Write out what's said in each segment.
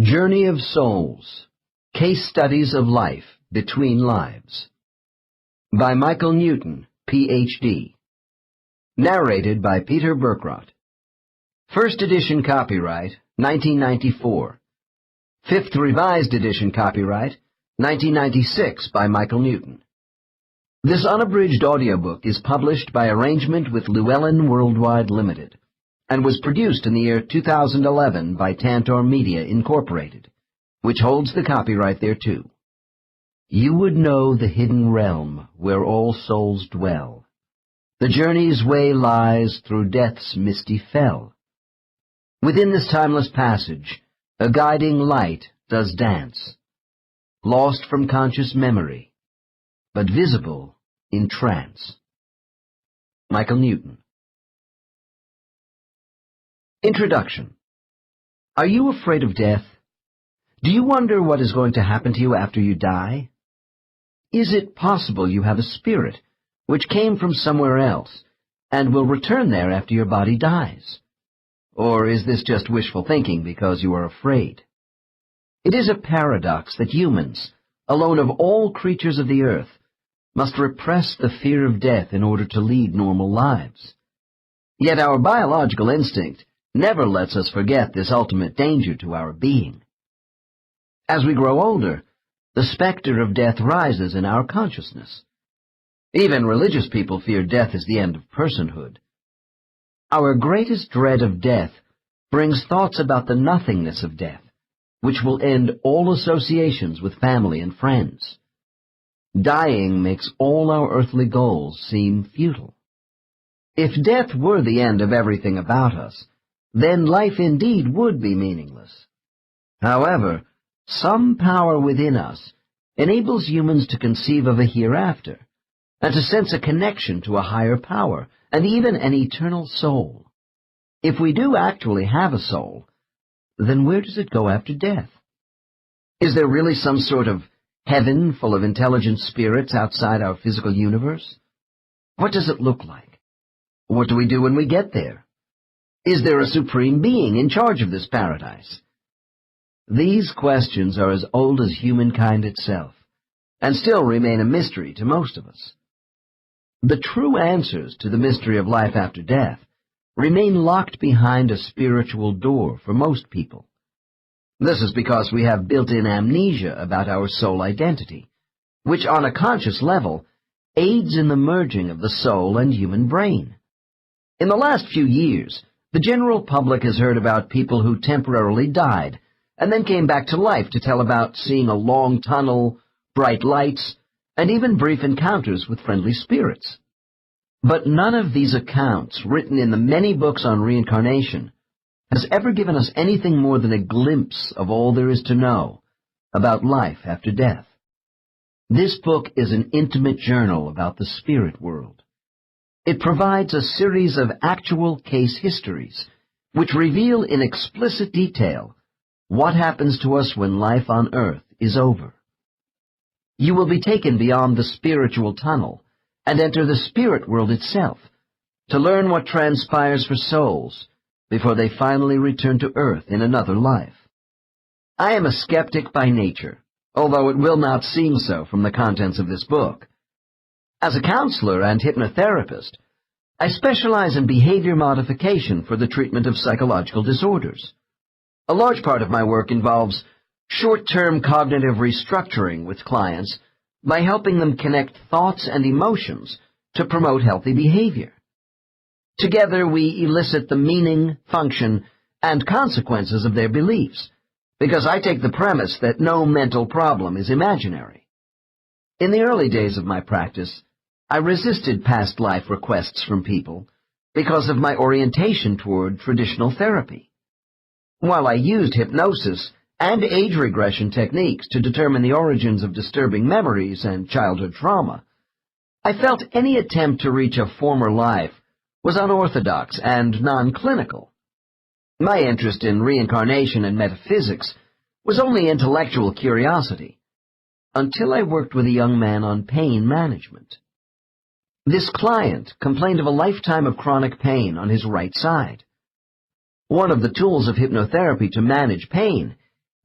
Journey of Souls, Case Studies of Life Between Lives, by Michael Newton, Ph.D. Narrated by Peter Burkrot. First edition copyright, 1994. Fifth revised edition copyright, 1996 by Michael Newton. This unabridged audiobook is published by arrangement with Llewellyn Worldwide Limited, and was produced in the year 2011 by Tantor Media, Incorporated, which holds the copyright thereto. You would know the hidden realm where all souls dwell. The journey's way lies through death's misty fell. Within this timeless passage, a guiding light does dance, lost from conscious memory, but visible in trance. Michael Newton. Introduction. Are you afraid of death? Do you wonder what is going to happen to you after you die? Is it possible you have a spirit which came from somewhere else and will return there after your body dies? Or is this just wishful thinking because you are afraid? It is a paradox that humans, alone of all creatures of the earth, must repress the fear of death in order to lead normal lives. Yet our biological instinct never lets us forget this ultimate danger to our being. As we grow older, the specter of death rises in our consciousness. Even religious people fear death as the end of personhood. Our greatest dread of death brings thoughts about the nothingness of death, which will end all associations with family and friends. Dying makes all our earthly goals seem futile. If death were the end of everything about us, then life indeed would be meaningless. However, some power within us enables humans to conceive of a hereafter, and to sense a connection to a higher power, and even an eternal soul. If we do actually have a soul, then where does it go after death? Is there really some sort of heaven full of intelligent spirits outside our physical universe? What does it look like? What do we do when we get there? Is there a supreme being in charge of this paradise? These questions are as old as humankind itself, and still remain a mystery to most of us. The true answers to the mystery of life after death remain locked behind a spiritual door for most people. This is because we have built-in amnesia about our soul identity, which on a conscious level aids in the merging of the soul and human brain. In the last few years, the general public has heard about people who temporarily died and then came back to life to tell about seeing a long tunnel, bright lights, and even brief encounters with friendly spirits. But none of these accounts, written in the many books on reincarnation, has ever given us anything more than a glimpse of all there is to know about life after death. This book is an intimate journal about the spirit world. It provides a series of actual case histories, which reveal in explicit detail what happens to us when life on earth is over. You will be taken beyond the spiritual tunnel and enter the spirit world itself to learn what transpires for souls before they finally return to earth in another life. I am a skeptic by nature, although it will not seem so from the contents of this book. As a counselor and hypnotherapist, I specialize in behavior modification for the treatment of psychological disorders. A large part of my work involves short-term cognitive restructuring with clients by helping them connect thoughts and emotions to promote healthy behavior. Together we elicit the meaning, function, and consequences of their beliefs, because I take the premise that no mental problem is imaginary. In the early days of my practice, I resisted past life requests from people because of my orientation toward traditional therapy. While I used hypnosis and age regression techniques to determine the origins of disturbing memories and childhood trauma, I felt any attempt to reach a former life was unorthodox and non-clinical. My interest in reincarnation and metaphysics was only intellectual curiosity, until I worked with a young man on pain management. This client complained of a lifetime of chronic pain on his right side. One of the tools of hypnotherapy to manage pain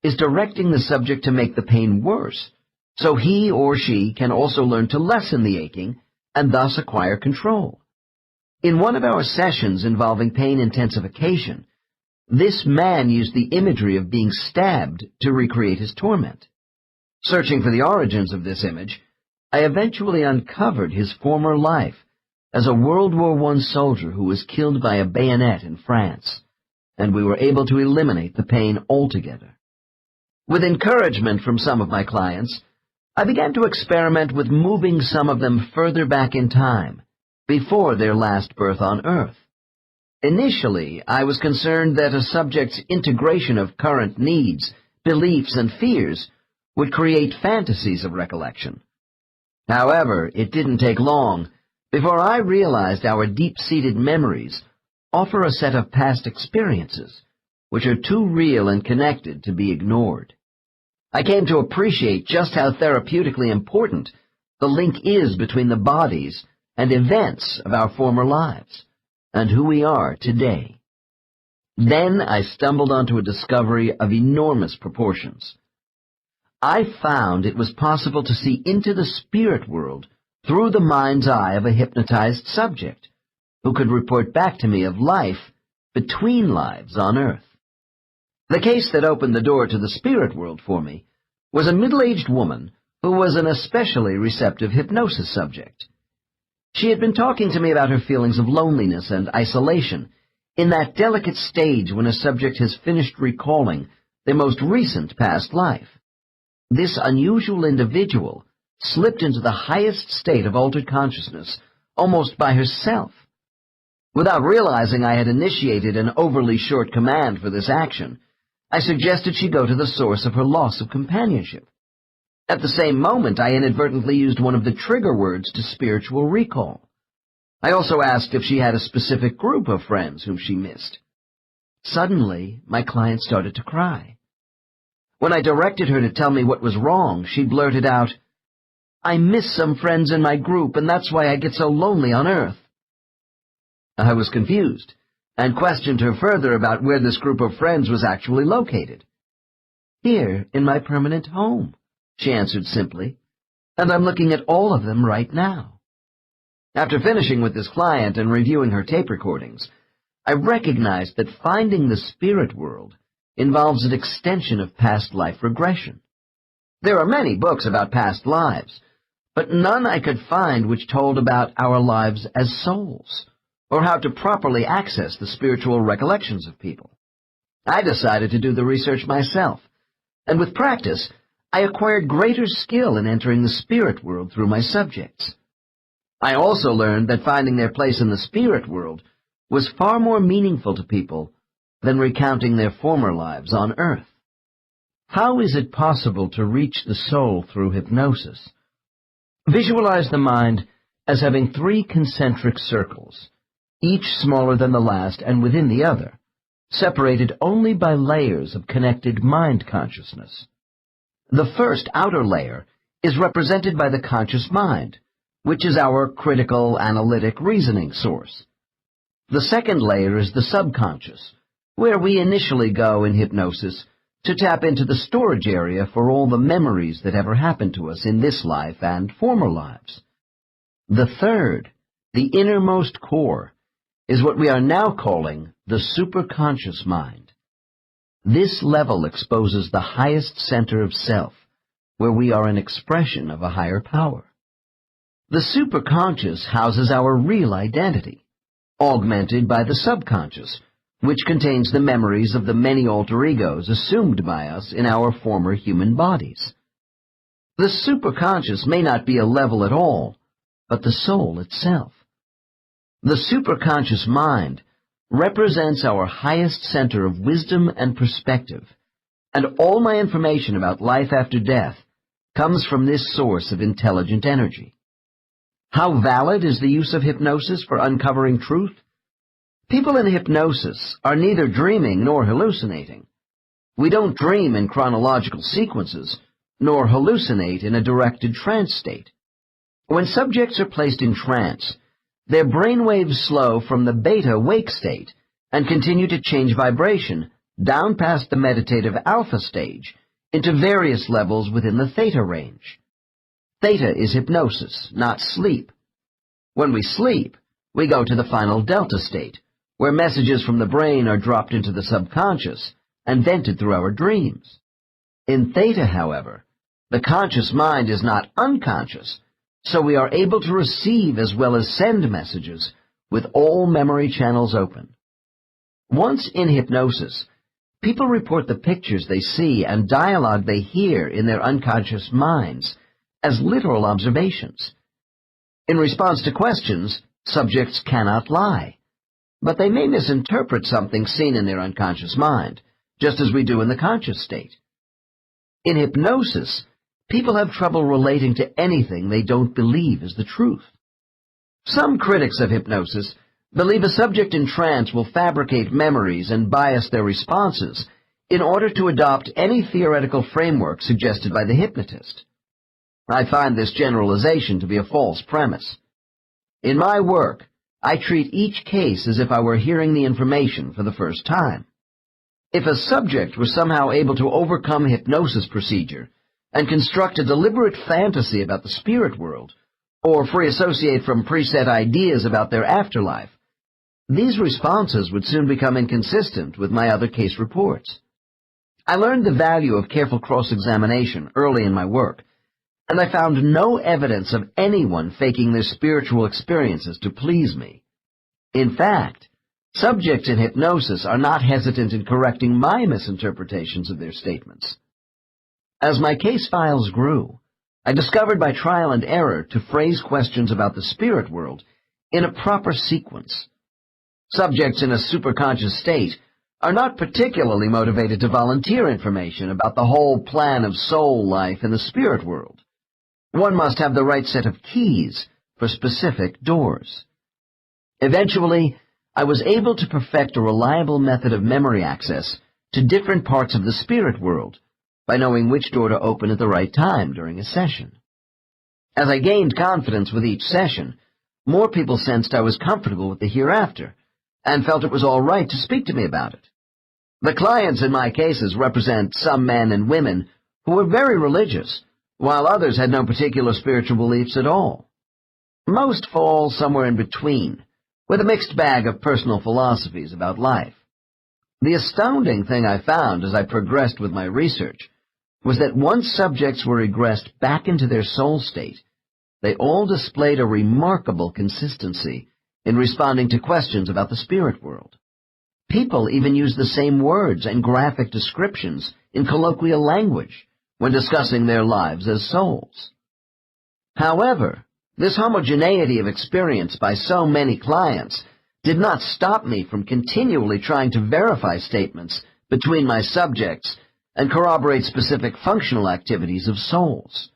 is directing the subject to make the pain worse, so he or she can also learn to lessen the aching and thus acquire control. In one of our sessions involving pain intensification, this man used the imagery of being stabbed to recreate his torment. Searching for the origins of this image, I eventually uncovered his former life as a World War I soldier who was killed by a bayonet in France, and we were able to eliminate the pain altogether. With encouragement from some of my clients, I began to experiment with moving some of them further back in time, before their last birth on Earth. Initially, I was concerned that a subject's integration of current needs, beliefs, and fears would create fantasies of recollection. However, it didn't take long before I realized our deep-seated memories offer a set of past experiences which are too real and connected to be ignored. I came to appreciate just how therapeutically important the link is between the bodies and events of our former lives and who we are today. Then I stumbled onto a discovery of enormous proportions. I found it was possible to see into the spirit world through the mind's eye of a hypnotized subject, who could report back to me of life between lives on Earth. The case that opened the door to the spirit world for me was a middle-aged woman who was an especially receptive hypnosis subject. She had been talking to me about her feelings of loneliness and isolation in that delicate stage when a subject has finished recalling their most recent past life. This unusual individual slipped into the highest state of altered consciousness almost by herself. Without realizing I had initiated an overly short command for this action, I suggested she go to the source of her loss of companionship. At the same moment, I inadvertently used one of the trigger words to spiritual recall. I also asked if she had a specific group of friends whom she missed. Suddenly, my client started to cry. When I directed her to tell me what was wrong, she blurted out, "I miss some friends in my group, and that's why I get so lonely on Earth." I was confused, and questioned her further about where this group of friends was actually located. "Here, in my permanent home," she answered simply, "and I'm looking at all of them right now." After finishing with this client and reviewing her tape recordings, I recognized that finding the spirit world involves an extension of past life regression. There are many books about past lives, but none I could find which told about our lives as souls, or how to properly access the spiritual recollections of people. I decided to do the research myself, and with practice, I acquired greater skill in entering the spirit world through my subjects. I also learned that finding their place in the spirit world was far more meaningful to people than recounting their former lives on Earth. How is it possible to reach the soul through hypnosis? Visualize the mind as having 3 concentric circles, each smaller than the last and within the other, separated only by layers of connected mind consciousness. The first outer layer is represented by the conscious mind, which is our critical, analytic reasoning source. The second layer is the subconscious, where we initially go in hypnosis to tap into the storage area for all the memories that ever happened to us in this life and former lives. The third, the innermost core, is what we are now calling the superconscious mind. This level exposes the highest center of self, where we are an expression of a higher power. The superconscious houses our real identity, augmented by the subconscious, which contains the memories of the many alter egos assumed by us in our former human bodies. The superconscious may not be a level at all, but the soul itself. The superconscious mind represents our highest center of wisdom and perspective, and all my information about life after death comes from this source of intelligent energy. How valid is the use of hypnosis for uncovering truth? People in hypnosis are neither dreaming nor hallucinating. We don't dream in chronological sequences, nor hallucinate in a directed trance state. When subjects are placed in trance, their brainwaves slow from the beta wake state and continue to change vibration down past the meditative alpha stage, into various levels within the theta range. Theta is hypnosis, not sleep. When we sleep, we go to the final delta state, where messages from the brain are dropped into the subconscious and vented through our dreams. In theta, however, the conscious mind is not unconscious, so we are able to receive as well as send messages with all memory channels open. Once in hypnosis, people report the pictures they see and dialogue they hear in their unconscious minds as literal observations. In response to questions, subjects cannot lie, but they may misinterpret something seen in their unconscious mind, just as we do in the conscious state. In hypnosis, people have trouble relating to anything they don't believe is the truth. Some critics of hypnosis believe a subject in trance will fabricate memories and bias their responses in order to adopt any theoretical framework suggested by the hypnotist. I find this generalization to be a false premise. In my work, I treat each case as if I were hearing the information for the first time. If a subject was somehow able to overcome hypnosis procedure and construct a deliberate fantasy about the spirit world, or free associate from preset ideas about their afterlife, these responses would soon become inconsistent with my other case reports. I learned the value of careful cross-examination early in my work, and I found no evidence of anyone faking their spiritual experiences to please me. In fact, subjects in hypnosis are not hesitant in correcting my misinterpretations of their statements. As my case files grew, I discovered by trial and error to phrase questions about the spirit world in a proper sequence. Subjects in a superconscious state are not particularly motivated to volunteer information about the whole plan of soul life in the spirit world. One must have the right set of keys for specific doors. Eventually, I was able to perfect a reliable method of memory access to different parts of the spirit world by knowing which door to open at the right time during a session. As I gained confidence with each session, more people sensed I was comfortable with the hereafter and felt it was all right to speak to me about it. The clients in my cases represent some men and women who were very religious, while others had no particular spiritual beliefs at all. Most fall somewhere in between, with a mixed bag of personal philosophies about life. The astounding thing I found as I progressed with my research was that once subjects were regressed back into their soul state, they all displayed a remarkable consistency in responding to questions about the spirit world. People even used the same words and graphic descriptions in colloquial language when discussing their lives as souls. However, this homogeneity of experience by so many clients did not stop me from continually trying to verify statements between my subjects and corroborate specific functional activities of souls.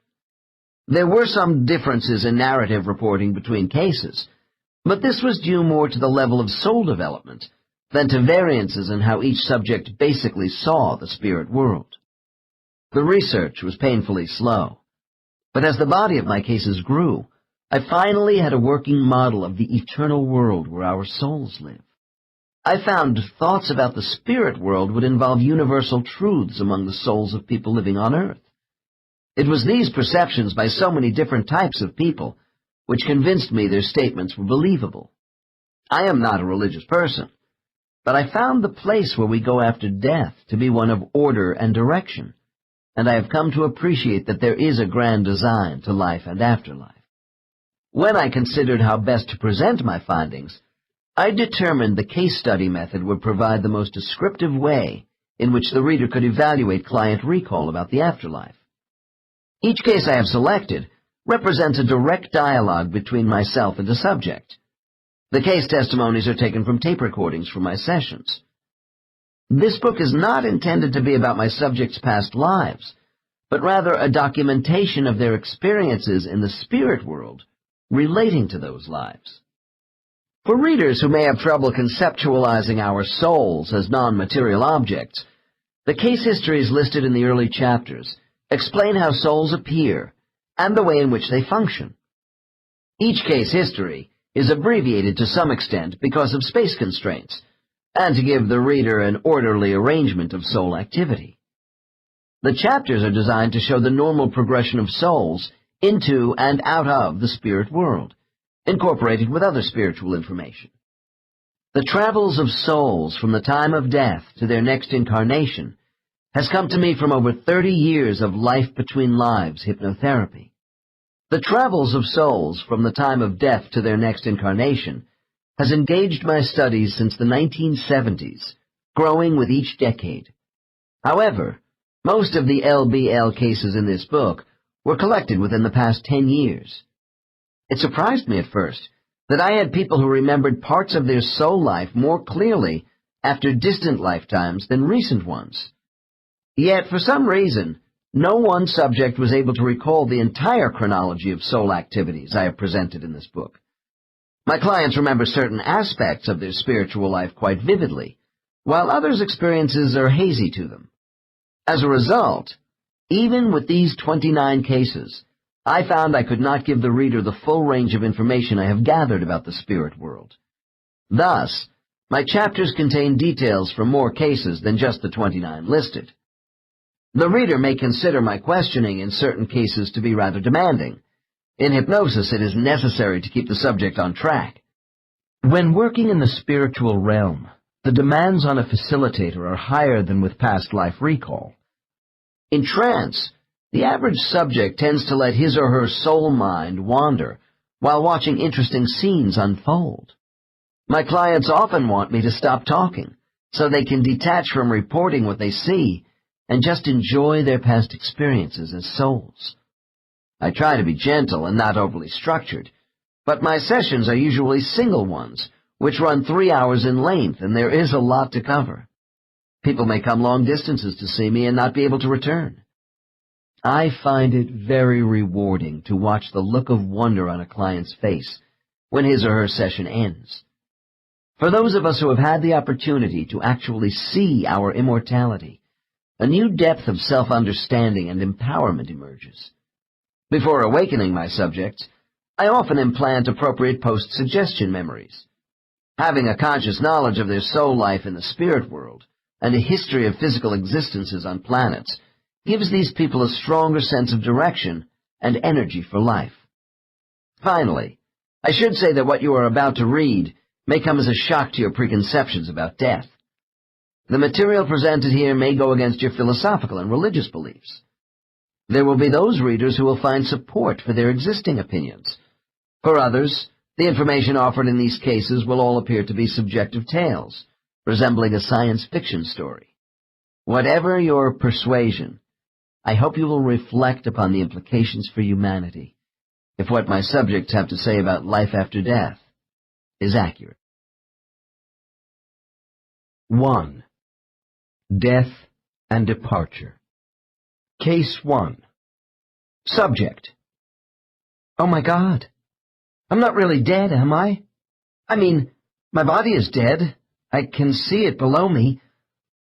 There were some differences in narrative reporting between cases, but this was due more to the level of soul development than to variances in how each subject basically saw the spirit world. The research was painfully slow, but as the body of my cases grew, I finally had a working model of the eternal world where our souls live. I found thoughts about the spirit world would involve universal truths among the souls of people living on earth. It was these perceptions by so many different types of people which convinced me their statements were believable. I am not a religious person, but I found the place where we go after death to be one of order and direction, and I have come to appreciate that there is a grand design to life and afterlife. When I considered how best to present my findings, I determined the case study method would provide the most descriptive way in which the reader could evaluate client recall about the afterlife. Each case I have selected represents a direct dialogue between myself and the subject. The case testimonies are taken from tape recordings from my sessions. This book is not intended to be about my subjects' past lives, but rather a documentation of their experiences in the spirit world relating to those lives. For readers who may have trouble conceptualizing our souls as non-material objects, the case histories listed in the early chapters explain how souls appear and the way in which they function. Each case history is abbreviated to some extent because of space constraints, and to give the reader an orderly arrangement of soul activity. The chapters are designed to show the normal progression of souls into and out of the spirit world, incorporated with other spiritual information. The travels of souls from the time of death to their next incarnation has come to me from over 30 years of life between lives hypnotherapy. The travels of souls from the time of death to their next incarnation has engaged my studies since the 1970s, growing with each decade. However, most of the LBL cases in this book were collected within the past 10 years. It surprised me at first that I had people who remembered parts of their soul life more clearly after distant lifetimes than recent ones. Yet, for some reason, no one subject was able to recall the entire chronology of soul activities I have presented in this book. My clients remember certain aspects of their spiritual life quite vividly, while others' experiences are hazy to them. As a result, even with these 29 cases, I found I could not give the reader the full range of information I have gathered about the spirit world. Thus, my chapters contain details from more cases than just the 29 listed. The reader may consider my questioning in certain cases to be rather demanding. In hypnosis, it is necessary to keep the subject on track. When working in the spiritual realm, the demands on a facilitator are higher than with past life recall. In trance, the average subject tends to let his or her soul mind wander while watching interesting scenes unfold. My clients often want me to stop talking so they can detach from reporting what they see and just enjoy their past experiences as souls. I try to be gentle and not overly structured, but my sessions are usually single ones, which run 3 hours in length, and there is a lot to cover. People may come long distances to see me and not be able to return. I find it very rewarding to watch the look of wonder on a client's face when his or her session ends. For those of us who have had the opportunity to actually see our immortality, a new depth of self-understanding and empowerment emerges. Before awakening my subjects, I often implant appropriate post-suggestion memories. Having a conscious knowledge of their soul life in the spirit world and a history of physical existences on planets gives these people a stronger sense of direction and energy for life. Finally, I should say that what you are about to read may come as a shock to your preconceptions about death. The material presented here may go against your philosophical and religious beliefs. There will be those readers who will find support for their existing opinions. For others, the information offered in these cases will all appear to be subjective tales, resembling a science fiction story. Whatever your persuasion, I hope you will reflect upon the implications for humanity, if what my subjects have to say about life after death is accurate. 1. Death and Departure. Case 1. Subject: Oh my God, I'm not really dead, am I? I mean, my body is dead. I can see it below me,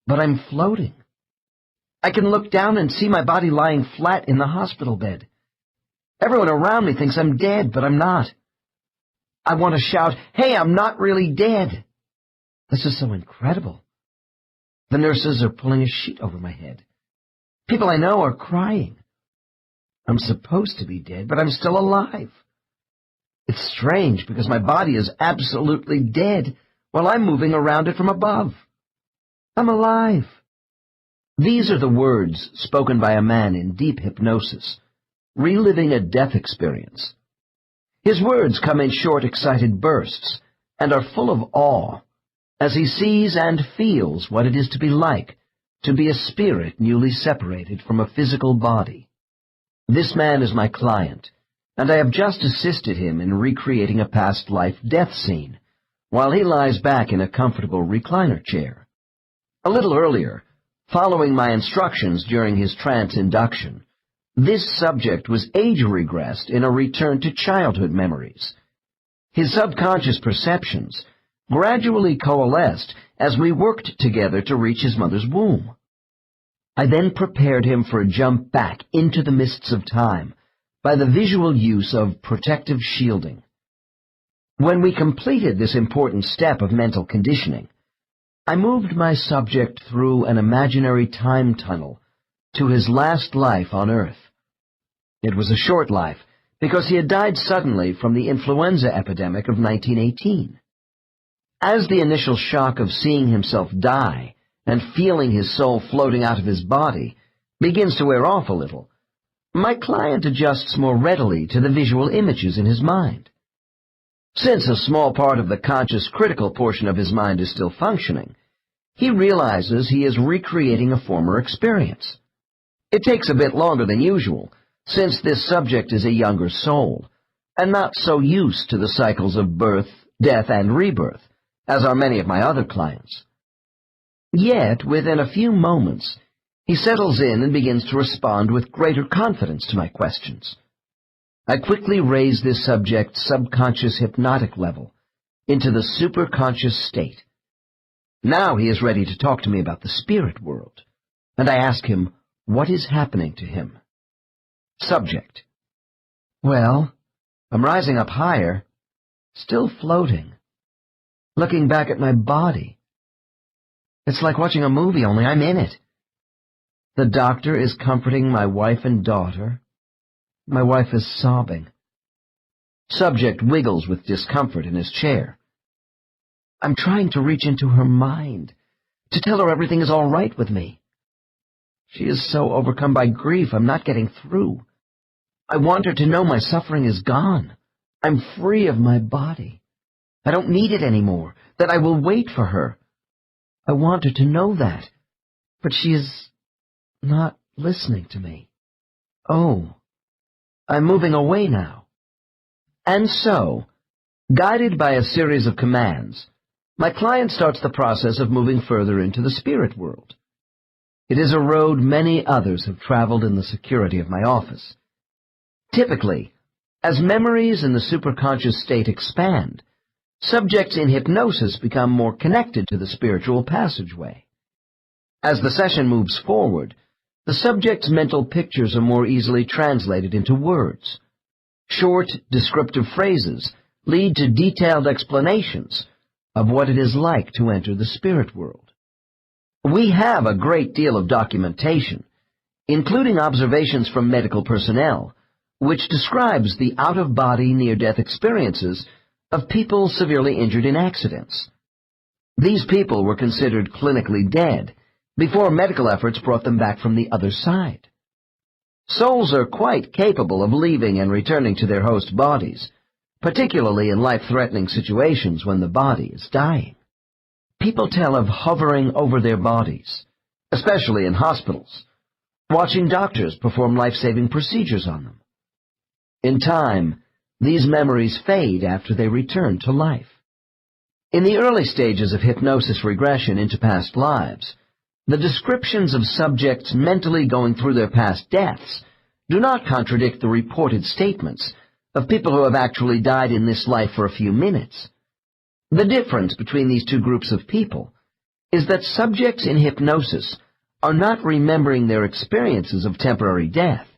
but I'm floating. I can look down and see my body lying flat in the hospital bed. Everyone around me thinks I'm dead, but I'm not. I want to shout, hey, I'm not really dead. This is so incredible. The nurses are pulling a sheet over my head. People I know are crying. I'm supposed to be dead, but I'm still alive. It's strange because my body is absolutely dead while I'm moving around it from above. I'm alive. These are the words spoken by a man in deep hypnosis, reliving a death experience. His words come in short, excited bursts and are full of awe as he sees and feels what it is to be like to be a spirit newly separated from a physical body. This man is my client, and I have just assisted him in recreating a past life death scene, while he lies back in a comfortable recliner chair. A little earlier, following my instructions during his trance induction, this subject was age-regressed in a return to childhood memories. His subconscious perceptions gradually coalesced as we worked together to reach his mother's womb. I then prepared him for a jump back into the mists of time by the visual use of protective shielding. When we completed this important step of mental conditioning, I moved my subject through an imaginary time tunnel to his last life on Earth. It was a short life, because he had died suddenly from the influenza epidemic of 1918. As the initial shock of seeing himself die and feeling his soul floating out of his body begins to wear off a little, my client adjusts more readily to the visual images in his mind. Since a small part of the conscious critical portion of his mind is still functioning, he realizes he is recreating a former experience. It takes a bit longer than usual, since this subject is a younger soul, and not so used to the cycles of birth, death, and rebirth, as are many of my other clients. Yet, within a few moments, he settles in and begins to respond with greater confidence to my questions. I quickly raise this subject's subconscious hypnotic level into the superconscious state. Now he is ready to talk to me about the spirit world, and I ask him what is happening to him. Subject: Well, I'm rising up higher, still floating, looking back at my body. It's like watching a movie, only I'm in it. The doctor is comforting my wife and daughter. My wife is sobbing. Subject wiggles with discomfort in his chair. I'm trying to reach into her mind, to tell her everything is all right with me. She is so overcome by grief, I'm not getting through. I want her to know my suffering is gone. I'm free of my body. I don't need it anymore, that I will wait for her. I want her to know that, but she is not listening to me. Oh, I'm moving away now. And so, guided by a series of commands, my client starts the process of moving further into the spirit world. It is a road many others have traveled in the security of my office. Typically, as memories in the superconscious state expand, subjects in hypnosis become more connected to the spiritual passageway. As the session moves forward, the subject's mental pictures are more easily translated into words. Short, descriptive phrases lead to detailed explanations of what it is like to enter the spirit world. We have a great deal of documentation, including observations from medical personnel, which describes the out-of-body near-death experiences of people severely injured in accidents. These people were considered clinically dead before medical efforts brought them back from the other side. Souls are quite capable of leaving and returning to their host bodies, particularly in life-threatening situations when the body is dying. People tell of hovering over their bodies, especially in hospitals, watching doctors perform life-saving procedures on them. In time, these memories fade after they return to life. In the early stages of hypnosis regression into past lives, the descriptions of subjects mentally going through their past deaths do not contradict the reported statements of people who have actually died in this life for a few minutes. The difference between these two groups of people is that subjects in hypnosis are not remembering their experiences of temporary death.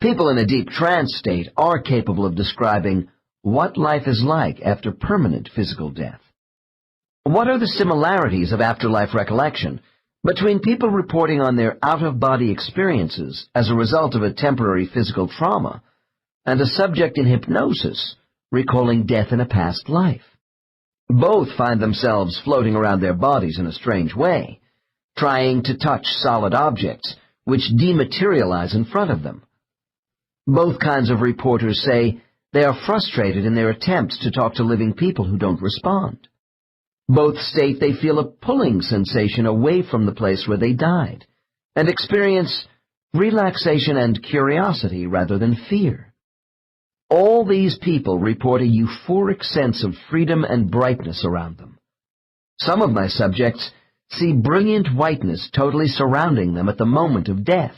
People in a deep trance state are capable of describing what life is like after permanent physical death. What are the similarities of afterlife recollection between people reporting on their out-of-body experiences as a result of a temporary physical trauma and a subject in hypnosis recalling death in a past life? Both find themselves floating around their bodies in a strange way, trying to touch solid objects which dematerialize in front of them. Both kinds of reporters say they are frustrated in their attempts to talk to living people who don't respond. Both state they feel a pulling sensation away from the place where they died, and experience relaxation and curiosity rather than fear. All these people report a euphoric sense of freedom and brightness around them. Some of my subjects see brilliant whiteness totally surrounding them at the moment of death,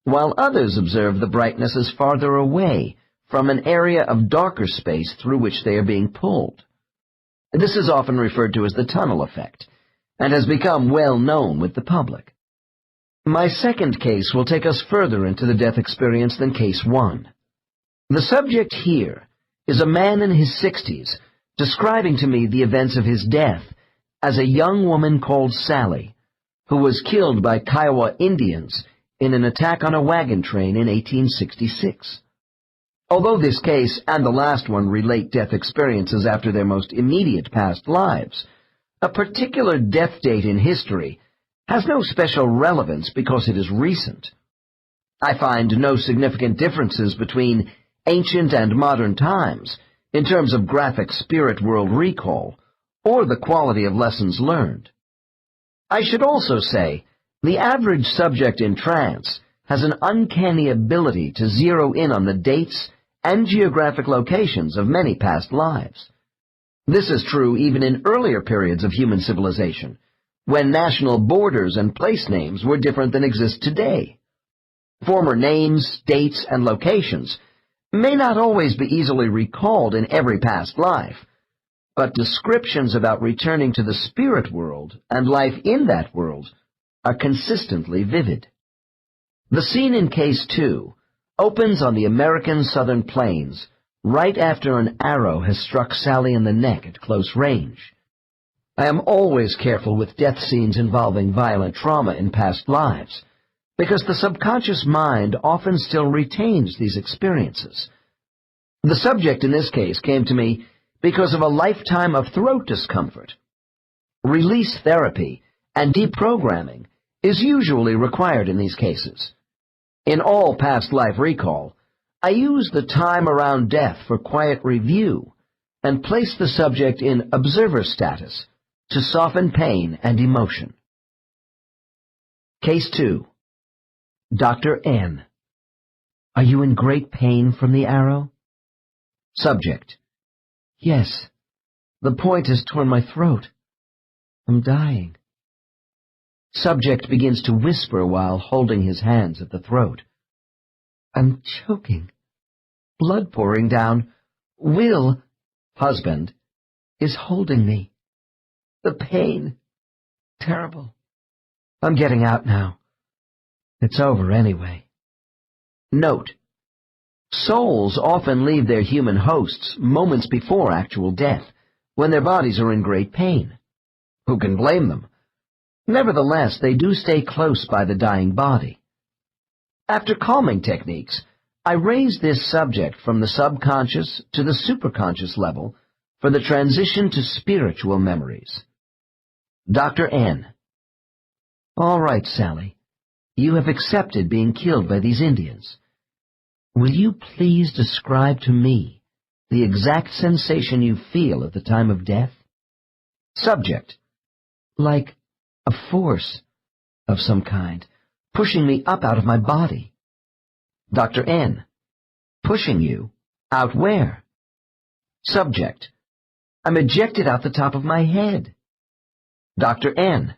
while others observe the brightness as farther away from an area of darker space through which they are being pulled. This is often referred to as the tunnel effect, and has become well known with the public. My second case will take us further into the death experience than case 1. The subject here is a man in his 60s, describing to me the events of his death as a young woman called Sally, who was killed by Kiowa Indians in an attack on a wagon train in 1866. Although this case and the last one relate death experiences after their most immediate past lives, a particular death date in history has no special relevance because it is recent. I find no significant differences between ancient and modern times in terms of graphic spirit world recall or the quality of lessons learned. I should also say the average subject in trance has an uncanny ability to zero in on the dates and geographic locations of many past lives. This is true even in earlier periods of human civilization, when national borders and place names were different than exist today. Former names, dates, and locations may not always be easily recalled in every past life, but descriptions about returning to the spirit world and life in that world are consistently vivid. The scene in Case 2 opens on the American Southern Plains right after an arrow has struck Sally in the neck at close range. I am always careful with death scenes involving violent trauma in past lives, because the subconscious mind often still retains these experiences. The subject in this case came to me because of a lifetime of throat discomfort. Release therapy and deprogramming is usually required in these cases. In all past life recall, I use the time around death for quiet review and place the subject in observer status to soften pain and emotion. Case 2. Dr. N. Are you in great pain from the arrow? Subject. Yes. The point has torn my throat. I'm dying. Subject begins to whisper while holding his hands at the throat. I'm choking. Blood pouring down. Will, husband, is holding me. The pain. Terrible. I'm getting out now. It's over anyway. Note: souls often leave their human hosts moments before actual death, when their bodies are in great pain. Who can blame them? Nevertheless, they do stay close by the dying body. After calming techniques, I raise this subject from the subconscious to the superconscious level for the transition to spiritual memories. Dr. N. All right, Sally. You have accepted being killed by these Indians. Will you please describe to me the exact sensation you feel at the time of death? Subject. Like a force of some kind, pushing me up out of my body. Dr. N. Pushing you? Out where? Subject. I'm ejected out the top of my head. Dr. N.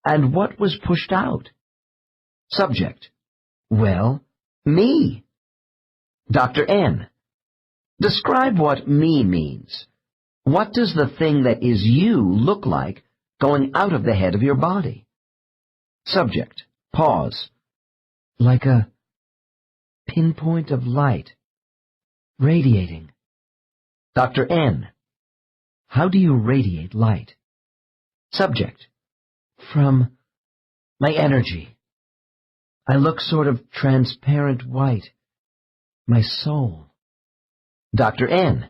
And what was pushed out? Subject. Well, me. Dr. N. Describe what me means. What does the thing that is you look like going out of the head of your body? Subject. Pause. Like a pinpoint of light, radiating. Dr. N. How do you radiate light? Subject. From my energy. I look sort of transparent white. My soul. Dr. N.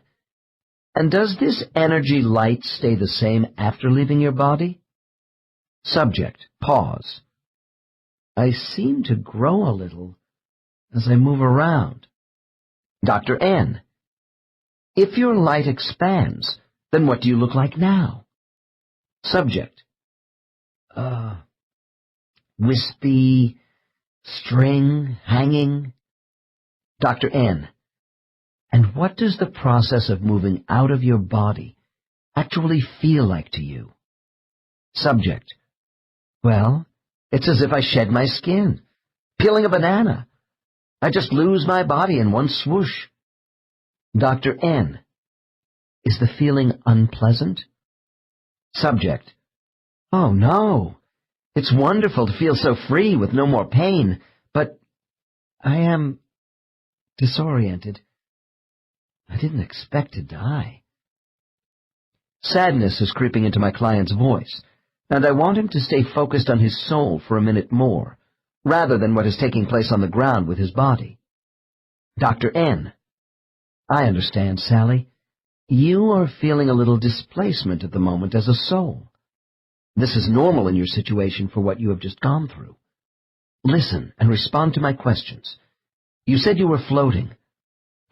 And does this energy light stay the same after leaving your body? Subject. Pause. I seem to grow a little as I move around. Dr. N. If your light expands, then what do you look like now? Subject. Wispy, string, hanging. Dr. N. And what does the process of moving out of your body actually feel like to you? Subject. Well, it's as if I shed my skin, peeling a banana. I just lose my body in one swoosh. Dr. N. Is the feeling unpleasant? Subject. Oh, no. It's wonderful to feel so free with no more pain, but I am disoriented. I didn't expect to die. Sadness is creeping into my client's voice, and I want him to stay focused on his soul for a minute more, rather than what is taking place on the ground with his body. Dr. N. I understand, Sally. You are feeling a little displacement at the moment as a soul. This is normal in your situation for what you have just gone through. Listen and respond to my questions. You said you were floating.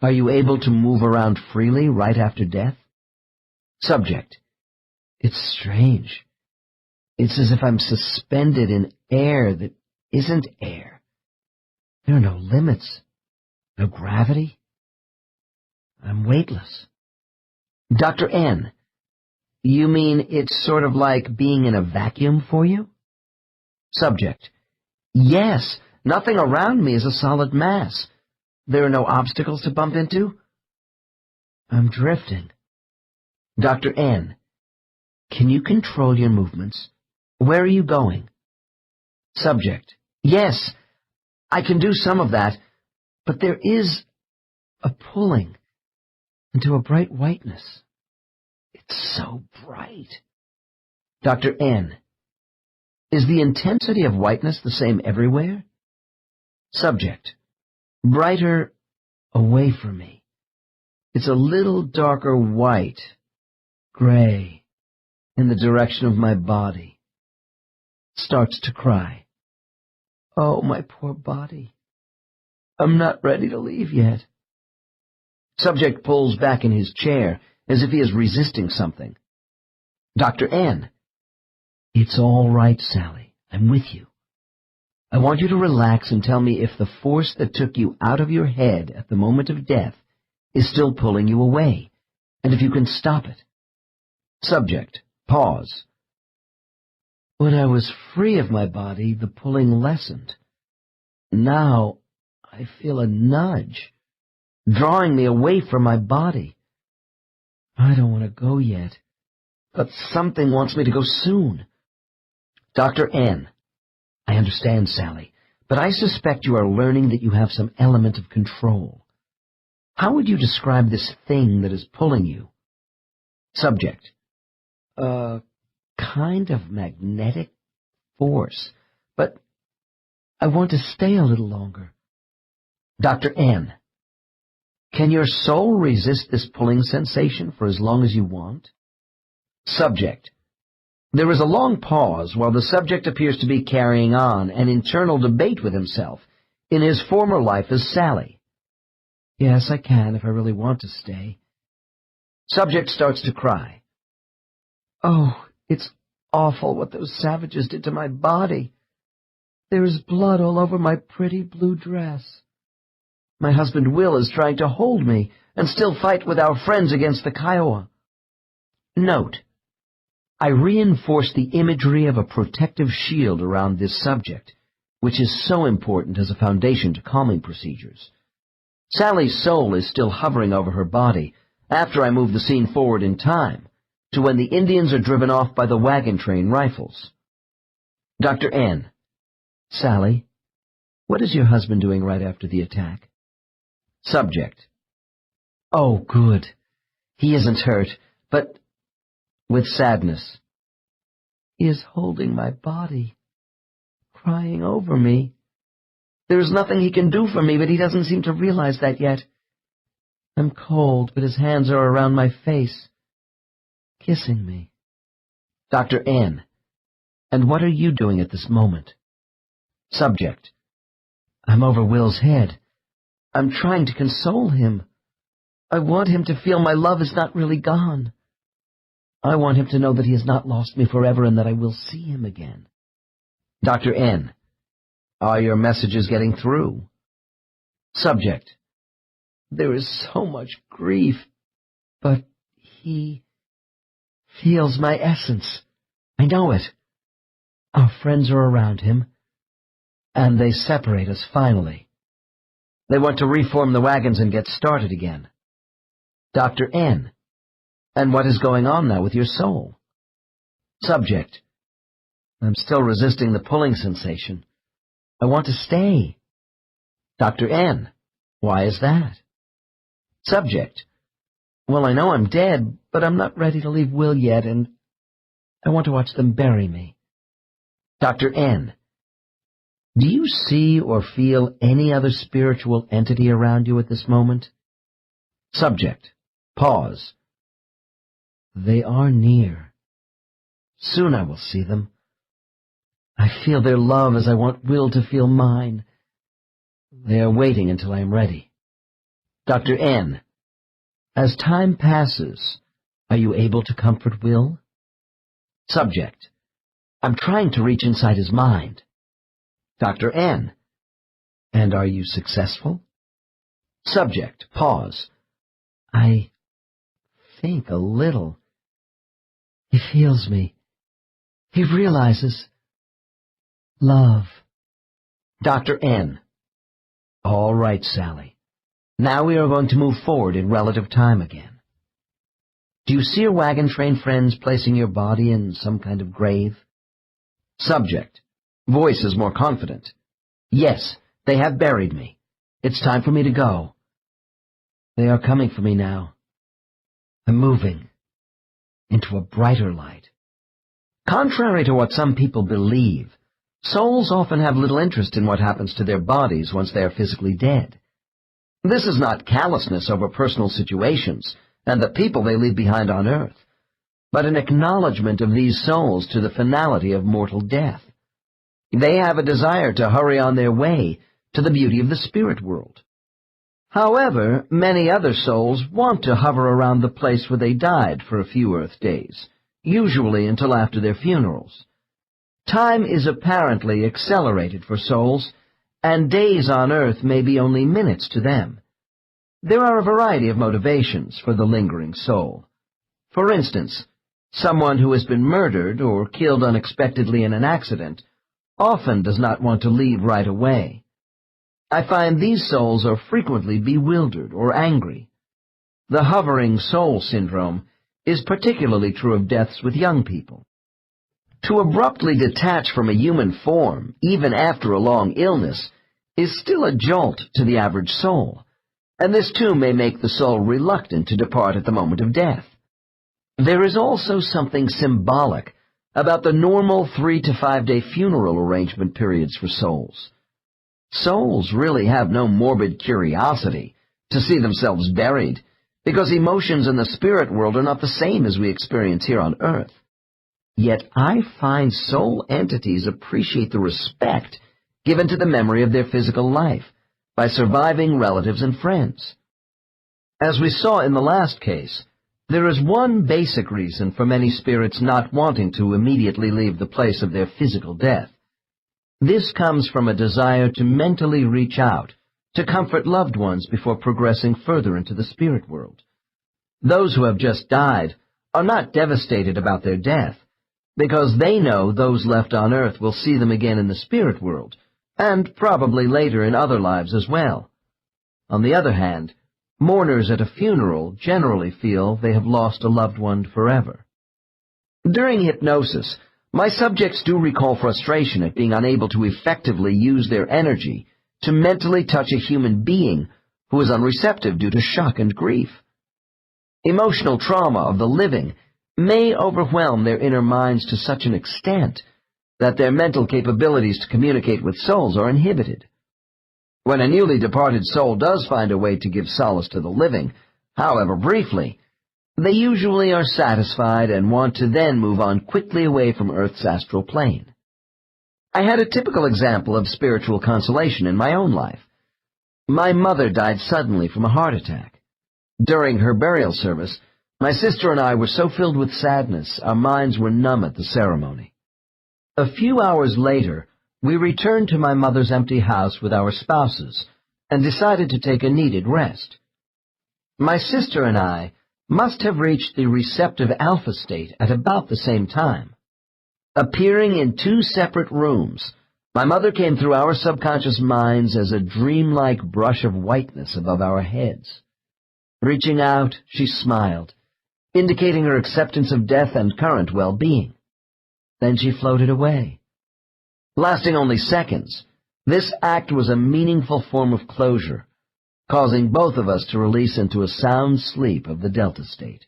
Are you able to move around freely right after death? Subject. It's strange. It's as if I'm suspended in air that isn't air. There are no limits, no gravity. I'm weightless. Dr. N. You mean it's sort of like being in a vacuum for you? Subject. Yes, nothing around me is a solid mass. There are no obstacles to bump into. I'm drifting. Dr. N. Can you control your movements? Where are you going? Subject. Yes, I can do some of that, but there is a pulling into a bright whiteness. It's so bright. Dr. N. Is the intensity of whiteness the same everywhere? Subject. Brighter away from me. It's a little darker white, gray, in the direction of my body. Starts to cry. Oh, my poor body. I'm not ready to leave yet. Subject pulls back in his chair as if he is resisting something. Dr. N. It's all right, Sally. I'm with you. I want you to relax and tell me if the force that took you out of your head at the moment of death is still pulling you away, and if you can stop it. Subject. Pause. When I was free of my body, the pulling lessened. Now I feel a nudge, drawing me away from my body. I don't want to go yet, but something wants me to go soon. Dr. N. I understand, Sally, but I suspect you are learning that you have some element of control. How would you describe this thing that is pulling you? Subject. Kind of magnetic force, but I want to stay a little longer. Dr. N. Can your soul resist this pulling sensation for as long as you want? Subject. There is a long pause while the subject appears to be carrying on an internal debate with himself in his former life as Sally. Yes, I can if I really want to stay. Subject starts to cry. Oh, it's awful what those savages did to my body. There is blood all over my pretty blue dress. My husband Will is trying to hold me and still fight with our friends against the Kiowa. Note. I reinforce the imagery of a protective shield around this subject, which is so important as a foundation to calming procedures. Sally's soul is still hovering over her body after I move the scene forward in time, to when the Indians are driven off by the wagon train rifles. Dr. N. Sally, what is your husband doing right after the attack? Subject. Oh, good. He isn't hurt, but... with sadness. He is holding my body, crying over me. There is nothing he can do for me, but he doesn't seem to realize that yet. I'm cold, but his hands are around my face, kissing me. Dr. N. And what are you doing at this moment? Subject. I'm over Will's head. I'm trying to console him. I want him to feel my love is not really gone. I want him to know that he has not lost me forever and that I will see him again. Dr. N. Are your messages getting through? Subject. There is so much grief, but he feels my essence. I know it. Our friends are around him, and they separate us finally. They want to reform the wagons and get started again. Dr. N. And what is going on now with your soul? Subject. I'm still resisting the pulling sensation. I want to stay. Dr. N. Why is that? Subject. Well, I know I'm dead, but I'm not ready to leave Will yet, and I want to watch them bury me. Dr. N. Do you see or feel any other spiritual entity around you at this moment? Subject. Pause. They are near. Soon I will see them. I feel their love as I want Will to feel mine. They are waiting until I am ready. Dr. N. As time passes, are you able to comfort Will? Subject. I'm trying to reach inside his mind. Dr. N. And are you successful? Subject. Pause. I think a little. He feels me. He realizes. Love. Dr. N. All right, Sally. Now we are going to move forward in relative time again. Do you see your wagon train friends placing your body in some kind of grave? Subject. Voice is more confident. Yes, they have buried me. It's time for me to go. They are coming for me now. I'm moving into a brighter light. Contrary to what some people believe, souls often have little interest in what happens to their bodies once they are physically dead. This is not callousness over personal situations and the people they leave behind on earth, but an acknowledgement of these souls to the finality of mortal death. They have a desire to hurry on their way to the beauty of the spirit world. However, many other souls want to hover around the place where they died for a few earth days, usually until after their funerals. Time is apparently accelerated for souls, and days on earth may be only minutes to them. There are a variety of motivations for the lingering soul. For instance, someone who has been murdered or killed unexpectedly in an accident often does not want to leave right away. I find these souls are frequently bewildered or angry. The hovering soul syndrome is particularly true of deaths with young people. To abruptly detach from a human form, even after a long illness, is still a jolt to the average soul, and this too may make the soul reluctant to depart at the moment of death. There is also something symbolic about the normal 3 to 5 day funeral arrangement periods for souls. Souls really have no morbid curiosity to see themselves buried, because emotions in the spirit world are not the same as we experience here on earth. Yet I find soul entities appreciate the respect given to the memory of their physical life by surviving relatives and friends. As we saw in the last case, there is one basic reason for many spirits not wanting to immediately leave the place of their physical death. This comes from a desire to mentally reach out, to comfort loved ones before progressing further into the spirit world. Those who have just died are not devastated about their death, because they know those left on earth will see them again in the spirit world, and probably later in other lives as well. On the other hand, mourners at a funeral generally feel they have lost a loved one forever. During hypnosis, my subjects do recall frustration at being unable to effectively use their energy to mentally touch a human being who is unreceptive due to shock and grief. Emotional trauma of the living may overwhelm their inner minds to such an extent that their mental capabilities to communicate with souls are inhibited. When a newly departed soul does find a way to give solace to the living, however briefly, they usually are satisfied and want to then move on quickly away from Earth's astral plane. I had a typical example of spiritual consolation in my own life. My mother died suddenly from a heart attack. During her burial service, my sister and I were so filled with sadness, our minds were numb at the ceremony. A few hours later, we returned to my mother's empty house with our spouses and decided to take a needed rest. My sister and I must have reached the receptive alpha state at about the same time. Appearing in 2 separate rooms, my mother came through our subconscious minds as a dreamlike brush of whiteness above our heads. Reaching out, she smiled, indicating her acceptance of death and current well-being. Then she floated away. Lasting only seconds, this act was a meaningful form of closure, causing both of us to release into a sound sleep of the delta state.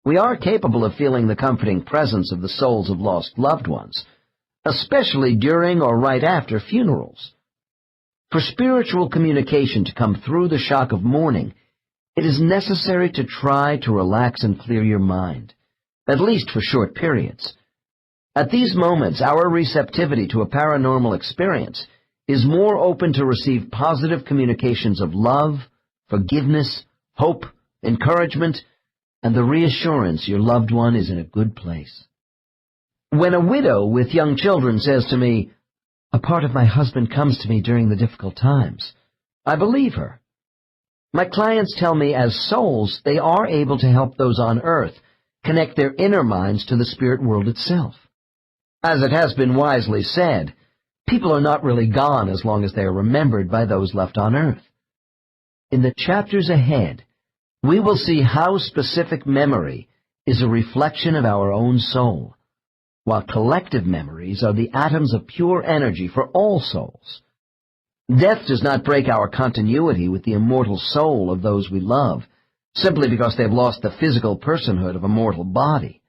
We are capable of feeling the comforting presence of the souls of lost loved ones, especially during or right after funerals. For spiritual communication to come through the shock of mourning, it is necessary to try to relax and clear your mind, at least for short periods. At these moments, our receptivity to a paranormal experience is more open to receive positive communications of love, forgiveness, hope, encouragement, and the reassurance your loved one is in a good place. When a widow with young children says to me, "A part of my husband comes to me during the difficult times," I believe her. My clients tell me as souls they are able to help those on earth connect their inner minds to the spirit world itself. As it has been wisely said, people are not really gone as long as they are remembered by those left on earth. In the chapters ahead, we will see how specific memory is a reflection of our own soul, while collective memories are the atoms of pure energy for all souls. Death does not break our continuity with the immortal soul of those we love, simply because they have lost the physical personhood of a mortal body.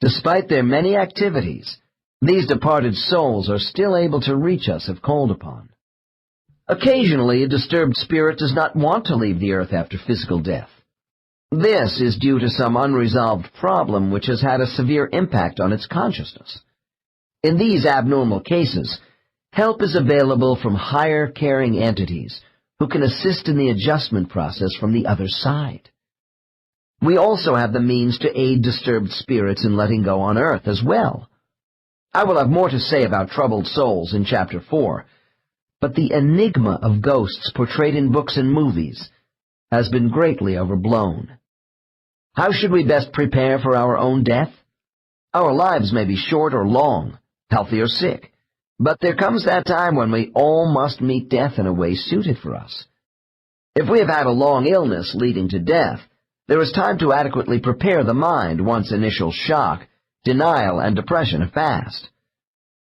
Despite their many activities, these departed souls are still able to reach us if called upon. Occasionally, a disturbed spirit does not want to leave the earth after physical death. This is due to some unresolved problem which has had a severe impact on its consciousness. In these abnormal cases, help is available from higher caring entities who can assist in the adjustment process from the other side. We also have the means to aid disturbed spirits in letting go on earth as well. I will have more to say about troubled souls in Chapter 4, but the enigma of ghosts portrayed in books and movies has been greatly overblown. How should we best prepare for our own death? Our lives may be short or long, healthy or sick, but there comes that time when we all must meet death in a way suited for us. If we have had a long illness leading to death, there is time to adequately prepare the mind once initial shock, denial, and depression have passed.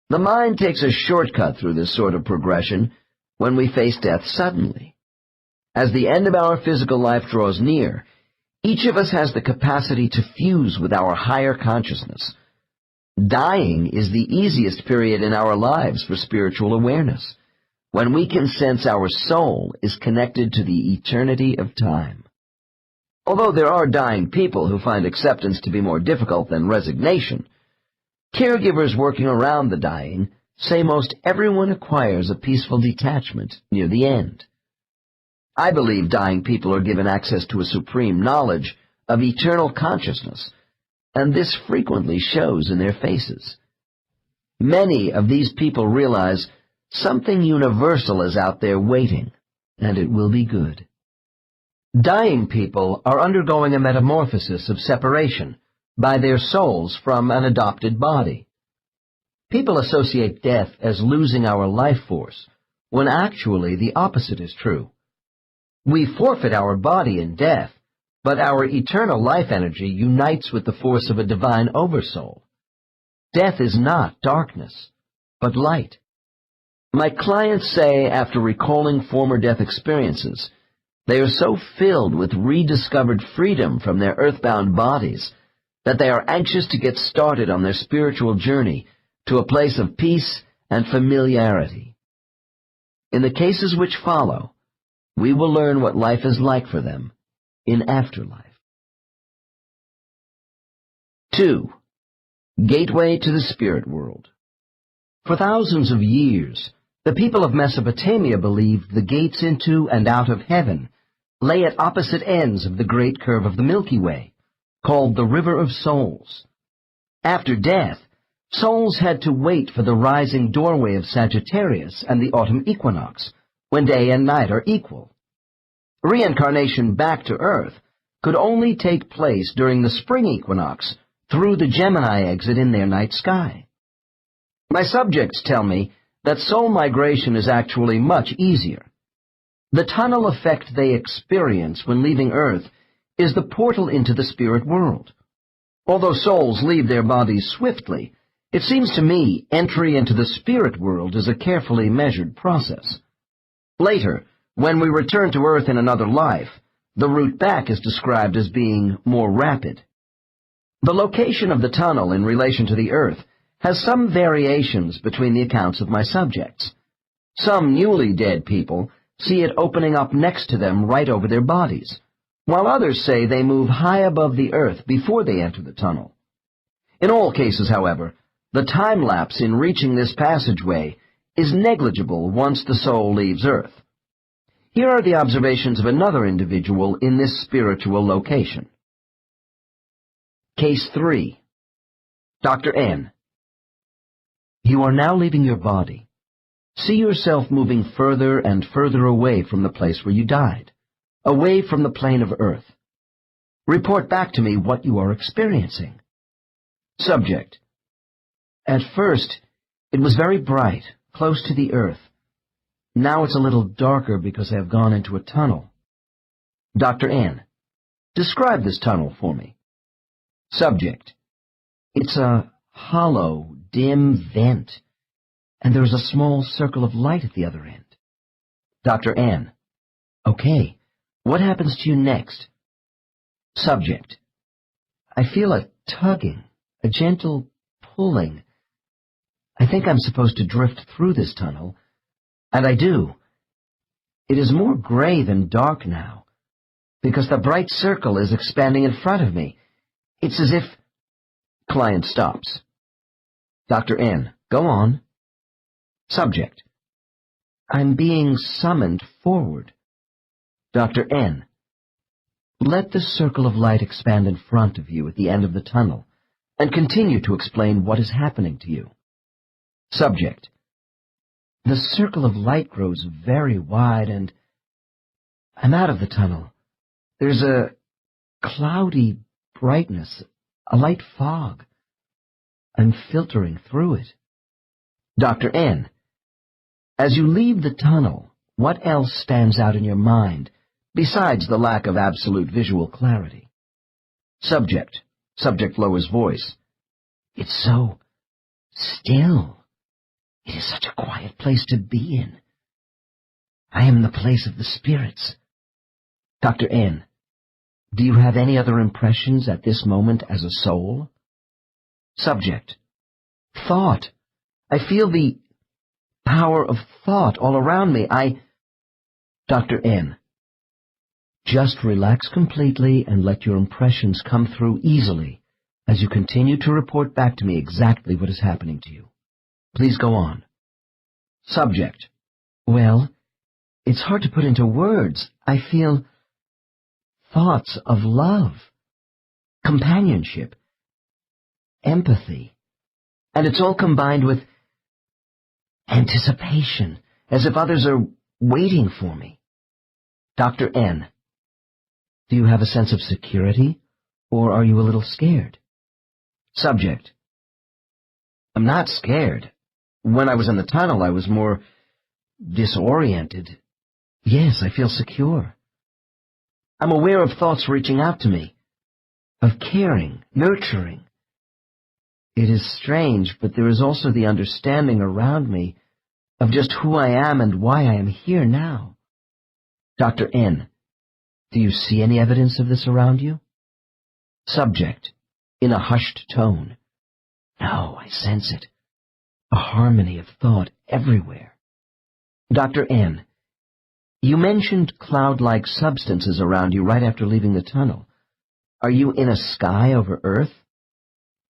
The mind takes a shortcut through this sort of progression when we face death suddenly. As the end of our physical life draws near, each of us has the capacity to fuse with our higher consciousness. Dying is the easiest period in our lives for spiritual awareness, when we can sense our soul is connected to the eternity of time. Although there are dying people who find acceptance to be more difficult than resignation, caregivers working around the dying say most everyone acquires a peaceful detachment near the end. I believe dying people are given access to a supreme knowledge of eternal consciousness, and this frequently shows in their faces. Many of these people realize something universal is out there waiting, and it will be good. Dying people are undergoing a metamorphosis of separation by their souls from an adopted body. People associate death as losing our life force, when actually the opposite is true. We forfeit our body in death, but our eternal life energy unites with the force of a divine oversoul. Death is not darkness, but light. My clients say after recalling former death experiences, they are so filled with rediscovered freedom from their earthbound bodies that they are anxious to get started on their spiritual journey to a place of peace and familiarity. In the cases which follow, we will learn what life is like for them in afterlife. 2. Gateway to the Spirit World. For thousands of years, the people of Mesopotamia believed the gates into and out of heaven lay at opposite ends of the great curve of the Milky Way, called the River of Souls. After death, souls had to wait for the rising doorway of Sagittarius and the autumn equinox, when day and night are equal. Reincarnation back to Earth could only take place during the spring equinox through the Gemini exit in their night sky. My subjects tell me that soul migration is actually much easier. The tunnel effect they experience when leaving Earth is the portal into the spirit world. Although souls leave their bodies swiftly, it seems to me entry into the spirit world is a carefully measured process. Later, When we return to Earth in another life, the route back is described as being more rapid. The location of the tunnel in relation to the Earth has some variations between the accounts of my subjects. Some newly dead people see it opening up next to them right over their bodies, while others say they move high above the Earth before they enter the tunnel. In all cases, however, the time lapse in reaching this passageway is negligible once the soul leaves Earth. Here are the observations of another individual in this spiritual location. Case 3. Dr. N. You are now leaving your body. See yourself moving further and further away from the place where you died, away from the plane of Earth. Report back to me what you are experiencing. Subject. At first, it was very bright, close to the Earth. Now it's a little darker because I have gone into a tunnel. Dr. N. Describe this tunnel for me. Subject. It's a hollow, dim vent, and there is a small circle of light at the other end. Dr. N. Okay, what happens to you next? Subject. I feel a tugging, a gentle pulling. I think I'm supposed to drift through this tunnel, and I do. It is more gray than dark now, because the bright circle is expanding in front of me. It's as if... Client stops. Dr. N. Go on. Subject. I'm being summoned forward. Dr. N. Let the circle of light expand in front of you at the end of the tunnel, and continue to explain what is happening to you. Subject. The circle of light grows very wide, and I'm out of the tunnel. There's a cloudy brightness, a light fog. I'm filtering through it. Dr. N. As you leave the tunnel, what else stands out in your mind, besides the lack of absolute visual clarity? Subject. Subject lowers voice. It's so still. It is such a quiet place to be in. I am in the place of the spirits. Dr. N. Do you have any other impressions at this moment as a soul? Subject. Thought. I feel the power of thought all around me. Dr. N. Just relax completely and let your impressions come through easily as you continue to report back to me exactly what is happening to you. Please go on. Subject. Well, it's hard to put into words. I feel thoughts of love, companionship, empathy, and it's all combined with anticipation, as if others are waiting for me. Dr. N. Do you have a sense of security, or are you a little scared? Subject. I'm not scared. When I was in the tunnel, I was more disoriented. Yes, I feel secure. I'm aware of thoughts reaching out to me, of caring, nurturing. It is strange, but there is also the understanding around me of just who I am and why I am here now. Dr. N. Do you see any evidence of this around you? Subject, in a hushed tone. No, I sense it. A harmony of thought everywhere. Dr. N. You mentioned cloud-like substances around you right after leaving the tunnel. Are you in a sky over Earth?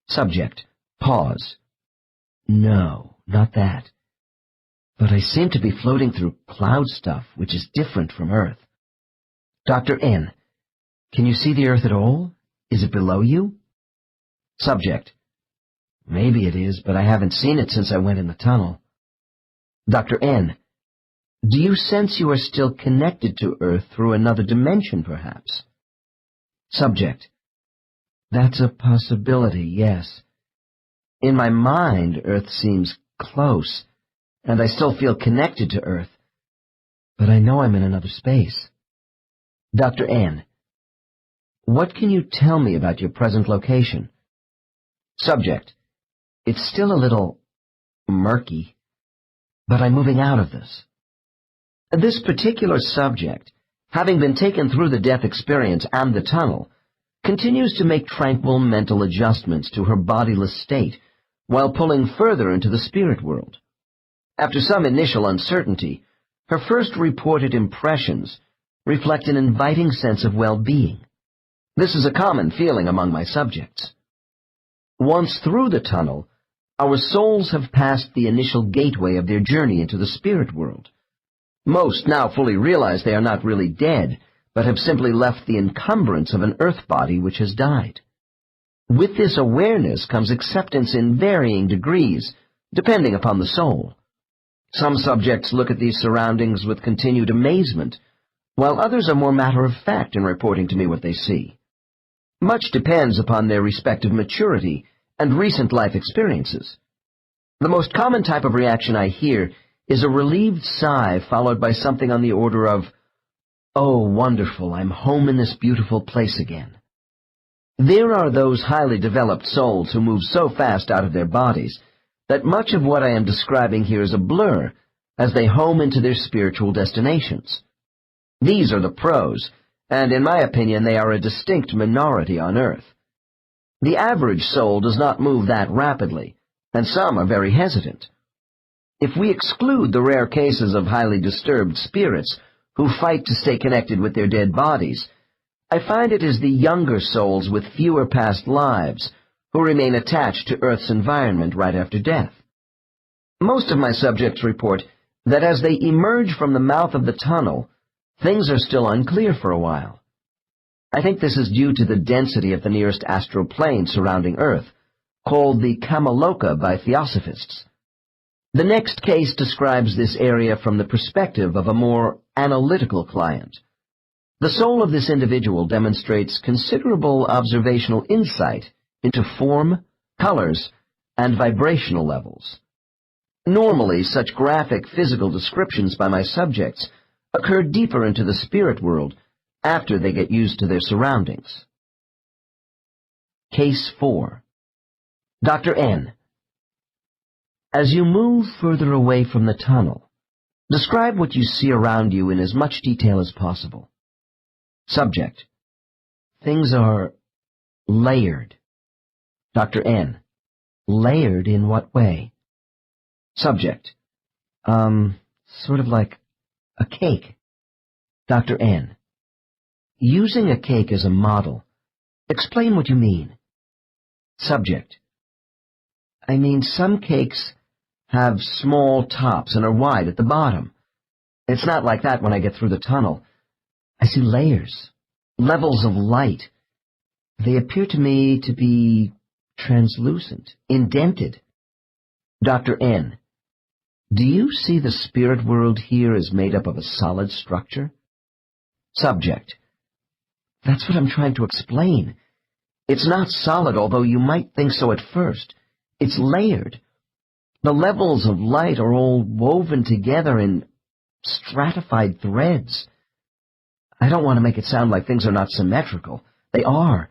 Subject. Pause. No, not that. But I seem to be floating through cloud stuff, which is different from Earth. Dr. N. Can you see the Earth at all? Is it below you? Subject. Maybe it is, but I haven't seen it since I went in the tunnel. Dr. N. Do you sense you are still connected to Earth through another dimension, perhaps? Subject. That's a possibility, yes. In my mind, Earth seems close, and I still feel connected to Earth, but I know I'm in another space. Dr. N. What can you tell me about your present location? Subject. It's still a little murky, but I'm moving out of this. This particular subject, having been taken through the death experience and the tunnel, continues to make tranquil mental adjustments to her bodiless state while pulling further into the spirit world. After some initial uncertainty, her first reported impressions reflect an inviting sense of well-being. This is a common feeling among my subjects. Once through the tunnel, our souls have passed the initial gateway of their journey into the spirit world. Most now fully realize they are not really dead, but have simply left the encumbrance of an earth body which has died. With this awareness comes acceptance in varying degrees, depending upon the soul. Some subjects look at these surroundings with continued amazement, while others are more matter-of-fact in reporting to me what they see. Much depends upon their respective maturity and recent life experiences. The most common type of reaction I hear is a relieved sigh followed by something on the order of, "Oh, wonderful, I'm home in this beautiful place again." There are those highly developed souls who move so fast out of their bodies that much of what I am describing here is a blur as they home into their spiritual destinations. These are the pros, and in my opinion they are a distinct minority on Earth. The average soul does not move that rapidly, and some are very hesitant. If we exclude the rare cases of highly disturbed spirits who fight to stay connected with their dead bodies, I find it is the younger souls with fewer past lives who remain attached to Earth's environment right after death. Most of my subjects report that as they emerge from the mouth of the tunnel, things are still unclear for a while. I think this is due to the density of the nearest astral plane surrounding Earth, called the Kamaloka by theosophists. The next case describes this area from the perspective of a more analytical client. The soul of this individual demonstrates considerable observational insight into form, colors, and vibrational levels. Normally, such graphic physical descriptions by my subjects occur deeper into the spirit world after they get used to their surroundings. Case 4. Dr. N. As you move further away from the tunnel, describe what you see around you in as much detail as possible. Subject. Things are layered. Dr. N. Layered in what way? Subject. Sort of like a cake. Dr. N. Using a cake as a model, explain what you mean. Subject. I mean, some cakes have small tops and are wide at the bottom. It's not like that when I get through the tunnel. I see layers, levels of light. They appear to me to be translucent, indented. Dr. N. Do you see the spirit world here as made up of a solid structure? Subject. That's what I'm trying to explain. It's not solid, although you might think so at first. It's layered. The levels of light are all woven together in stratified threads. I don't want to make it sound like things are not symmetrical. They are.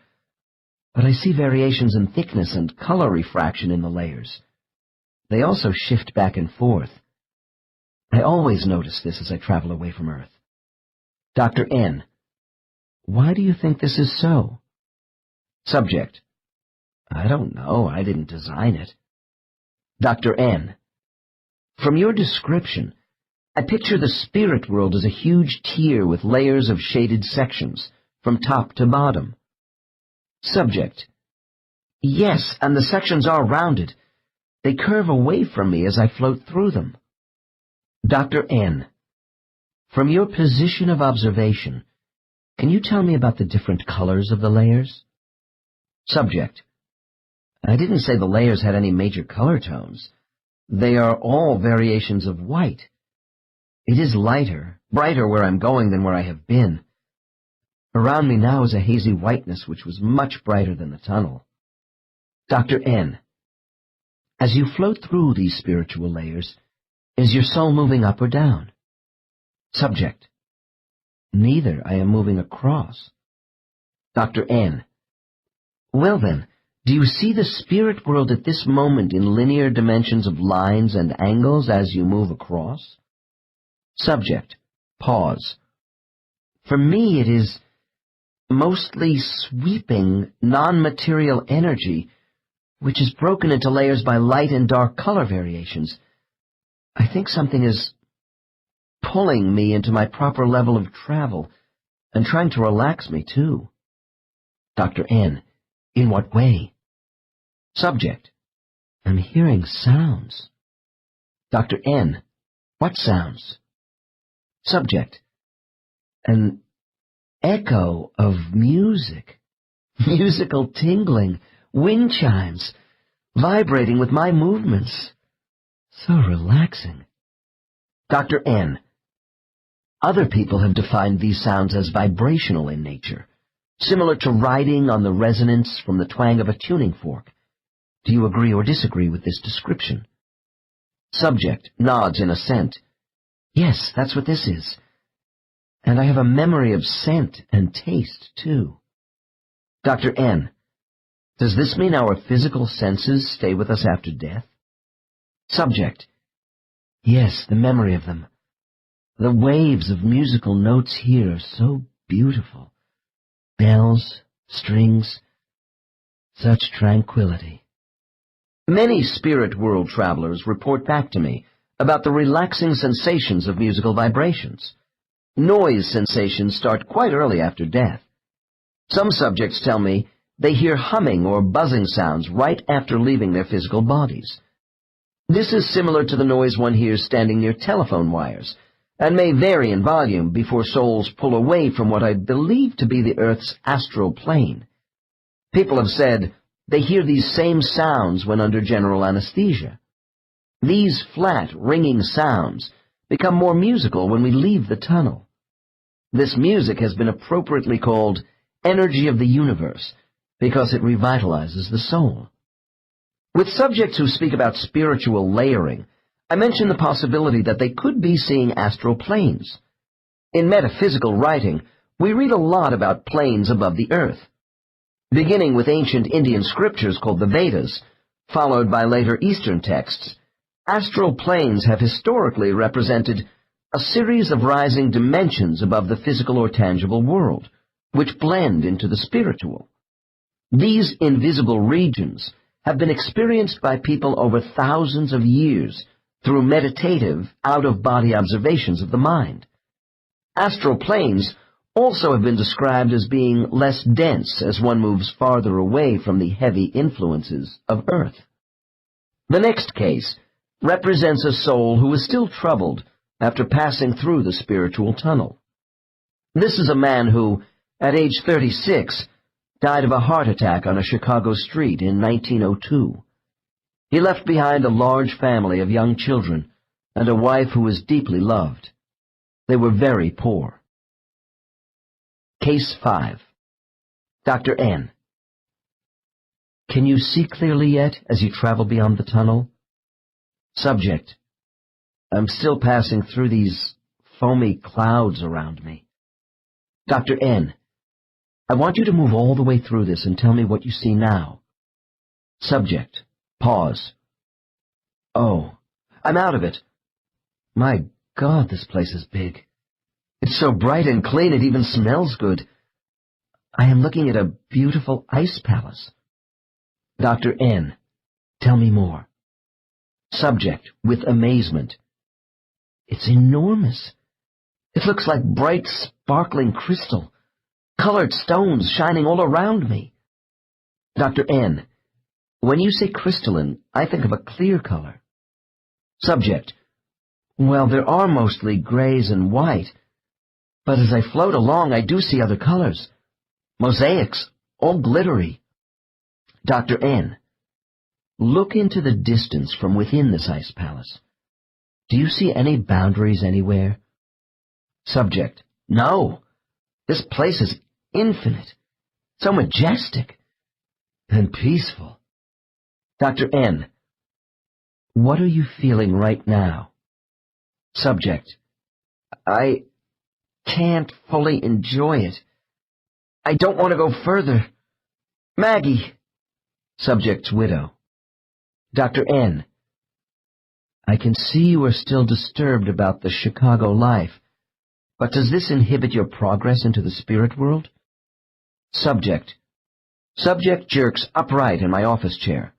But I see variations in thickness and color refraction in the layers. They also shift back and forth. I always notice this as I travel away from Earth. Dr. N. Why do you think this is so? Subject. I don't know. I didn't design it. Dr. N. From your description, I picture the spirit world as a huge tier with layers of shaded sections, from top to bottom. Subject. Yes, and the sections are rounded. They curve away from me as I float through them. Dr. N. From your position of observation, can you tell me about the different colors of the layers? Subject. I didn't say the layers had any major color tones. They are all variations of white. It is lighter, brighter where I'm going than where I have been. Around me now is a hazy whiteness which was much brighter than the tunnel. Dr. N. As you float through these spiritual layers, is your soul moving up or down? Subject. Neither. I am moving across. Dr. N. Well then, do you see the spirit world at this moment in linear dimensions of lines and angles as you move across? Subject. Pause. For me, it is mostly sweeping, non-material energy, which is broken into layers by light and dark color variations. I think something is pulling me into my proper level of travel, and trying to relax me, too. Dr. N. In what way? Subject. I'm hearing sounds. Dr. N. What sounds? Subject. An echo of music. Musical tingling, wind chimes, vibrating with my movements. So relaxing. Dr. N. Other people have defined these sounds as vibrational in nature, similar to riding on the resonance from the twang of a tuning fork. Do you agree or disagree with this description? Subject nods in assent. Yes, that's what this is. And I have a memory of scent and taste, too. Dr. N. Does this mean our physical senses stay with us after death? Subject. Yes, the memory of them. The waves of musical notes here are so beautiful. Bells, strings, such tranquility. Many spirit world travelers report back to me about the relaxing sensations of musical vibrations. Noise sensations start quite early after death. Some subjects tell me they hear humming or buzzing sounds right after leaving their physical bodies. This is similar to the noise one hears standing near telephone wires, and may vary in volume before souls pull away from what I believe to be the Earth's astral plane. People have said they hear these same sounds when under general anesthesia. These flat, ringing sounds become more musical when we leave the tunnel. This music has been appropriately called energy of the universe because it revitalizes the soul. With subjects who speak about spiritual layering, I mention the possibility that they could be seeing astral planes. In metaphysical writing, we read a lot about planes above the earth. Beginning with ancient Indian scriptures called the Vedas, followed by later Eastern texts, astral planes have historically represented a series of rising dimensions above the physical or tangible world, which blend into the spiritual. These invisible regions have been experienced by people over thousands of years through meditative, out-of-body observations of the mind. Astral planes also have been described as being less dense as one moves farther away from the heavy influences of Earth. The next case represents a soul who is still troubled after passing through the spiritual tunnel. This is a man who, at age 36, died of a heart attack on a Chicago street in 1902. He left behind a large family of young children and a wife who was deeply loved. They were very poor. Case 5. Dr. N. Can you see clearly yet as you travel beyond the tunnel? Subject. I'm still passing through these foamy clouds around me. Dr. N. I want you to move all the way through this and tell me what you see now. Subject. Pause. Oh, I'm out of it. My God, this place is big. It's so bright and clean it even smells good. I am looking at a beautiful ice palace. Dr. N. Tell me more. Subject, with amazement. It's enormous. It looks like bright, sparkling crystal, colored stones shining all around me. Dr. N. When you say crystalline, I think of a clear color. Subject. Well, there are mostly grays and white, but as I float along, I do see other colors. Mosaics, all glittery. Dr. N. Look into the distance from within this ice palace. Do you see any boundaries anywhere? Subject. No. This place is infinite, so majestic and peaceful. Dr. N. What are you feeling right now? Subject. I can't fully enjoy it. I don't want to go further. Maggie. Subject's widow. Dr. N. I can see you are still disturbed about the Chicago life. But does this inhibit your progress into the spirit world? Subject. Subject jerks upright in my office chair.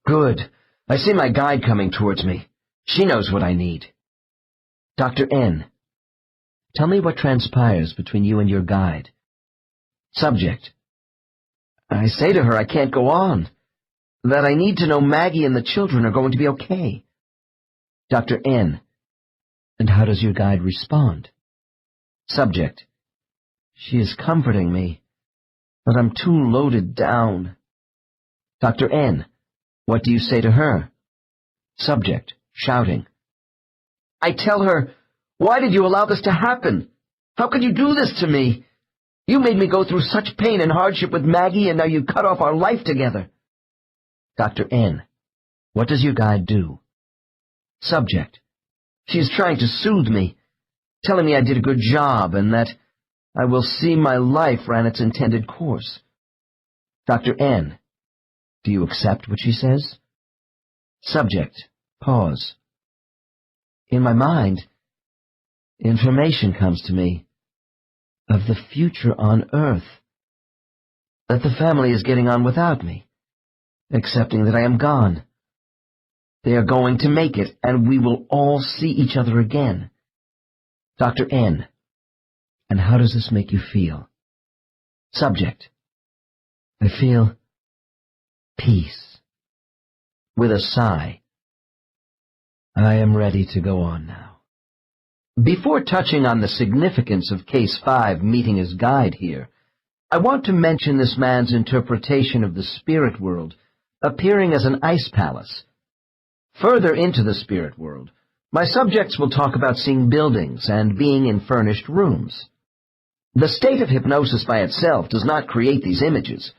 Good. I see my guide coming towards me. She knows what I need. Dr. N. Tell me what transpires between you and your guide. Subject. I say to her I can't go on, that I need to know Maggie and the children are going to be okay. Dr. N. And how does your guide respond? Subject. She is comforting me, but I'm too loaded down. Dr. N. What do you say to her? Subject, shouting. I tell her, why did you allow this to happen? How could you do this to me? You made me go through such pain and hardship with Maggie, and now you cut off our life together. Dr. N. What does your guide do? Subject. She is trying to soothe me, telling me I did a good job and that I will see my life ran its intended course. Dr. N. Do you accept what she says? Subject. Pause. In my mind, information comes to me of the future on Earth, that the family is getting on without me, accepting that I am gone. They are going to make it, and we will all see each other again. Dr. N. And how does this make you feel? Subject. I feel peace. With a sigh. I am ready to go on now. Before touching on the significance of Case 5 meeting his guide here, I want to mention this man's interpretation of the spirit world appearing as an ice palace. Further into the spirit world, my subjects will talk about seeing buildings and being in furnished rooms. The state of hypnosis by itself does not create these images.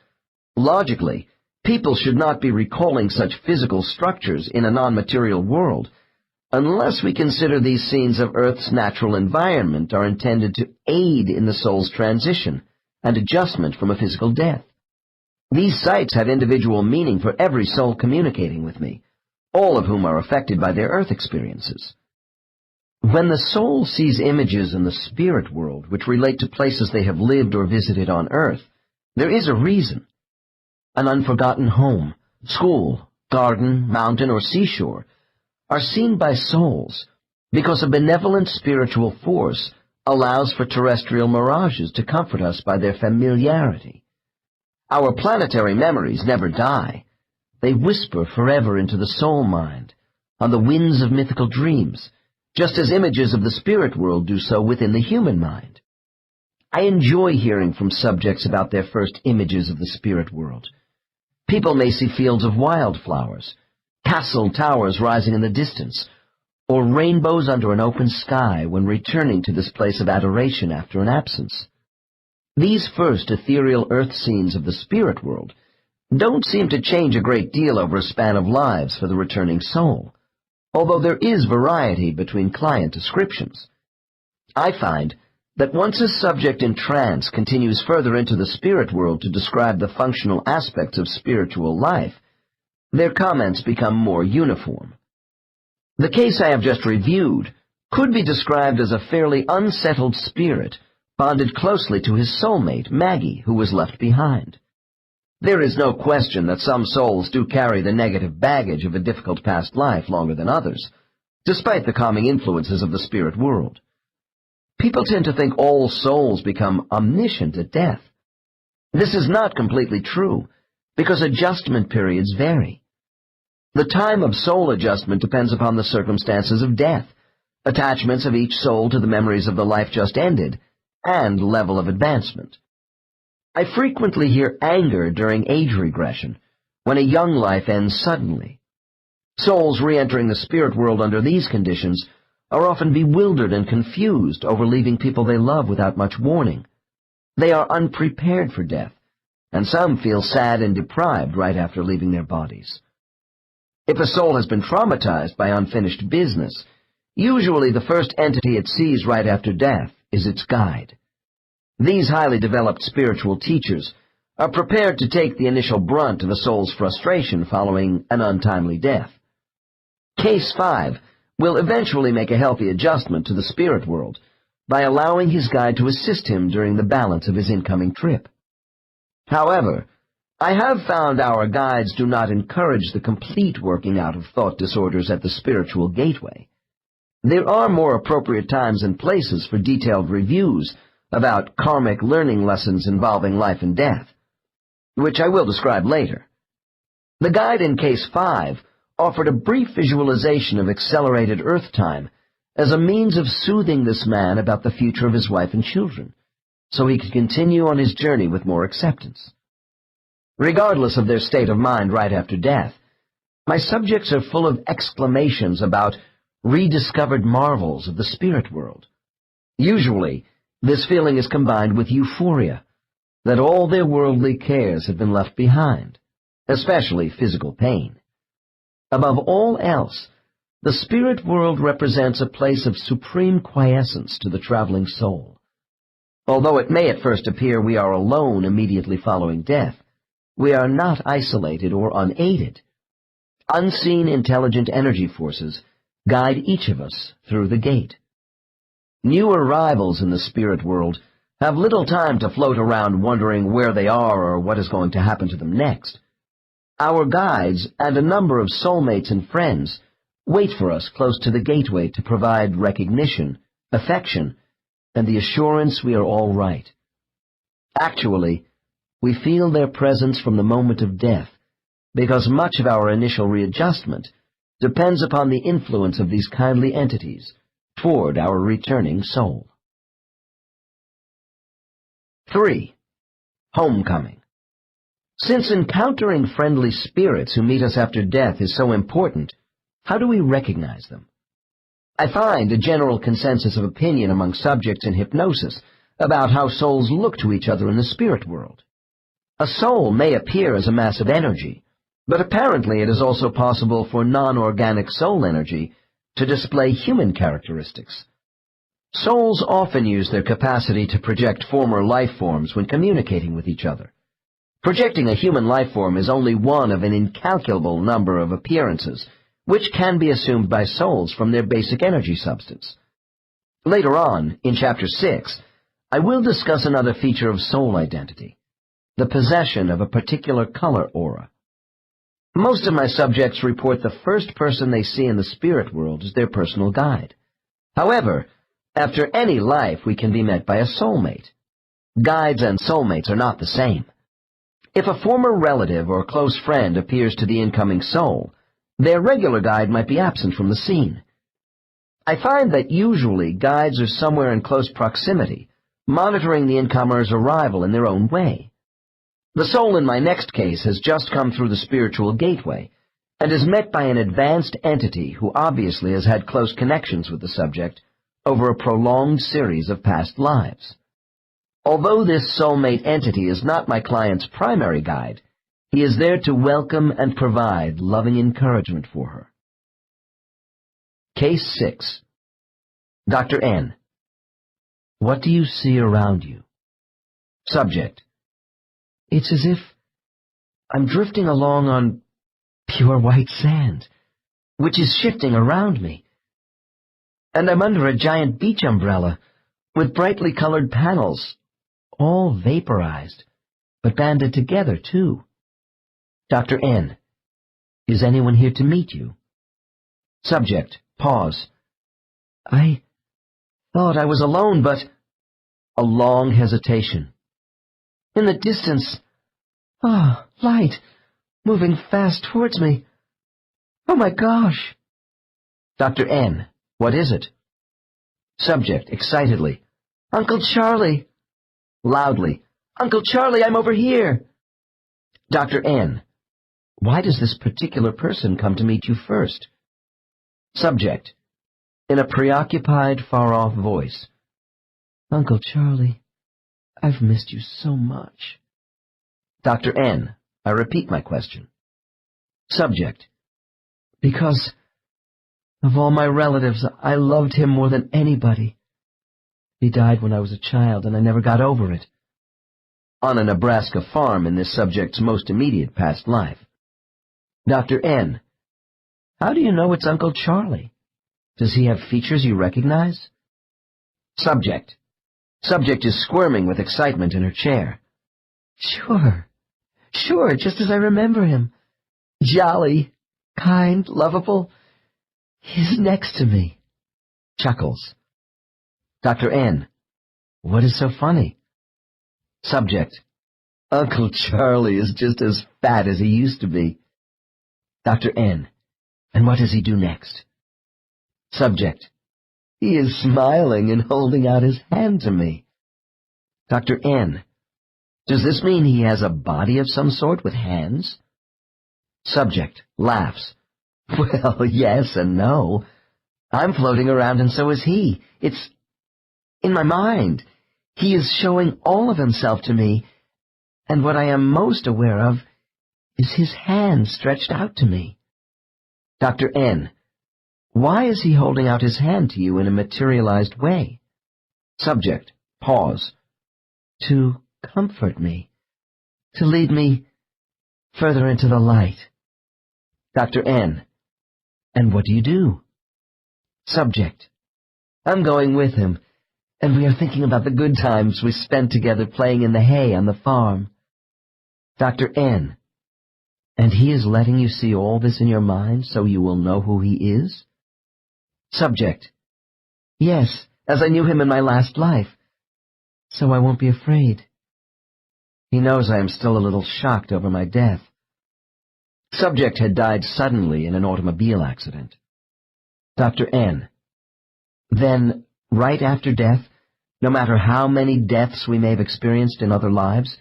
Logically, people should not be recalling such physical structures in a non-material world, unless we consider these scenes of Earth's natural environment are intended to aid in the soul's transition and adjustment from a physical death. These sights have individual meaning for every soul communicating with me, all of whom are affected by their Earth experiences. When the soul sees images in the spirit world which relate to places they have lived or visited on Earth, there is a reason. An unforgotten home, school, garden, mountain, or seashore are seen by souls because a benevolent spiritual force allows for terrestrial mirages to comfort us by their familiarity. Our planetary memories never die. They whisper forever into the soul mind, on the winds of mythical dreams, just as images of the spirit world do so within the human mind. I enjoy hearing from subjects about their first images of the spirit world. People may see fields of wildflowers, castle towers rising in the distance, or rainbows under an open sky when returning to this place of adoration after an absence. These first ethereal earth scenes of the spirit world don't seem to change a great deal over a span of lives for the returning soul, although there is variety between client descriptions. I find that once a subject in trance continues further into the spirit world to describe the functional aspects of spiritual life, their comments become more uniform. The case I have just reviewed could be described as a fairly unsettled spirit bonded closely to his soulmate, Maggie, who was left behind. There is no question that some souls do carry the negative baggage of a difficult past life longer than others, despite the calming influences of the spirit world. People tend to think all souls become omniscient at death. This is not completely true, because adjustment periods vary. The time of soul adjustment depends upon the circumstances of death, attachments of each soul to the memories of the life just ended, and level of advancement. I frequently hear anger during age regression, when a young life ends suddenly. Souls re-entering the spirit world under these conditions are often bewildered and confused over leaving people they love without much warning. They are unprepared for death, and some feel sad and deprived right after leaving their bodies. If a soul has been traumatized by unfinished business, usually the first entity it sees right after death is its guide. These highly developed spiritual teachers are prepared to take the initial brunt of a soul's frustration following an untimely death. Case 5 will eventually make a healthy adjustment to the spirit world, by allowing his guide to assist him during the balance of his incoming trip. However, I have found our guides do not encourage the complete working out of thought disorders at the spiritual gateway. There are more appropriate times and places for detailed reviews about karmic learning lessons involving life and death, which I will describe later. The guide in Case 5 offered a brief visualization of accelerated Earth time as a means of soothing this man about the future of his wife and children, so he could continue on his journey with more acceptance. Regardless of their state of mind right after death, my subjects are full of exclamations about rediscovered marvels of the spirit world. Usually, this feeling is combined with euphoria, that all their worldly cares have been left behind, especially physical pain. Above all else, the spirit world represents a place of supreme quiescence to the traveling soul. Although it may at first appear we are alone immediately following death, we are not isolated or unaided. Unseen intelligent energy forces guide each of us through the gate. New arrivals in the spirit world have little time to float around wondering where they are or what is going to happen to them next. Our guides and a number of soulmates and friends wait for us close to the gateway to provide recognition, affection, and the assurance we are all right. Actually, we feel their presence from the moment of death, because much of our initial readjustment depends upon the influence of these kindly entities toward our returning soul. 3. Homecoming. Since encountering friendly spirits who meet us after death is so important, how do we recognize them? I find a general consensus of opinion among subjects in hypnosis about how souls look to each other in the spirit world. A soul may appear as a mass of energy, but apparently it is also possible for non-organic soul energy to display human characteristics. Souls often use their capacity to project former life forms when communicating with each other. Projecting a human life form is only one of an incalculable number of appearances, which can be assumed by souls from their basic energy substance. Later on, in Chapter 6, I will discuss another feature of soul identity, the possession of a particular color aura. Most of my subjects report the first person they see in the spirit world as their personal guide. However, after any life, we can be met by a soulmate. Guides and soulmates are not the same. If a former relative or close friend appears to the incoming soul, their regular guide might be absent from the scene. I find that usually guides are somewhere in close proximity, monitoring the incomer's arrival in their own way. The soul in my next case has just come through the spiritual gateway and is met by an advanced entity who obviously has had close connections with the subject over a prolonged series of past lives. Although this soulmate entity is not my client's primary guide, he is there to welcome and provide loving encouragement for her. Case 6. Dr. N. What do you see around you? Subject. It's as if I'm drifting along on pure white sand, which is shifting around me. And I'm under a giant beach umbrella with brightly colored panels, all vaporized, but banded together, too. Dr. N. Is anyone here to meet you? Subject. Pause. I thought I was alone, but... A long hesitation. In the distance, light, moving fast towards me. Oh my gosh. Dr. N. What is it? Subject. Excitedly. Uncle Charlie. Loudly. Uncle Charlie, I'm over here. Dr. N. Why does this particular person come to meet you first? Subject. In a preoccupied, far-off voice. Uncle Charlie, I've missed you so much. Dr. N. I repeat my question. Subject. Because of all my relatives, I loved him more than anybody. He died when I was a child, and I never got over it. On a Nebraska farm in this subject's most immediate past life. Dr. N. How do you know it's Uncle Charlie? Does he have features you recognize? Subject. Subject is squirming with excitement in her chair. Sure, just as I remember him. Jolly, kind, lovable. He's next to me. Chuckles. Dr. N. What is so funny? Subject. Uncle Charlie is just as fat as he used to be. Dr. N. And what does he do next? Subject. He is smiling and holding out his hand to me. Dr. N. Does this mean he has a body of some sort with hands? Subject. Laughs. Well, yes and no. I'm floating around and so is he. It's in my mind. He is showing all of himself to me, and what I am most aware of is his hand stretched out to me. Dr. N. Why is he holding out his hand to you in a materialized way? Subject. Pause. To comfort me. To lead me further into the light. Dr. N. And what do you do? Subject. I'm going with him, and we are thinking about the good times we spent together playing in the hay on the farm. Dr. N. And he is letting you see all this in your mind so you will know who he is? Subject. Yes, as I knew him in my last life, so I won't be afraid. He knows I am still a little shocked over my death. Subject had died suddenly in an automobile accident. Dr. N. Then, right after death, no matter how many deaths we may have experienced in other lives,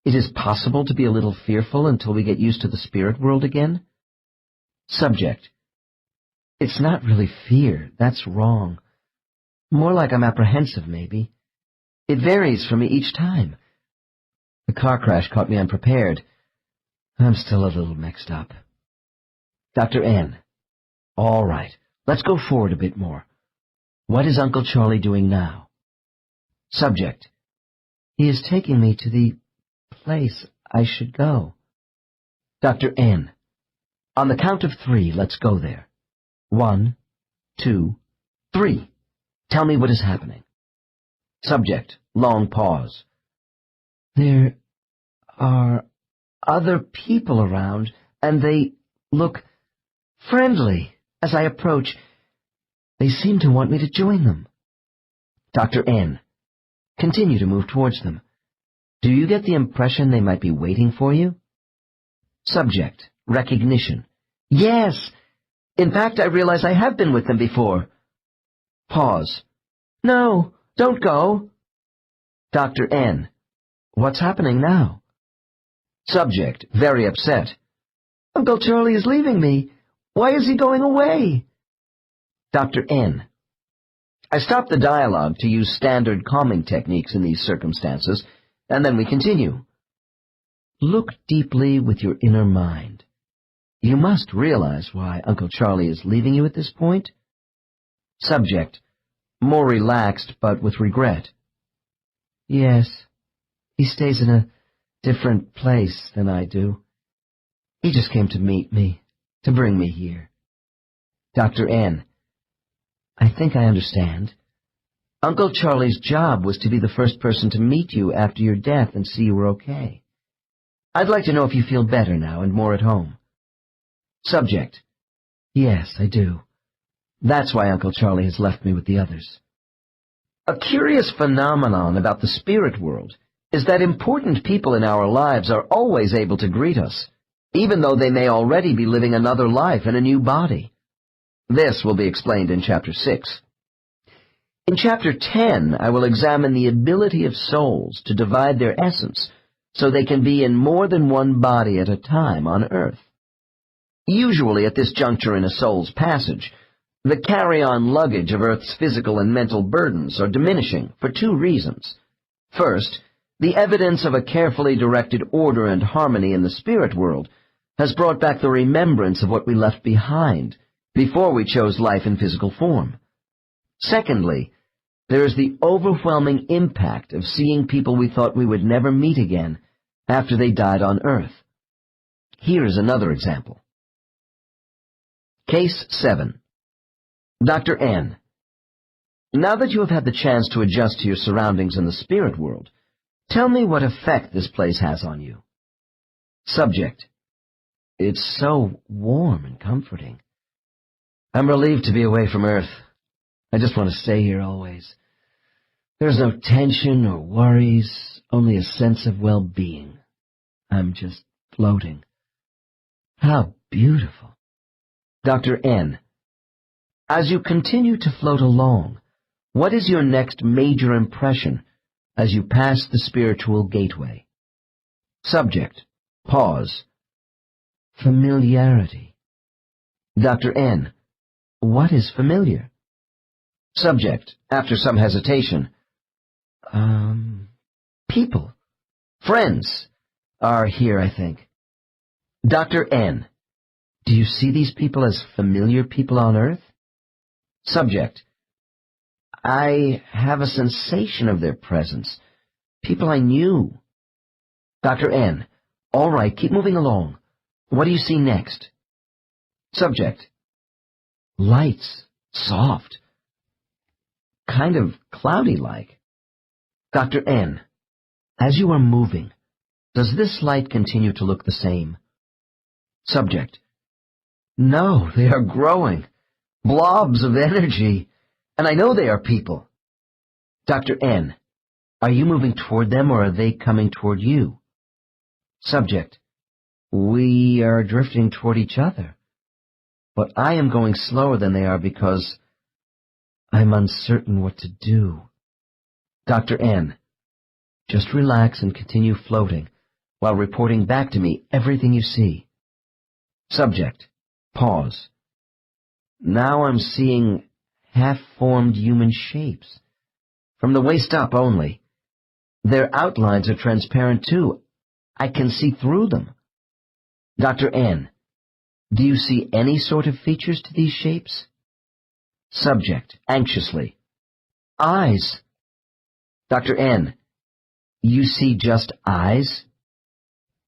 it is possible to be a little fearful until we get used to the spirit world again? Subject. It's not really fear. That's wrong. More like I'm apprehensive, maybe. It varies for me each time. The car crash caught me unprepared. I'm still a little mixed up. Dr. N. All right. Let's go forward a bit more. What is Uncle Charlie doing now? Subject. He is taking me to the place I should go. Dr. N. On the count of 3, let's go there. 1, 2, 3. Tell me what is happening. Subject. Long pause. There are other people around, and they look friendly as I approach. They seem to want me to join them. Dr. N. Continue to move towards them. Do you get the impression they might be waiting for you? Subject. Recognition. Yes. In fact, I realize I have been with them before. Pause. No, don't go. Dr. N. What's happening now? Subject. Very upset. Uncle Charlie is leaving me. Why is he going away? Dr. N. I stop the dialogue to use standard calming techniques in these circumstances, and then we continue. Look deeply with your inner mind. You must realize why Uncle Charlie is leaving you at this point. Subject. More relaxed, but with regret. Yes, he stays in a different place than I do. He just came to meet me, to bring me here. Dr. N. I think I understand. Uncle Charlie's job was to be the first person to meet you after your death and see you were okay. I'd like to know if you feel better now and more at home. Subject. Yes, I do. That's why Uncle Charlie has left me with the others. A curious phenomenon about the spirit world is that important people in our lives are always able to greet us, even though they may already be living another life in a new body. This will be explained in Chapter 6. In Chapter 10, I will examine the ability of souls to divide their essence so they can be in more than one body at a time on Earth. Usually at this juncture in a soul's passage, the carry-on luggage of Earth's physical and mental burdens are diminishing for 2 reasons. First, the evidence of a carefully directed order and harmony in the spirit world has brought back the remembrance of what we left behind before we chose life in physical form. Secondly, there is the overwhelming impact of seeing people we thought we would never meet again after they died on Earth. Here is another example. Case 7. Dr. N. Now that you have had the chance to adjust to your surroundings in the spirit world, tell me what effect this place has on you. Subject: It's so warm and comforting. I'm relieved to be away from Earth. I just want to stay here always. There's no tension or worries, only a sense of well-being. I'm just floating. How beautiful. Dr. N: As you continue to float along, what is your next major impression as you pass the spiritual gateway? Subject: Pause. Familiarity. Dr. N: What is familiar? Subject, after some hesitation: People. Friends are here, I think. Dr. N: Do you see these people as familiar people on Earth? Subject: I have a sensation of their presence. People I knew. Dr. N: All right, keep moving along. What do you see next? Subject: Lights. Soft. Kind of cloudy-like. Dr. N: As you are moving, does this light continue to look the same? Subject: No, they are growing. Blobs of energy. And I know they are people. Dr. N: Are you moving toward them, or are they coming toward you? Subject: We are drifting toward each other. But I am going slower than they are because I'm uncertain what to do. Dr. N: Just relax and continue floating while reporting back to me everything you see. Subject: Pause. Now I'm seeing half-formed human shapes. From the waist up only. Their outlines are transparent too. I can see through them. Dr. N: Do you see any sort of features to these shapes? Subject, anxiously: Eyes. Dr. N: You see just eyes?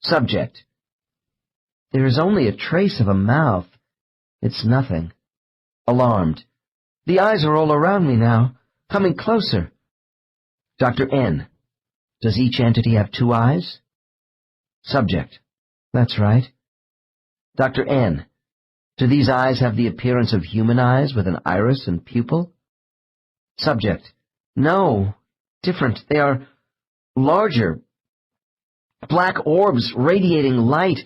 Subject: There is only a trace of a mouth. It's nothing. Alarmed: The eyes are all around me now, coming closer. Dr. N: Does each entity have 2 eyes? Subject: That's right. Dr. N: Do these eyes have the appearance of human eyes with an iris and pupil? Subject: No, different. They are larger. Black orbs radiating light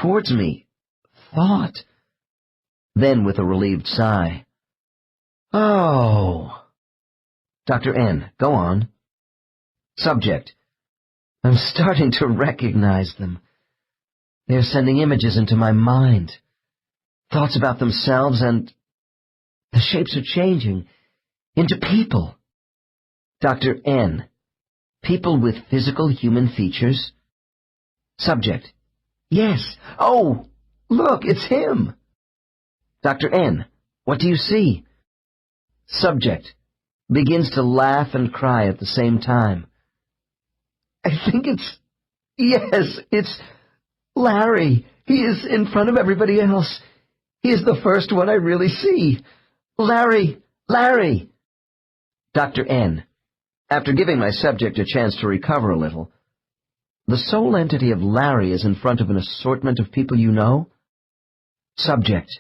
towards me. Thought. Then with a relieved sigh: Oh. Dr. N: Go on. Subject: I'm starting to recognize them. They are sending images into my mind. Thoughts about themselves, and the shapes are changing into people. Dr. N: People with physical human features? Subject: Yes. Oh, look, it's him. Dr. N: What do you see? Subject begins to laugh and cry at the same time. I think it's Larry. He is in front of everybody else. He is the first one I really see. Larry! Larry! Dr. N: After giving my subject a chance to recover a little, the sole entity of Larry is in front of an assortment of people you know? Subject: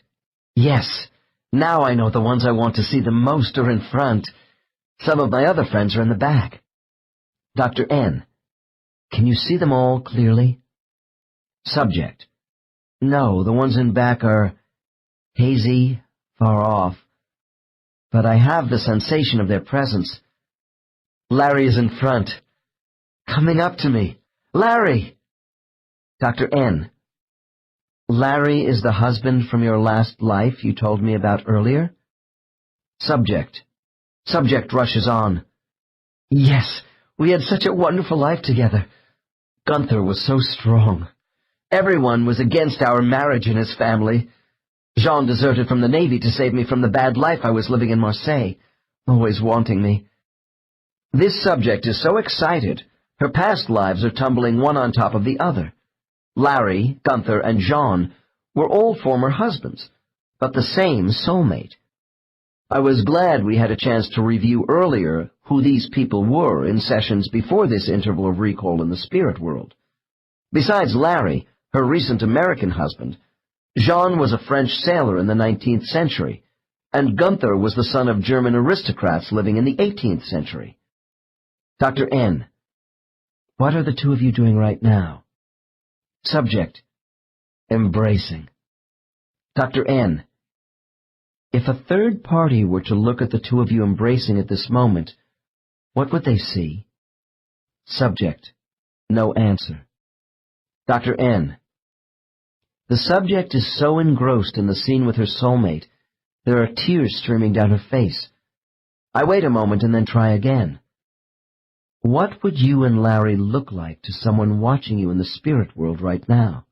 Yes. Now I know the ones I want to see the most are in front. Some of my other friends are in the back. Dr. N: Can you see them all clearly? Subject: No, the ones in back are hazy, far off. But I have the sensation of their presence. Larry is in front, coming up to me. Larry! Dr. N: Larry is the husband from your last life you told me about earlier? Subject rushes on: Yes, we had such a wonderful life together. Gunther was so strong. Everyone was against our marriage in his family. Jean deserted from the Navy to save me from the bad life I was living in Marseille, always wanting me. This subject is so excited, her past lives are tumbling one on top of the other. Larry, Gunther, and Jean were all former husbands, but the same soulmate. I was glad we had a chance to review earlier who these people were in sessions before this interval of recall in the spirit world. Besides Larry, her recent American husband, Jean was a French sailor in the 19th century, and Gunther was the son of German aristocrats living in the 18th century. Dr. N. What are the two of you doing right now? Subject. Embracing. Dr. N. If a third party were to look at the two of you embracing at this moment, what would they see? Subject. No answer. Dr. N. The subject is so engrossed in the scene with her soulmate, there are tears streaming down her face. I wait a moment and then try again. What would you and Larry look like to someone watching you in the spirit world right now?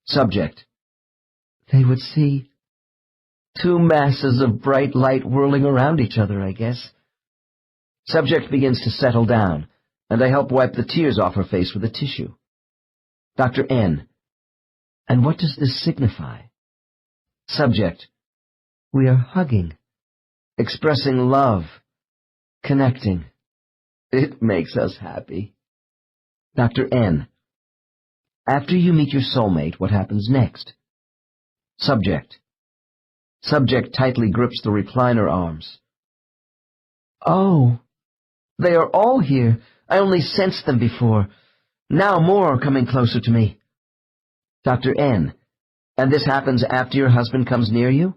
Subject. They would see two masses of bright light whirling around each other, I guess. Subject begins to settle down, and I help wipe the tears off her face with a tissue. Dr. N. And what does this signify? Subject. We are hugging, expressing love, connecting. It makes us happy. Dr. N. After you meet your soulmate, what happens next? Subject. Subject tightly grips the recliner arms. Oh, they are all here. I only sensed them before. Now more are coming closer to me. Dr. N. And this happens after your husband comes near you?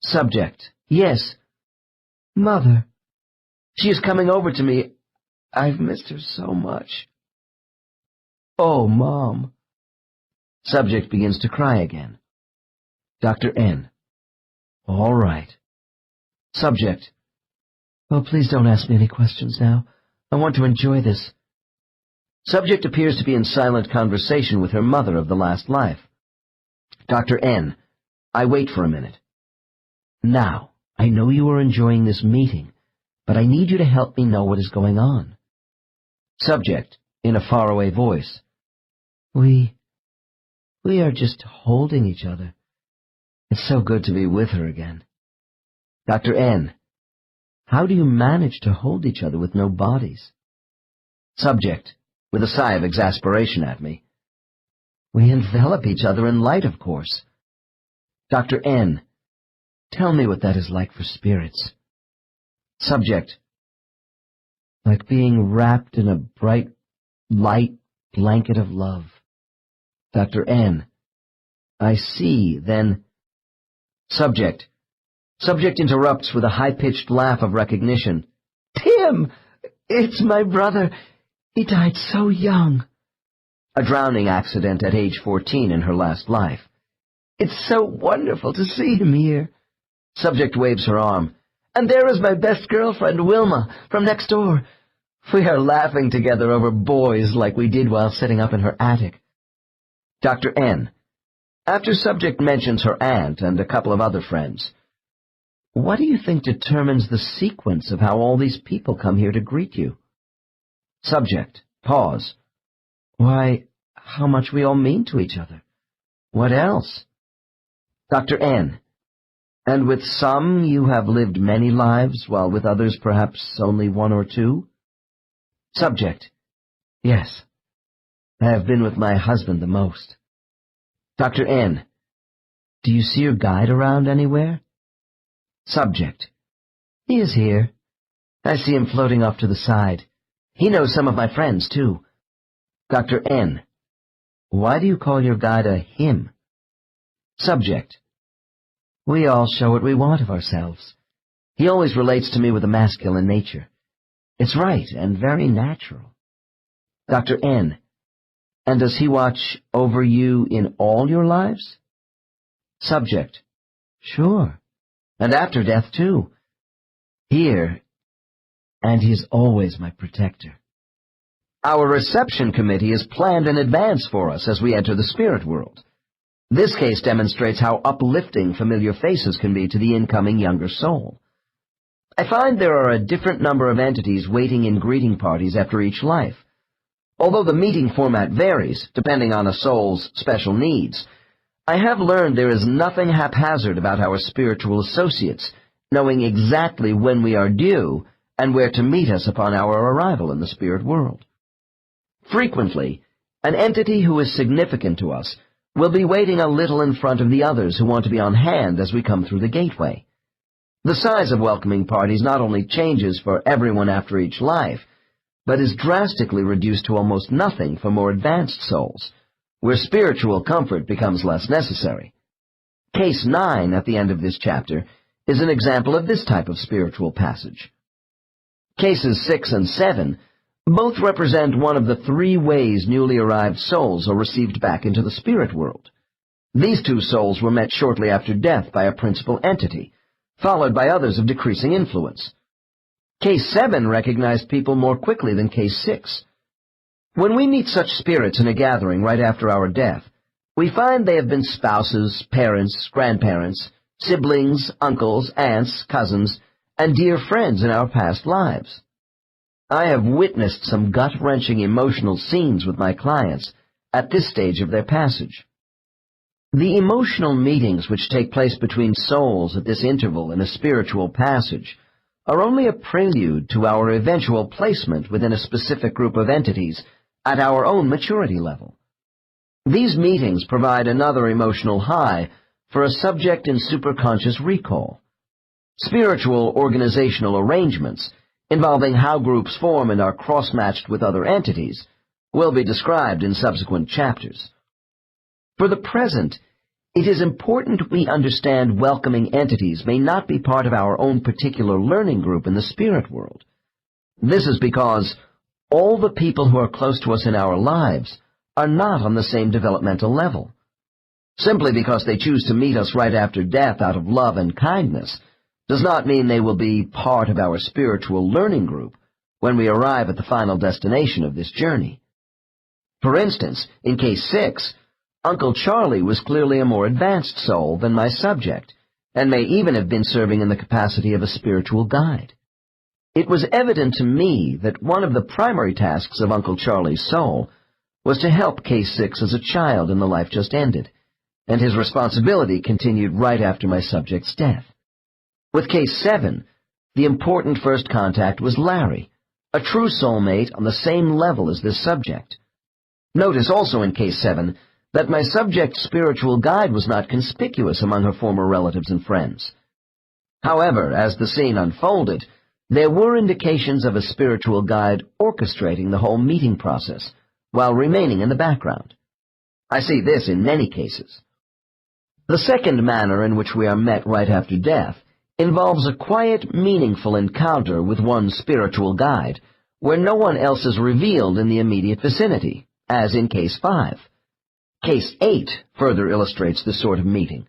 Subject. Yes. Mother. She is coming over to me. I've missed her so much. Oh, Mom. Subject begins to cry again. Dr. N. All right. Subject. Oh, please don't ask me any questions now. I want to enjoy this. Subject appears to be in silent conversation with her mother of the last life. Dr. N. I wait for a minute. Now, I know you are enjoying this meeting, but I need you to help me know what is going on. Subject, in a faraway voice. We are just holding each other. It's so good to be with her again. Dr. N. How do you manage to hold each other with no bodies? Subject, with a sigh of exasperation at me. We envelop each other in light, of course. Dr. N. Tell me what that is like for spirits. Subject. Like being wrapped in a bright, light blanket of love. Dr. N. I see, then. Subject. Subject interrupts with a high-pitched laugh of recognition. Tim! It's my brother. He died so young. A drowning accident at age 14 in her last life. It's so wonderful to see him here. Subject waves her arm. And there is my best girlfriend, Wilma, from next door. We are laughing together over boys like we did while sitting up in her attic. Dr. N. After Subject mentions her aunt and a couple of other friends, what do you think determines the sequence of how all these people come here to greet you? Subject. Pause. Why, how much we all mean to each other. What else? Dr. N. And with some you have lived many lives, while with others perhaps only one or two? Subject. Yes. I have been with my husband the most. Dr. N. Do you see your guide around anywhere? Subject. He is here. I see him floating off to the side. He knows some of my friends, too. Dr. N. Why do you call your guide a him? Subject. We all show what we want of ourselves. He always relates to me with a masculine nature. It's right and very natural. Dr. N. And does he watch over you in all your lives? Subject. Sure. And after death, too. Here, and he is always my protector. Our reception committee is planned in advance for us as we enter the spirit world. This case demonstrates how uplifting familiar faces can be to the incoming younger soul. I find there are a different number of entities waiting in greeting parties after each life. Although the meeting format varies, depending on a soul's special needs, I have learned there is nothing haphazard about our spiritual associates, knowing exactly when we are due and where to meet us upon our arrival in the spirit world. Frequently, an entity who is significant to us will be waiting a little in front of the others who want to be on hand as we come through the gateway. The size of welcoming parties not only changes for everyone after each life, but is drastically reduced to almost nothing for more advanced souls, where spiritual comfort becomes less necessary. Case 9 at the end of this chapter is an example of this type of spiritual passage. Cases 6 and 7 both represent one of the 3 ways newly arrived souls are received back into the spirit world. These 2 souls were met shortly after death by a principal entity, followed by others of decreasing influence. Case 7 recognized people more quickly than Case 6. When we meet such spirits in a gathering right after our death, we find they have been spouses, parents, grandparents, siblings, uncles, aunts, cousins, and dear friends in our past lives. I have witnessed some gut-wrenching emotional scenes with my clients at this stage of their passage. The emotional meetings which take place between souls at this interval in a spiritual passage are only a prelude to our eventual placement within a specific group of entities at our own maturity level. These meetings provide another emotional high for a subject in superconscious recall. Spiritual organizational arrangements involving how groups form and are cross-matched with other entities will be described in subsequent chapters. For the present, it is important we understand welcoming entities may not be part of our own particular learning group in the spirit world. This is because all the people who are close to us in our lives are not on the same developmental level. Simply because they choose to meet us right after death out of love and kindness does not mean they will be part of our spiritual learning group when we arrive at the final destination of this journey. For instance, in Case 6, Uncle Charlie was clearly a more advanced soul than my subject, and may even have been serving in the capacity of a spiritual guide. It was evident to me that one of the primary tasks of Uncle Charlie's soul was to help Case 6 as a child in the life just ended, and his responsibility continued right after my subject's death. With Case 7, the important first contact was Larry, a true soulmate on the same level as this subject. Notice also in Case 7 that my subject's spiritual guide was not conspicuous among her former relatives and friends. However, as the scene unfolded, there were indications of a spiritual guide orchestrating the whole meeting process, while remaining in the background. I see this in many cases. The second manner in which we are met right after death involves a quiet, meaningful encounter with one spiritual guide, where no one else is revealed in the immediate vicinity, as in Case 5. Case 8 further illustrates this sort of meeting.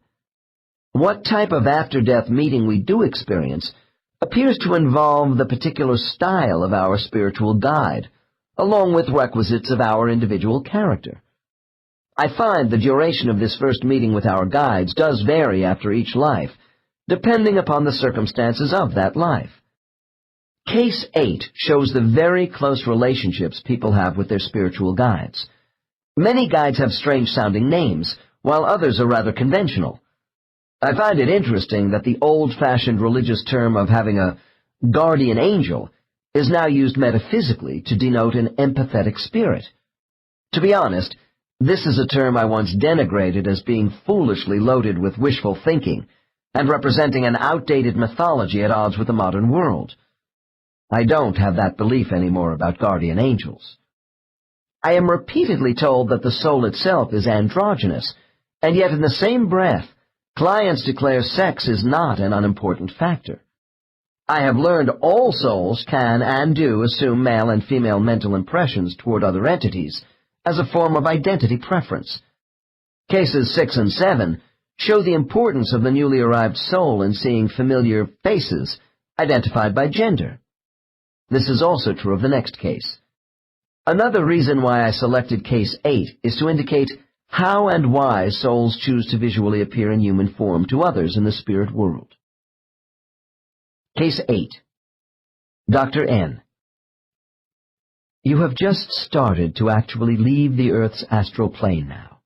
What type of after-death meeting we do experience appears to involve the particular style of our spiritual guide, along with requisites of our individual character. I find the duration of this first meeting with our guides does vary after each life, depending upon the circumstances of that life. Case 8 shows the very close relationships people have with their spiritual guides. Many guides have strange-sounding names, while others are rather conventional. I find it interesting that the old-fashioned religious term of having a guardian angel is now used metaphysically to denote an empathetic spirit. To be honest, this is a term I once denigrated as being foolishly loaded with wishful thinking and representing an outdated mythology at odds with the modern world. I don't have that belief anymore about guardian angels. I am repeatedly told that the soul itself is androgynous, and yet in the same breath, clients declare sex is not an unimportant factor. I have learned all souls can and do assume male and female mental impressions toward other entities as a form of identity preference. Cases 6 and 7 show the importance of the newly arrived soul in seeing familiar faces identified by gender. This is also true of the next case. Another reason why I selected Case 8 is to indicate how and why souls choose to visually appear in human form to others in the spirit world. Case 8. Dr. N. You have just started to actually leave the Earth's astral plane now,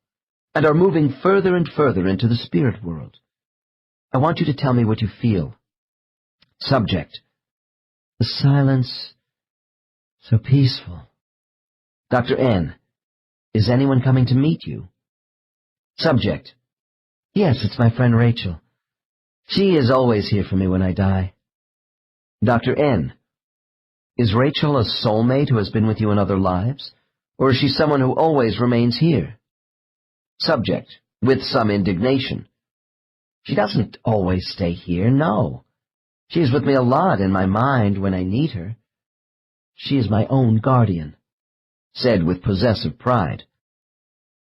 and are moving further and further into the spirit world. I want you to tell me what you feel. Subject. The silence, so peaceful. Dr. N. Is anyone coming to meet you? Subject. Yes, it's my friend Rachel. She is always here for me when I die. Dr. N. Is Rachel a soulmate who has been with you in other lives, or is she someone who always remains here? Subject, with some indignation. She doesn't always stay here, no. She is with me a lot in my mind when I need her. She is my own guardian. Said with possessive pride.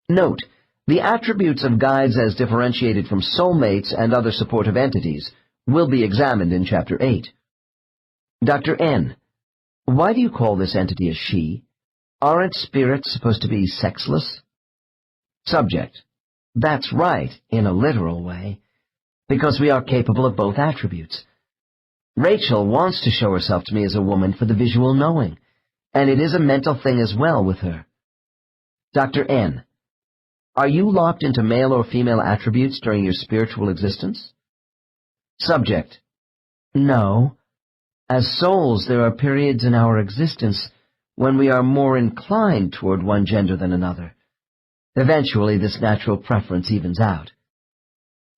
Note, the attributes of guides as differentiated from soulmates and other supportive entities will be examined in Chapter 8. Dr. N. Why do you call this entity a she? Aren't spirits supposed to be sexless? Subject. That's right, in a literal way, because we are capable of both attributes. Rachel wants to show herself to me as a woman for the visual knowing, and it is a mental thing as well with her. Dr. N. Are you locked into male or female attributes during your spiritual existence? Subject. No. As souls, there are periods in our existence when we are more inclined toward one gender than another. Eventually, this natural preference evens out.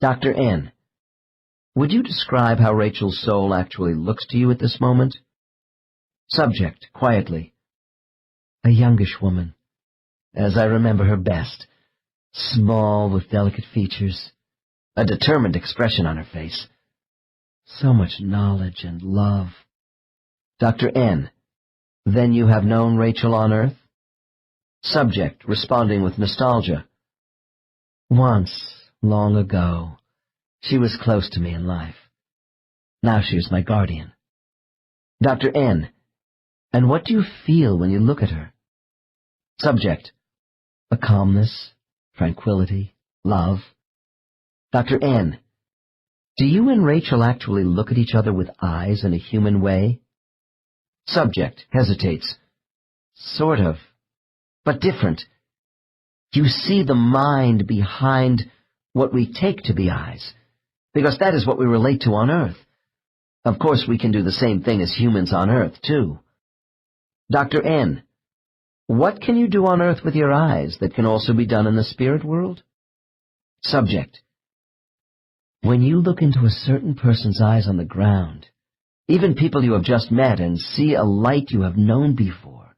Dr. N. Would you describe how Rachel's soul actually looks to you at this moment? Subject, quietly. A youngish woman, as I remember her best, small with delicate features, a determined expression on her face. So much knowledge and love. Dr. N. Then you have known Rachel on Earth? Subject, responding with nostalgia. Once, long ago, she was close to me in life. Now she is my guardian. Dr. N. And what do you feel when you look at her? Subject. A calmness, tranquility, love. Dr. N. Do you and Rachel actually look at each other with eyes in a human way? Subject hesitates. Sort of, but different. You see the mind behind what we take to be eyes, because that is what we relate to on Earth. Of course, we can do the same thing as humans on Earth, too. Dr. N. What can you do on Earth with your eyes that can also be done in the spirit world? Subject. When you look into a certain person's eyes on the ground, even people you have just met, and see a light you have known before,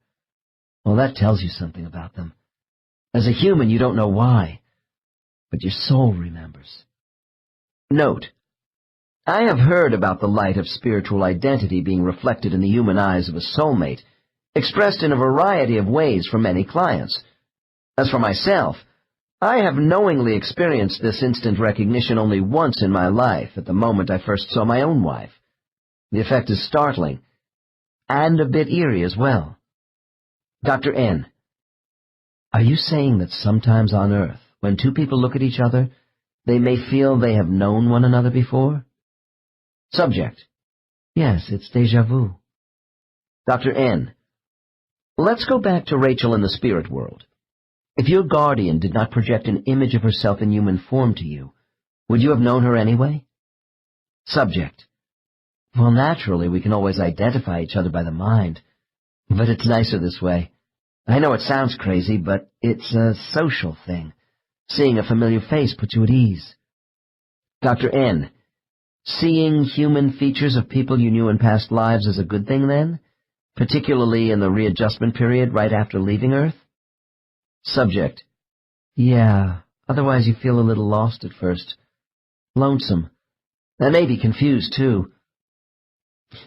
well, that tells you something about them. As a human, you don't know why, but your soul remembers. Note, I have heard about the light of spiritual identity being reflected in the human eyes of a soulmate, expressed in a variety of ways from many clients. As for myself, I have knowingly experienced this instant recognition only once in my life, at the moment I first saw my own wife. The effect is startling, and a bit eerie as well. Dr. N. Are you saying that sometimes on Earth, when two people look at each other, they may feel they have known one another before? Subject. Yes, it's déjà vu. Dr. N. Let's go back to Rachel in the spirit world. If your guardian did not project an image of herself in human form to you, would you have known her anyway? Subject. Well, naturally, we can always identify each other by the mind, but it's nicer this way. I know it sounds crazy, but it's a social thing. Seeing a familiar face puts you at ease. Dr. N. Seeing human features of people you knew in past lives is a good thing, then? Particularly in the readjustment period right after leaving Earth? Subject. Yeah, otherwise you feel a little lost at first. Lonesome. And maybe confused, too.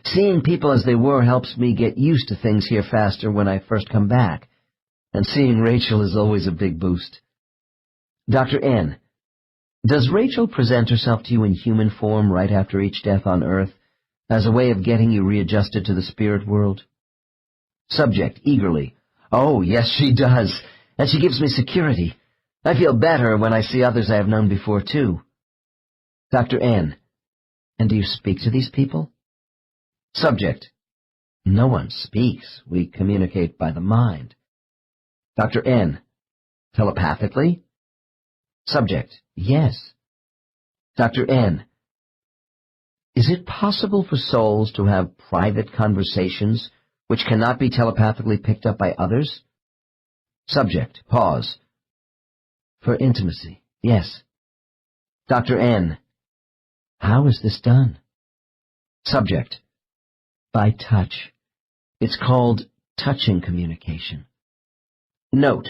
Seeing people as they were helps me get used to things here faster when I first come back, and seeing Rachel is always a big boost. Dr. N. Does Rachel present herself to you in human form right after each death on Earth, as a way of getting you readjusted to the spirit world? Subject, eagerly. Oh, yes, she does, and she gives me security. I feel better when I see others I have known before, too. Dr. N. And do you speak to these people? Subject. No one speaks. We communicate by the mind. Dr. N. Telepathically? Subject. Yes. Dr. N. Is it possible for souls to have private conversations which cannot be telepathically picked up by others? Subject. Pause. For intimacy. Yes. Dr. N. How is this done? Subject. By touch. It's called touching communication. Note.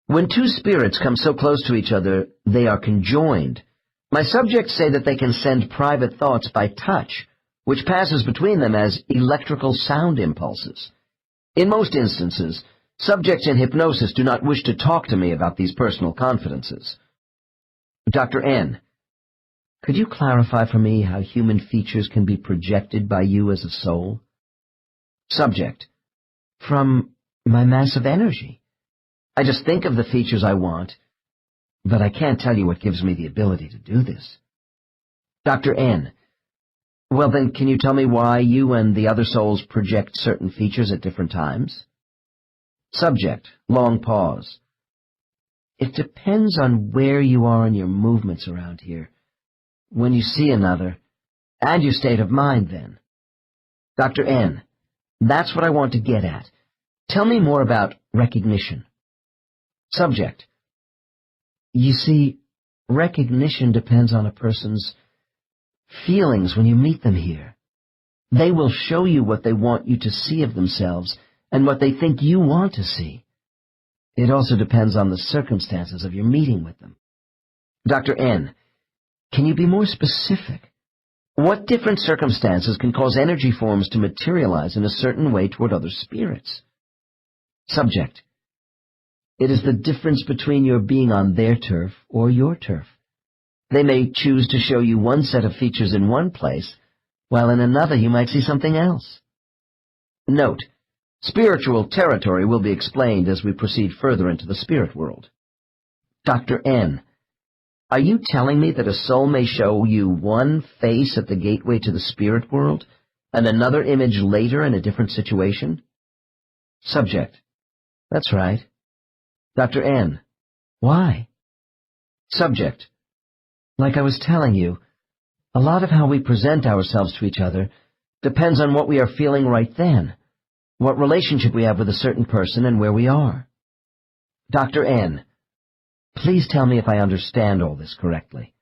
When two spirits come so close to each other, they are conjoined. My subjects say that they can send private thoughts by touch, which passes between them as electrical sound impulses. In most instances, subjects in hypnosis do not wish to talk to me about these personal confidences. Dr. N. Could you clarify for me how human features can be projected by you as a soul? Subject. From my massive energy. I just think of the features I want, but I can't tell you what gives me the ability to do this. Dr. N. Well then, can you tell me why you and the other souls project certain features at different times? Subject. Long pause. It depends on where you are in your movements around here, when you see another, and your state of mind then. Dr. N. That's what I want to get at. Tell me more about recognition. Subject. You see, recognition depends on a person's feelings when you meet them here. They will show you what they want you to see of themselves and what they think you want to see. It also depends on the circumstances of your meeting with them. Dr. N. Can you be more specific? What different circumstances can cause energy forms to materialize in a certain way toward other spirits? Subject. It is the difference between your being on their turf or your turf. They may choose to show you one set of features in one place, while in another you might see something else. Note, spiritual territory will be explained as we proceed further into the spirit world. Dr. N. Are you telling me that a soul may show you one face at the gateway to the spirit world, and another image later in a different situation? Subject. That's right. Dr. N. Why? Subject. Like I was telling you, a lot of how we present ourselves to each other depends on what we are feeling right then, what relationship we have with a certain person, and where we are. Dr. N. Please tell me if I understand all this correctly.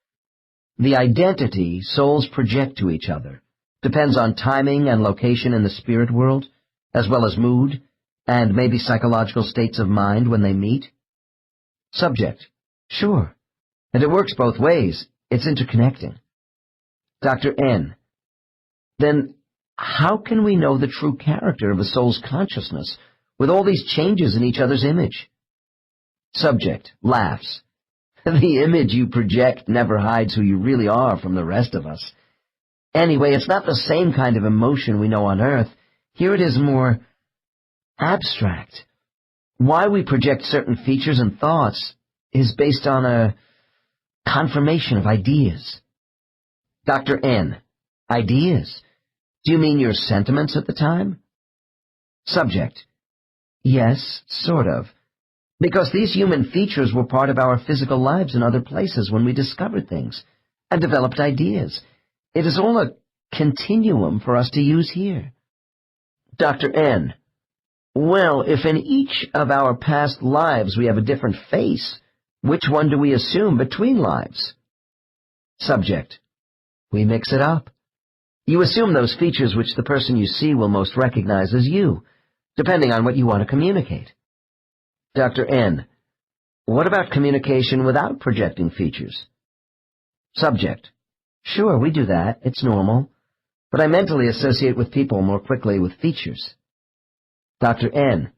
The identity souls project to each other depends on timing and location in the spirit world, as well as mood, and maybe psychological states of mind when they meet? Subject. Sure. And it works both ways. It's interconnecting. Dr. N. Then how can we know the true character of a soul's consciousness with all these changes in each other's image? Subject. Laughs. The image you project never hides who you really are from the rest of us. Anyway, it's not the same kind of emotion we know on Earth. Here it is more abstract. Why we project certain features and thoughts is based on a confirmation of ideas. Dr. N. Ideas? Do you mean your sentiments at the time? Subject. Yes, sort of. Because these human features were part of our physical lives in other places when we discovered things and developed ideas. It is all a continuum for us to use here. Dr. N. Well, if in each of our past lives we have a different face, which one do we assume between lives? Subject. We mix it up. You assume those features which the person you see will most recognize as you, depending on what you want to communicate. Dr. N. What about communication without projecting features? Subject. Sure, we do that. It's normal. But I mentally associate with people more quickly with features. Dr. N.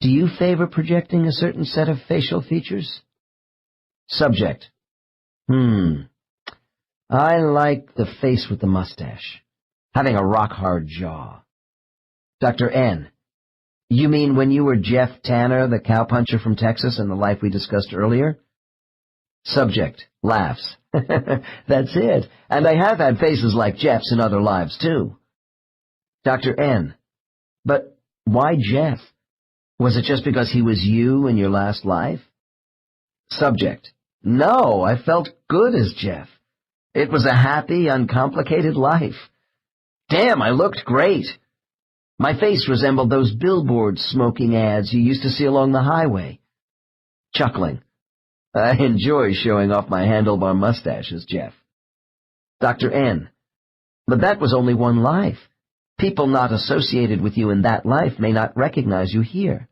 Do you favor projecting a certain set of facial features? Subject. I like the face with the mustache, having a rock-hard jaw. Dr. N. You mean when you were Jeff Tanner, the cowpuncher from Texas in the life we discussed earlier? Subject. Laughs. That's it. And I have had faces like Jeff's in other lives, too. Dr. N. But why Jeff? Was it just because he was you in your last life? Subject. No, I felt good as Jeff. It was a happy, uncomplicated life. Damn, I looked great. My face resembled those billboard smoking ads you used to see along the highway. Chuckling. I enjoy showing off my handlebar mustaches, Jeff. Dr. N. But that was only one life. People not associated with you in that life may not recognize you here.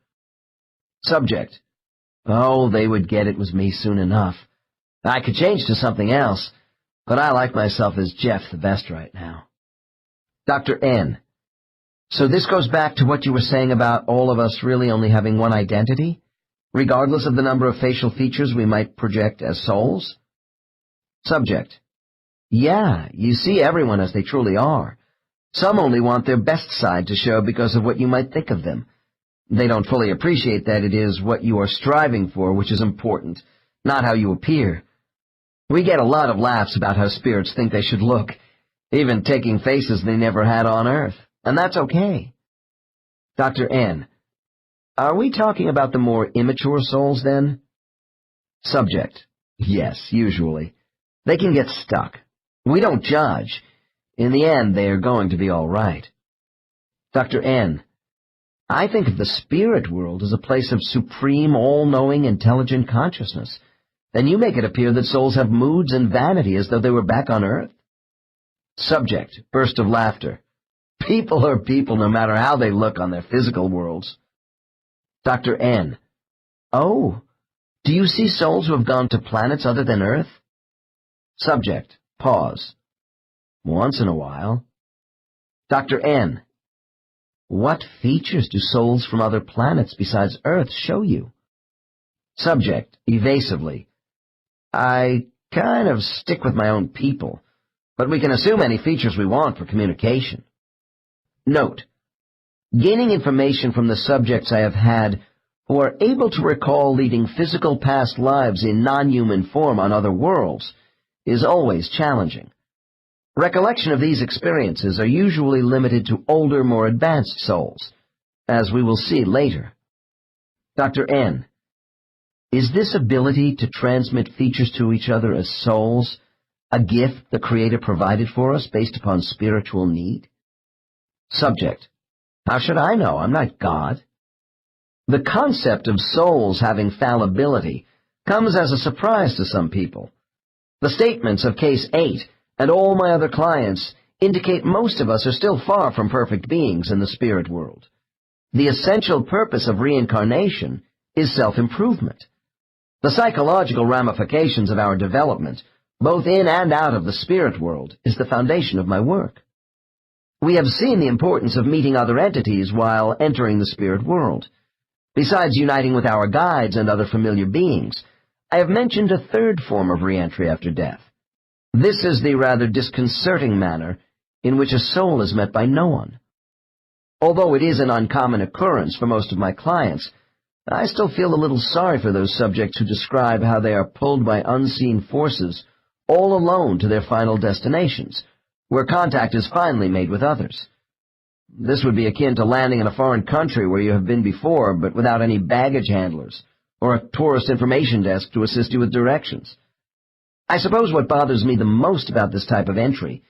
Subject. Oh, they would get it was me soon enough. I could change to something else, but I like myself as Jeff the best right now. Dr. N. So this goes back to what you were saying about all of us really only having one identity, regardless of the number of facial features we might project as souls? Subject. Yeah, you see everyone as they truly are. Some only want their best side to show because of what you might think of them. They don't fully appreciate that it is what you are striving for which is important, not how you appear. We get a lot of laughs about how spirits think they should look, even taking faces they never had on Earth, and that's okay. Dr. N. Are we talking about the more immature souls, then? Subject. Yes, usually. They can get stuck. We don't judge. In the end, they are going to be all right. Dr. N. I think of the spirit world as a place of supreme, all-knowing, intelligent consciousness. Then you make it appear that souls have moods and vanity as though they were back on Earth. Subject. Burst of laughter. People are people no matter how they look on their physical worlds. Dr. N. Oh, do you see souls who have gone to planets other than Earth? Subject. Pause. Once in a while. Dr. N. What features do souls from other planets besides Earth show you? Subject. Evasively. I kind of stick with my own people, but we can assume any features we want for communication. Note. Gaining information from the subjects I have had who are able to recall leading physical past lives in non-human form on other worlds is always challenging. Recollection of these experiences are usually limited to older, more advanced souls, as we will see later. Dr. N. Is this ability to transmit features to each other as souls a gift the Creator provided for us based upon spiritual need? Subject. How should I know? I'm not God. The concept of souls having fallibility comes as a surprise to some people. The statements of Case 8 and all my other clients indicate most of us are still far from perfect beings in the spirit world. The essential purpose of reincarnation is self-improvement. The psychological ramifications of our development, both in and out of the spirit world, is the foundation of my work. We have seen the importance of meeting other entities while entering the spirit world. Besides uniting with our guides and other familiar beings, I have mentioned a third form of re-entry after death. This is the rather disconcerting manner in which a soul is met by no one. Although it is an uncommon occurrence for most of my clients, I still feel a little sorry for those subjects who describe how they are pulled by unseen forces all alone to their final destinations, where contact is finally made with others. This would be akin to landing in a foreign country where you have been before, but without any baggage handlers or a tourist information desk to assist you with directions. I suppose what bothers me the most about this type of entry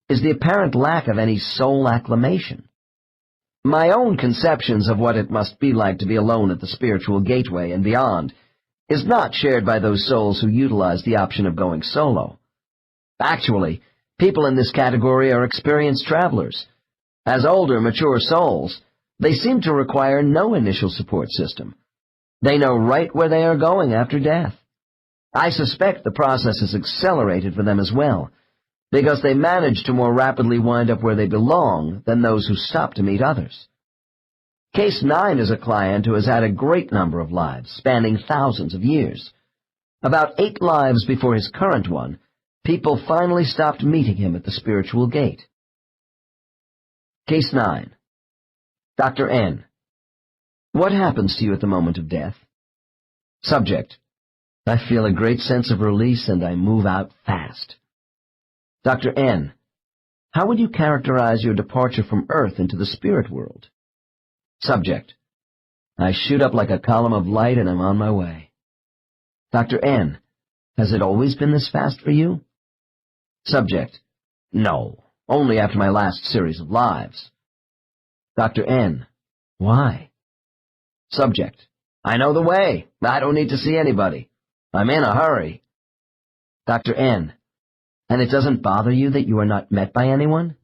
is the apparent lack of any soul acclimation. My own conceptions of what it must be like to be alone at the spiritual gateway and beyond is not shared by those souls who utilize the option of going solo. Actually, people in this category are experienced travelers. As older, mature souls, they seem to require no initial support system. They know right where they are going after death. I suspect the process is accelerated for them as well, because they manage to more rapidly wind up where they belong than those who stop to meet others. Case 9 is a client who has had a great number of lives, spanning thousands of years. About 8 lives before his current one, people finally stopped meeting him at the spiritual gate. Case 9. Dr. N. What happens to you at the moment of death? Subject. I feel a great sense of release and I move out fast. Dr. N. How would you characterize your departure from Earth into the spirit world? Subject. I shoot up like a column of light and I'm on my way. Dr. N. Has it always been this fast for you? Subject: No, only after my last series of lives. Dr. N: Why? Subject: I know the way. I don't need to see anybody. I'm in a hurry. Dr. N: And it doesn't bother you that you are not met by anyone?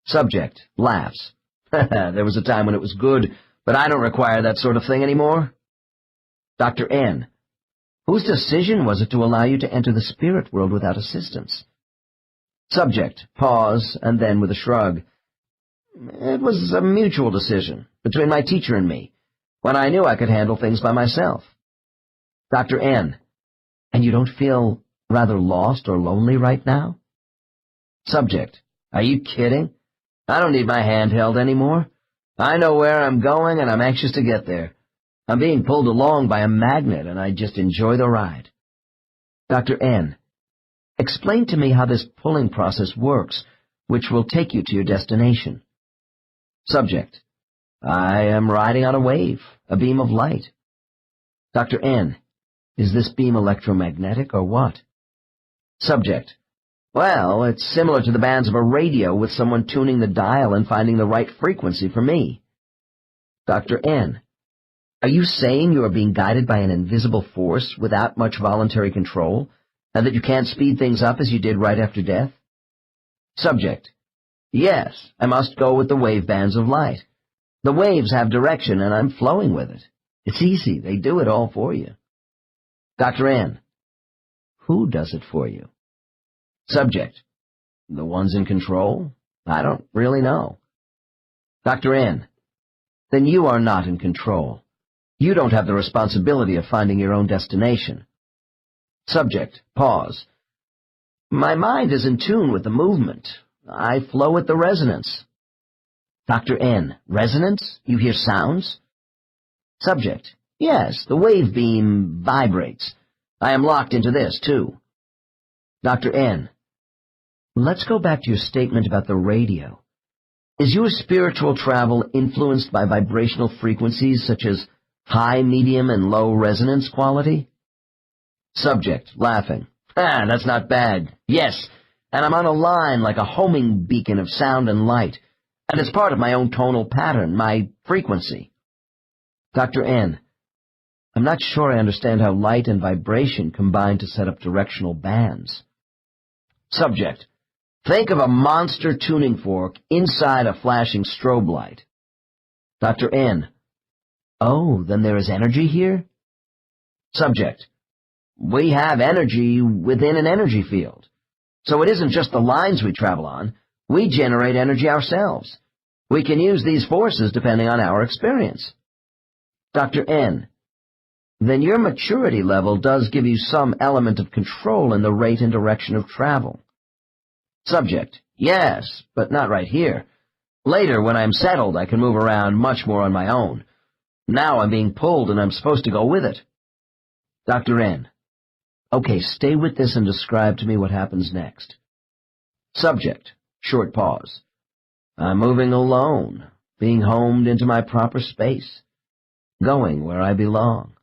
Subject laughs. There was a time when it was good, but I don't require that sort of thing anymore. Dr. N: Whose decision was it to allow you to enter the spirit world without assistance? Subject pause, and then with a shrug. It was a mutual decision between my teacher and me, when I knew I could handle things by myself. Dr. N: And you don't feel rather lost or lonely right now? Subject: Are you kidding? I don't need my hand held anymore. I know where I'm going, and I'm anxious to get there. I'm being pulled along by a magnet, and I just enjoy the ride. Dr. N: Explain to me how this pulling process works, which will take you to your destination. Subject: I am riding on a wave, a beam of light. Dr. N: Is this beam electromagnetic or what? Subject: Well, it's similar to the bands of a radio with someone tuning the dial and finding the right frequency for me. Dr. N: Are you saying you are being guided by an invisible force without much voluntary control, and that you can't speed things up as you did right after death? Subject: Yes, I must go with the wave bands of light. The waves have direction, and I'm flowing with it. It's easy. They do it all for you. Dr. N: Who does it for you? Subject: The ones in control? I don't really know. Dr. N: Then you are not in control. You don't have the responsibility of finding your own destination. Subject pause. My mind is in tune with the movement. I flow with the resonance. Dr. N: Resonance? You hear sounds? Subject: Yes, the wave beam vibrates. I am locked into this, too. Dr. N: Let's go back to your statement about the radio. Is your spiritual travel influenced by vibrational frequencies such as high, medium, and low resonance quality? Subject laughing. That's not bad. Yes, and I'm on a line like a homing beacon of sound and light, and it's part of my own tonal pattern, my frequency. Dr. N: I'm not sure I understand how light and vibration combine to set up directional bands. Subject: Think of a monster tuning fork inside a flashing strobe light. Dr. N: Oh, then there is energy here? Subject: We have energy within an energy field. So it isn't just the lines we travel on. We generate energy ourselves. We can use these forces depending on our experience. Dr. N: Then your maturity level does give you some element of control in the rate and direction of travel. Subject: Yes, but not right here. Later, when I'm settled, I can move around much more on my own. Now I'm being pulled, and I'm supposed to go with it. Dr. N: Okay, stay with this and describe to me what happens next. Subject, short pause. I'm moving alone, being homed into my proper space, going where I belong.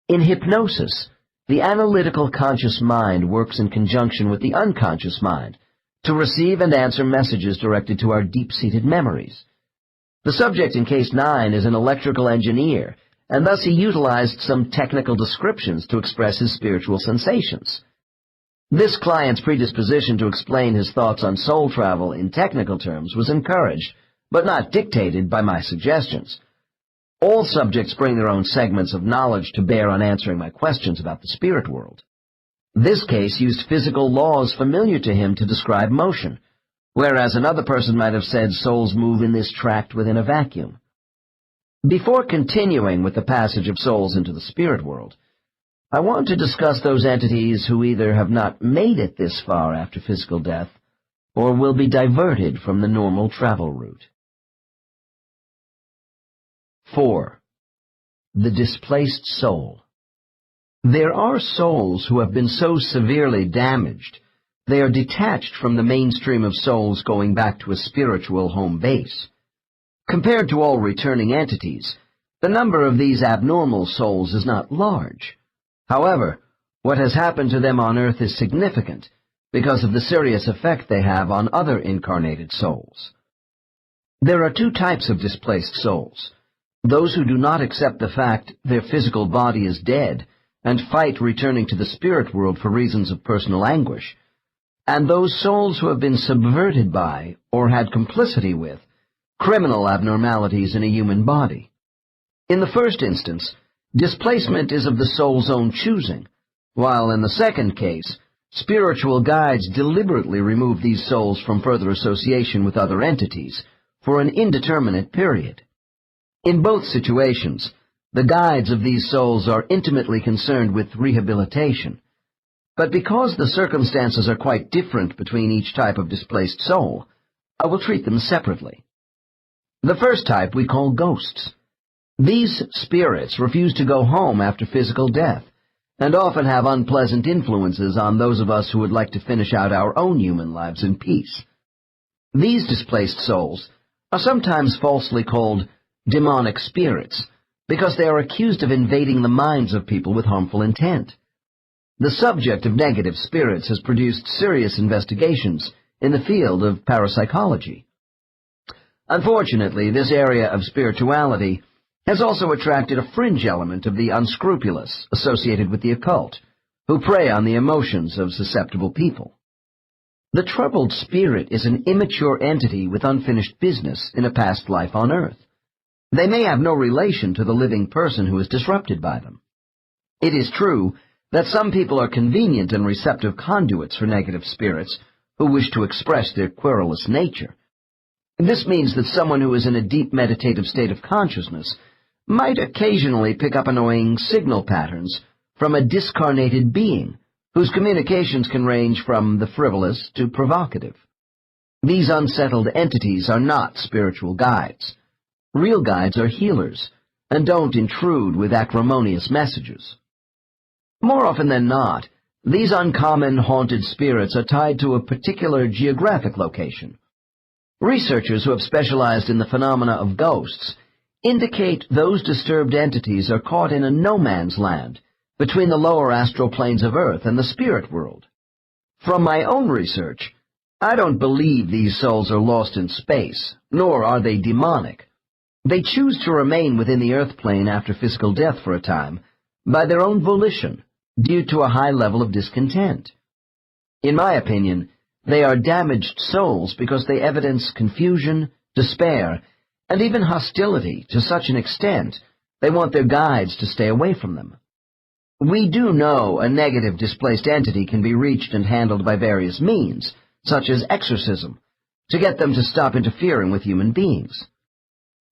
In hypnosis, the analytical conscious mind works in conjunction with the unconscious mind to receive and answer messages directed to our deep-seated memories. The subject in Case 9 is an electrical engineer, and thus he utilized some technical descriptions to express his spiritual sensations. This client's predisposition to explain his thoughts on soul travel in technical terms was encouraged, but not dictated by my suggestions. All subjects bring their own segments of knowledge to bear on answering my questions about the spirit world. This case used physical laws familiar to him to describe motion, whereas another person might have said souls move in this tract within a vacuum. Before continuing with the passage of souls into the spirit world, I want to discuss those entities who either have not made it this far after physical death or will be diverted from the normal travel route. 4. The displaced soul. There are souls who have been so severely damaged they are detached from the mainstream of souls going back to a spiritual home base. Compared to all returning entities, the number of these abnormal souls is not large. However, what has happened to them on earth is significant, because of the serious effect they have on other incarnated souls. There are two types of displaced souls: those who do not accept the fact their physical body is dead and fight returning to the spirit world for reasons of personal anguish, and those souls who have been subverted by, or had complicity with, criminal abnormalities in a human body. In the first instance, displacement is of the soul's own choosing, while in the second case, spiritual guides deliberately remove these souls from further association with other entities for an indeterminate period. In both situations, the guides of these souls are intimately concerned with rehabilitation, but because the circumstances are quite different between each type of displaced soul, I will treat them separately. The first type we call ghosts. These spirits refuse to go home after physical death, and often have unpleasant influences on those of us who would like to finish out our own human lives in peace. These displaced souls are sometimes falsely called demonic spirits, because they are accused of invading the minds of people with harmful intent. The subject of negative spirits has produced serious investigations in the field of parapsychology. Unfortunately, this area of spirituality has also attracted a fringe element of the unscrupulous associated with the occult, who prey on the emotions of susceptible people. The troubled spirit is an immature entity with unfinished business in a past life on earth. They may have no relation to the living person who is disrupted by them. It is true that some people are convenient and receptive conduits for negative spirits who wish to express their querulous nature. This means that someone who is in a deep meditative state of consciousness might occasionally pick up annoying signal patterns from a discarnated being whose communications can range from the frivolous to provocative. These unsettled entities are not spiritual guides. Real guides are healers and don't intrude with acrimonious messages. More often than not, these uncommon haunted spirits are tied to a particular geographic location. Researchers who have specialized in the phenomena of ghosts indicate those disturbed entities are caught in a no-man's land between the lower astral planes of Earth and the spirit world. From my own research, I don't believe these souls are lost in space, nor are they demonic. They choose to remain within the Earth plane after physical death for a time by their own volition, due to a high level of discontent. In my opinion, they are damaged souls because they evidence confusion, despair, and even hostility to such an extent they want their guides to stay away from them. We do know a negative displaced entity can be reached and handled by various means, such as exorcism, to get them to stop interfering with human beings.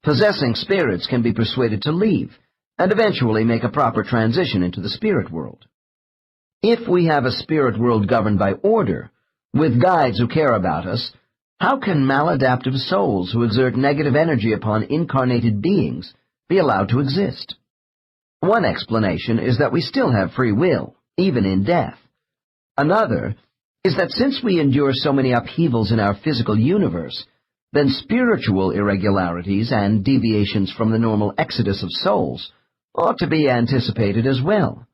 Possessing spirits can be persuaded to leave, and eventually make a proper transition into the spirit world. If we have a spirit world governed by order, with guides who care about us, how can maladaptive souls who exert negative energy upon incarnated beings be allowed to exist? One explanation is that we still have free will, even in death. Another is that since we endure so many upheavals in our physical universe, then spiritual irregularities and deviations from the normal exodus of souls ought to be anticipated as well.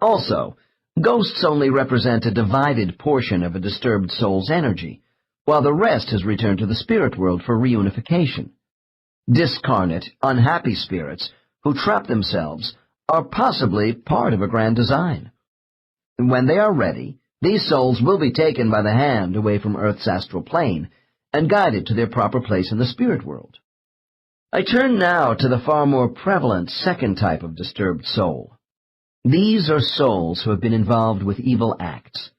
Also, ghosts only represent a divided portion of a disturbed soul's energy, while the rest has returned to the spirit world for reunification. Discarnate, unhappy spirits who trap themselves are possibly part of a grand design. When they are ready, these souls will be taken by the hand away from Earth's astral plane and guided to their proper place in the spirit world. I turn now to the far more prevalent second type of disturbed soul. These are souls who have been involved with evil acts.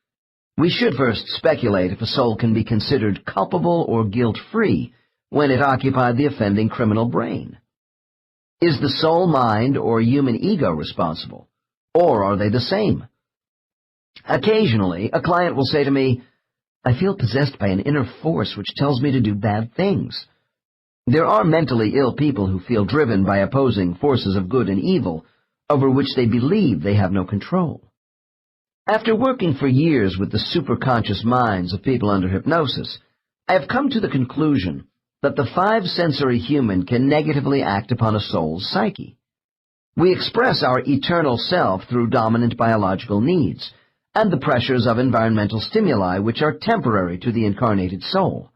We should first speculate if a soul can be considered culpable or guilt-free when it occupied the offending criminal brain. Is the soul mind or human ego responsible, or are they the same? Occasionally, a client will say to me, "I feel possessed by an inner force which tells me to do bad things." There are mentally ill people who feel driven by opposing forces of good and evil, over which they believe they have no control. After working for years with the superconscious minds of people under hypnosis, I have come to the conclusion that the five-sensory human can negatively act upon a soul's psyche. We express our eternal self through dominant biological needs, and the pressures of environmental stimuli which are temporary to the incarnated soul.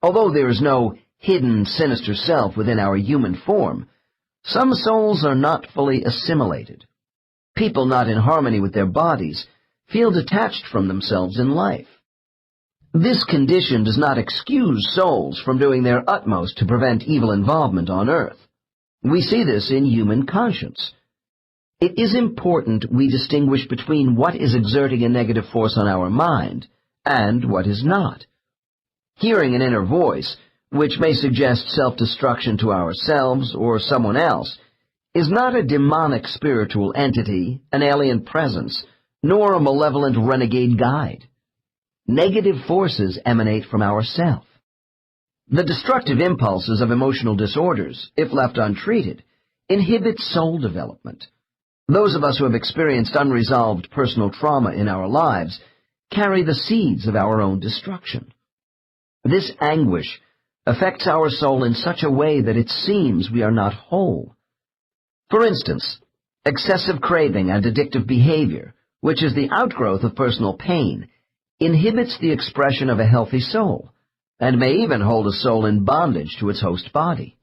Although there is no hidden, sinister self within our human form, some souls are not fully assimilated. People not in harmony with their bodies feel detached from themselves in life. This condition does not excuse souls from doing their utmost to prevent evil involvement on earth. We see this in human conscience. It is important we distinguish between what is exerting a negative force on our mind and what is not. Hearing an inner voice, which may suggest self-destruction to ourselves or someone else, is not a demonic spiritual entity, an alien presence, nor a malevolent renegade guide. Negative forces emanate from ourself. The destructive impulses of emotional disorders, if left untreated, inhibit soul development. Those of us who have experienced unresolved personal trauma in our lives carry the seeds of our own destruction. This anguish affects our soul in such a way that it seems we are not whole. For instance, excessive craving and addictive behavior, which is the outgrowth of personal pain, inhibits the expression of a healthy soul, and may even hold a soul in bondage to its host body.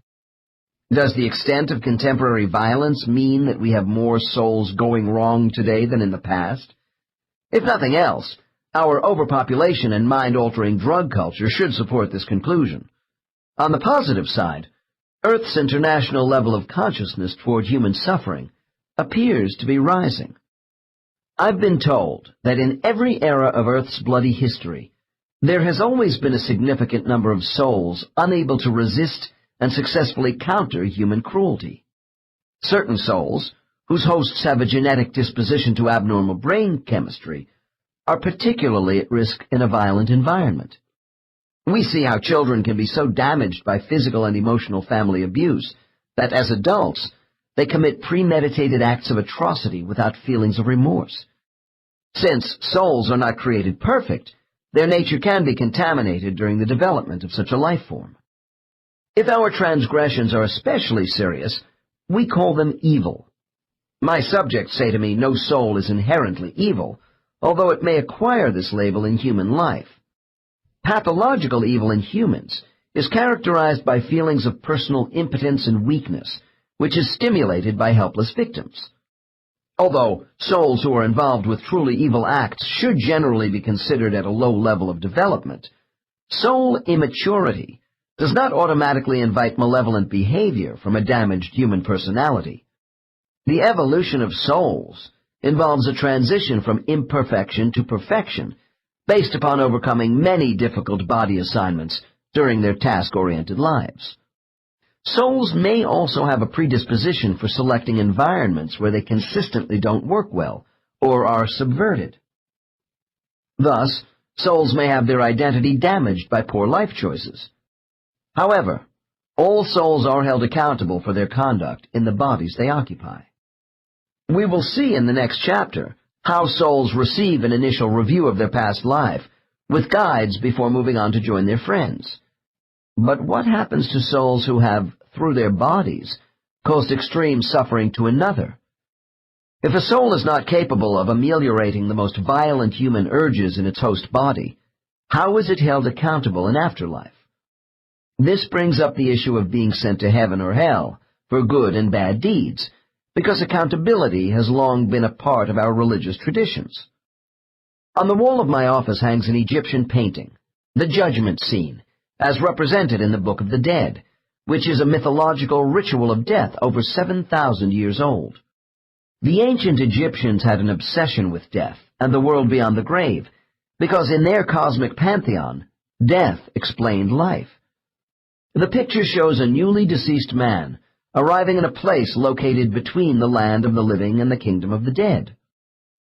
Does the extent of contemporary violence mean that we have more souls going wrong today than in the past? If nothing else, our overpopulation and mind-altering drug culture should support this conclusion. On the positive side, Earth's international level of consciousness toward human suffering appears to be rising. I've been told that in every era of Earth's bloody history, there has always been a significant number of souls unable to resist and successfully counter human cruelty. Certain souls, whose hosts have a genetic disposition to abnormal brain chemistry, are particularly at risk in a violent environment. We see how children can be so damaged by physical and emotional family abuse that as adults they commit premeditated acts of atrocity without feelings of remorse. Since souls are not created perfect, their nature can be contaminated during the development of such a life form. If our transgressions are especially serious, we call them evil. My subjects say to me no soul is inherently evil, although it may acquire this label in human life. Pathological evil in humans is characterized by feelings of personal impotence and weakness, which is stimulated by helpless victims. Although souls who are involved with truly evil acts should generally be considered at a low level of development, soul immaturity does not automatically invite malevolent behavior from a damaged human personality. The evolution of souls involves a transition from imperfection to perfection based upon overcoming many difficult body assignments during their task-oriented lives. Souls may also have a predisposition for selecting environments where they consistently don't work well or are subverted. Thus, souls may have their identity damaged by poor life choices. However, all souls are held accountable for their conduct in the bodies they occupy. We will see in the next chapter how souls receive an initial review of their past life, with guides before moving on to join their friends. But what happens to souls who have, through their bodies, caused extreme suffering to another? If a soul is not capable of ameliorating the most violent human urges in its host body, how is it held accountable in afterlife? This brings up the issue of being sent to heaven or hell for good and bad deeds, because accountability has long been a part of our religious traditions. On the wall of my office hangs an Egyptian painting, the judgment scene, as represented in the Book of the Dead, which is a mythological ritual of death over 7,000 years old. The ancient Egyptians had an obsession with death and the world beyond the grave, because in their cosmic pantheon, death explained life. The picture shows a newly deceased man arriving in a place located between the land of the living and the kingdom of the dead.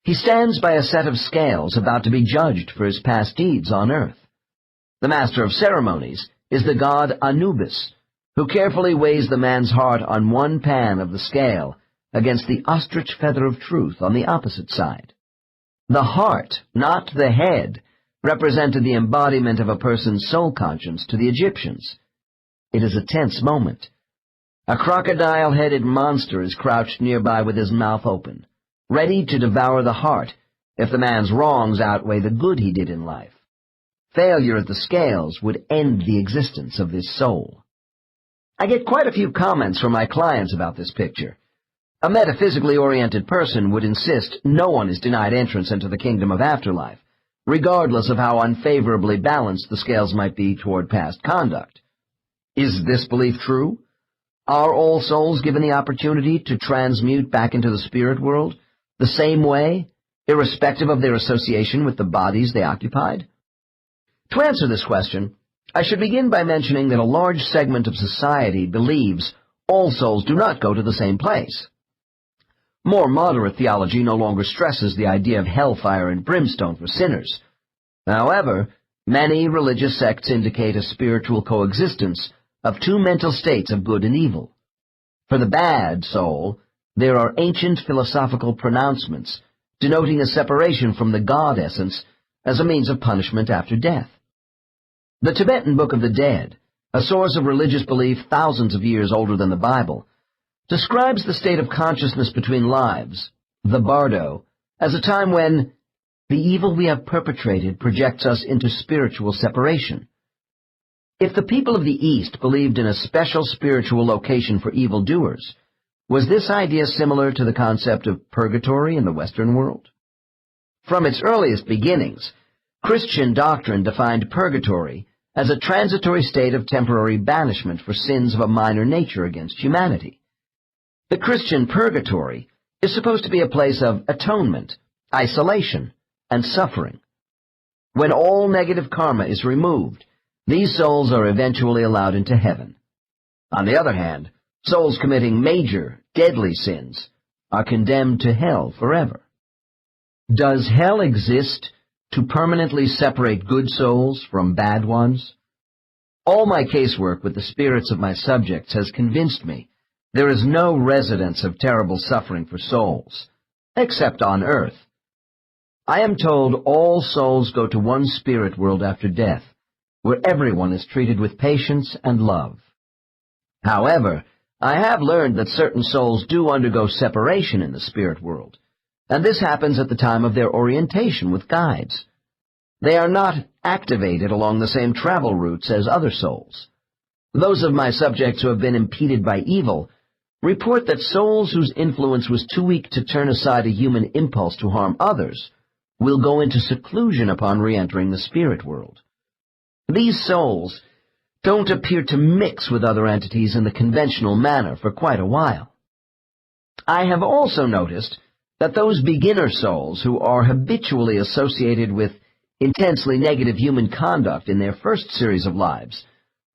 He stands by a set of scales about to be judged for his past deeds on earth. The master of ceremonies is the god Anubis, who carefully weighs the man's heart on one pan of the scale against the ostrich feather of truth on the opposite side. The heart, not the head, represented the embodiment of a person's soul conscience to the Egyptians. It is a tense moment. A crocodile-headed monster is crouched nearby with his mouth open, ready to devour the heart if the man's wrongs outweigh the good he did in life. Failure at the scales would end the existence of this soul. I get quite a few comments from my clients about this picture. A metaphysically oriented person would insist no one is denied entrance into the kingdom of afterlife, regardless of how unfavorably balanced the scales might be toward past conduct. Is this belief true? Are all souls given the opportunity to transmute back into the spirit world the same way, irrespective of their association with the bodies they occupied? To answer this question, I should begin by mentioning that a large segment of society believes all souls do not go to the same place. More moderate theology no longer stresses the idea of hellfire and brimstone for sinners. However, many religious sects indicate a spiritual coexistence of two mental states of good and evil. For the bad soul, there are ancient philosophical pronouncements denoting a separation from the God essence as a means of punishment after death. The Tibetan Book of the Dead, a source of religious belief thousands of years older than the Bible, describes the state of consciousness between lives, the bardo, as a time when the evil we have perpetrated projects us into spiritual separation. If the people of the East believed in a special spiritual location for evildoers, was this idea similar to the concept of purgatory in the Western world? From its earliest beginnings, Christian doctrine defined purgatory as a transitory state of temporary banishment for sins of a minor nature against humanity. The Christian purgatory is supposed to be a place of atonement, isolation, and suffering. When all negative karma is removed, these souls are eventually allowed into heaven. On the other hand, souls committing major, deadly sins are condemned to hell forever. Does hell exist to permanently separate good souls from bad ones? All my casework with the spirits of my subjects has convinced me there is no residence of terrible suffering for souls, except on earth. I am told all souls go to one spirit world after death, where everyone is treated with patience and love. However, I have learned that certain souls do undergo separation in the spirit world, and this happens at the time of their orientation with guides. They are not activated along the same travel routes as other souls. Those of my subjects who have been impeded by evil report that souls whose influence was too weak to turn aside a human impulse to harm others will go into seclusion upon re-entering the spirit world. These souls don't appear to mix with other entities in the conventional manner for quite a while. I have also noticed that those beginner souls who are habitually associated with intensely negative human conduct in their first series of lives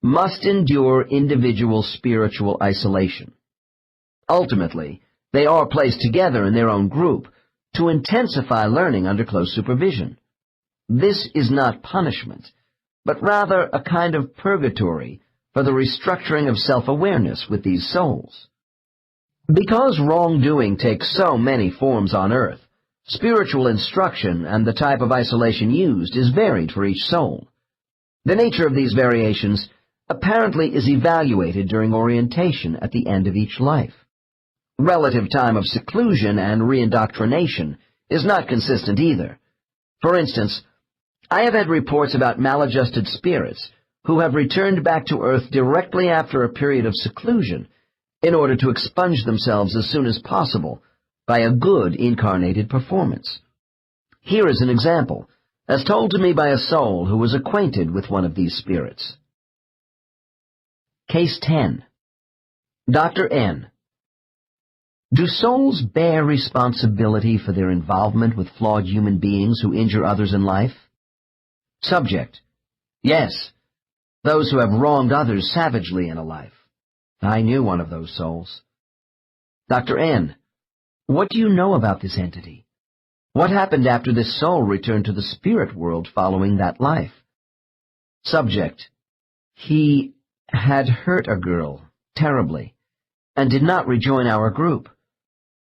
must endure individual spiritual isolation. Ultimately, they are placed together in their own group to intensify learning under close supervision. This is not punishment, but rather a kind of purgatory for the restructuring of self-awareness with these souls. Because wrongdoing takes so many forms on earth, spiritual instruction and the type of isolation used is varied for each soul. The nature of these variations apparently is evaluated during orientation at the end of each life. Relative time of seclusion and reindoctrination is not consistent either. For instance, I have had reports about maladjusted spirits who have returned back to earth directly after a period of seclusion in order to expunge themselves as soon as possible by a good incarnated performance. Here is an example, as told to me by a soul who was acquainted with one of these spirits. Case 10. Dr. N. Do souls bear responsibility for their involvement with flawed human beings who injure others in life? Subject. Yes, those who have wronged others savagely in a life. I knew one of those souls. Dr. N. What do you know about this entity? What happened after this soul returned to the spirit world following that life? Subject. He had hurt a girl terribly and did not rejoin our group.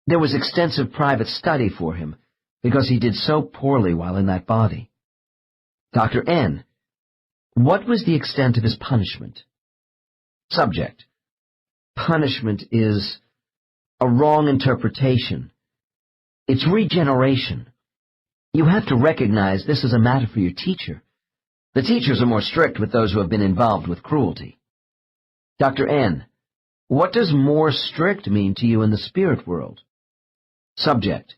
There was extensive private study for him because he did so poorly while in that body. Dr. N. What was the extent of his punishment? Subject. Punishment is a wrong interpretation. It's regeneration. You have to recognize this is a matter for your teacher. The teachers are more strict with those who have been involved with cruelty. Dr. N. What does more strict mean to you in the spirit world? Subject.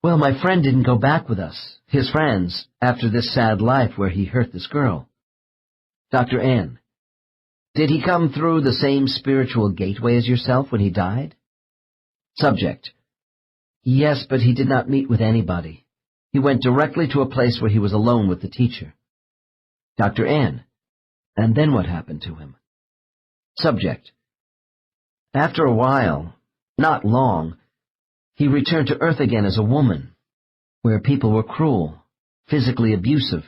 Well, my friend didn't go back with us, his friends, after this sad life where he hurt this girl. Dr. N. Did he come through the same spiritual gateway as yourself when he died? Subject. Yes, but he did not meet with anybody. He went directly to a place where he was alone with the teacher. Dr. N. And then what happened to him? Subject. After a while, not long, he returned to Earth again as a woman, where people were cruel, physically abusive.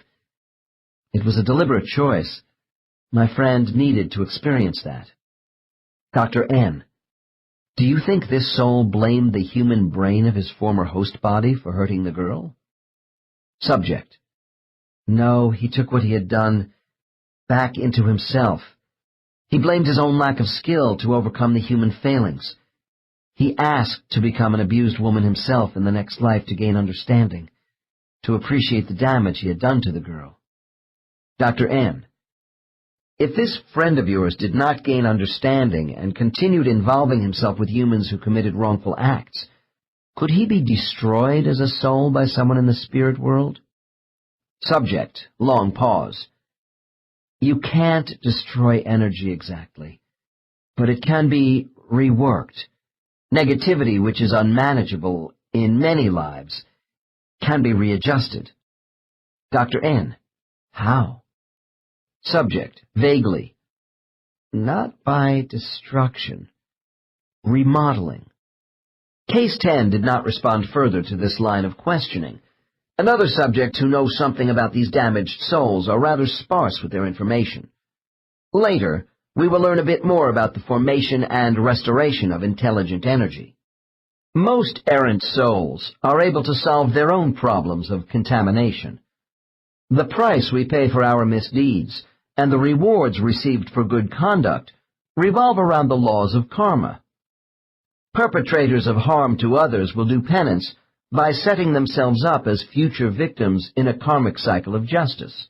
It was a deliberate choice. My friend needed to experience that. Dr. N. Do you think this soul blamed the human brain of his former host body for hurting the girl? Subject. No, he took what he had done back into himself. He blamed his own lack of skill to overcome the human failings. He asked to become an abused woman himself in the next life to gain understanding, to appreciate the damage he had done to the girl. Dr. N. If this friend of yours did not gain understanding and continued involving himself with humans who committed wrongful acts, could he be destroyed as a soul by someone in the spirit world? Subject. Long pause. You can't destroy energy exactly, but it can be reworked. Negativity, which is unmanageable in many lives, can be readjusted. Dr. N. How? Subject. Vaguely. Not by destruction. Remodeling. Case 10 did not respond further to this line of questioning. And other subjects who know something about these damaged souls are rather sparse with their information. Later, we will learn a bit more about the formation and restoration of intelligent energy. Most errant souls are able to solve their own problems of contamination. The price we pay for our misdeeds and the rewards received for good conduct revolve around the laws of karma. Perpetrators of harm to others will do penance by setting themselves up as future victims in a karmic cycle of justice.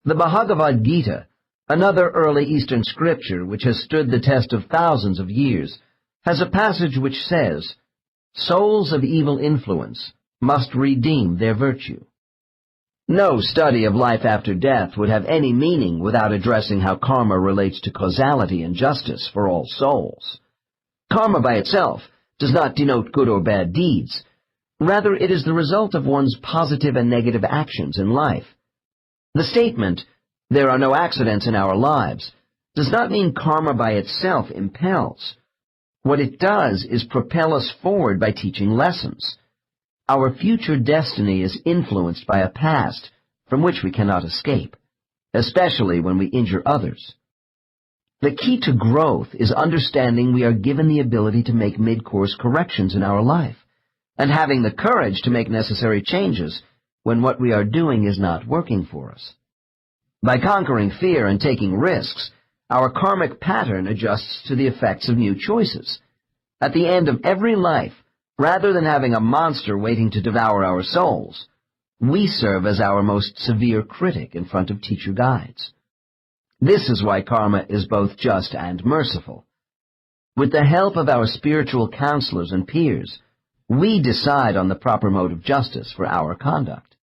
The Bhagavad Gita, another early Eastern scripture which has stood the test of thousands of years, has a passage which says, "Souls of evil influence must redeem their virtue." No study of life after death would have any meaning without addressing how karma relates to causality and justice for all souls. Karma by itself does not denote good or bad deeds. Rather, it is the result of one's positive and negative actions in life. The statement, "There are no accidents in our lives," does not mean karma by itself impels. What it does is propel us forward by teaching lessons. Our future destiny is influenced by a past from which we cannot escape, especially when we injure others. The key to growth is understanding we are given the ability to make mid-course corrections in our life, and having the courage to make necessary changes when what we are doing is not working for us. By conquering fear and taking risks, our karmic pattern adjusts to the effects of new choices. At the end of every life, rather than having a monster waiting to devour our souls, we serve as our most severe critic in front of teacher guides. This is why karma is both just and merciful. With the help of our spiritual counselors and peers, we decide on the proper mode of justice for our conduct.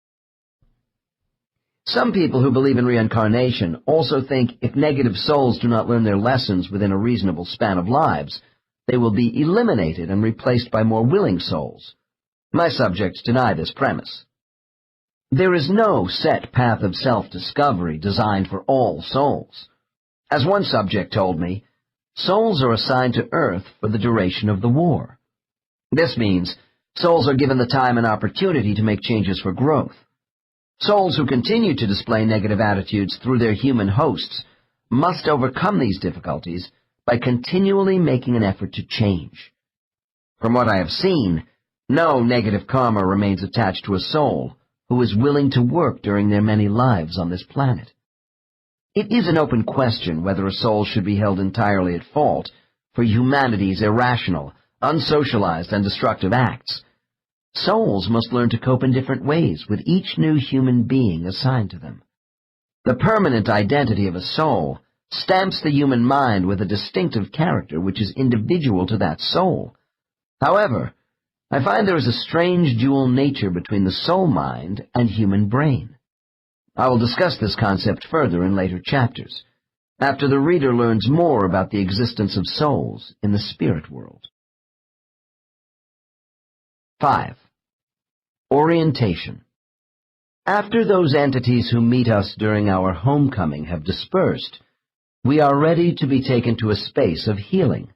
Some people who believe in reincarnation also think if negative souls do not learn their lessons within a reasonable span of lives, they will be eliminated and replaced by more willing souls. My subjects deny this premise. There is no set path of self-discovery designed for all souls. As one subject told me, souls are assigned to Earth for the duration of the war. This means souls are given the time and opportunity to make changes for growth. Souls who continue to display negative attitudes through their human hosts must overcome these difficulties by continually making an effort to change. From what I have seen, no negative karma remains attached to a soul who is willing to work during their many lives on this planet. It is an open question whether a soul should be held entirely at fault for humanity's irrational, unsocialized, and destructive acts. Souls must learn to cope in different ways with each new human being assigned to them. The permanent identity of a soul stamps the human mind with a distinctive character which is individual to that soul. However, I find there is a strange dual nature between the soul mind and human brain. I will discuss this concept further in later chapters, after the reader learns more about the existence of souls in the spirit world. 5. Orientation. After those entities who meet us during our homecoming have dispersed, we are ready to be taken to a space of healing.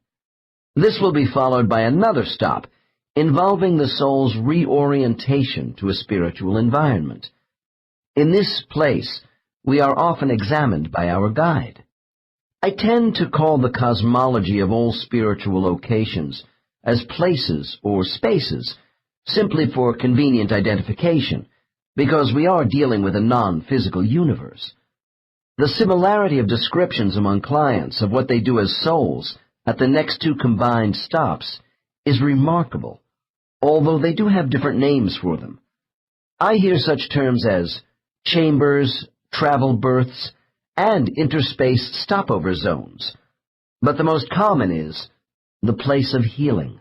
This will be followed by another stop, involving the soul's reorientation to a spiritual environment. In this place, we are often examined by our guide. I tend to call the cosmology of all spiritual locations as places or spaces, simply for convenient identification, because we are dealing with a non-physical universe. The similarity of descriptions among clients of what they do as souls at the next two combined stops is remarkable, although they do have different names for them. I hear such terms as chambers, travel berths, and interspace stopover zones, but the most common is the place of healing.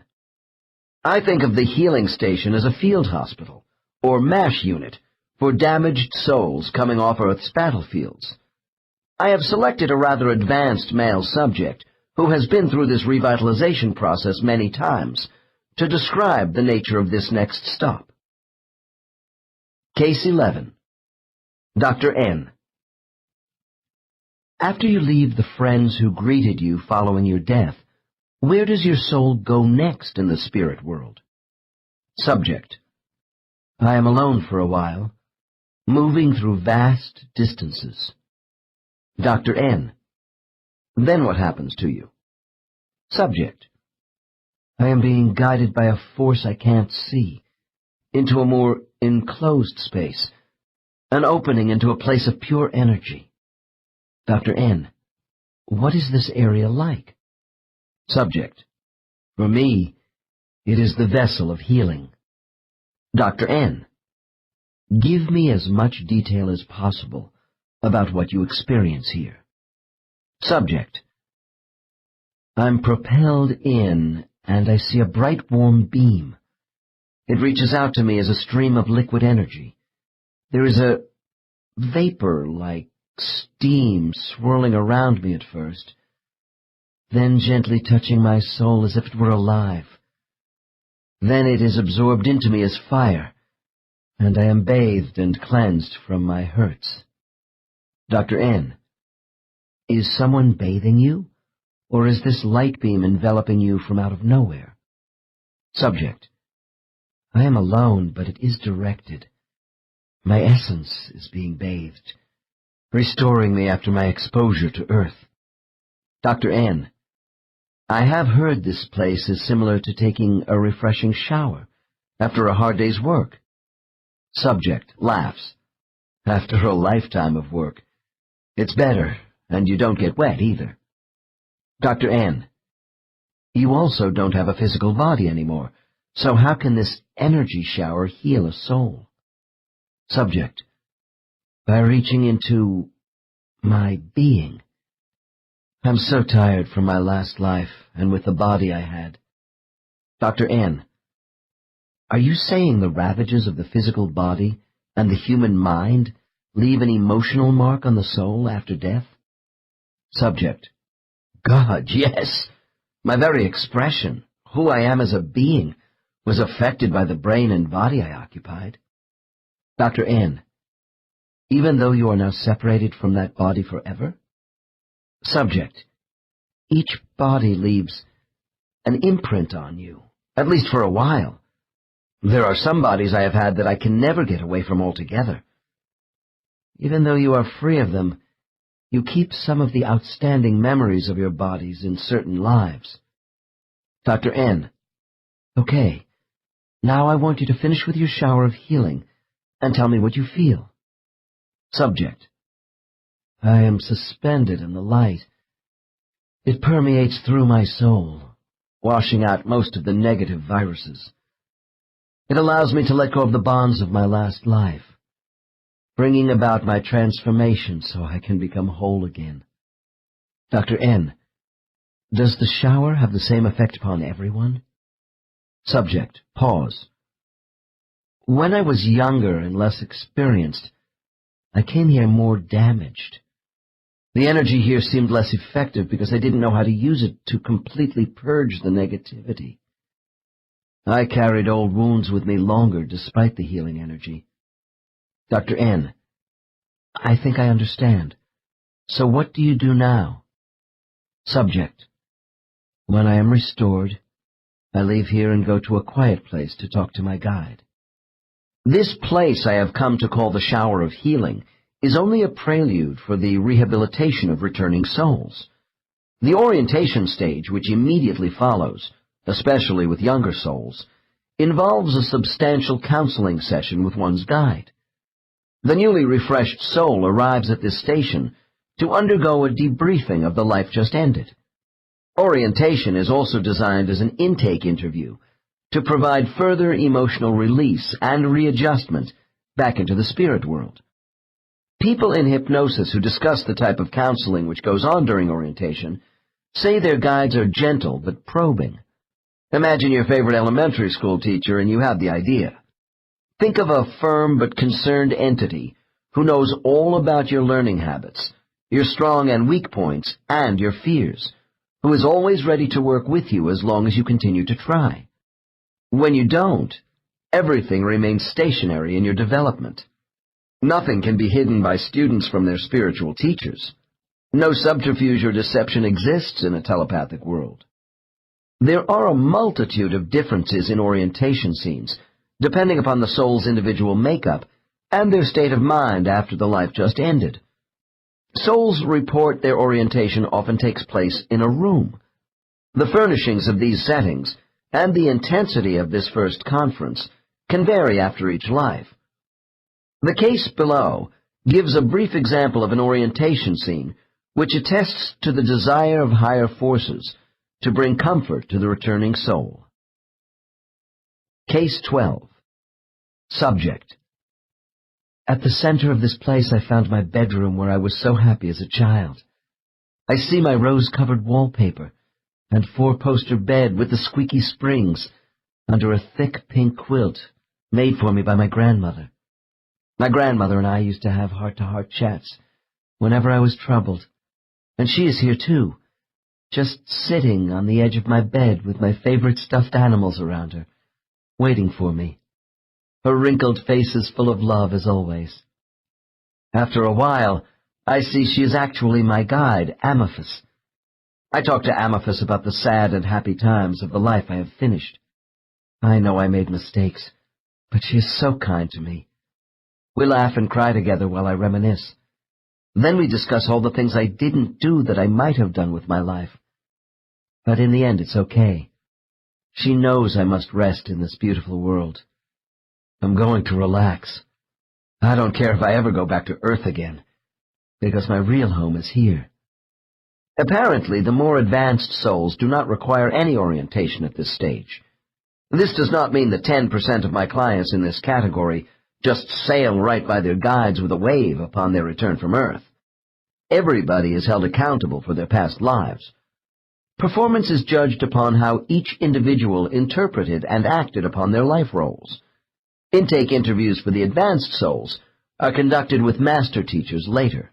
I think of the healing station as a field hospital, or MASH unit, for damaged souls coming off Earth's battlefields. I have selected a rather advanced male subject who has been through this revitalization process many times to describe the nature of this next stop. Case 11. Dr. N. After you leave the friends who greeted you following your death, where does your soul go next in the spirit world? Subject. I am alone for a while, moving through vast distances. Dr. N. Then what happens to you? Subject. I am being guided by a force I can't see, into a more enclosed space, an opening into a place of pure energy. Dr. N. What is this area like? Subject. For me, it is the vessel of healing. Dr. N. Give me as much detail as possible about what you experience here. Subject. I'm propelled in, and I see a bright warm beam. It reaches out to me as a stream of liquid energy. There is a vapor-like steam swirling around me at first, then gently touching my soul as if it were alive. Then it is absorbed into me as fire, and I am bathed and cleansed from my hurts. Dr. N. Is someone bathing you, or is this light beam enveloping you from out of nowhere? Subject. I am alone, but it is directed. My essence is being bathed, restoring me after my exposure to Earth. Dr. N. I have heard this place is similar to taking a refreshing shower after a hard day's work. Subject laughs. After a lifetime of work, it's better, and you don't get wet either. Dr. N. You also don't have a physical body anymore, so how can this energy shower heal a soul? Subject. By reaching into my being. I'm so tired from my last life and with the body I had. Dr. N. Are you saying the ravages of the physical body and the human mind leave an emotional mark on the soul after death? Subject. God, yes. My very expression, who I am as a being, was affected by the brain and body I occupied. Dr. N. Even though you are now separated from that body forever? Subject. Each body leaves an imprint on you, at least for a while. There are some bodies I have had that I can never get away from altogether. Even though you are free of them, you keep some of the outstanding memories of your bodies in certain lives. Dr. N. Okay, now I want you to finish with your shower of healing and tell me what you feel. Subject. I am suspended in the light. It permeates through my soul, washing out most of the negative viruses. It allows me to let go of the bonds of my last life, bringing about my transformation so I can become whole again. Dr. N, does the shower have the same effect upon everyone? Subject, pause. When I was younger and less experienced, I came here more damaged. The energy here seemed less effective because I didn't know how to use it to completely purge the negativity. I carried old wounds with me longer despite the healing energy. Dr. N, I think I understand. So what do you do now? Subject, when I am restored, I leave here and go to a quiet place to talk to my guide. This place I have come to call the shower of healing is only a prelude for the rehabilitation of returning souls. The orientation stage, which immediately follows, especially with younger souls, involves a substantial counseling session with one's guide. The newly refreshed soul arrives at this station to undergo a debriefing of the life just ended. Orientation is also designed as an intake interview to provide further emotional release and readjustment back into the spirit world. People in hypnosis who discuss the type of counseling which goes on during orientation say their guides are gentle but probing. Imagine your favorite elementary school teacher and you have the idea. Think of a firm but concerned entity who knows all about your learning habits, your strong and weak points, and your fears, who is always ready to work with you as long as you continue to try. When you don't, everything remains stationary in your development. Nothing can be hidden by students from their spiritual teachers. No subterfuge or deception exists in a telepathic world. There are a multitude of differences in orientation scenes, depending upon the soul's individual makeup and their state of mind after the life just ended. Souls report their orientation often takes place in a room. The furnishings of these settings and the intensity of this first conference can vary after each life. The case below gives a brief example of an orientation scene which attests to the desire of higher forces to bring comfort to the returning soul. Case 12. Subject. At the center of this place I found my bedroom where I was so happy as a child. I see my rose-covered wallpaper and four-poster bed with the squeaky springs under a thick pink quilt made for me by my grandmother. My grandmother and I used to have heart-to-heart chats whenever I was troubled, and she is here too, just sitting on the edge of my bed with my favorite stuffed animals around her, waiting for me. Her wrinkled face is full of love as always. After a while, I see she is actually my guide, Amorphous. I talk to Amorphous about the sad and happy times of the life I have finished. I know I made mistakes, but she is so kind to me. We laugh and cry together while I reminisce. Then we discuss all the things I didn't do that I might have done with my life. But in the end, it's okay. She knows I must rest in this beautiful world. I'm going to relax. I don't care if I ever go back to Earth again, because my real home is here. Apparently, the more advanced souls do not require any orientation at this stage. This does not mean that 10% of my clients in this category just sail right by their guides with a wave upon their return from Earth. Everybody is held accountable for their past lives. Performance is judged upon how each individual interpreted and acted upon their life roles. Intake interviews for the advanced souls are conducted with master teachers later.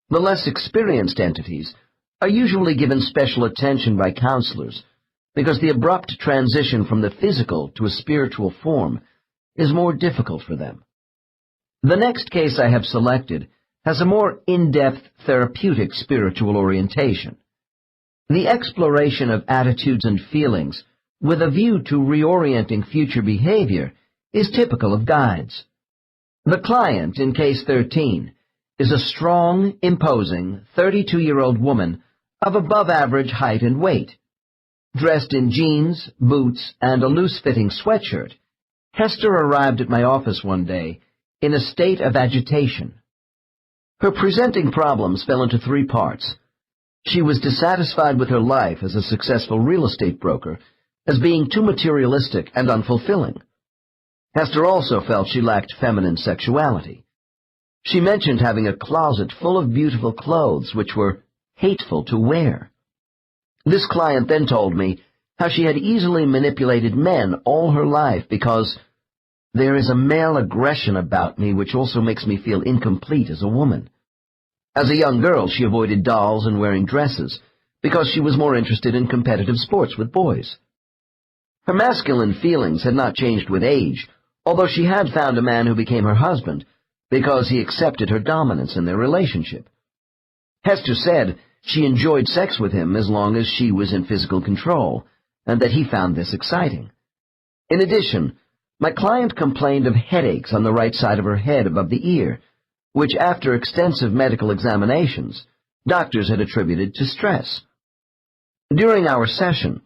The less experienced entities are usually given special attention by counselors because the abrupt transition from the physical to a spiritual form is more difficult for them. The next case I have selected has a more in-depth therapeutic spiritual orientation. The exploration of attitudes and feelings with a view to reorienting future behavior is typical of guides. The client in case 13 is a strong, imposing, 32-year-old woman of above-average height and weight. Dressed in jeans, boots, and a loose-fitting sweatshirt, Hester arrived at my office one day in a state of agitation. Her presenting problems fell into three parts. She was dissatisfied with her life as a successful real estate broker as being too materialistic and unfulfilling. Hester also felt she lacked feminine sexuality. She mentioned having a closet full of beautiful clothes which were hateful to wear. This client then told me how she had easily manipulated men all her life because there is a male aggression about me which also makes me feel incomplete as a woman. As a young girl, she avoided dolls and wearing dresses because she was more interested in competitive sports with boys. Her masculine feelings had not changed with age, although she had found a man who became her husband because he accepted her dominance in their relationship. Hester said she enjoyed sex with him as long as she was in physical control, and that he found this exciting. In addition, my client complained of headaches on the right side of her head above the ear, which after extensive medical examinations, doctors had attributed to stress. During our session,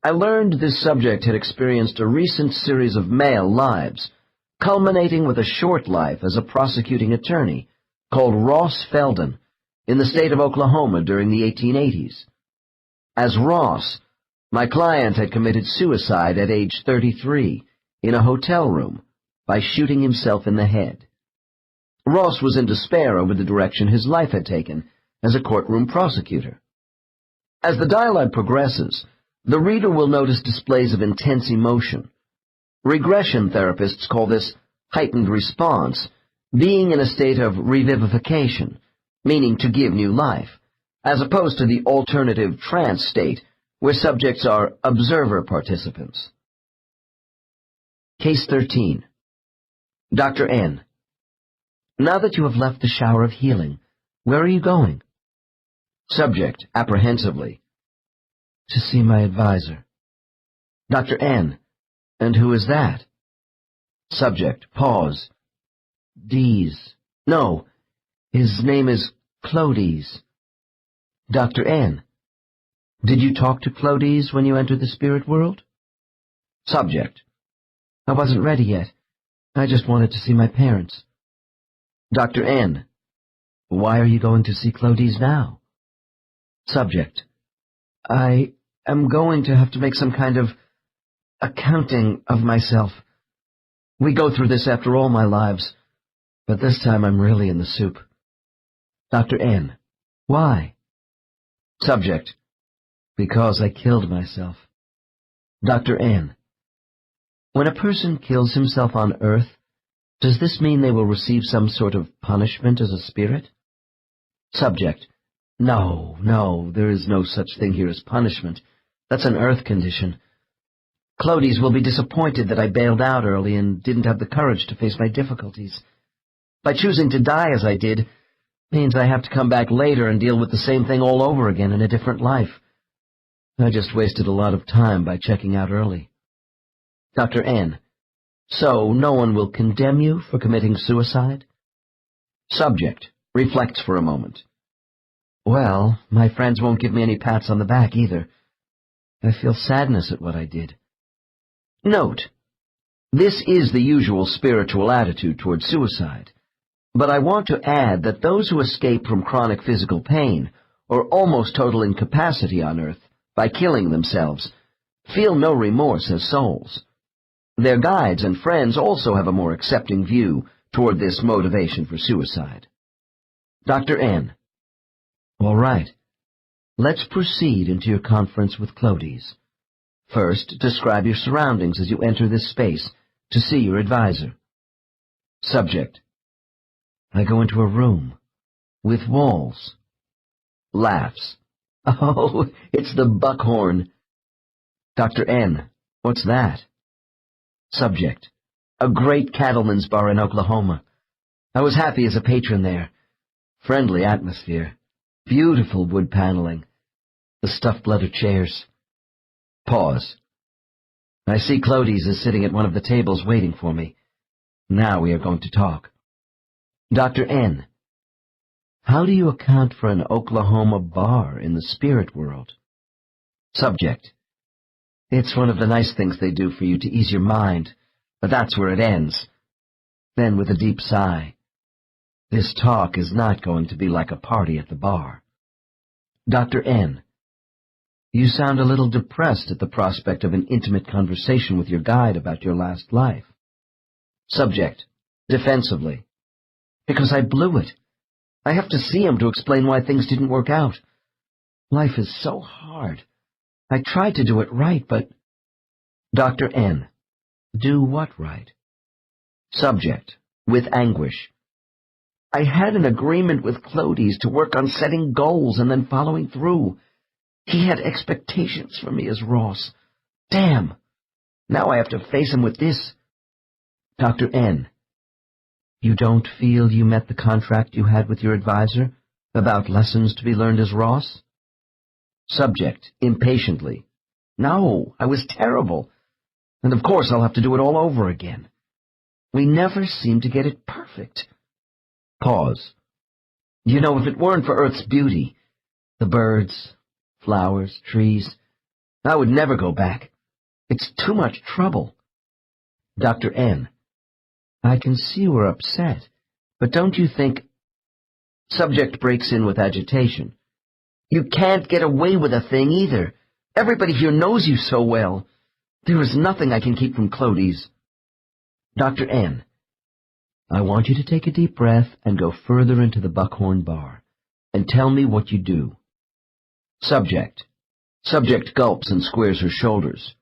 I learned this subject had experienced a recent series of male lives, culminating with a short life as a prosecuting attorney called Ross Felden in the state of Oklahoma during the 1880s. As Ross, my client had committed suicide at age 33 in a hotel room by shooting himself in the head. Ross was in despair over the direction his life had taken as a courtroom prosecutor. As the dialogue progresses, the reader will notice displays of intense emotion. Regression therapists call this heightened response, being in a state of revivification, meaning to give new life, as opposed to the alternative trance state, where subjects are observer participants. Case 13. Dr. N. Now that you have left the shower of healing, where are you going? Subject, apprehensively. To see my advisor. Dr. N. And who is that? Subject, pause. Dees. No, his name is Clodies. Dr. N. Did you talk to Clodies when you entered the spirit world? Subject. I wasn't ready yet. I just wanted to see my parents. Dr. N. Why are you going to see Clodies now? Subject. I am going to have to make some kind of accounting of myself. We go through this after all my lives, but this time I'm really in the soup. Dr. N. Why? Subject. Because I killed myself. Dr. N. When a person kills himself on earth, does this mean they will receive some sort of punishment as a spirit? Subject. No, there is no such thing here as punishment. That's an earth condition. Clodies will be disappointed that I bailed out early and didn't have the courage to face my difficulties. By choosing to die as I did, means I have to come back later and deal with the same thing all over again in a different life. I just wasted a lot of time by checking out early. Dr. N. So no one will condemn you for committing suicide? Subject reflects for a moment. Well, my friends won't give me any pats on the back either. I feel sadness at what I did. Note, this is the usual spiritual attitude toward suicide, but I want to add that those who escape from chronic physical pain or almost total incapacity on earth by killing themselves feel no remorse as souls. Their guides and friends also have a more accepting view toward this motivation for suicide. Dr. N. All right. Let's proceed into your conference with Clodies. First, describe your surroundings as you enter this space to see your advisor. Subject. I go into a room with walls. Laughs. Oh, it's the buckhorn. Dr. N. What's that? Subject. A great cattleman's bar in Oklahoma. I was happy as a patron there. Friendly atmosphere. Beautiful wood paneling. The stuffed leather chairs. Pause. I see Clodies is sitting at one of the tables waiting for me. Now we are going to talk. Dr. N. How do you account for an Oklahoma bar in the spirit world? Subject. It's one of the nice things they do for you to ease your mind, but that's where it ends. Then with a deep sigh. This talk is not going to be like a party at the bar. Dr. N. You sound a little depressed at the prospect of an intimate conversation with your guide about your last life. Subject, defensively. Because I blew it. I have to see him to explain why things didn't work out. Life is so hard. I tried to do it right, but... Dr. N. Do what right? Subject, with anguish. I had an agreement with Clodies to work on setting goals and then following through. He had expectations for me as Ross. Damn! Now I have to face him with this. Dr. N. You don't feel you met the contract you had with your advisor about lessons to be learned as Ross? Subject, impatiently. No, I was terrible. And of course I'll have to do it all over again. We never seem to get it perfect. Pause. You know, if it weren't for Earth's beauty, the birds, flowers, trees, I would never go back. It's too much trouble. Dr. N. I can see you are upset, but don't you think... Subject breaks in with agitation. You can't get away with a thing either. Everybody here knows you so well. There is nothing I can keep from Clodies. Dr. N. I want you to take a deep breath and go further into the Buckhorn Bar, and tell me what you do. Subject. Subject gulps and squares her shoulders.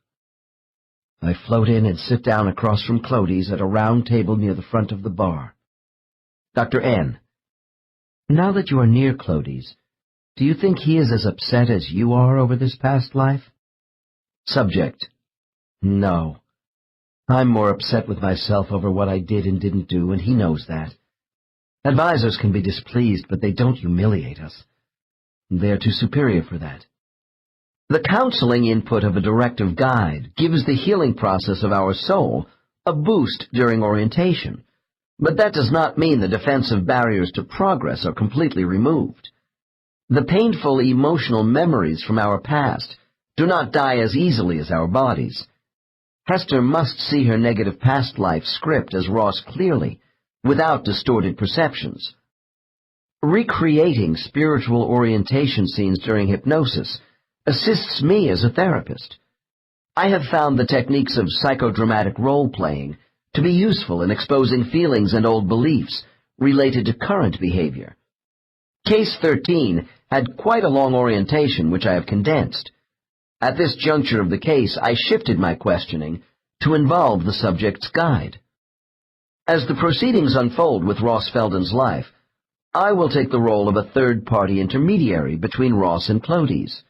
I float in and sit down across from Clodies at a round table near the front of the bar. Dr. N. Now that you are near Clodies, do you think he is as upset as you are over this past life? Subject. No. I'm more upset with myself over what I did and didn't do, and he knows that. Advisors can be displeased, but they don't humiliate us. They're too superior for that. The counseling input of a directive guide gives the healing process of our soul a boost during orientation, but that does not mean the defensive barriers to progress are completely removed. The painful emotional memories from our past do not die as easily as our bodies. Hester must see her negative past life script as Ross clearly, without distorted perceptions. Recreating spiritual orientation scenes during hypnosis assists me as a therapist. I have found the techniques of psychodramatic role-playing to be useful in exposing feelings and old beliefs related to current behavior. Case 13 had quite a long orientation, which I have condensed. At this juncture of the case, I shifted my questioning to involve the subject's guide. As the proceedings unfold with Ross Felden's life, I will take the role of a third-party intermediary between Ross and Clodies.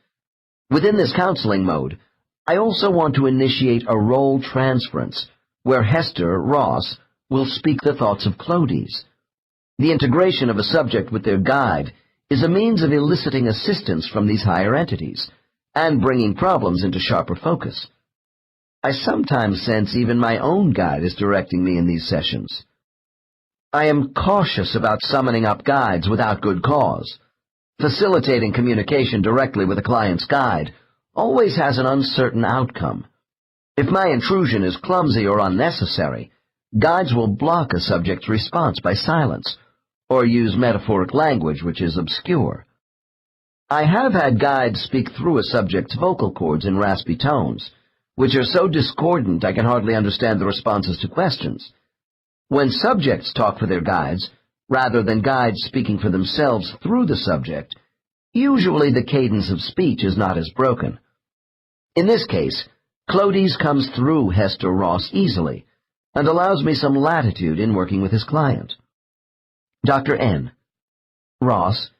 Within this counseling mode, I also want to initiate a role transference, where Hester, Ross, will speak the thoughts of Clodies. The integration of a subject with their guide is a means of eliciting assistance from these higher entities, and bringing problems into sharper focus. I sometimes sense even my own guide is directing me in these sessions. I am cautious about summoning up guides without good cause. Facilitating communication directly with a client's guide always has an uncertain outcome. If my intrusion is clumsy or unnecessary, guides will block a subject's response by silence, or use metaphoric language which is obscure. I have had guides speak through a subject's vocal cords in raspy tones, which are so discordant I can hardly understand the responses to questions. When subjects talk for their guides, rather than guides speaking for themselves through the subject, usually the cadence of speech is not as broken. In this case, Clodies comes through Hester Ross easily, and allows me some latitude in working with his client. Dr. N. Ross,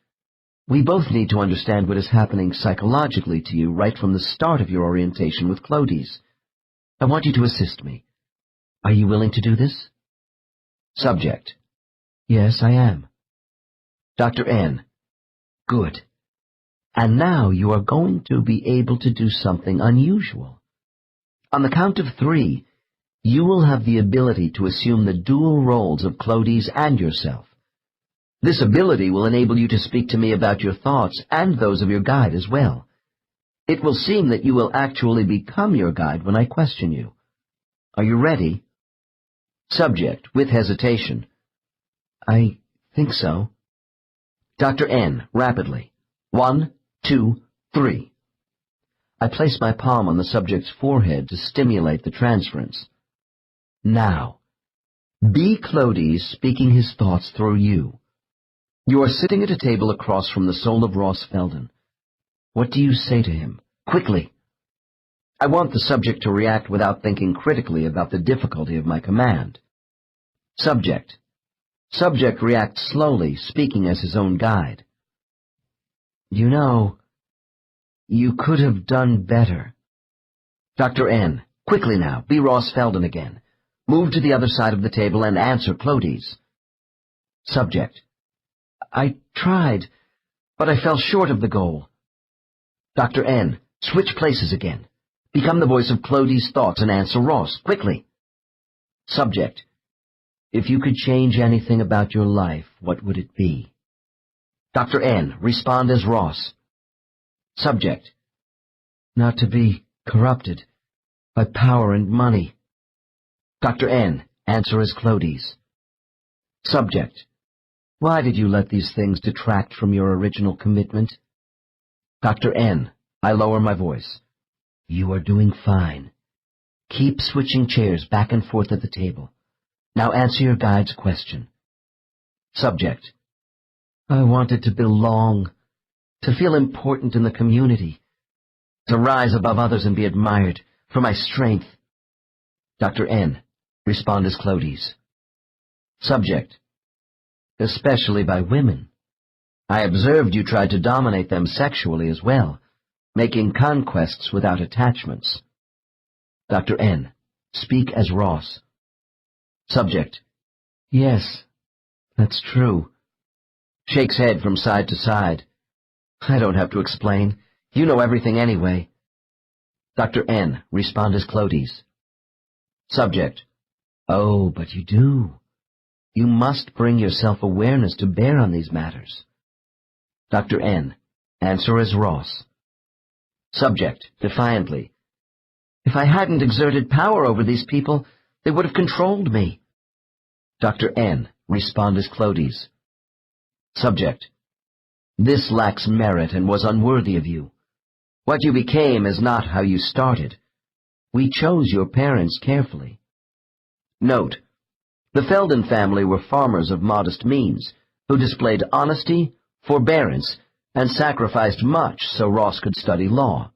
we both need to understand what is happening psychologically to you right from the start of your orientation with Clodies. I want you to assist me. Are you willing to do this? Subject. Yes, I am. Dr. N. Good. And now you are going to be able to do something unusual. On the count of 3, you will have the ability to assume the dual roles of Clodies and yourself. This ability will enable you to speak to me about your thoughts and those of your guide as well. It will seem that you will actually become your guide when I question you. Are you ready? Subject, with hesitation. I think so. Dr. N, rapidly. 1, 2, 3. I place my palm on the subject's forehead to stimulate the transference. Now. Be Clodies speaking his thoughts through you. You are sitting at a table across from the soul of Ross Felden. What do you say to him? Quickly. I want the subject to react without thinking critically about the difficulty of my command. Subject. Subject reacts slowly, speaking as his own guide. You know, you could have done better. Dr. N. Quickly now, be Ross Felden again. Move to the other side of the table and answer Clodies. Subject. I tried, but I fell short of the goal. Dr. N. Switch places again. Become the voice of Clodies' thoughts and answer Ross, quickly. Subject. If you could change anything about your life, what would it be? Dr. N. Respond as Ross. Subject. Not to be corrupted by power and money. Dr. N. Answer as Clodies. Subject. Why did you let these things detract from your original commitment? Dr. N. I lower my voice. You are doing fine. Keep switching chairs back and forth at the table. Now answer your guide's question. Subject. I wanted to belong, to feel important in the community, to rise above others and be admired for my strength. Dr. N. Respond as Clodies. Subject. Especially by women. I observed you tried to dominate them sexually as well, making conquests without attachments. Dr. N. Speak as Ross. Subject. Yes, that's true. Shakes head from side to side. I don't have to explain. You know everything anyway. Dr. N. Respond as Clodies. Subject. Oh, but you do. You must bring your self-awareness to bear on these matters. Dr. N. Answer as Ross. Subject. Defiantly. If I hadn't exerted power over these people, they would have controlled me. Dr. N. Respond as Clodies. Subject. This lacks merit and was unworthy of you. What you became is not how you started. We chose your parents carefully. Note, the Felden family were farmers of modest means, who displayed honesty, forbearance, and sacrificed much so Ross could study law.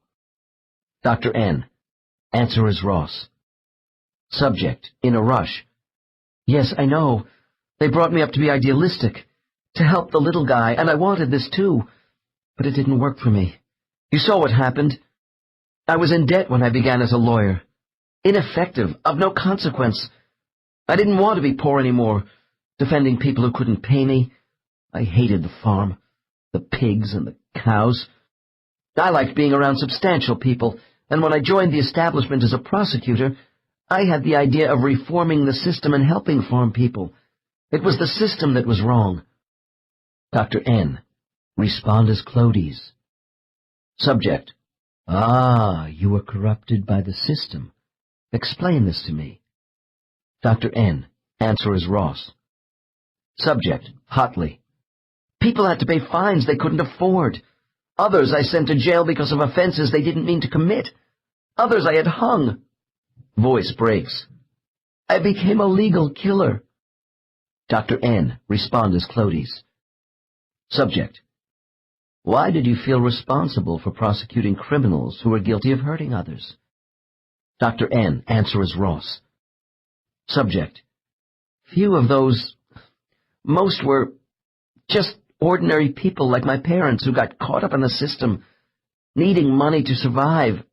Dr. N. Answer as Ross. Subject, in a rush. Yes, I know. They brought me up to be idealistic, to help the little guy, and I wanted this too, but it didn't work for me. You saw what happened. I was in debt when I began as a lawyer. Ineffective, of no consequence. I didn't want to be poor anymore, defending people who couldn't pay me. I hated the farm, the pigs and the cows. I liked being around substantial people, and when I joined the establishment as a prosecutor, I had the idea of reforming the system and helping farm people. It was the system that was wrong. Dr. N. Respond as Clodies. Subject. Ah, you were corrupted by the system. Explain this to me. Dr. N. Answer as Ross. Subject. Hotly. People had to pay fines they couldn't afford. Others I sent to jail because of offenses they didn't mean to commit. Others I had hung. Voice breaks. I became a legal killer. Dr. N. Respond as Clodies. Subject. Why did you feel responsible for prosecuting criminals who were guilty of hurting others? Dr. N. Answer as Ross. Subject. Few of those, most were just ordinary people like my parents who got caught up in the system, needing money to survive.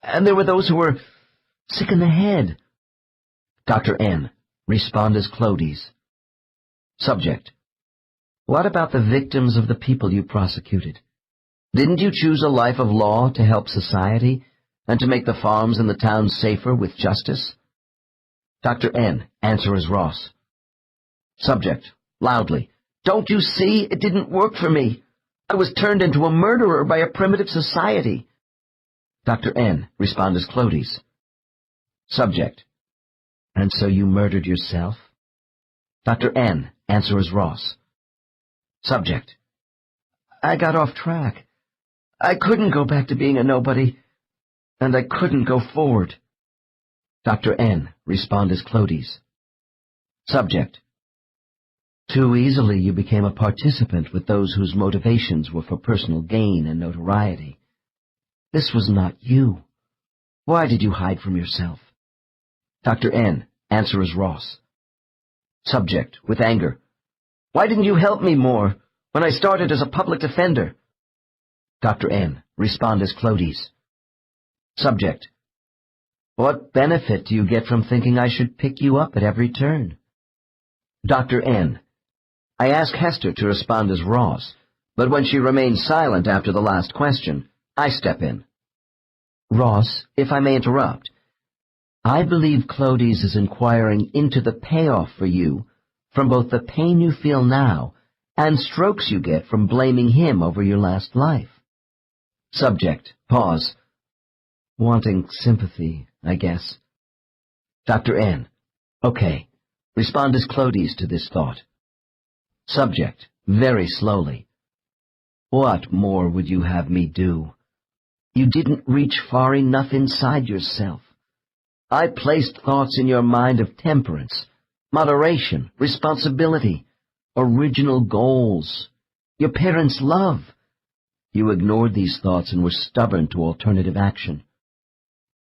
And there were those who were sick in the head. Dr. N. Respond as Clodies. Subject. What about the victims of the people you prosecuted? Didn't you choose a life of law to help society and to make the farms and the towns safer with justice? Dr. N. Answer as Ross. Subject. Loudly. Don't you see? It didn't work for me. I was turned into a murderer by a primitive society. Dr. N. Respond as Clodies. Subject. And so you murdered yourself? Dr. N. Answer as Ross. Subject. I got off track. I couldn't go back to being a nobody, and I couldn't go forward. Dr. N. Respond as Clodies. Subject: Too easily you became a participant with those whose motivations were for personal gain and notoriety. This was not you. Why did you hide from yourself? Dr. N. Answer as Ross. Subject, with anger: Why didn't you help me more when I started as a public defender? Dr. N. Respond as Clodes. Subject: What benefit do you get from thinking I should pick you up at every turn? Dr. N. I ask Hester to respond as Ross, but when she remains silent after the last question, I step in. Ross, if I may interrupt, I believe Clodes is inquiring into the payoff for you from both the pain you feel now and strokes you get from blaming him over your last life. Subject, pause. Wanting sympathy, I guess. Dr. N. Okay. Respond as Clodes to this thought. Subject, very slowly. What more would you have me do? You didn't reach far enough inside yourself. I placed thoughts in your mind of temperance, moderation, responsibility, original goals, your parents' love. You ignored these thoughts and were stubborn to alternative action.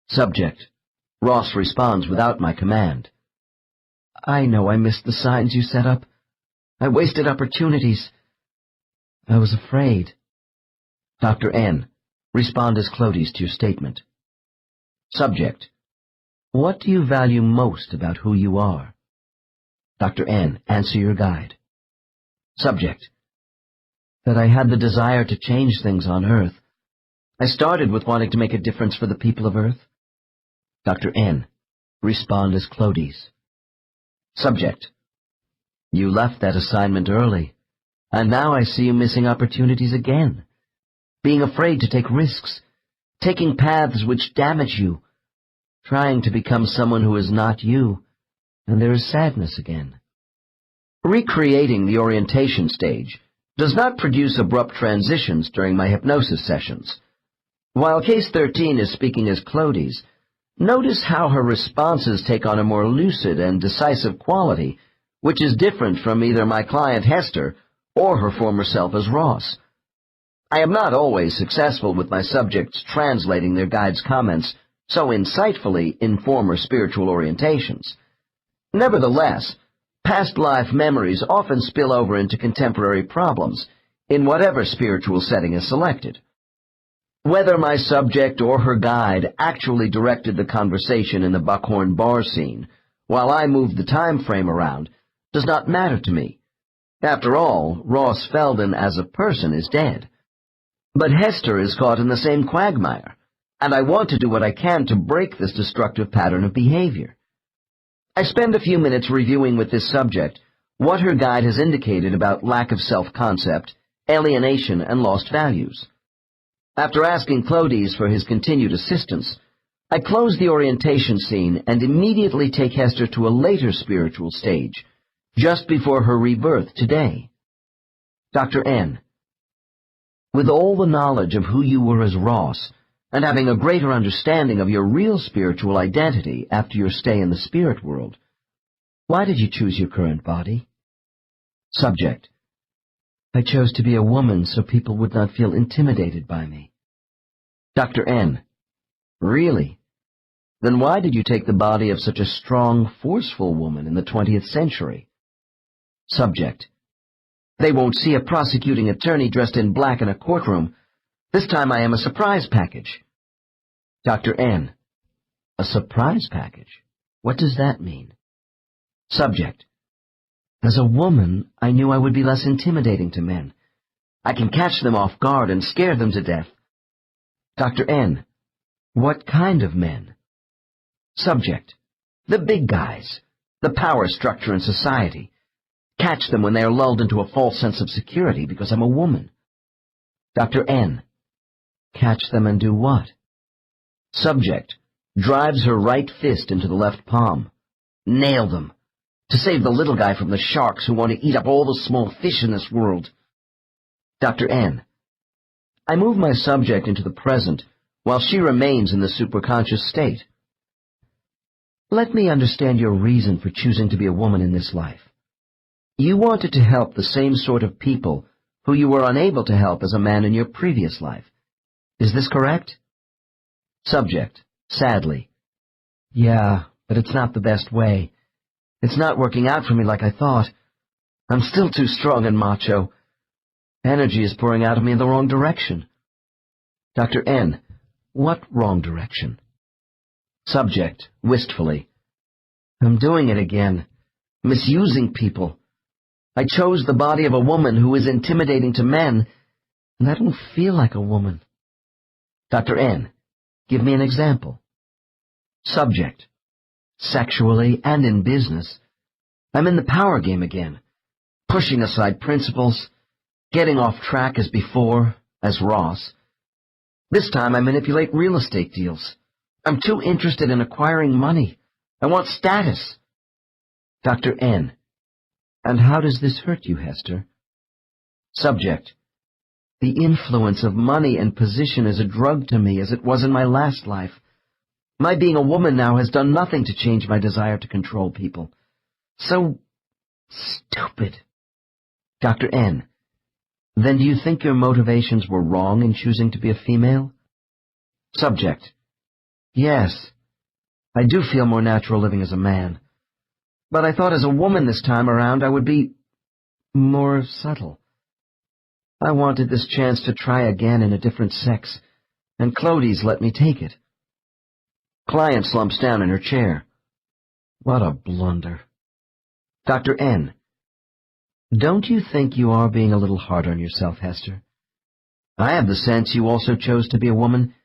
Subject. Ross responds without my command. I know I missed the signs you set up. I wasted opportunities. I was afraid. Dr. N. Respond as Clodes to your statement. Subject. What do you value most about who you are? Dr. N. Answer your guide. Subject. That I had the desire to change things on Earth. I started with wanting to make a difference for the people of Earth. Dr. N. Respond as Clodes. Subject. You left that assignment early, and now I see you missing opportunities again, being afraid to take risks, taking paths which damage you, trying to become someone who is not you, and there is sadness again. Recreating the orientation stage does not produce abrupt transitions during my hypnosis sessions. While Case 13 is speaking as Clodes, notice how her responses take on a more lucid and decisive quality, which is different from either my client Hester or her former self as Ross. I am not always successful with my subjects translating their guide's comments so insightfully in former spiritual orientations. Nevertheless, past life memories often spill over into contemporary problems, in whatever spiritual setting is selected. Whether my subject or her guide actually directed the conversation in the Buckhorn bar scene, while I moved the time frame around, does not matter to me. After all, Ross Felden as a person is dead. But Hester is caught in the same quagmire, and I want to do what I can to break this destructive pattern of behavior. I spend a few minutes reviewing with this subject what her guide has indicated about lack of self-concept, alienation, and lost values. After asking Clodes for his continued assistance, I close the orientation scene and immediately take Hester to a later spiritual stage, just before her rebirth today. Dr. N. With all the knowledge of who you were as Ross, and having a greater understanding of your real spiritual identity after your stay in the spirit world, why did you choose your current body? Subject. I chose to be a woman so people would not feel intimidated by me. Dr. N. Really? Then why did you take the body of such a strong, forceful woman in the 20th century? Subject. They won't see a prosecuting attorney dressed in black in a courtroom. This time I am a surprise package. Dr. N. A surprise package? What does that mean? Subject. As a woman, I knew I would be less intimidating to men. I can catch them off guard and scare them to death. Dr. N. What kind of men? Subject. The big guys. The power structure in society. Catch them when they are lulled into a false sense of security because I'm a woman. Dr. N. Catch them and do what? Subject. Drives her right fist into the left palm. Nail them. To save the little guy from the sharks who want to eat up all the small fish in this world. Dr. N. I move my subject into the present while she remains in the superconscious state. Let me understand your reason for choosing to be a woman in this life. You wanted to help the same sort of people who you were unable to help as a man in your previous life. Is this correct? Subject, sadly. Yeah, but it's not the best way. It's not working out for me like I thought. I'm still too strong and macho. Energy is pouring out of me in the wrong direction. Dr. N. What wrong direction? Subject, wistfully. I'm doing it again. Misusing people. I chose the body of a woman who is intimidating to men, and I don't feel like a woman. Dr. N. Give me an example. Subject. Sexually and in business. I'm in the power game again, pushing aside principles, getting off track as before, as Ross. This time I manipulate real estate deals. I'm too interested in acquiring money. I want status. Dr. N. And how does this hurt you, Hester? Subject. The influence of money and position is a drug to me as it was in my last life. My being a woman now has done nothing to change my desire to control people. So stupid. Dr. N. Then do you think your motivations were wrong in choosing to be a female? Subject. Yes. I do feel more natural living as a man. But I thought as a woman this time around I would be more subtle. I wanted this chance to try again in a different sex, and Clody's let me take it. Client slumps down in her chair. What a blunder. Dr. N. Don't you think you are being a little hard on yourself, Hester? I have the sense you also chose to be a woman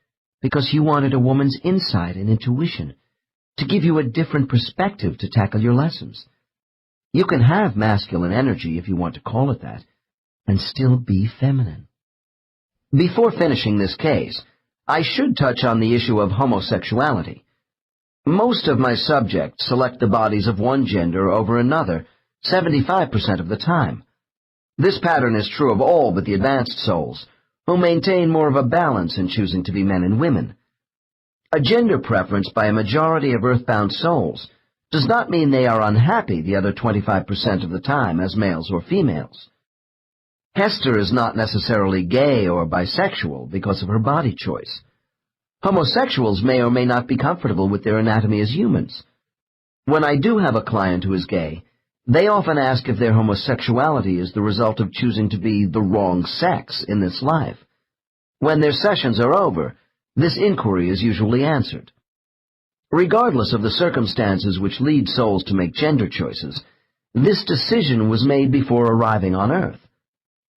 because you wanted a woman's insight and intuition to give you a different perspective to tackle your lessons. You can have masculine energy, if you want to call it that, and still be feminine. Before finishing this case, I should touch on the issue of homosexuality. Most of my subjects select the bodies of one gender over another 75% of the time. This pattern is true of all but the advanced souls, who maintain more of a balance in choosing to be men and women. A gender preference by a majority of earthbound souls does not mean they are unhappy the other 25% of the time as males or females. Hester is not necessarily gay or bisexual because of her body choice. Homosexuals may or may not be comfortable with their anatomy as humans. When I do have a client who is gay, they often ask if their homosexuality is the result of choosing to be the wrong sex in this life. When their sessions are over, this inquiry is usually answered. Regardless of the circumstances which lead souls to make gender choices, this decision was made before arriving on Earth.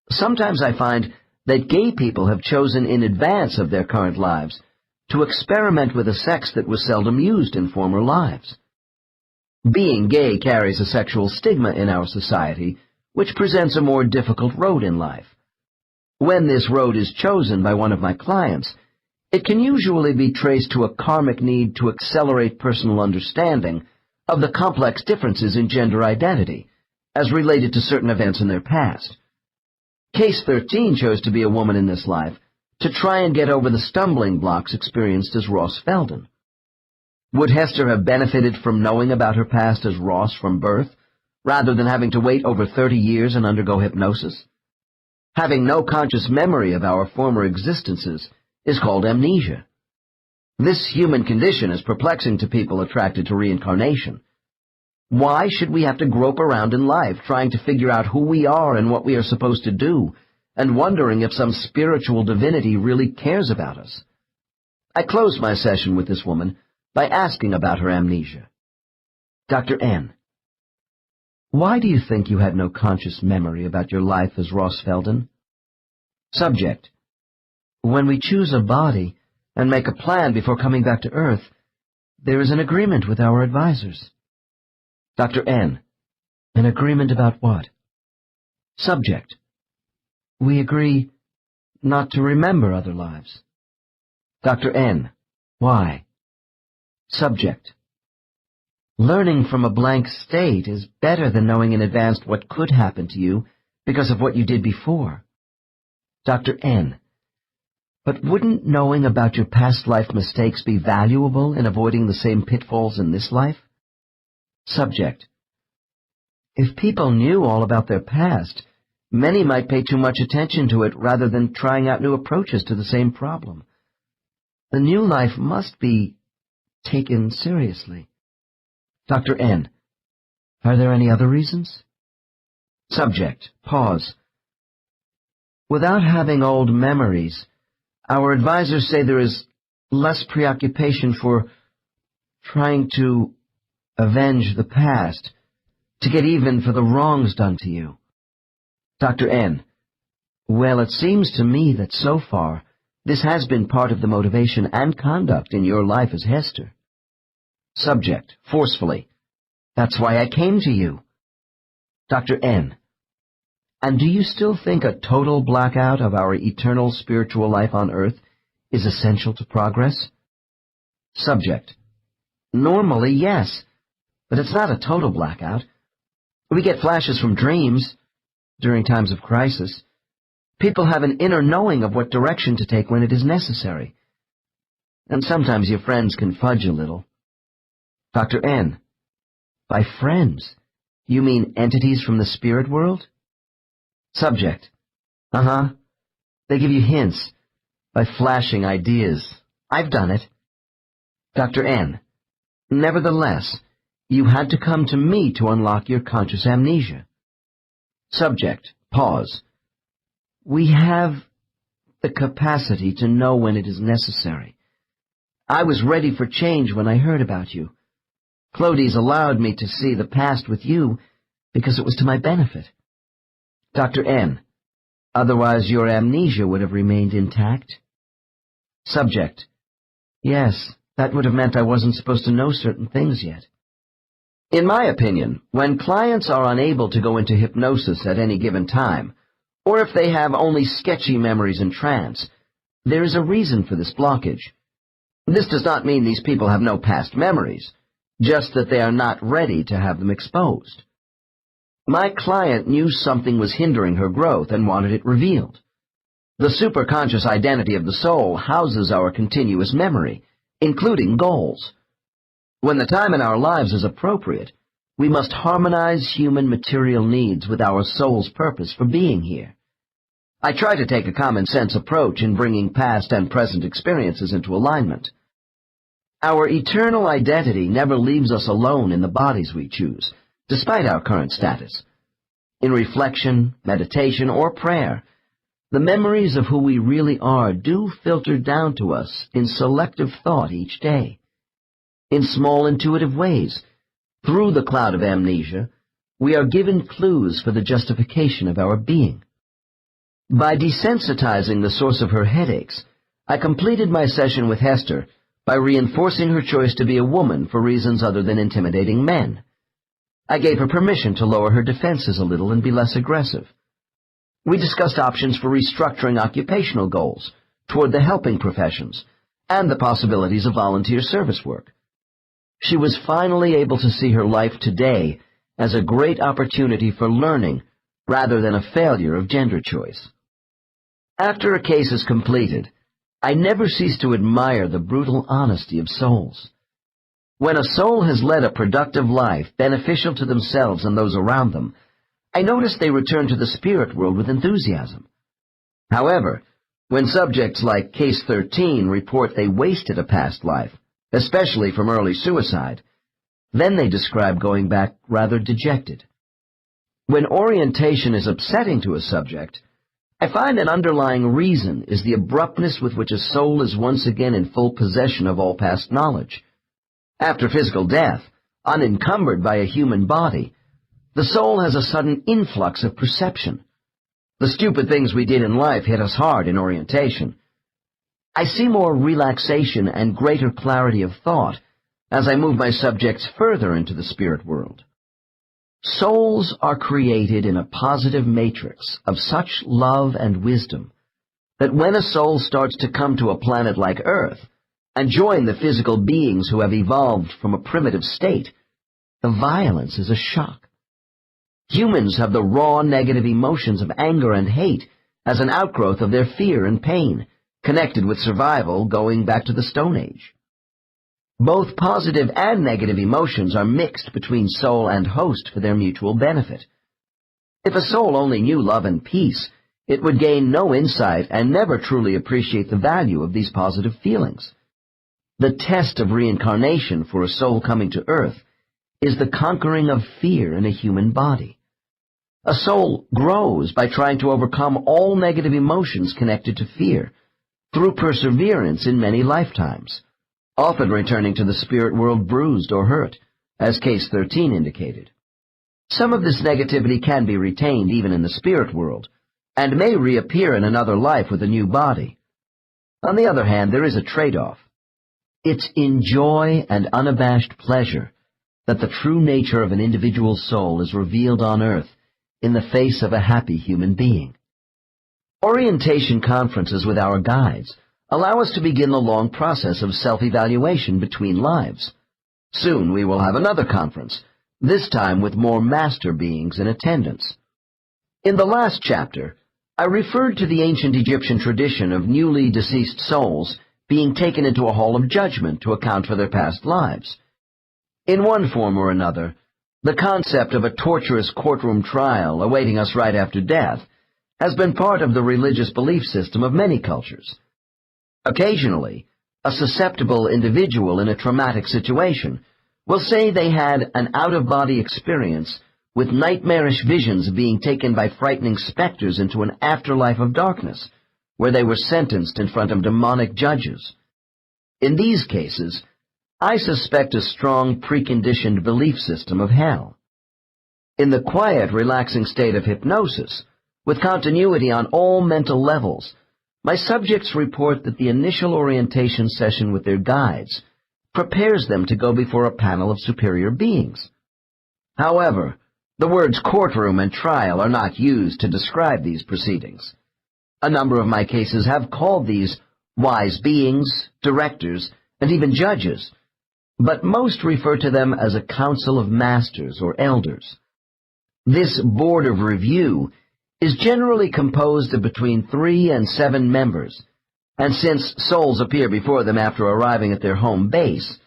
Sometimes I find that gay people have chosen in advance of their current lives to experiment with a sex that was seldom used in former lives. Being gay carries a sexual stigma in our society, which presents a more difficult road in life. When this road is chosen by one of my clients, it can usually be traced to a karmic need to accelerate personal understanding of the complex differences in gender identity, as related to certain events in their past. Case 13 chose to be a woman in this life to try and get over the stumbling blocks experienced as Ross Felden. Would Hester have benefited from knowing about her past as Ross from birth, rather than having to wait over 30 years and undergo hypnosis? Having no conscious memory of our former existences is called amnesia. This human condition is perplexing to people attracted to reincarnation. Why should we have to grope around in life trying to figure out who we are and what we are supposed to do, and wondering if some spiritual divinity really cares about us? I closed my session with this woman by asking about her amnesia. Dr. N. Why do you think you had no conscious memory about your life as Ross Felden? Subject. When we choose a body and make a plan before coming back to Earth, there is an agreement with our advisors. Dr. N. An agreement about what? Subject. We agree not to remember other lives. Dr. N. Why? Subject. Learning from a blank state is better than knowing in advance what could happen to you because of what you did before. Dr. N. But wouldn't knowing about your past life mistakes be valuable in avoiding the same pitfalls in this life? Subject: If people knew all about their past, many might pay too much attention to it rather than trying out new approaches to the same problem. The new life must be taken seriously. Dr. N: Are there any other reasons? Subject: Pause. Without having old memories, our advisors say there is less preoccupation for trying to avenge the past, to get even for the wrongs done to you. Dr. N: Well, it seems to me that so far this has been part of the motivation and conduct in your life as Hester. Subject: Forcefully: That's why I came to you. Dr. N: And do you still think a total blackout of our eternal spiritual life on earth is essential to progress? Subject: Normally, yes, but it's not a total blackout. We get flashes from dreams during times of crisis. People have an inner knowing of what direction to take when it is necessary. And sometimes your friends can fudge a little. Dr. N: By friends, you mean entities from the spirit world? Subject: Uh-huh. They give you hints by flashing ideas. I've done it. Dr. N: Nevertheless, you had to come to me to unlock your conscious amnesia. Subject: Pause. We have the capacity to know when it is necessary. I was ready for change when I heard about you. Clodis allowed me to see the past with you because it was to my benefit. Dr. N: Otherwise your amnesia would have remained intact? Subject: Yes, that would have meant I wasn't supposed to know certain things yet. In my opinion, when clients are unable to go into hypnosis at any given time, or if they have only sketchy memories in trance, there is a reason for this blockage. This does not mean these people have no past memories, just that they are not ready to have them exposed. My client knew something was hindering her growth and wanted it revealed. The superconscious identity of the soul houses our continuous memory, including goals. When the time in our lives is appropriate, we must harmonize human material needs with our soul's purpose for being here. I try to take a common-sense approach in bringing past and present experiences into alignment. Our eternal identity never leaves us alone in the bodies we choose, despite our current status. In reflection, meditation, or prayer, the memories of who we really are do filter down to us in selective thought each day. In small intuitive ways, through the cloud of amnesia, we are given clues for the justification of our being. By desensitizing the source of her headaches, I completed my session with Hester by reinforcing her choice to be a woman for reasons other than intimidating men. I gave her permission to lower her defenses a little and be less aggressive. We discussed options for restructuring occupational goals toward the helping professions and the possibilities of volunteer service work. She was finally able to see her life today as a great opportunity for learning rather than a failure of gender choice. After a case is completed, I never cease to admire the brutal honesty of souls. When a soul has led a productive life beneficial to themselves and those around them, I notice they return to the spirit world with enthusiasm. However, when subjects like Case 13 report they wasted a past life, especially from early suicide, then they describe going back rather dejected. When orientation is upsetting to a subject, I find an underlying reason is the abruptness with which a soul is once again in full possession of all past knowledge. After physical death, unencumbered by a human body, the soul has a sudden influx of perception. The stupid things we did in life hit us hard in orientation. I see more relaxation and greater clarity of thought as I move my subjects further into the spirit world. Souls are created in a positive matrix of such love and wisdom that when a soul starts to come to a planet like Earth and join the physical beings who have evolved from a primitive state, the violence is a shock. Humans have the raw negative emotions of anger and hate as an outgrowth of their fear and pain, connected with survival going back to the Stone Age. Both positive and negative emotions are mixed between soul and host for their mutual benefit. If a soul only knew love and peace, it would gain no insight and never truly appreciate the value of these positive feelings. The test of reincarnation for a soul coming to earth is the conquering of fear in a human body. A soul grows by trying to overcome all negative emotions connected to fear, through perseverance in many lifetimes, often returning to the spirit world bruised or hurt, as Case 13 indicated. Some of this negativity can be retained even in the spirit world, and may reappear in another life with a new body. On the other hand, there is a trade-off. It's in joy and unabashed pleasure that the true nature of an individual soul is revealed on earth in the face of a happy human being. Orientation conferences with our guides allow us to begin the long process of self-evaluation between lives. Soon we will have another conference, this time with more master beings in attendance. In the last chapter, I referred to the ancient Egyptian tradition of newly deceased souls being taken into a hall of judgment to account for their past lives. In one form or another, the concept of a torturous courtroom trial awaiting us right after death has been part of the religious belief system of many cultures. Occasionally, a susceptible individual in a traumatic situation will say they had an out-of-body experience with nightmarish visions of being taken by frightening specters into an afterlife of darkness, where they were sentenced in front of demonic judges. In these cases, I suspect a strong preconditioned belief system of hell. In the quiet, relaxing state of hypnosis, with continuity on all mental levels, my subjects report that the initial orientation session with their guides prepares them to go before a panel of superior beings. However, the words courtroom and trial are not used to describe these proceedings. A number of my cases have called these wise beings, directors, and even judges, but most refer to them as a council of masters or elders. This board of review is generally composed of between 3 and 7 members, and since souls appear before them after arriving at their home base,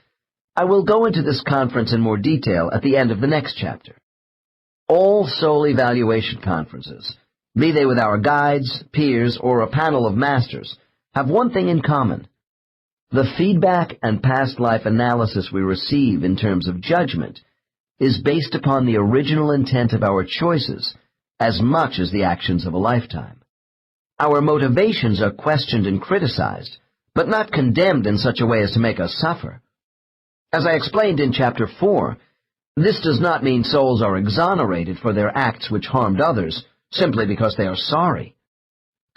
I will go into this conference in more detail at the end of the next chapter. All soul evaluation conferences, be they with our guides, peers, or a panel of masters, have one thing in common. The feedback and past life analysis we receive in terms of judgment is based upon the original intent of our choices as much as the actions of a lifetime. Our motivations are questioned and criticized, but not condemned in such a way as to make us suffer. As I explained in Chapter 4, this does not mean souls are exonerated for their acts which harmed others simply because they are sorry.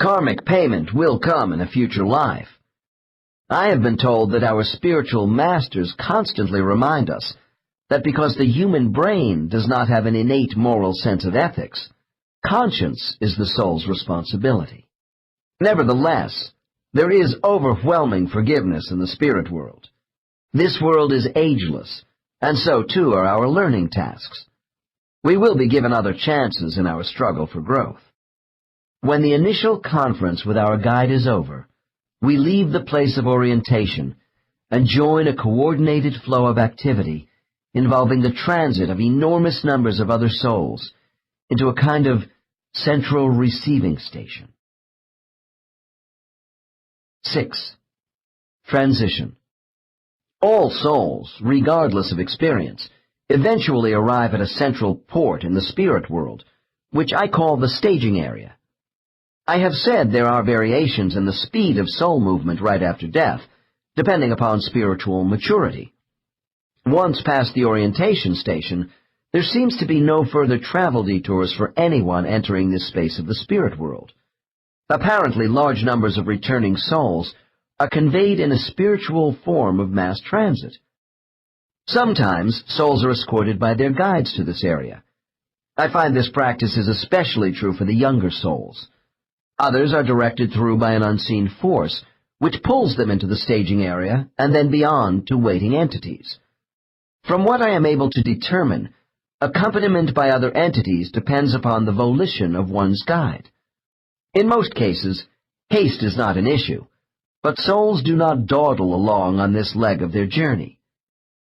Karmic payment will come in a future life. I have been told that our spiritual masters constantly remind us that because the human brain does not have an innate moral sense of ethics, conscience is the soul's responsibility. Nevertheless, there is overwhelming forgiveness in the spirit world. This world is ageless, and so too are our learning tasks. We will be given other chances in our struggle for growth. When the initial conference with our guide is over, we leave the place of orientation and join a coordinated flow of activity involving the transit of enormous numbers of other souls into a kind of central receiving station. 6. Transition. All souls, regardless of experience, eventually arrive at a central port in the spirit world, which I call the staging area. I have said there are variations in the speed of soul movement right after death, depending upon spiritual maturity. Once past the orientation station, there seems to be no further travel detours for anyone entering this space of the spirit world. Apparently, large numbers of returning souls are conveyed in a spiritual form of mass transit. Sometimes, souls are escorted by their guides to this area. I find this practice is especially true for the younger souls. Others are directed through by an unseen force, which pulls them into the staging area and then beyond to waiting entities. From what I am able to determine, accompaniment by other entities depends upon the volition of one's guide. In most cases, haste is not an issue, But souls do not dawdle along on this leg of their journey.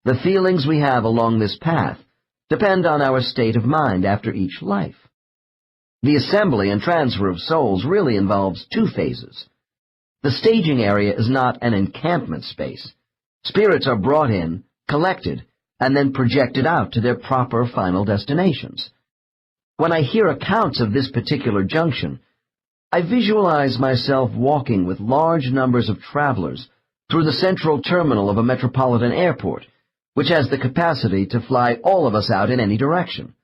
The feelings we have along this path depend on our state of mind after each life. The assembly and transfer of souls really involves two phases. The staging area is not an encampment space. Spirits are brought in, collected, and then projected out to their proper final destinations. When I hear accounts of this particular junction, I visualize myself walking with large numbers of travelers through the central terminal of a metropolitan airport, which has the capacity to fly all of us out in any direction.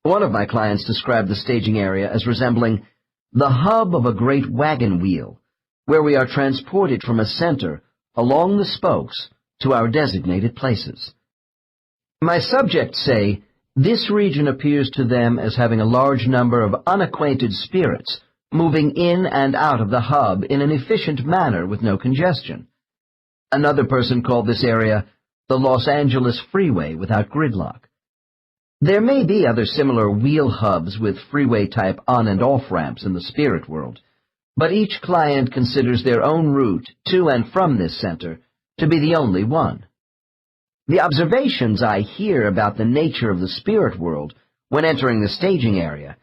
One of my clients described the staging area as resembling the hub of a great wagon wheel, where we are transported from a center along the spokes to our designated places. My subjects say this region appears to them as having a large number of unacquainted spirits moving in and out of the hub in an efficient manner with no congestion. Another person called this area the Los Angeles Freeway without gridlock. There may be other similar wheel hubs with freeway-type on- and off-ramps in the spirit world, but each client considers their own route to and from this center to be the only one. The observations I hear about the nature of the spirit world when entering the staging area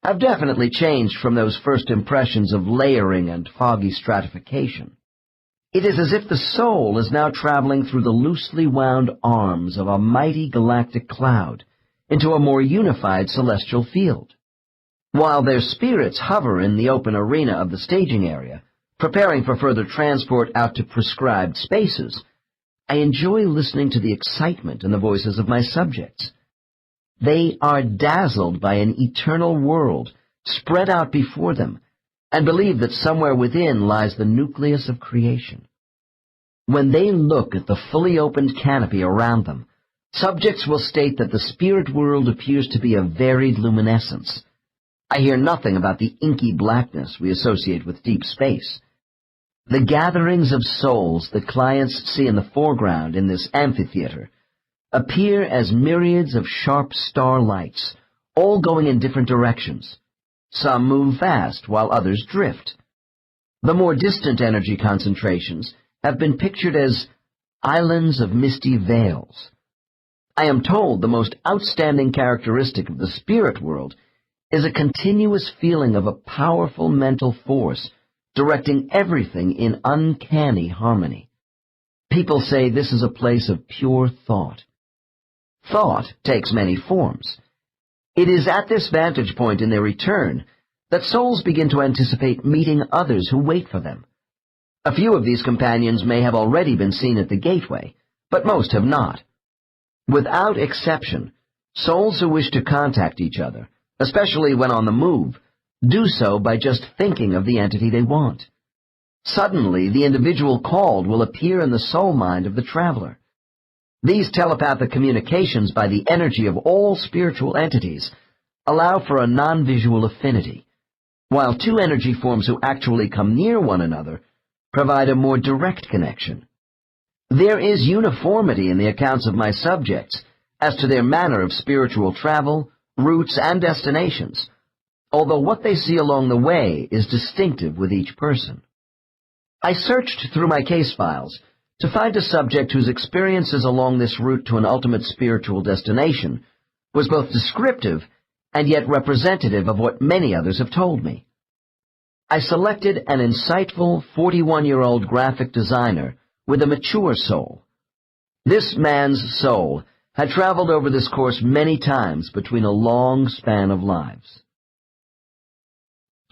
have definitely changed from those first impressions of layering and foggy stratification. It is as if the soul is now traveling through the loosely wound arms of a mighty galactic cloud into a more unified celestial field. While their spirits hover in the open arena of the staging area, preparing for further transport out to prescribed spaces, I enjoy listening to the excitement in the voices of my subjects. They are dazzled by an eternal world spread out before them and believe that somewhere within lies the nucleus of creation. When they look at the fully opened canopy around them, subjects will state that the spirit world appears to be a varied luminescence. I hear nothing about the inky blackness we associate with deep space. The gatherings of souls that clients see in the foreground in this amphitheater appear as myriads of sharp starlights, all going in different directions. Some move fast, while others drift. The more distant energy concentrations have been pictured as islands of misty veils. I am told the most outstanding characteristic of the spirit world is a continuous feeling of a powerful mental force directing everything in uncanny harmony. People say this is a place of pure thought. Thought takes many forms. It is at this vantage point in their return that souls begin to anticipate meeting others who wait for them. A few of these companions may have already been seen at the gateway, but most have not. Without exception, souls who wish to contact each other, especially when on the move, do so by just thinking of the entity they want. Suddenly, the individual called will appear in the soul mind of the traveler. These telepathic communications by the energy of all spiritual entities allow for a non-visual affinity, while two energy forms who actually come near one another provide a more direct connection. There is uniformity in the accounts of my subjects as to their manner of spiritual travel, routes, and destinations, although what they see along the way is distinctive with each person. I searched through my case files to find a subject whose experiences along this route to an ultimate spiritual destination was both descriptive and yet representative of what many others have told me. I selected an insightful 41-year-old graphic designer with a mature soul. This man's soul had traveled over this course many times between a long span of lives.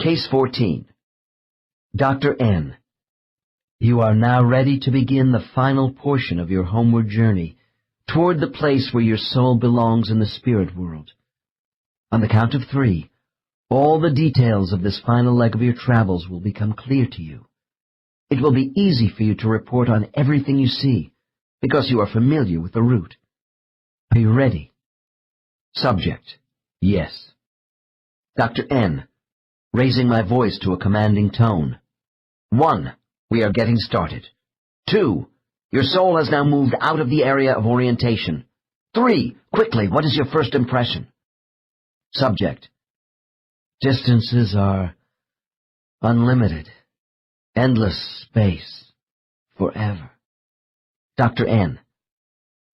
Case 14. Dr. N. You are now ready to begin the final portion of your homeward journey toward the place where your soul belongs in the spirit world. On the count of 3, all the details of this final leg of your travels will become clear to you. It will be easy for you to report on everything you see, because you are familiar with the route. Are you ready? Subject: Yes. Dr. N. Raising my voice to a commanding tone. 1. We are getting started. 2. Your soul has now moved out of the area of orientation. 3. Quickly, what is your first impression? Subject: Distances are unlimited. Endless space. Forever. Dr. N.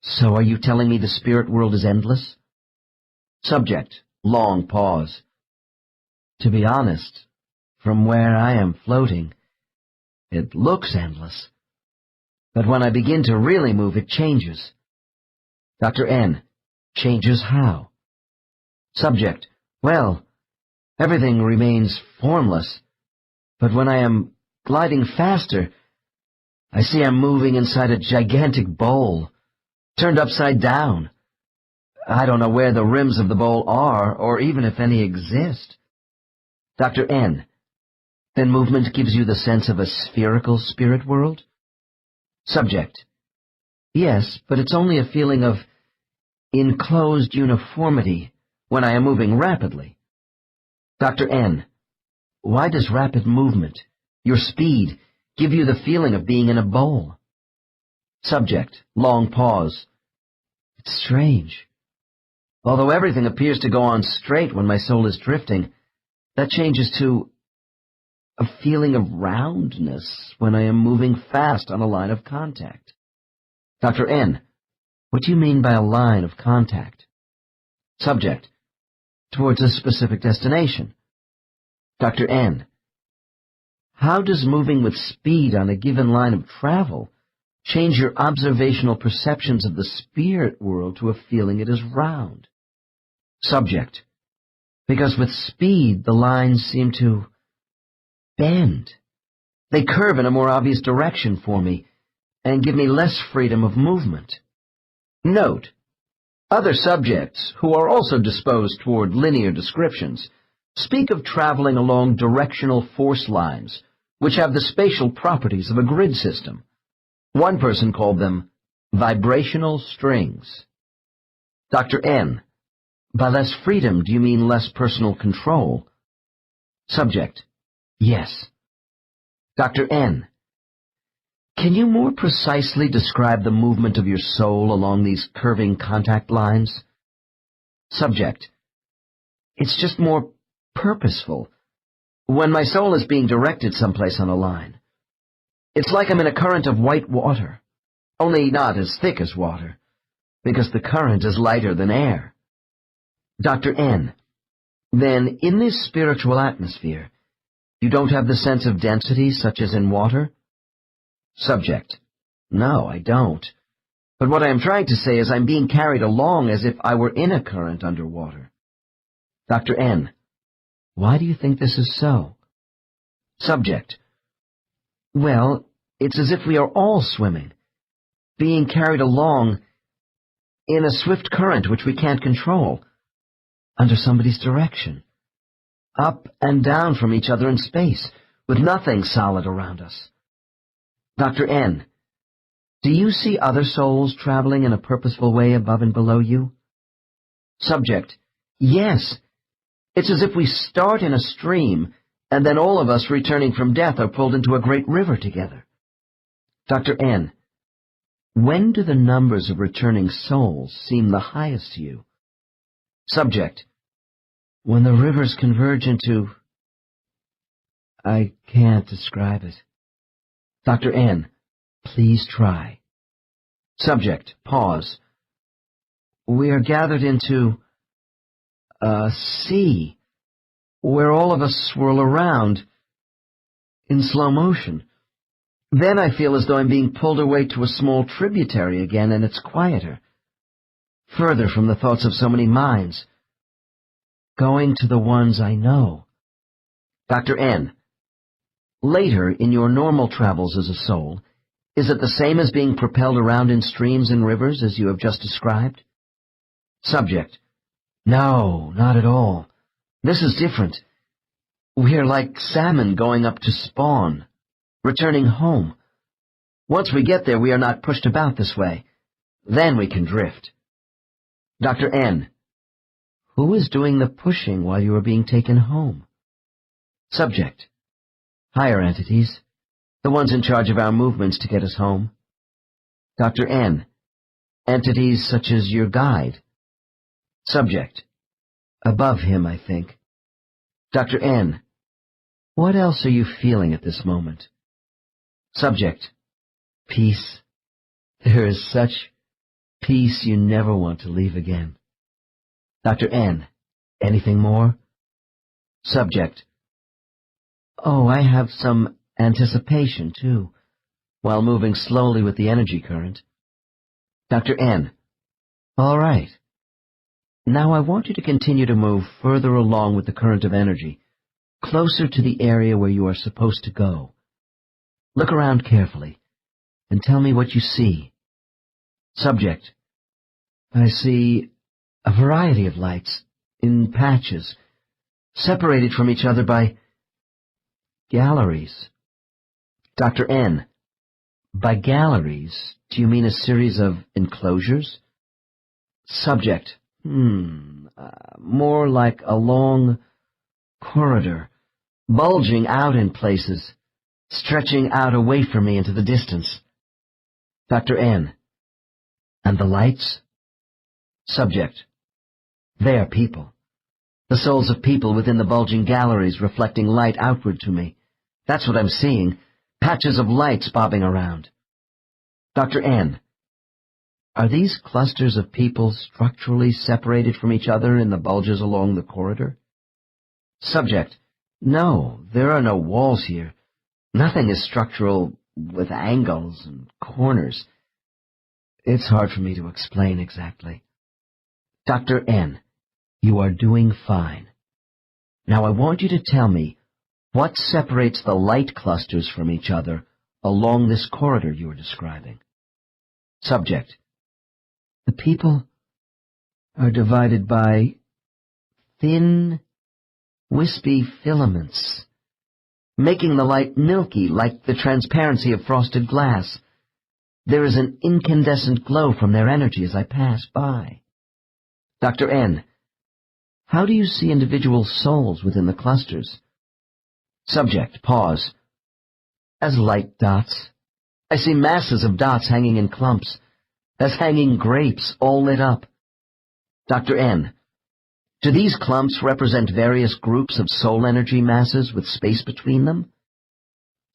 So are you telling me the spirit world is endless? Subject. Long pause. To be honest, from where I am floating, it looks endless. But when I begin to really move, it changes. Dr. N. Changes how? Subject. Well, everything remains formless, but when I am gliding faster, I see I'm moving inside a gigantic bowl, turned upside down. I don't know where the rims of the bowl are, or even if any exist. Dr. N. Then movement gives you the sense of a spherical spirit world? Subject. Yes, but it's only a feeling of enclosed uniformity when I am moving rapidly. Dr. N. Why does rapid movement, your speed, give you the feeling of being in a bowl? Subject. Long pause. It's strange. Although everything appears to go on straight when my soul is drifting, that changes to a feeling of roundness when I am moving fast on a line of contact. Dr. N. What do you mean by a line of contact? Subject. Towards a specific destination. Dr. N. How does moving with speed on a given line of travel change your observational perceptions of the spirit world to a feeling it is round? Subject. Because with speed the lines seem to bend. They curve in a more obvious direction for me and give me less freedom of movement. Note: other subjects, who are also disposed toward linear descriptions, speak of traveling along directional force lines, which have the spatial properties of a grid system. One person called them vibrational strings. Dr. N. By less freedom, do you mean less personal control? Subject. Yes. Dr. N. Can you more precisely describe the movement of your soul along these curving contact lines? Subject. It's just more purposeful. When my soul is being directed someplace on a line, it's like I'm in a current of white water, only not as thick as water, because the current is lighter than air. Dr. N. Then, in this spiritual atmosphere, you don't have the sense of density such as in water? Subject. No, I don't. But what I am trying to say is I'm being carried along as if I were in a current underwater. Dr. N. Why do you think this is so? Subject. Well, it's as if we are all swimming, being carried along in a swift current which we can't control, under somebody's direction, up and down from each other in space, with nothing solid around us. Dr. N. Do you see other souls traveling in a purposeful way above and below you? Subject. Yes. It's as if we start in a stream, and then all of us returning from death are pulled into a great river together. Dr. N. When do the numbers of returning souls seem the highest to you? Subject. When the rivers converge into... I can't describe it. Dr. N. Please try. Subject. Pause. We are gathered into a sea, where all of us swirl around in slow motion. Then I feel as though I'm being pulled away to a small tributary again, and it's quieter, further from the thoughts of so many minds, going to the ones I know. Dr. N. Later, in your normal travels as a soul, is it the same as being propelled around in streams and rivers as you have just described? Subject. No, not at all. This is different. We're like salmon going up to spawn, returning home. Once we get there, we are not pushed about this way. Then we can drift. Dr. N. Who is doing the pushing while you are being taken home? Subject. Higher entities, the ones in charge of our movements to get us home. Dr. N. Entities such as your guide. Subject. Above him, I think. Dr. N. What else are you feeling at this moment? Subject. Peace. There is such peace you never want to leave again. Dr. N. Anything more? Subject. Oh, I have some anticipation, too, while moving slowly with the energy current. Dr. N. All right. Now I want you to continue to move further along with the current of energy, closer to the area where you are supposed to go. Look around carefully, and tell me what you see. Subject. I see a variety of lights, in patches, separated from each other by galleries. Dr. N. By galleries, do you mean a series of enclosures? Subject. More like a long corridor, bulging out in places, stretching out away from me into the distance. Dr. N. And the lights? Subject. They are people. The souls of people within the bulging galleries reflecting light outward to me. That's what I'm seeing, patches of lights bobbing around. Dr. N. Are these clusters of people structurally separated from each other in the bulges along the corridor? Subject. No, there are no walls here. Nothing is structural with angles and corners. It's hard for me to explain exactly. Dr. N. You are doing fine. Now I want you to tell me what separates the light clusters from each other along this corridor you are describing. Subject. The people are divided by thin, wispy filaments, making the light milky like the transparency of frosted glass. There is an incandescent glow from their energy as I pass by. Dr. N. How do you see individual souls within the clusters? Subject. Pause. As light dots. I see masses of dots hanging in clumps, as hanging grapes all lit up. Dr. N. Do these clumps represent various groups of soul energy masses with space between them?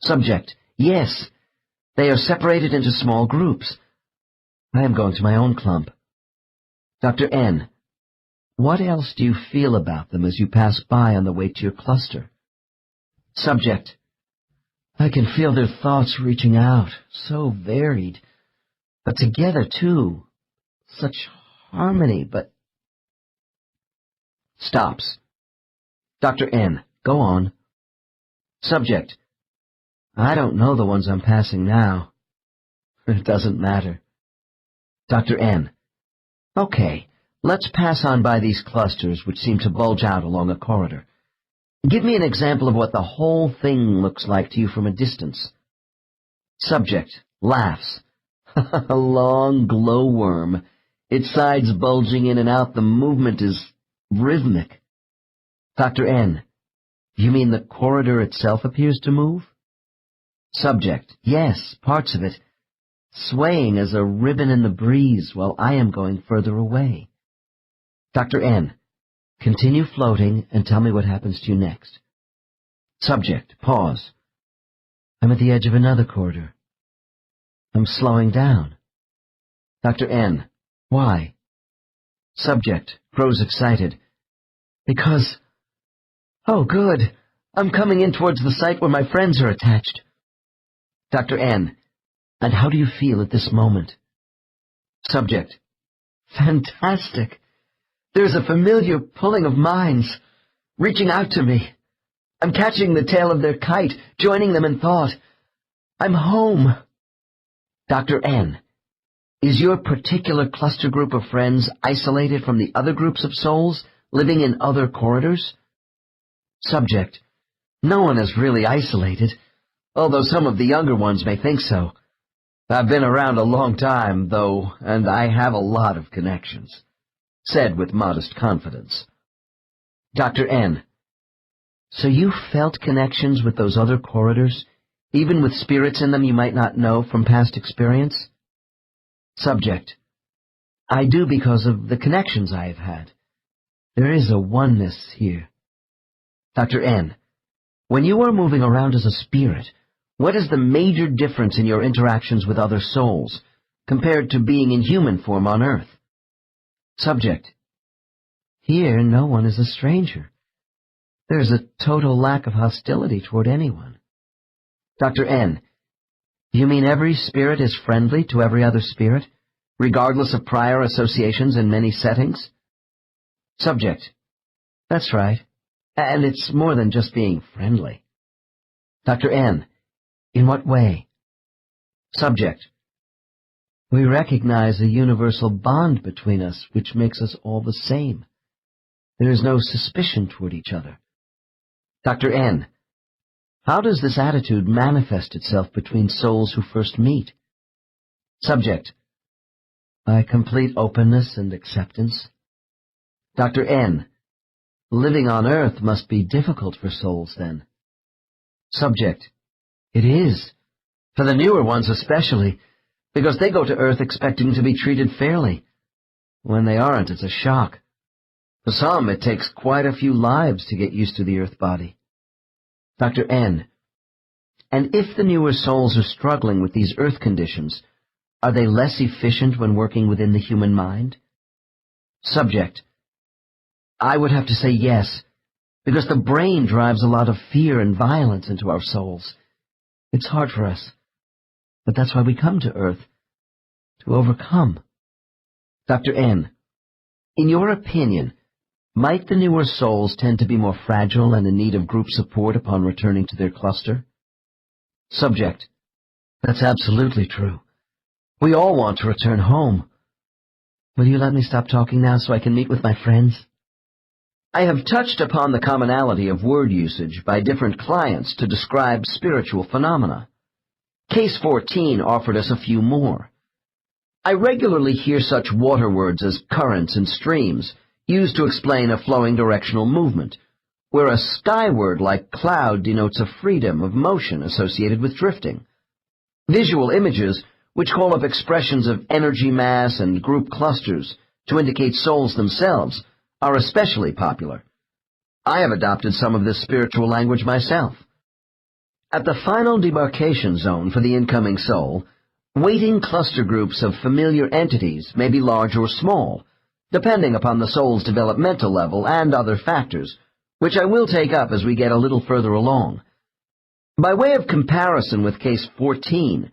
Subject. Yes. They are separated into small groups. I am going to my own clump. Dr. N. What else do you feel about them as you pass by on the way to your cluster? Subject. I can feel their thoughts reaching out, so varied, but together too. Such harmony, but... Stops. Dr. N. Go on. Subject. I don't know the ones I'm passing now. It doesn't matter. Dr. N. Okay, let's pass on by these clusters which seem to bulge out along a corridor. Give me an example of what the whole thing looks like to you from a distance. Subject. Laughs. A long glowworm. Its sides bulging in and out. The movement is rhythmic. Dr. N. You mean the corridor itself appears to move? Subject. Yes, parts of it. Swaying as a ribbon in the breeze while I am going further away. Dr. N. Continue floating and tell me what happens to you next. Subject. Pause. I'm at the edge of another corridor. I'm slowing down. Dr. N. Why? Subject. Grows excited. Because... Oh, good. I'm coming in towards the site where my friends are attached. Dr. N. And how do you feel at this moment? Subject. Fantastic. There's a familiar pulling of minds, reaching out to me. I'm catching the tail of their kite, joining them in thought. I'm home. Dr. N. Is your particular cluster group of friends isolated from the other groups of souls, living in other corridors? Subject. No one is really isolated, although some of the younger ones may think so. I've been around a long time, though, and I have a lot of connections. Said with modest confidence. Dr. N. So you felt connections with those other corridors, even with spirits in them you might not know from past experience? Subject. I do because of the connections I have had. There is a oneness here. Dr. N. When you are moving around as a spirit, What is the major difference in your interactions with other souls compared to being in human form on Earth? Subject: Here no one is a stranger. There is a total lack of hostility toward anyone. Dr. N: You mean every spirit is friendly to every other spirit, regardless of prior associations in many settings? Subject: That's right. And it's more than just being friendly. Dr. N: In what way? Subject: We recognize a universal bond between us which makes us all the same. There is no suspicion toward each other. Dr. N: How does this attitude manifest itself between souls who first meet? Subject: By complete openness and acceptance. Dr. N: Living on Earth must be difficult for souls, then. Subject: It is, for the newer ones especially, because they go to Earth expecting to be treated fairly. When they aren't, it's a shock. For some, it takes quite a few lives to get used to the Earth body. Dr. N: And if the newer souls are struggling with these Earth conditions, are they less efficient when working within the human mind? Subject: I would have to say yes, because the brain drives a lot of fear and violence into our souls. It's hard for us, but that's why we come to Earth, to overcome. Dr. N: In your opinion, might the newer souls tend to be more fragile and in need of group support upon returning to their cluster? Subject: That's absolutely true. We all want to return home. Will you let me stop talking now so I can meet with my friends? I have touched upon the commonality of word usage by different clients to describe spiritual phenomena. Case 14 offered us a few more. I regularly hear such water words as currents and streams used to explain a flowing directional movement, where a sky word like cloud denotes a freedom of motion associated with drifting. Visual images, which call up expressions of energy mass and group clusters to indicate souls themselves, are especially popular. I have adopted some of this spiritual language myself. At the final demarcation zone for the incoming soul, waiting cluster groups of familiar entities may be large or small, depending upon the soul's developmental level and other factors, which I will take up as we get a little further along. By way of comparison with Case 14,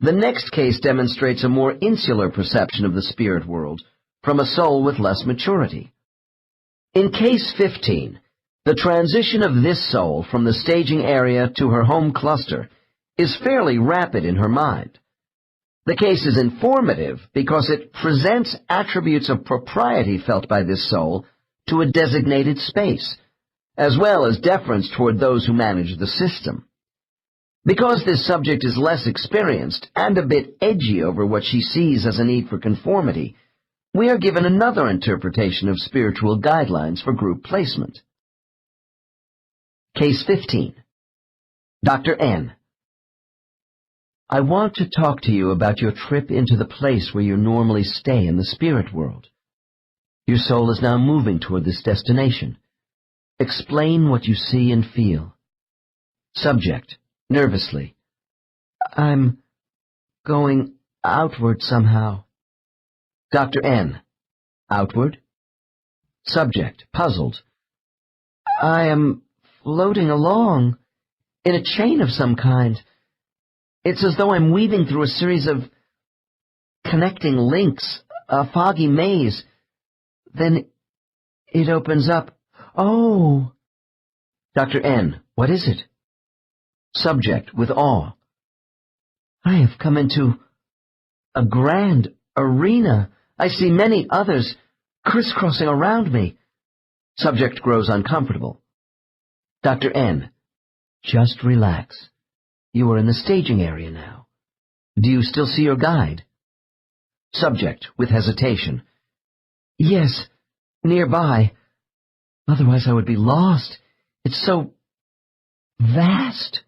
the next case demonstrates a more insular perception of the spirit world from a soul with less maturity. In Case 15, the transition of this soul from the staging area to her home cluster is fairly rapid in her mind. The case is informative because it presents attributes of propriety felt by this soul to a designated space, as well as deference toward those who manage the system. Because this subject is less experienced and a bit edgy over what she sees as a need for conformity, we are given another interpretation of spiritual guidelines for group placement. Case 15. Dr. N: I want to talk to you about your trip into the place where you normally stay in the spirit world. Your soul is now moving toward this destination. Explain what you see and feel. Subject, nervously: I'm going outward somehow. Dr. N: Outward? Subject, puzzled: I am floating along, in a chain of some kind. It's as though I'm weaving through a series of connecting links, a foggy maze. Then it opens up. Oh! Dr. N: What is it? Subject, with awe: I have come into a grand arena. I see many others crisscrossing around me. Subject grows uncomfortable. Dr. N: Just relax. You are in the staging area now. Do you still see your guide? Subject, with hesitation: Yes, nearby. Otherwise I would be lost. It's so vast.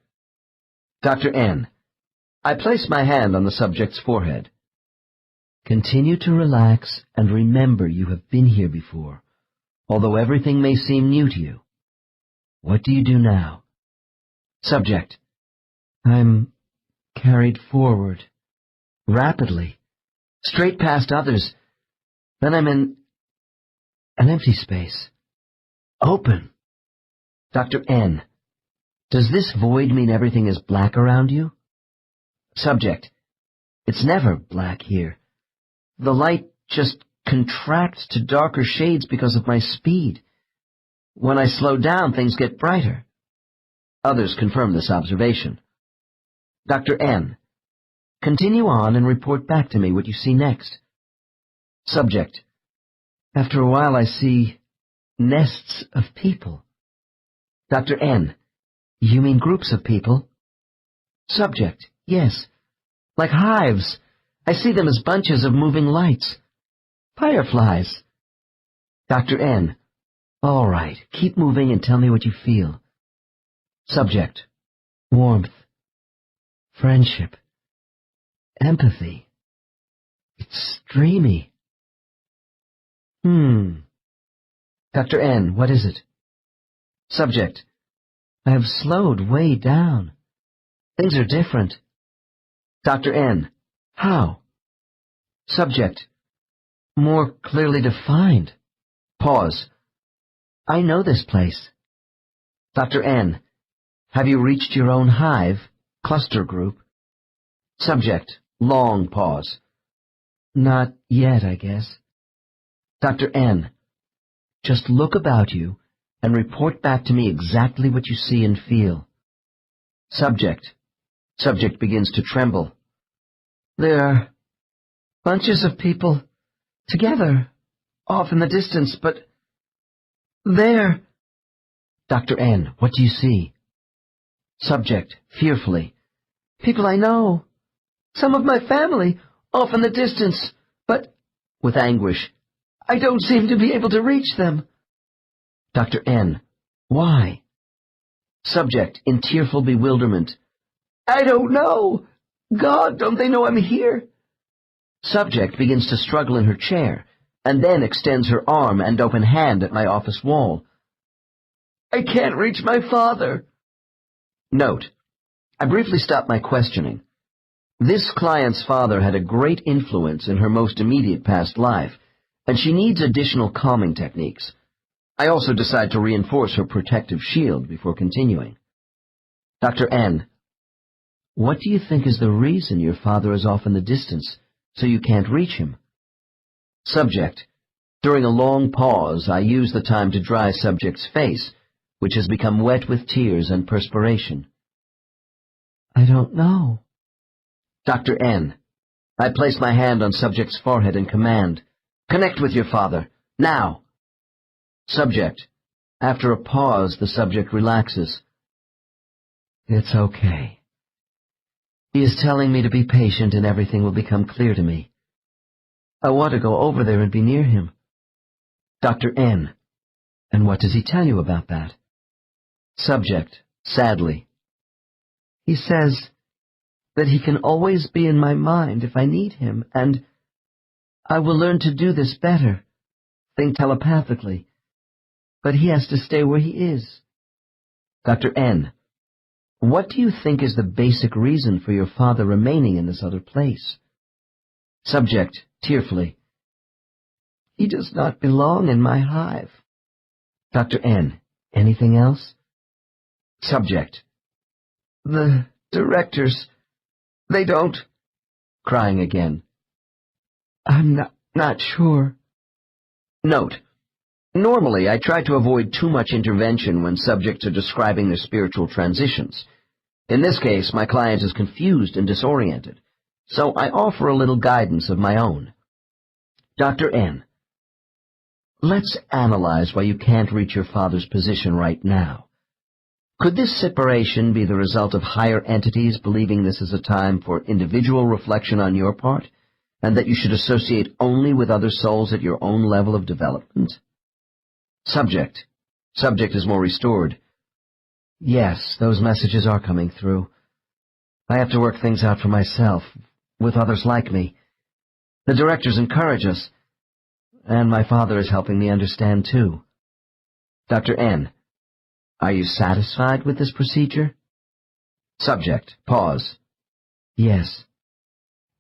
Dr. N: I place my hand on the subject's forehead. Continue to relax and remember you have been here before, although everything may seem new to you. What do you do now? Subject: I'm carried forward, rapidly, straight past others. Then I'm in an empty space. Open. Dr. N. Does this void mean everything is black around you? Subject. It's never black here. The light just contracts to darker shades because of my speed. When I slow down, things get brighter. Others confirm this observation. Dr. N. Continue on and report back to me what you see next. Subject. After a while I see nests of people. Dr. N. You mean groups of people? Subject. Yes. Like hives. I see them as bunches of moving lights. Fireflies. Dr. N. All right. Keep moving and tell me what you feel. Subject. Warmth. Friendship. Empathy. It's dreamy. Dr. N. What is it? Subject. I have slowed way down. Things are different. Dr. N. How? Subject. More clearly defined. Pause. I know this place. Dr. N. Have you reached your own hive, cluster group? Subject. Long pause. Not yet, I guess. Dr. N. Just look about you and report back to me exactly what you see and feel. Subject. Subject begins to tremble. There are bunches of people together, off in the distance, but there. Dr. N. What do you see? Subject. Fearfully. People I know. Some of my family, off in the distance, but, with anguish, I don't seem to be able to reach them. Dr. N. Why? Subject. In tearful bewilderment. I don't know. God, don't they know I'm here? Subject begins to struggle in her chair, and then extends her arm and open hand at my office wall. I can't reach my father. Note. I briefly stopped my questioning. This client's father had a great influence in her most immediate past life, and she needs additional calming techniques. I also decide to reinforce her protective shield before continuing. Dr. N. What do you think is the reason your father is off in the distance, so you can't reach him? Subject. During a long pause, I use the time to dry subject's face, which has become wet with tears and perspiration. I don't know. Dr. N. I place my hand on subject's forehead and command, Connect with your father, now. Subject. After a pause, the subject relaxes. It's okay. He is telling me to be patient and everything will become clear to me. I want to go over there and be near him. Dr. N. And what does he tell you about that? Subject. Sadly. He says that he can always be in my mind if I need him, and I will learn to do this better, think telepathically, but he has to stay where he is. Dr. N. What do you think is the basic reason for your father remaining in this other place? Subject, tearfully. He does not belong in my hive. Dr. N. Anything else? Subject. The directors, they don't... Crying again. I'm not sure. Note. Normally, I try to avoid too much intervention when subjects are describing their spiritual transitions. In this case, my client is confused and disoriented, so I offer a little guidance of my own. Dr. N. Let's analyze why you can't reach your father's position right now. Could this separation be the result of higher entities believing this is a time for individual reflection on your part, and that you should associate only with other souls at your own level of development? Subject. Subject is more restored. Yes, those messages are coming through. I have to work things out for myself, with others like me. The directors encourage us, and my father is helping me understand too. Dr. N. Are you satisfied with this procedure? Subject. Pause. Yes.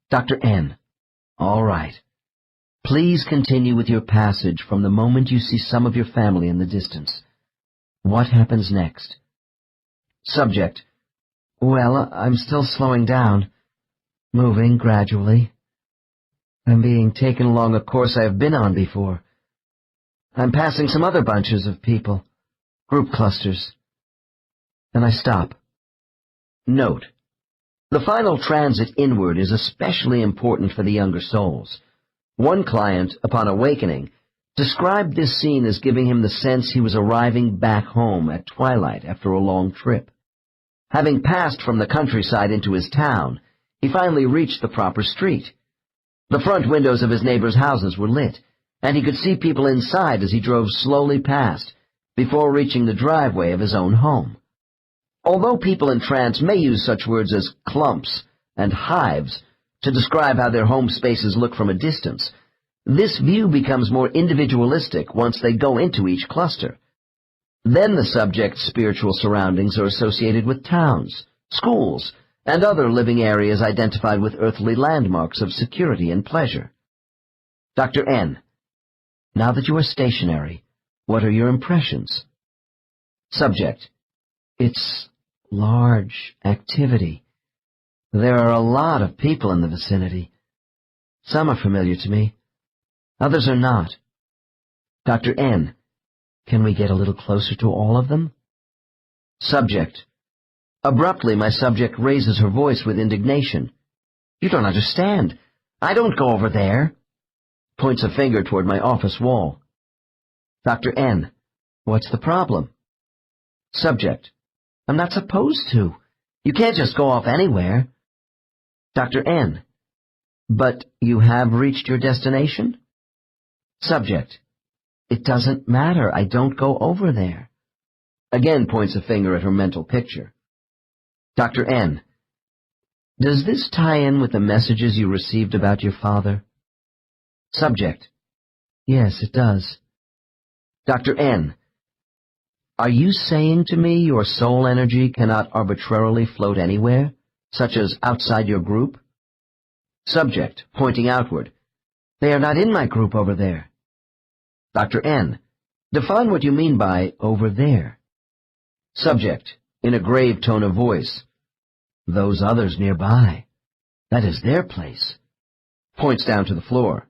Dr. N. All right. Please continue with your passage from the moment you see some of your family in the distance. What happens next? Subject. Well, I'm still slowing down, moving gradually. I'm being taken along a course I have been on before. I'm passing some other bunches of people, group clusters. Then I stop. Note: the final transit inward is especially important for the younger souls. One client, upon awakening, described this scene as giving him the sense he was arriving back home at twilight after a long trip. Having passed from the countryside into his town, he finally reached the proper street. The front windows of his neighbors' houses were lit, and he could see people inside as he drove slowly past, before reaching the driveway of his own home. Although people in trance may use such words as clumps and hives to describe how their home spaces look from a distance, this view becomes more individualistic once they go into each cluster. Then the subject's spiritual surroundings are associated with towns, schools, and other living areas identified with earthly landmarks of security and pleasure. Dr. N. Now that you are stationary, what are your impressions? Subject. It's large activity. There are a lot of people in the vicinity. Some are familiar to me. Others are not. Dr. N. Can we get a little closer to all of them? Subject. Abruptly, my subject raises her voice with indignation. You don't understand. I don't go over there. Points a finger toward my office wall. Dr. N. What's the problem? Subject. I'm not supposed to. You can't just go off anywhere. Dr. N. But you have reached your destination? Subject. It doesn't matter. I don't go over there. Again points a finger at her mental picture. Dr. N. Does this tie in with the messages you received about your father? Subject. Yes, it does. Dr. N. Are you saying to me your soul energy cannot arbitrarily float anywhere, such as outside your group? Subject, pointing outward. They are not in my group over there. Dr. N. Define what you mean by over there. Subject, in a grave tone of voice. Those others nearby. That is their place. Points down to the floor.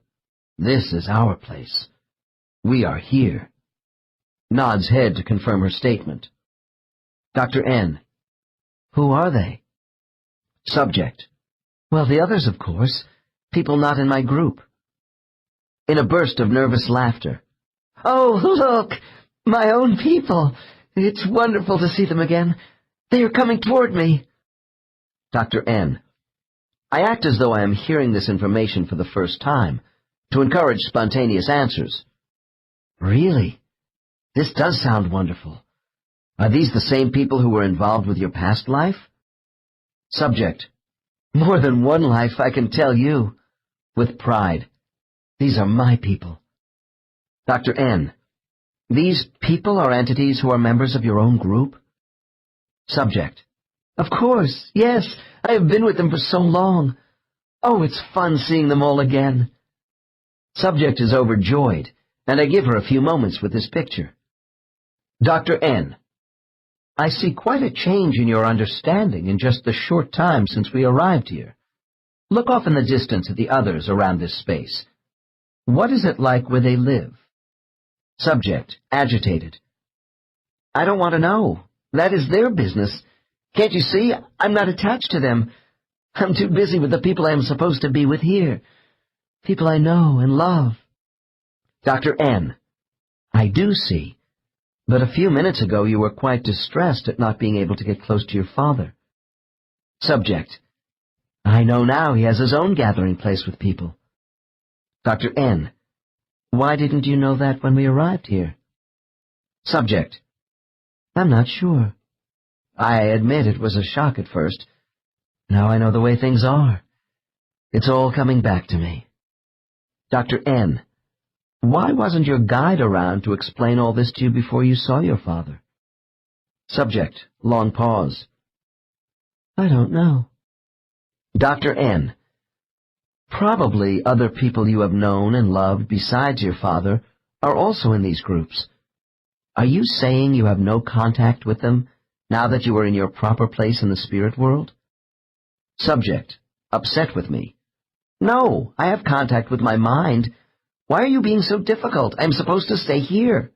This is our place. We are here. Nods head to confirm her statement. Dr. N. Who are they? Subject. Well, the others, of course. People not in my group. In a burst of nervous laughter. Oh, look! My own people! It's wonderful to see them again. They are coming toward me. Dr. N. I act as though I am hearing this information for the first time, to encourage spontaneous answers. Really? This does sound wonderful. Are these the same people who were involved with your past life? Subject. More than one life, I can tell you. With pride. These are my people. Dr. N. These people are entities who are members of your own group? Subject. Of course, yes. I have been with them for so long. Oh, it's fun seeing them all again. Subject is overjoyed, and I give her a few moments with this picture. Dr. N. I see quite a change in your understanding in just the short time since we arrived here. Look off in the distance at the others around this space. What is it like where they live? Subject, agitated. I don't want to know. That is their business. Can't you see? I'm not attached to them. I'm too busy with the people I am supposed to be with here. People I know and love. Dr. N. I do see. But a few minutes ago you were quite distressed at not being able to get close to your father. Subject. I know now he has his own gathering place with people. Dr. N. Why didn't you know that when we arrived here? Subject. I'm not sure. I admit it was a shock at first. Now I know the way things are. It's all coming back to me. Dr. N. Why wasn't your guide around to explain all this to you before you saw your father? Subject. Long pause. I don't know. Dr. N. Probably other people you have known and loved besides your father are also in these groups. Are you saying you have no contact with them now that you are in your proper place in the spirit world? Subject, upset with me. No, I have contact with my mind. Why are you being so difficult? I'm supposed to stay here.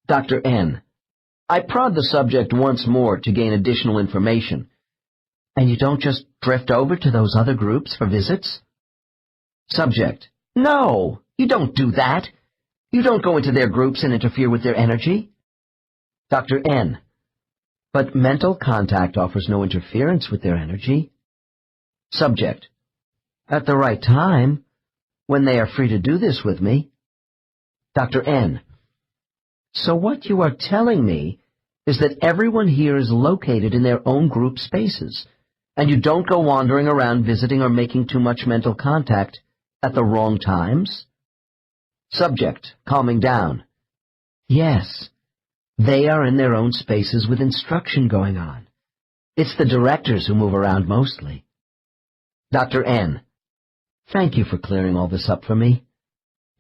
Dr. N. I prod the subject once more to gain additional information. And you don't just drift over to those other groups for visits? Subject. No, you don't do that. You don't go into their groups and interfere with their energy. Dr. N. But mental contact offers no interference with their energy. Subject. At the right time, when they are free to do this with me. Dr. N. So what you are telling me is that everyone here is located in their own group spaces, and you don't go wandering around visiting or making too much mental contact at the wrong times? Subject, calming down. Yes, they are in their own spaces with instruction going on. It's the directors who move around mostly. Dr. N. Thank you for clearing all this up for me.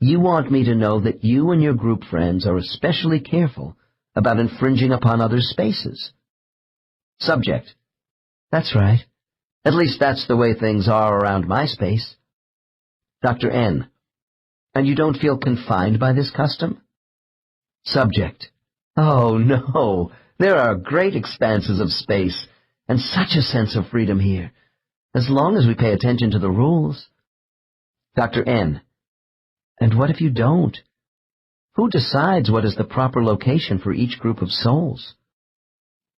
You want me to know that you and your group friends are especially careful about infringing upon others' spaces. Subject. That's right. At least that's the way things are around my space. Dr. N. And you don't feel confined by this custom? Subject. Oh, no. There are great expanses of space, and such a sense of freedom here, as long as we pay attention to the rules. Dr. N. And what if you don't? Who decides what is the proper location for each group of souls?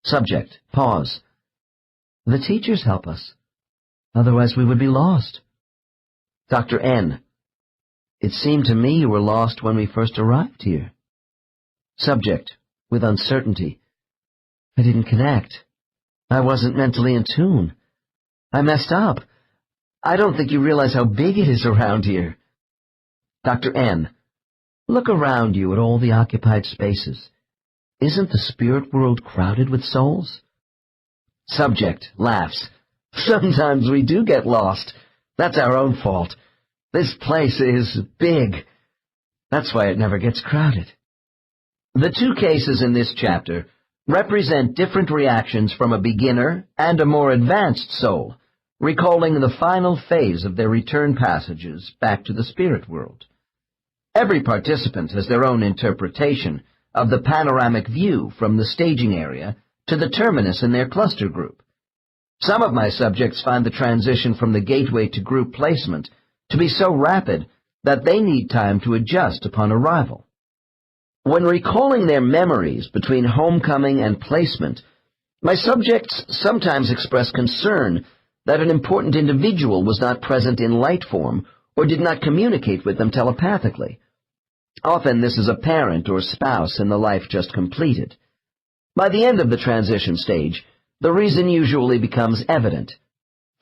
Subject. Pause. The teachers help us. Otherwise we would be lost. Dr. N. It seemed to me you were lost when we first arrived here. Subject, with uncertainty. I didn't connect. I wasn't mentally in tune. I messed up. I don't think you realize how big it is around here. Dr. N. Look around you at all the occupied spaces. Isn't the spirit world crowded with souls? Subject, laughs. Sometimes we do get lost. That's our own fault. This place is big. That's why it never gets crowded. The two cases in this chapter represent different reactions from a beginner and a more advanced soul, recalling the final phase of their return passages back to the spirit world. Every participant has their own interpretation of the panoramic view from the staging area to the terminus in their cluster group. Some of my subjects find the transition from the gateway to group placement to be so rapid that they need time to adjust upon arrival. When recalling their memories between homecoming and placement, my subjects sometimes express concern that an important individual was not present in light form or did not communicate with them telepathically. Often this is a parent or spouse in the life just completed. By the end of the transition stage, the reason usually becomes evident.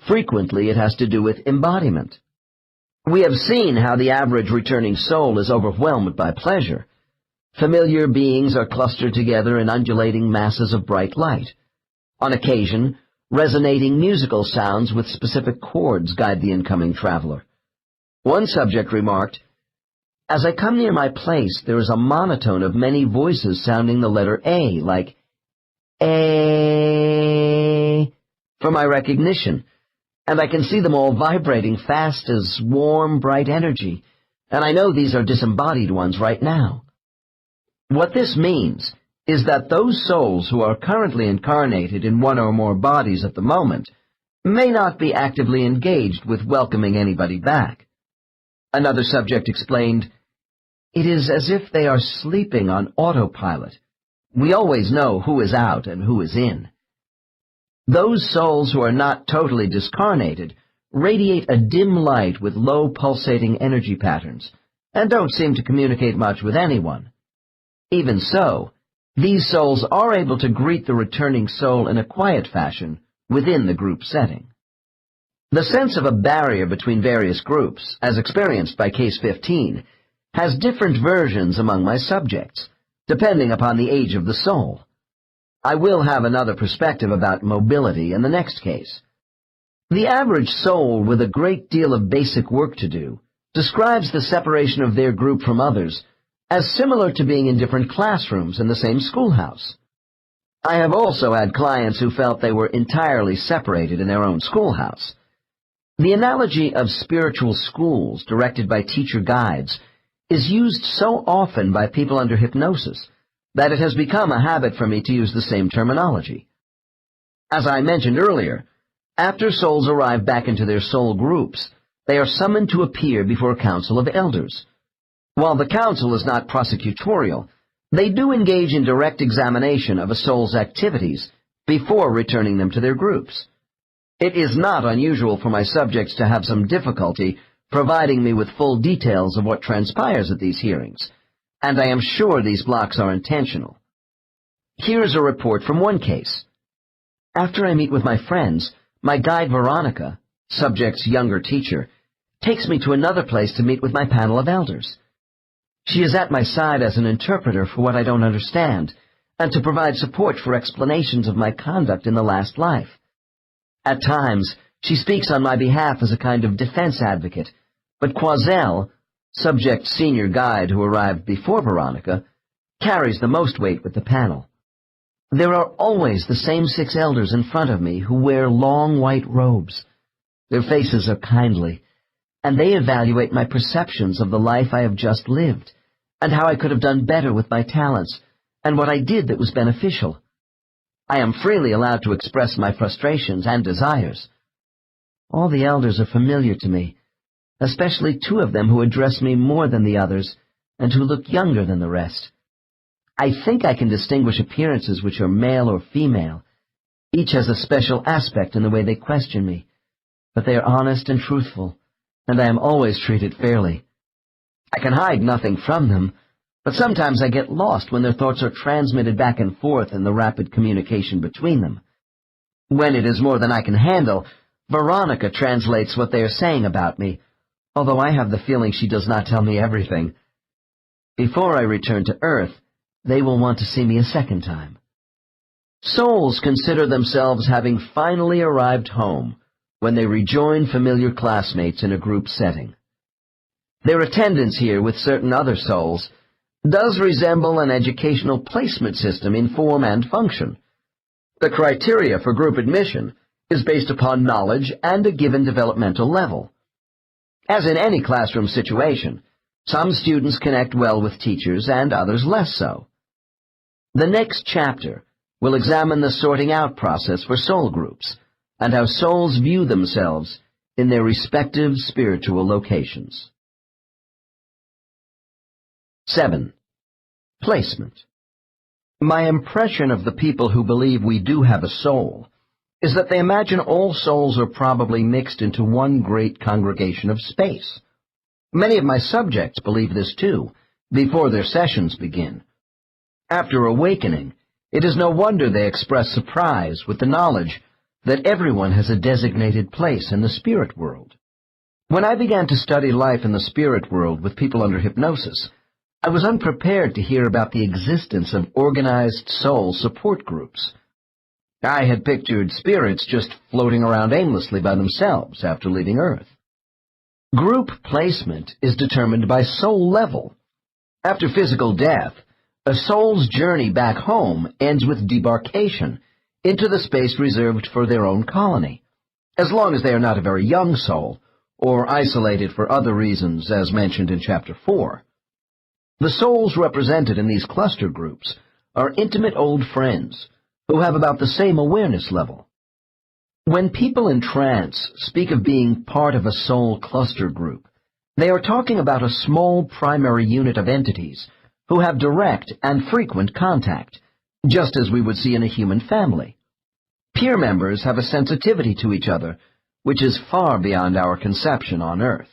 Frequently it has to do with embodiment. We have seen how the average returning soul is overwhelmed by pleasure. Familiar beings are clustered together in undulating masses of bright light. On occasion, resonating musical sounds with specific chords guide the incoming traveler. One subject remarked, "As I come near my place, there is a monotone of many voices sounding the letter A, like A, for my recognition, and I can see them all vibrating fast as warm, bright energy, and I know these are disembodied ones right now." What this means is that those souls who are currently incarnated in one or more bodies at the moment may not be actively engaged with welcoming anybody back. Another subject explained, "It is as if they are sleeping on autopilot. We always know who is out and who is in." Those souls who are not totally discarnated radiate a dim light with low pulsating energy patterns and don't seem to communicate much with anyone. Even so, these souls are able to greet the returning soul in a quiet fashion within the group setting. The sense of a barrier between various groups, as experienced by Case 15, has different versions among my subjects, depending upon the age of the soul. I will have another perspective about mobility in the next case. The average soul with a great deal of basic work to do describes the separation of their group from others as similar to being in different classrooms in the same schoolhouse. I have also had clients who felt they were entirely separated in their own schoolhouse. The analogy of spiritual schools directed by teacher guides is used so often by people under hypnosis that it has become a habit for me to use the same terminology. As I mentioned earlier, after souls arrive back into their soul groups, they are summoned to appear before a council of elders. While the council is not prosecutorial, they do engage in direct examination of a soul's activities before returning them to their groups. It is not unusual for my subjects to have some difficulty providing me with full details of what transpires at these hearings, and I am sure these blocks are intentional. Here's a report from one case. After I meet with my friends, my guide Veronica, subject's younger teacher, takes me to another place to meet with my panel of elders. She is at my side as an interpreter for what I don't understand, and to provide support for explanations of my conduct in the last life. At times, she speaks on my behalf as a kind of defense advocate, but Quazel, subject's senior guide who arrived before Veronica, carries the most weight with the panel. There are always the same 6 elders in front of me who wear long white robes. Their faces are kindly, and they evaluate my perceptions of the life I have just lived, and how I could have done better with my talents, and what I did that was beneficial. I am freely allowed to express my frustrations and desires. All the elders are familiar to me, especially 2 of them who address me more than the others, and who look younger than the rest. I think I can distinguish appearances which are male or female. Each has a special aspect in the way they question me, but they are honest and truthful, and I am always treated fairly. I can hide nothing from them, but sometimes I get lost when their thoughts are transmitted back and forth in the rapid communication between them. When it is more than I can handle, Veronica translates what they are saying about me, although I have the feeling she does not tell me everything. Before I return to Earth, they will want to see me a second time. Souls consider themselves having finally arrived home when they rejoin familiar classmates in a group setting. Their attendance here with certain other souls does resemble an educational placement system in form and function. The criteria for group admission is based upon knowledge and a given developmental level. As in any classroom situation, some students connect well with teachers and others less so. The next chapter will examine the sorting out process for soul groups and how souls view themselves in their respective spiritual locations. 7. Placement. My impression of the people who believe we do have a soul is that they imagine all souls are probably mixed into one great congregation of space. Many of my subjects believe this too, before their sessions begin. After awakening, it is no wonder they express surprise with the knowledge that everyone has a designated place in the spirit world. When I began to study life in the spirit world with people under hypnosis, I was unprepared to hear about the existence of organized soul support groups. I had pictured spirits just floating around aimlessly by themselves after leaving Earth. Group placement is determined by soul level. After physical death, a soul's journey back home ends with debarkation into the space reserved for their own colony, as long as they are not a very young soul, or isolated for other reasons as mentioned in Chapter 4. The souls represented in these cluster groups are intimate old friends who have about the same awareness level. When people in trance speak of being part of a soul cluster group, they are talking about a small primary unit of entities who have direct and frequent contact, just as we would see in a human family. Peer members have a sensitivity to each other, which is far beyond our conception on Earth.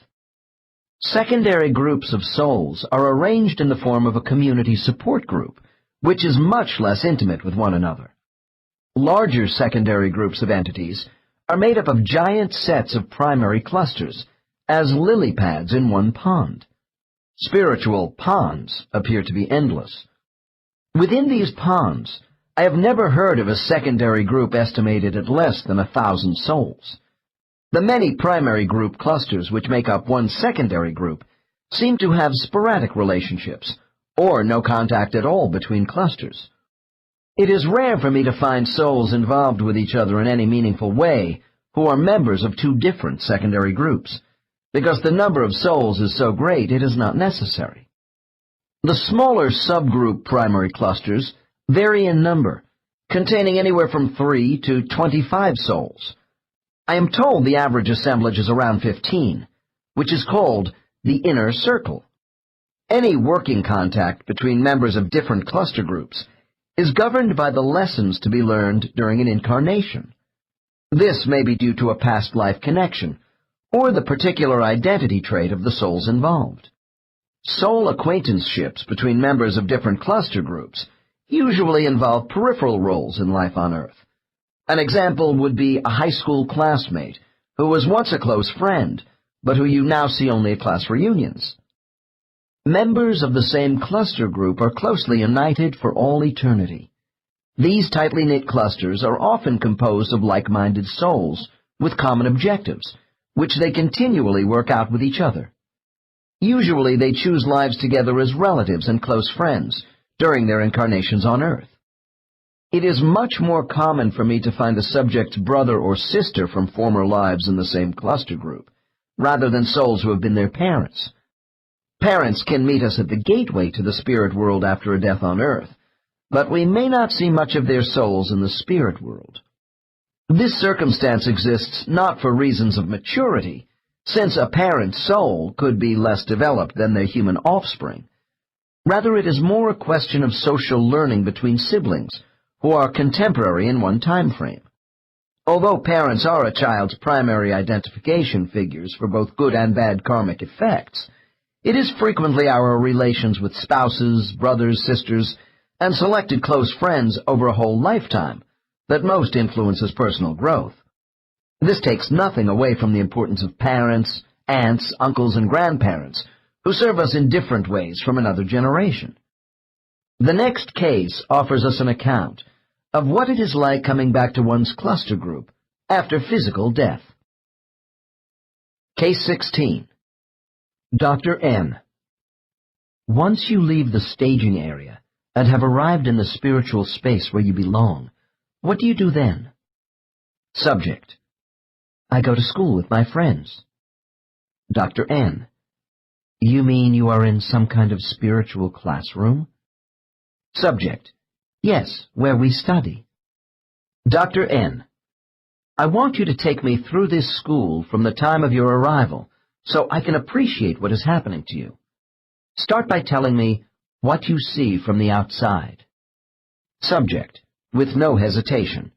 Secondary groups of souls are arranged in the form of a community support group, which is much less intimate with one another. Larger secondary groups of entities are made up of giant sets of primary clusters, as lily pads in one pond. Spiritual ponds appear to be endless. Within these ponds, I have never heard of a secondary group estimated at less than 1,000 souls. The many primary group clusters which make up one secondary group seem to have sporadic relationships, or no contact at all between clusters. It is rare for me to find souls involved with each other in any meaningful way who are members of two different secondary groups, because the number of souls is so great it is not necessary. The smaller subgroup primary clusters vary in number, containing anywhere from 3 to 25 souls. I am told the average assemblage is around 15, which is called the inner circle. Any working contact between members of different cluster groups is governed by the lessons to be learned during an incarnation. This may be due to a past life connection, or the particular identity trait of the souls involved. Soul acquaintanceships between members of different cluster groups usually involve peripheral roles in life on Earth. An example would be a high school classmate who was once a close friend, but who you now see only at class reunions. Members of the same cluster group are closely united for all eternity. These tightly knit clusters are often composed of like-minded souls with common objectives, which they continually work out with each other. Usually they choose lives together as relatives and close friends during their incarnations on Earth. It is much more common for me to find a subject's brother or sister from former lives in the same cluster group, rather than souls who have been their parents. Parents can meet us at the gateway to the spirit world after a death on Earth, but we may not see much of their souls in the spirit world. This circumstance exists not for reasons of maturity, since a parent's soul could be less developed than their human offspring. Rather, it is more a question of social learning between siblings, who are contemporary in one time frame. Although parents are a child's primary identification figures for both good and bad karmic effects, it is frequently our relations with spouses, brothers, sisters, and selected close friends over a whole lifetime that most influences personal growth. This takes nothing away from the importance of parents, aunts, uncles, and grandparents, who serve us in different ways from another generation. The next case offers us an account of what it is like coming back to one's cluster group after physical death. Case 16. Dr. N. Once you leave the staging area and have arrived in the spiritual space where you belong, what do you do then? Subject. I go to school with my friends. Dr. N. You mean you are in some kind of spiritual classroom? Subject. Yes, where we study. Dr. N. I want you to take me through this school from the time of your arrival so I can appreciate what is happening to you. Start by telling me what you see from the outside. Subject, with no hesitation.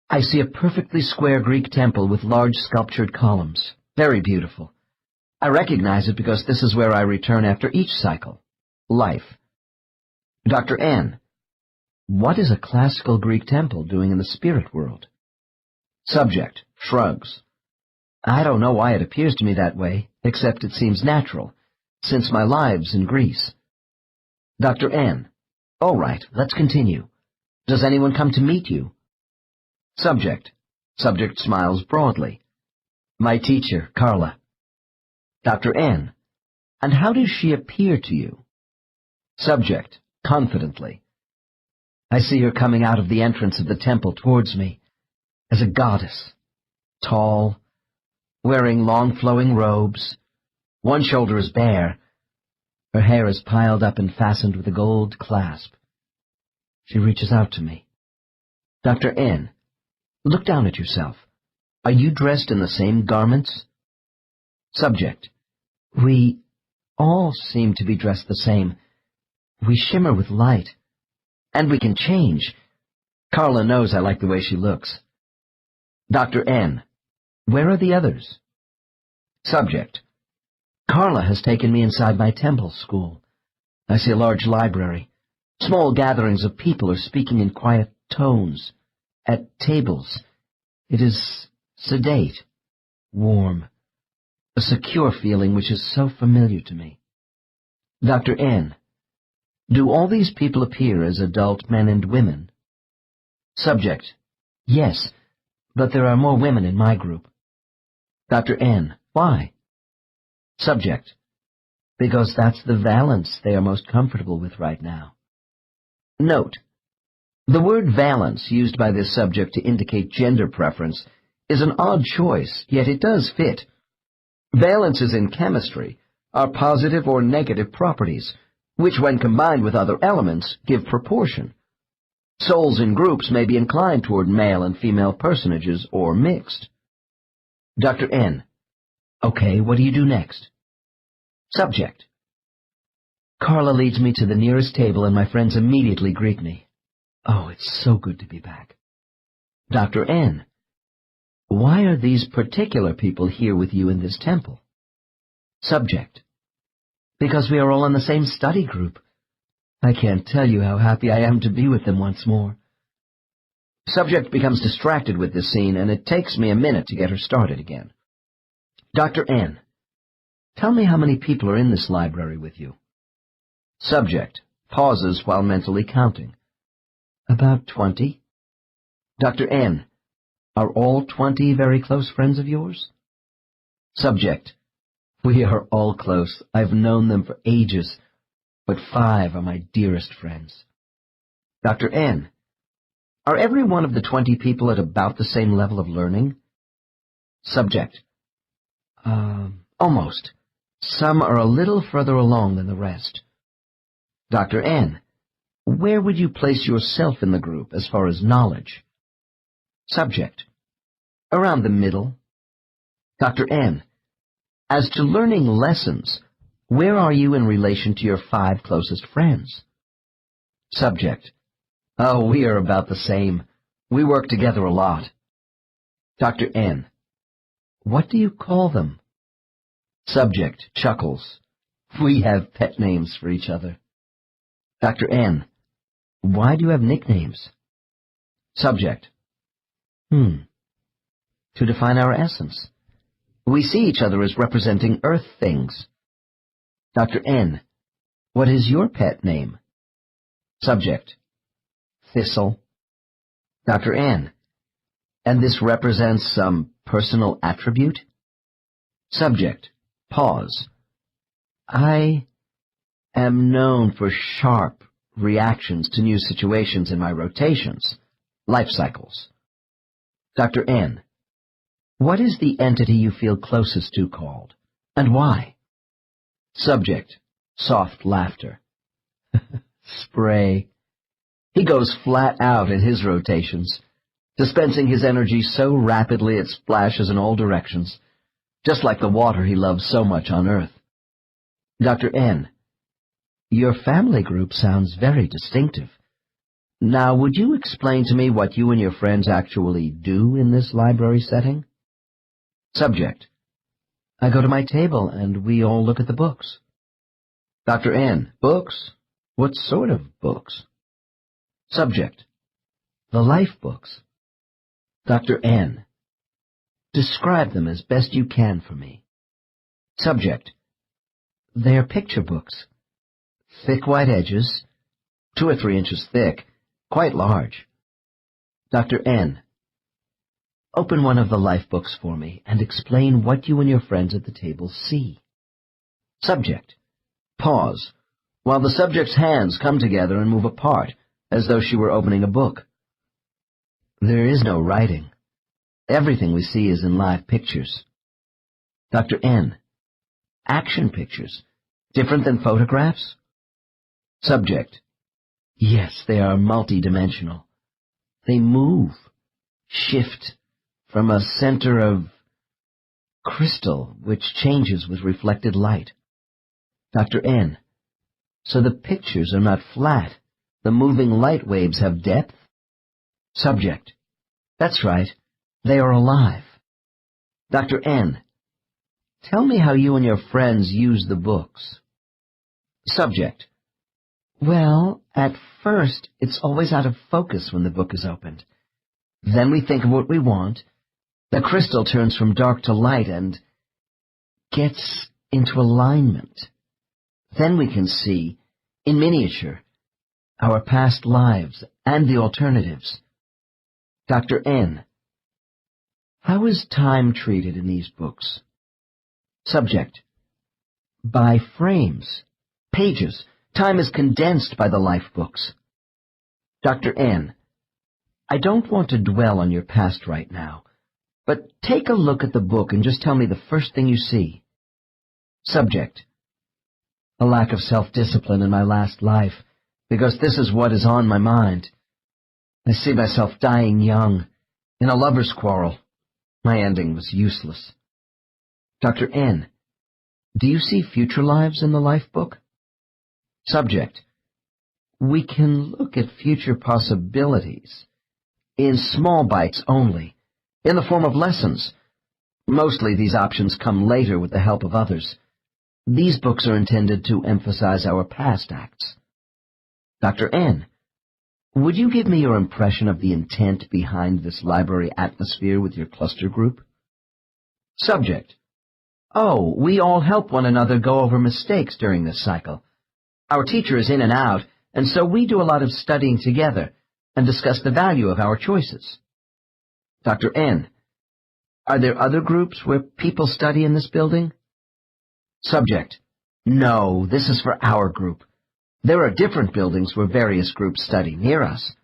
I see a perfectly square Greek temple with large sculptured columns. Very beautiful. I recognize it because this is where I return after each cycle. Life. Dr. N. What is a classical Greek temple doing in the spirit world? Subject, shrugs. I don't know why it appears to me that way, except it seems natural, since my lives in Greece. Dr. N. All right, let's continue. Does anyone come to meet you? Subject. Subject smiles broadly. My teacher, Carla. Dr. N. And how does she appear to you? Subject, confidently. I see her coming out of the entrance of the temple towards me as a goddess, tall, wearing long flowing robes. One shoulder is bare. Her hair is piled up and fastened with a gold clasp. She reaches out to me. Dr. N. Look down at yourself. Are you dressed in the same garments? Subject. We all seem to be dressed the same. We shimmer with light. And we can change. Carla knows I like the way she looks. Dr. N. Where are the others? Subject. Carla has taken me inside my temple school. I see a large library. Small gatherings of people are speaking in quiet tones. At tables, it is sedate, warm, a secure feeling which is so familiar to me. Dr. N. Do all these people appear as adult men and women? Subject: Yes, but there are more women in my group. Dr. N: Why? Subject: Because that's the valence they are most comfortable with right now. Note: the word valence used by this subject to indicate gender preference is an odd choice, yet it does fit. Valences in chemistry are positive or negative properties, which when combined with other elements give proportion. Souls in groups may be inclined toward male and female personages or mixed. Dr. N: Okay, what do you do next? Subject: Carla leads me to the nearest table and my friends immediately greet me. Oh, it's so good to be back. Dr. N: Why are these particular people here with you in this temple? Subject: Because we are all in the same study group. I can't tell you how happy I am to be with them once more. Subject becomes distracted with this scene, and it takes me a minute to get her started again. Dr. N: Tell me how many people are in this library with you. Subject pauses while mentally counting. About 20. Dr. N: Are all 20 very close friends of yours? Subject: We are all close. I've known them for ages, but 5 are my dearest friends. Dr. N: Are every one of the 20 people at about the same level of learning? Subject: Almost. Some are a little further along than the rest. Dr. N: Where would you place yourself in the group as far as knowledge? Subject: Around the middle. Dr. N: As to learning lessons, where are you in relation to your 5 closest friends? Subject: Oh, we are about the same. We work together a lot. Dr. N: What do you call them? Subject chuckles. We have pet names for each other. Dr. N: Why do you have nicknames? Subject: To define our essence. We see each other as representing earth things. Dr. N: What is your pet name? Subject: Thistle. Dr. N: And this represents some personal attribute? Subject pause. I am known for sharp reactions to new situations in my rotations, life cycles. Dr. N: What is the entity you feel closest to called, and why? Subject soft laughter. Spray. He goes flat out in his rotations, dispensing his energy so rapidly it splashes in all directions, just like the water he loves so much on Earth. Dr. N: Your family group sounds very distinctive. Now, would you explain to me what you and your friends actually do in this library setting? Subject: I go to my table and we all look at the books. Dr. N: Books? What sort of books? Subject: The life books. Dr. N: Describe them as best you can for me. Subject: They're picture books. Thick white edges, 2 or 3 inches thick, quite large. Dr. N: Open one of the life books for me and explain what you and your friends at the table see. Subject pause, while the subject's hands come together and move apart, as though she were opening a book. There is no writing. Everything we see is in live pictures. Dr. N: Action pictures, different than photographs? Subject: Yes, they are multidimensional. They move, shift, from a center of crystal which changes with reflected light. Dr. N: So the pictures are not flat. The moving light waves have depth? Subject: That's right. They are alive. Dr. N: Tell me how you and your friends use the books. Subject: Well, at first, it's always out of focus when the book is opened. Then we think of what we want. The crystal turns from dark to light and gets into alignment. Then we can see, in miniature, our past lives and the alternatives. Dr. N. How is time treated in these books? Subject. By frames, pages. Time is condensed by the life books. Dr. N. I don't want to dwell on your past right now, but take a look at the book and just tell me the first thing you see. Subject. A lack of self-discipline in my last life, because this is what is on my mind. I see myself dying young, in a lover's quarrel. My ending was useless. Dr. N. Do you see future lives in the life book? Subject. We can look at future possibilities, in small bites only, in the form of lessons. Mostly these options come later with the help of others. These books are intended to emphasize our past acts. Dr. N. Would you give me your impression of the intent behind this library atmosphere with your cluster group? Subject. Oh, we all help one another go over mistakes during this cycle. Our teacher is in and out, and so we do a lot of studying together and discuss the value of our choices. Dr. N. Are there other groups where people study in this building? Subject. No, this is for our group. There are different buildings where various groups study near us.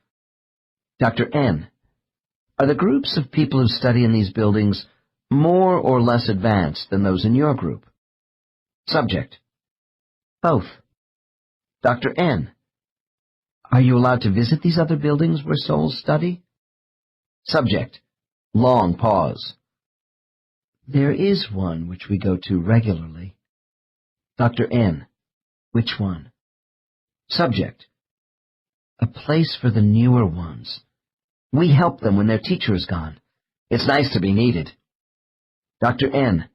Dr. N. Are the groups of people who study in these buildings more or less advanced than those in your group? Subject. Both. Dr. N. Are you allowed to visit these other buildings where souls study? Subject. Long pause. There is one which we go to regularly. Dr. N. Which one? Subject. A place for the newer ones. We help them when their teacher is gone. It's nice to be needed. Dr. N.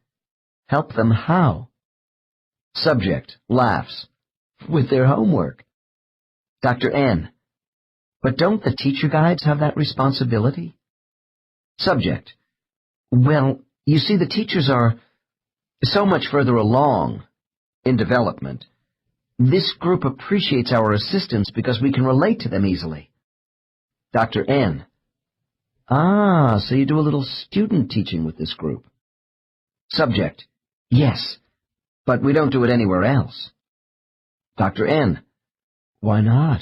Help them how? Subject. Laughs. With their homework. Dr. N. But don't the teacher guides have that responsibility? Subject. Well, you see, the teachers are so much further along in development. This group appreciates our assistance because we can relate to them easily. Dr. N. Ah, so you do a little student teaching with this group. Subject. Yes, but we don't do it anywhere else. Dr. N. Why not?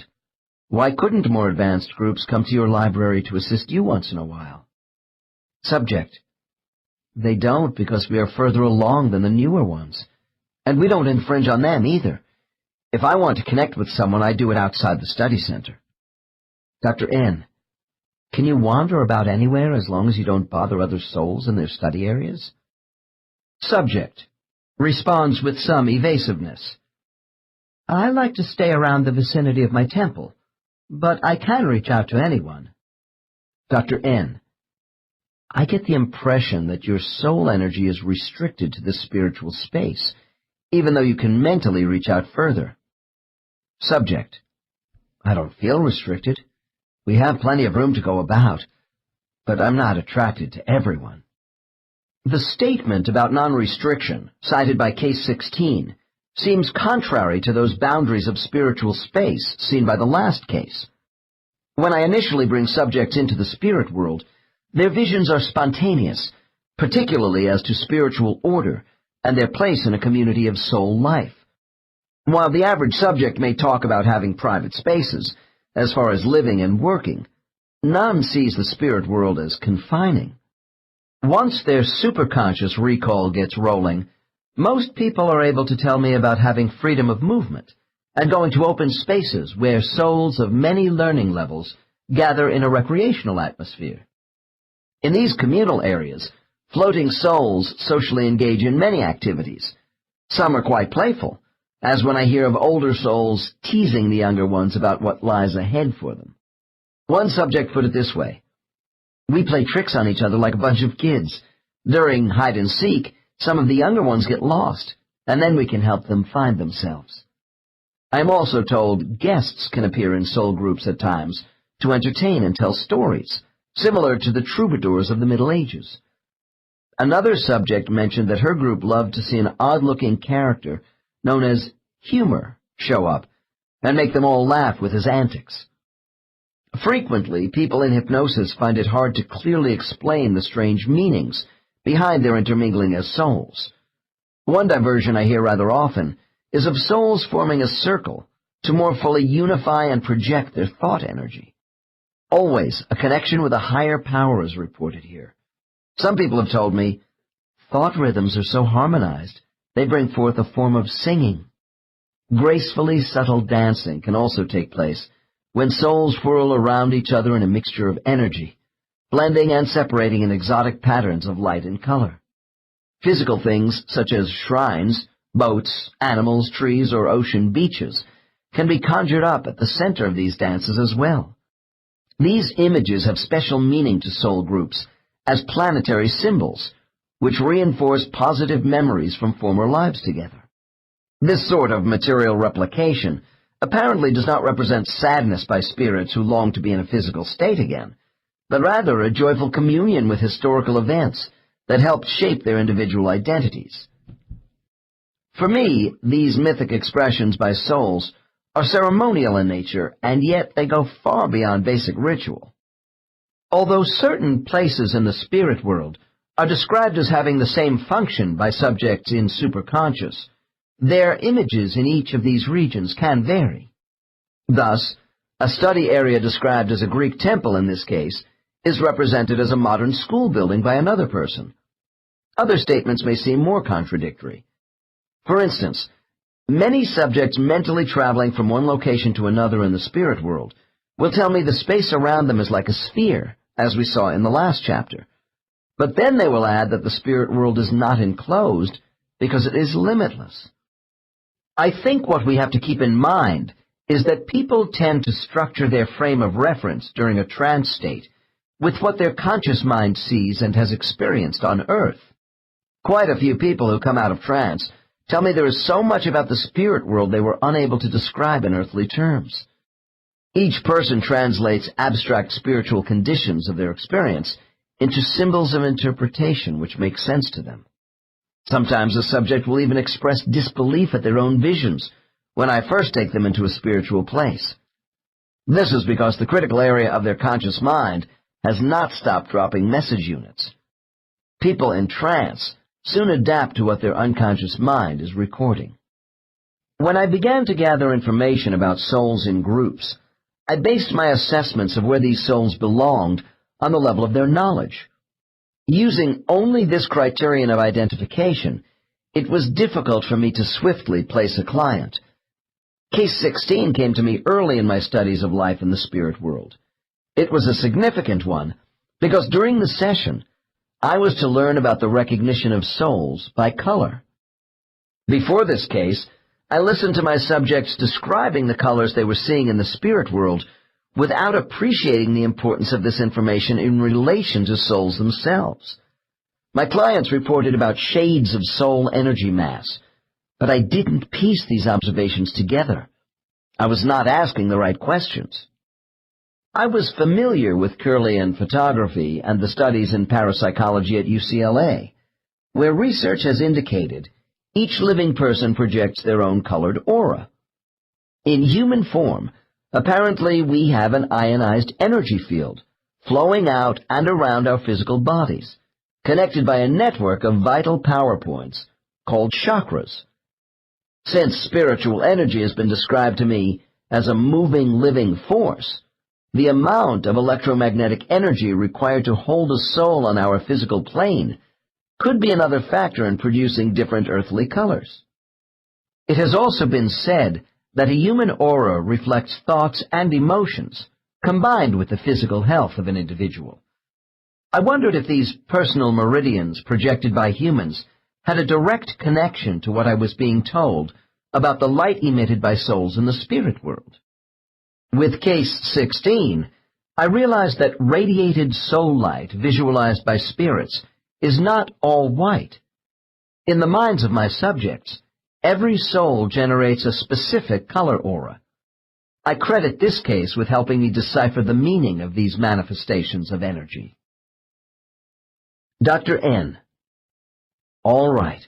Why couldn't more advanced groups come to your library to assist you once in a while? Subject. They don't because we are further along than the newer ones, and we don't infringe on them either. If I want to connect with someone, I do it outside the study center. Dr. N. Can you wander about anywhere as long as you don't bother other souls in their study areas? Subject. Responds with some evasiveness. I like to stay around the vicinity of my temple, but I can reach out to anyone. Dr. N. I get the impression that your soul energy is restricted to this spiritual space, even though you can mentally reach out further. Subject. I don't feel restricted. We have plenty of room to go about, but I'm not attracted to everyone. The statement about non-restriction, cited by Case 16, seems contrary to those boundaries of spiritual space seen by the last case. When I initially bring subjects into the spirit world, their visions are spontaneous, particularly as to spiritual order and their place in a community of soul life. While the average subject may talk about having private spaces, as far as living and working, none sees the spirit world as confining. Once their superconscious recall gets rolling, most people are able to tell me about having freedom of movement and going to open spaces where souls of many learning levels gather in a recreational atmosphere. In these communal areas, floating souls socially engage in many activities. Some are quite playful, as when I hear of older souls teasing the younger ones about what lies ahead for them. One subject put it this way: we play tricks on each other like a bunch of kids. During hide-and-seek, some of the younger ones get lost, and then we can help them find themselves. I am also told guests can appear in soul groups at times to entertain and tell stories, similar to the troubadours of the Middle Ages. Another subject mentioned that her group loved to see an odd-looking character known as Humor show up, and make them all laugh with his antics. Frequently, people in hypnosis find it hard to clearly explain the strange meanings behind their intermingling as souls. One diversion I hear rather often is of souls forming a circle to more fully unify and project their thought energy. Always, a connection with a higher power is reported here. Some people have told me, thought rhythms are so harmonized, they bring forth a form of singing. Gracefully subtle dancing can also take place when souls whirl around each other in a mixture of energy, blending and separating in exotic patterns of light and color. Physical things such as shrines, boats, animals, trees, or ocean beaches can be conjured up at the center of these dances as well. These images have special meaning to soul groups as planetary symbols, which reinforce positive memories from former lives together. This sort of material replication apparently does not represent sadness by spirits who long to be in a physical state again, but rather a joyful communion with historical events that helped shape their individual identities. For me, these mythic expressions by souls are ceremonial in nature, and yet they go far beyond basic ritual. Although certain places in the spirit world are described as having the same function by subjects in superconscious, their images in each of these regions can vary. Thus, a study area described as a Greek temple in this case is represented as a modern school building by another person. Other statements may seem more contradictory. For instance, many subjects mentally traveling from one location to another in the spirit world will tell me the space around them is like a sphere, as we saw in the last chapter. But then they will add that the spirit world is not enclosed because it is limitless. I think what we have to keep in mind is that people tend to structure their frame of reference during a trance state with what their conscious mind sees and has experienced on Earth. Quite a few people who come out of trance tell me there is so much about the spirit world they were unable to describe in earthly terms. Each person translates abstract spiritual conditions of their experience into symbols of interpretation which make sense to them. Sometimes a subject will even express disbelief at their own visions when I first take them into a spiritual place. This is because the critical area of their conscious mind has not stopped dropping message units. People in trance soon adapt to what their unconscious mind is recording. When I began to gather information about souls in groups, I based my assessments of where these souls belonged on the level of their knowledge. Using only this criterion of identification, it was difficult for me to swiftly place a client. Case 16 came to me early in my studies of life in the spirit world. It was a significant one because during the session, I was to learn about the recognition of souls by color. Before this case, I listened to my subjects describing the colors they were seeing in the spirit world without appreciating the importance of this information in relation to souls themselves. My clients reported about shades of soul energy mass, but I didn't piece these observations together. I was not asking the right questions. I was familiar with Kirlian photography and the studies in parapsychology at UCLA, where research has indicated each living person projects their own colored aura. In human form, apparently we have an ionized energy field flowing out and around our physical bodies, connected by a network of vital power points called chakras. Since spiritual energy has been described to me as a moving, living force, the amount of electromagnetic energy required to hold a soul on our physical plane could be another factor in producing different earthly colors. It has also been said that a human aura reflects thoughts and emotions combined with the physical health of an individual. I wondered if these personal meridians projected by humans had a direct connection to what I was being told about the light emitted by souls in the spirit world. With case 16, I realized that radiated soul light visualized by spirits is not all white. In the minds of my subjects, every soul generates a specific color aura. I credit this case with helping me decipher the meaning of these manifestations of energy. Dr. N. All right.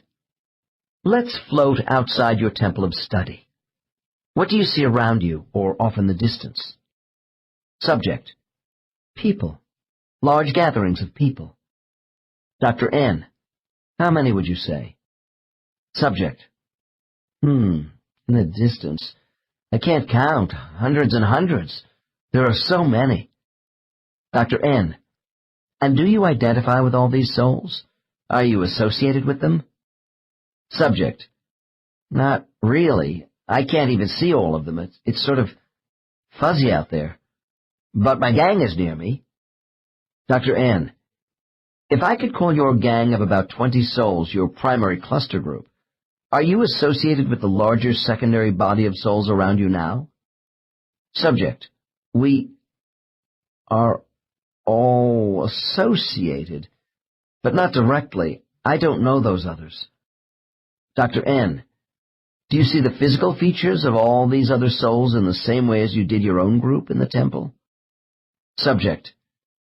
Let's float outside your temple of study. What do you see around you or off in the distance? Subject. People. Large gatherings of people. Dr. N. How many would you say? Subject. In the distance. I can't count. Hundreds and hundreds. There are so many. Dr. N. And do you identify with all these souls? Are you associated with them? Subject. Not really. I can't even see all of them. It's sort of fuzzy out there. But my gang is near me. Dr. N. If I could call your gang of about 20 souls your primary cluster group, are you associated with the larger secondary body of souls around you now? Subject. We are all associated, but not directly. I don't know those others. Dr. N. Do you see the physical features of all these other souls in the same way as you did your own group in the temple? Subject.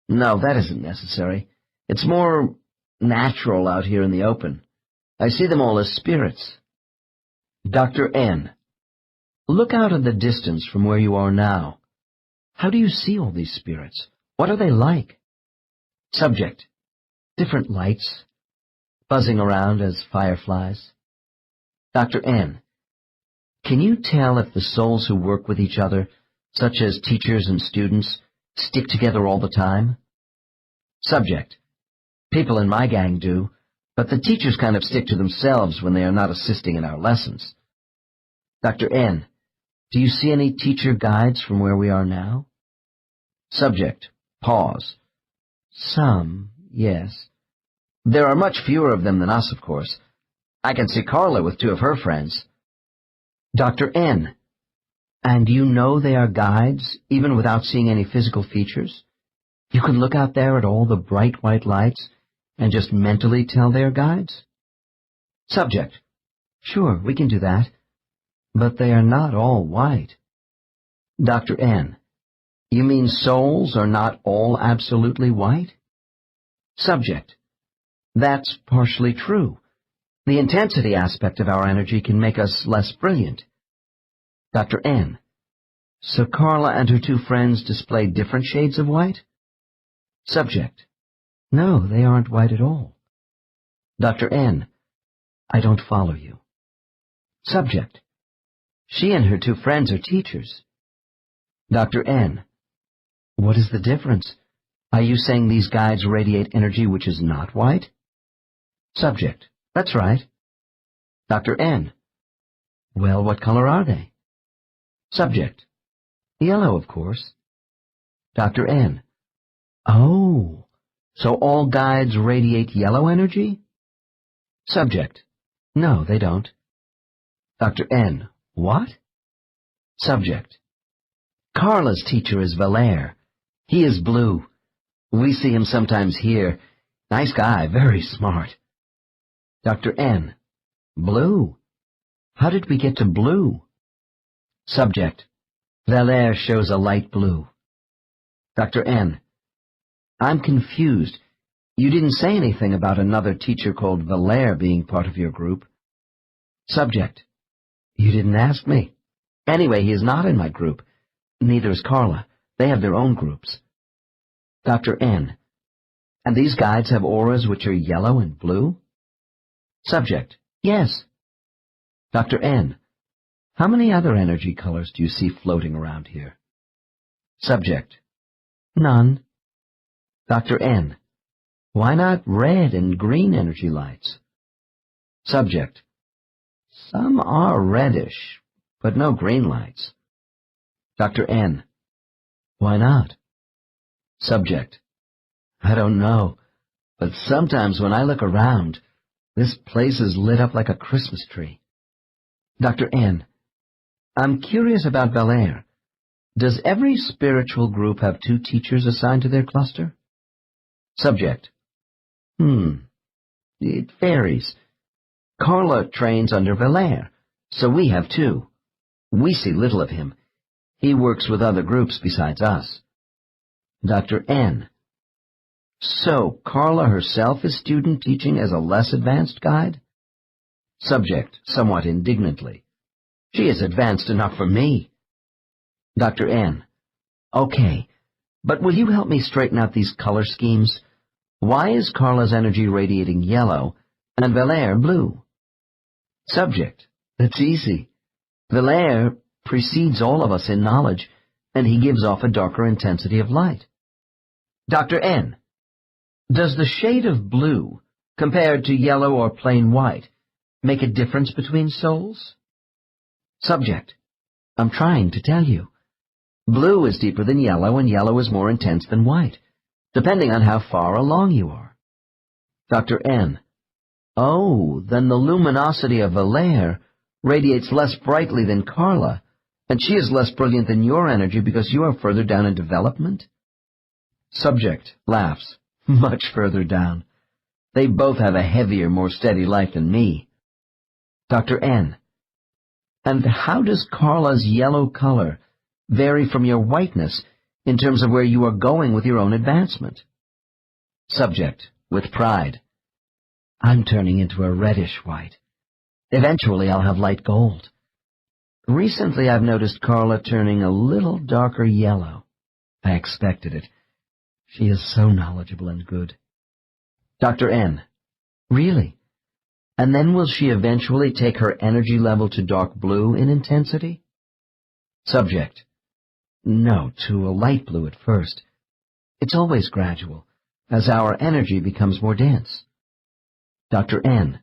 No, that isn't necessary. It's more natural out here in the open. I see them all as spirits. Dr. N. Look out in the distance from where you are now. How do you see all these spirits? What are they like? Subject. Different lights, buzzing around as fireflies. Dr. N. Can you tell if the souls who work with each other, such as teachers and students, stick together all the time? Subject. People in my gang do, but the teachers kind of stick to themselves when they are not assisting in our lessons. Dr. N. Do you see any teacher guides from where we are now? Subject. Pause. Some, yes. There are much fewer of them than us, of course. I can see Carla with 2 of her friends. Dr. N. And you know they are guides, even without seeing any physical features? You can look out there at all the bright white lights and just mentally tell they are guides? Subject. Sure, we can do that. But they are not all white. Dr. N. You mean souls are not all absolutely white? Subject. That's partially true. The intensity aspect of our energy can make us less brilliant. Dr. N. So Carla and her 2 friends display different shades of white? Subject. No, they aren't white at all. Dr. N. I don't follow you. Subject. She and her 2 friends are teachers. Dr. N. What is the difference? Are you saying these guides radiate energy which is not white? Subject. That's right. Dr. N. Well, what color are they? Subject. Yellow, of course. Dr. N. Oh, so all guides radiate yellow energy? Subject. No, they don't. Dr. N. What? Subject. Carla's teacher is Valere. He is blue. We see him sometimes here. Nice guy, very smart. Dr. N. Blue? How did we get to blue? Subject. Valere shows a light blue. Dr. N. I'm confused. You didn't say anything about another teacher called Valere being part of your group. Subject. You didn't ask me. Anyway, he is not in my group. Neither is Carla. They have their own groups. Dr. N. And these guides have auras which are yellow and blue? Subject. Yes. Dr. N. How many other energy colors do you see floating around here? Subject. None. Dr. N. Why not red and green energy lights? Subject. Some are reddish, but no green lights. Dr. N. Why not? Subject. I don't know, but sometimes when I look around, this place is lit up like a Christmas tree. Dr. N. I'm curious about Valere. Does every spiritual group have 2 teachers assigned to their cluster? Subject. It varies. Carla trains under Valere, so we have 2. We see little of him. He works with other groups besides us. Dr. N. So, Carla herself is student teaching as a less advanced guide? Subject, somewhat indignantly. She is advanced enough for me. Dr. N. Okay, but will you help me straighten out these color schemes? Why is Carla's energy radiating yellow and Valère blue? Subject. It's easy. Valère precedes all of us in knowledge, and he gives off a darker intensity of light. Dr. N. Does the shade of blue, compared to yellow or plain white, make a difference between souls? Subject. I'm trying to tell you. Blue is deeper than yellow, and yellow is more intense than white, depending on how far along you are. Dr. N. Oh, then the luminosity of Valère radiates less brightly than Carla, and she is less brilliant than your energy because you are further down in development? Subject laughs. Much further down. They both have a heavier, more steady life than me. Dr. N. And how does Carla's yellow color vary from your whiteness in terms of where you are going with your own advancement? Subject, with pride. I'm turning into a reddish white. Eventually I'll have light gold. Recently I've noticed Carla turning a little darker yellow. I expected it. She is so knowledgeable and good. Dr. N. Really? And then will she eventually take her energy level to dark blue in intensity? Subject. No, to a light blue at first. It's always gradual, as our energy becomes more dense. Dr. N.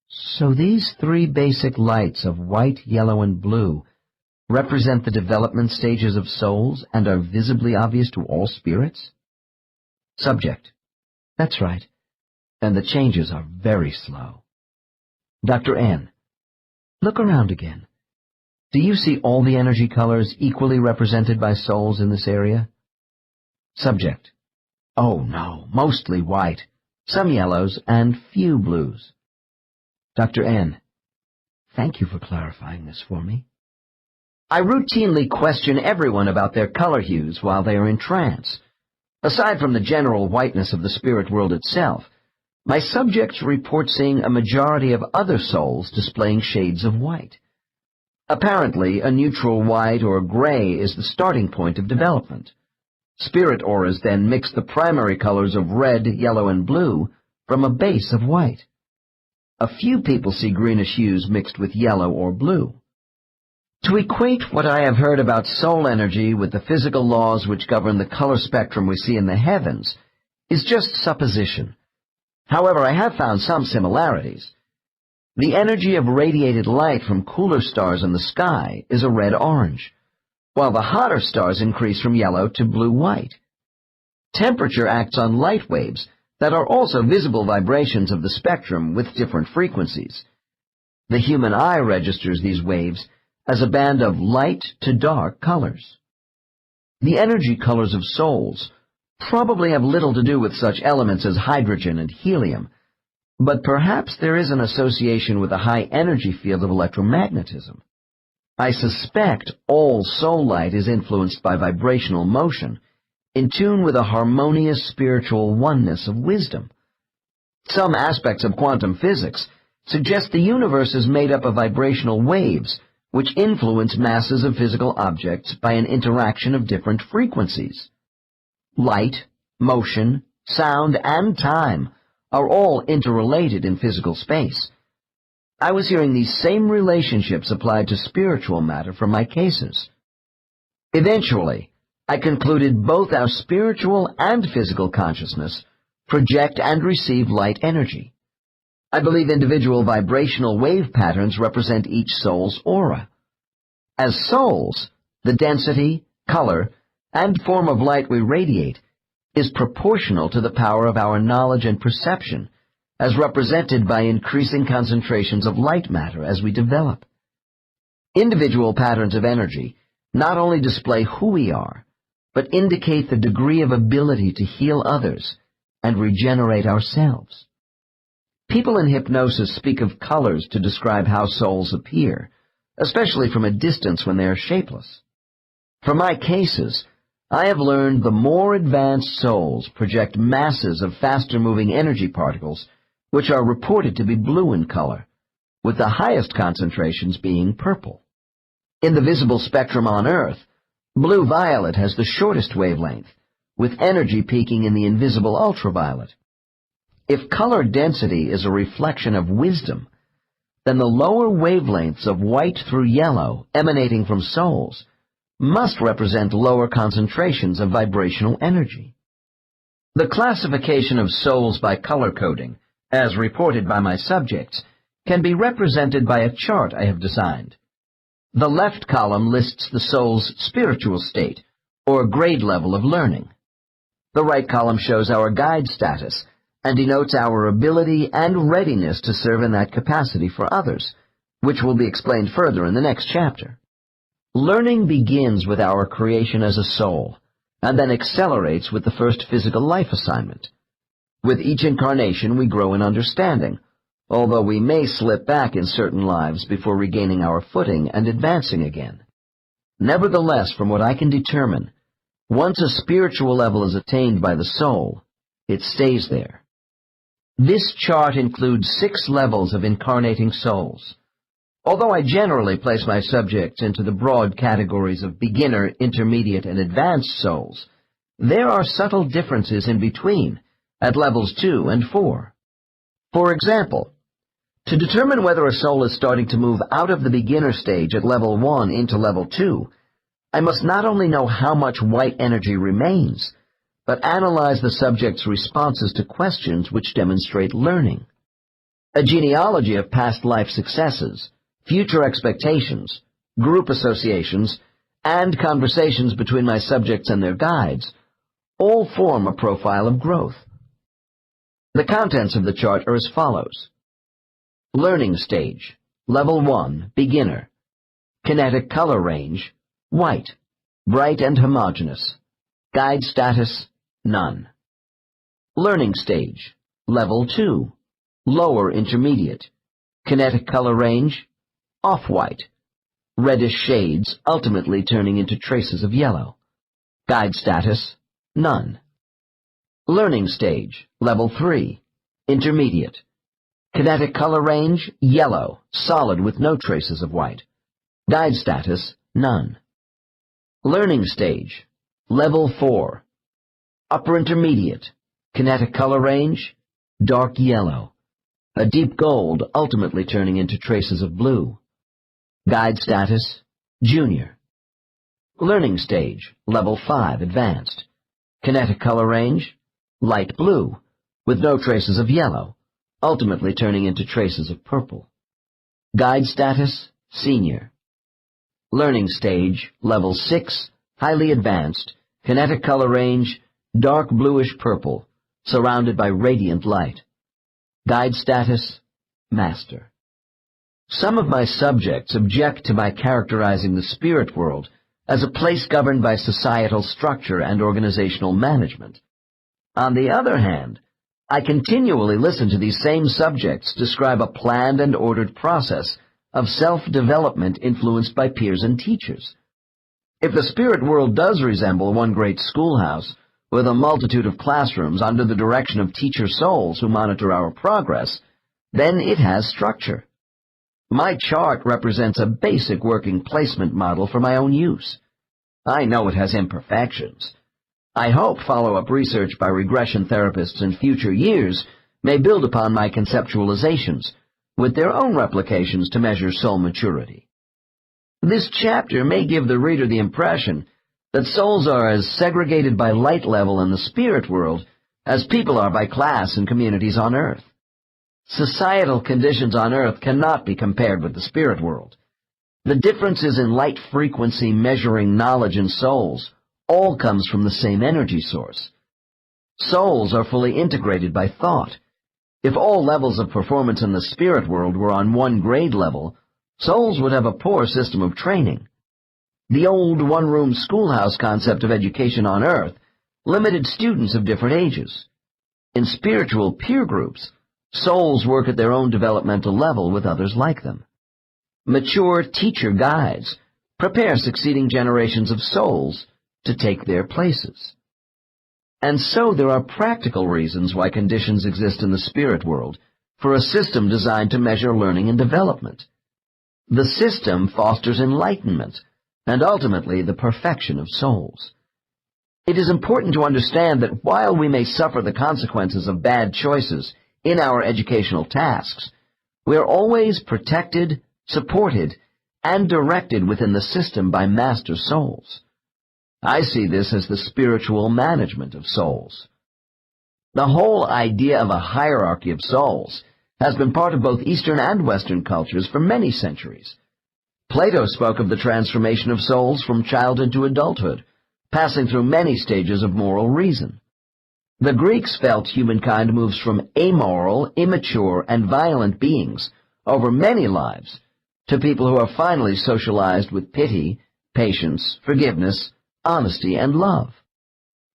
So these three basic lights of white, yellow, and blue represent the development stages of souls and are visibly obvious to all spirits? Subject. That's right. And the changes are very slow. Dr. N. Look around again. Do you see all the energy colors equally represented by souls in this area? Subject. Oh, no, mostly white, some yellows, and few blues. Dr. N. Thank you for clarifying this for me. I routinely question everyone about their color hues while they are in trance. Aside from the general whiteness of the spirit world itself, my subjects report seeing a majority of other souls displaying shades of white. Apparently, a neutral white or gray is the starting point of development. Spirit auras then mix the primary colors of red, yellow, and blue from a base of white. A few people see greenish hues mixed with yellow or blue. To equate what I have heard about soul energy with the physical laws which govern the color spectrum we see in the heavens is just supposition. However, I have found some similarities. The energy of radiated light from cooler stars in the sky is a red-orange, while the hotter stars increase from yellow to blue-white. Temperature acts on light waves that are also visible vibrations of the spectrum with different frequencies. The human eye registers these waves as a band of light to dark colors. The energy colors of souls probably have little to do with such elements as hydrogen and helium, but perhaps there is an association with a high energy field of electromagnetism. I suspect all soul light is influenced by vibrational motion, in tune with a harmonious spiritual oneness of wisdom. Some aspects of quantum physics suggest the universe is made up of vibrational waves, which influence masses of physical objects by an interaction of different frequencies. Light, motion, sound, and time are all interrelated in physical space. I was hearing these same relationships applied to spiritual matter from my cases. Eventually, I concluded both our spiritual and physical consciousness project and receive light energy. I believe individual vibrational wave patterns represent each soul's aura. As souls, the density, color, and form of light we radiate is proportional to the power of our knowledge and perception, as represented by increasing concentrations of light matter as we develop. Individual patterns of energy not only display who we are, but indicate the degree of ability to heal others and regenerate ourselves. People in hypnosis speak of colors to describe how souls appear, especially from a distance when they are shapeless. From my cases, I have learned the more advanced souls project masses of faster-moving energy particles, which are reported to be blue in color, with the highest concentrations being purple. In the visible spectrum on Earth, blue-violet has the shortest wavelength, with energy peaking in the invisible ultraviolet. If color density is a reflection of wisdom, then the lower wavelengths of white through yellow emanating from souls must represent lower concentrations of vibrational energy. The classification of souls by color coding, as reported by my subjects, can be represented by a chart I have designed. The left column lists the soul's spiritual state, or grade level of learning. The right column shows our guide status and denotes our ability and readiness to serve in that capacity for others, which will be explained further in the next chapter. Learning begins with our creation as a soul, and then accelerates with the first physical life assignment. With each incarnation we grow in understanding, although we may slip back in certain lives before regaining our footing and advancing again. Nevertheless, from what I can determine, once a spiritual level is attained by the soul, it stays there. This chart includes 6 levels of incarnating souls. Although I generally place my subjects into the broad categories of beginner, intermediate, and advanced souls, there are subtle differences in between, at levels 2 and 4. For example, to determine whether a soul is starting to move out of the beginner stage at level 1 into level 2, I must not only know how much white energy remains, but analyze the subject's responses to questions which demonstrate learning. A genealogy of past life successes, future expectations, group associations, and conversations between my subjects and their guides all form a profile of growth. The contents of the chart are as follows. Learning stage, level 1, beginner. Kinetic color range, white, bright and homogeneous. Guide status, none. Learning stage, level 2, lower intermediate. Kinetic color range, off-white, reddish shades ultimately turning into traces of yellow. Guide status, none. Learning stage, level 3, intermediate. Kinetic color range, yellow, solid with no traces of white. Guide status, none. Learning stage, level 4, upper intermediate. Kinetic color range, dark yellow, a deep gold ultimately turning into traces of blue. Guide status, junior. Learning stage, level 5, advanced. Kinetic color range, light blue, with no traces of yellow, ultimately turning into traces of purple. Guide status, senior. Learning stage, level 6, highly advanced. Kinetic color range, dark bluish-purple, surrounded by radiant light. Guide status, master. Some of my subjects object to my characterizing the spirit world as a place governed by societal structure and organizational management. On the other hand, I continually listen to these same subjects describe a planned and ordered process of self-development influenced by peers and teachers. If the spirit world does resemble one great schoolhouse, with a multitude of classrooms under the direction of teacher souls who monitor our progress, then it has structure. My chart represents a basic working placement model for my own use. I know it has imperfections. I hope follow-up research by regression therapists in future years may build upon my conceptualizations, with their own replications to measure soul maturity. This chapter may give the reader the impression that souls are as segregated by light level in the spirit world as people are by class and communities on Earth. Societal conditions on Earth cannot be compared with the spirit world. The differences in light frequency measuring knowledge in souls all comes from the same energy source. Souls are fully integrated by thought. If all levels of performance in the spirit world were on one grade level, souls would have a poor system of training. The old one-room schoolhouse concept of education on Earth limited students of different ages. In spiritual peer groups, souls work at their own developmental level with others like them. Mature teacher guides prepare succeeding generations of souls to take their places. And so there are practical reasons why conditions exist in the spirit world for a system designed to measure learning and development. The system fosters enlightenment and ultimately the perfection of souls. It is important to understand that while we may suffer the consequences of bad choices in our educational tasks, we are always protected, supported, and directed within the system by master souls. I see this as the spiritual management of souls. The whole idea of a hierarchy of souls has been part of both Eastern and Western cultures for many centuries. Plato spoke of the transformation of souls from childhood to adulthood, passing through many stages of moral reason. The Greeks felt humankind moves from amoral, immature, and violent beings over many lives to people who are finally socialized with pity, patience, forgiveness, honesty, and love.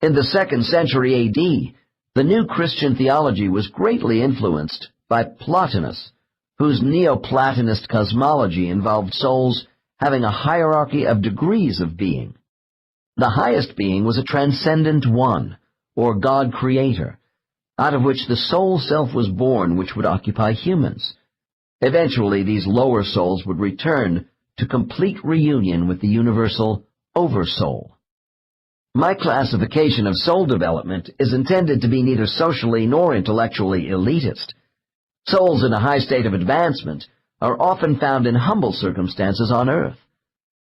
In the 2nd century A.D., the new Christian theology was greatly influenced by Plotinus, whose Neoplatonist cosmology involved souls having a hierarchy of degrees of being. The highest being was a transcendent one, or God creator, out of which the soul self was born, which would occupy humans. Eventually, these lower souls would return to complete reunion with the universal Oversoul. My classification of soul development is intended to be neither socially nor intellectually elitist. Souls in a high state of advancement are often found in humble circumstances on earth.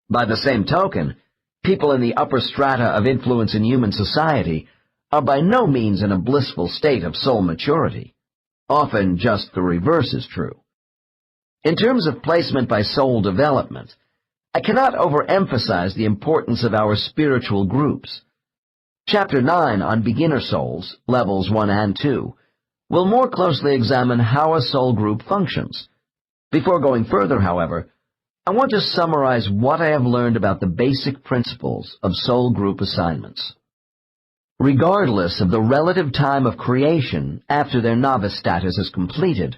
By the same token, people in the upper strata of influence in human society are by no means in a blissful state of soul maturity. Often just the reverse is true. In terms of placement by soul development, I cannot overemphasize the importance of our spiritual groups. Chapter 9 on beginner souls, levels 1 and 2, will more closely examine how a soul group functions. Before going further, however, I want to summarize what I have learned about the basic principles of soul group assignments. Regardless of the relative time of creation after their novice status is completed,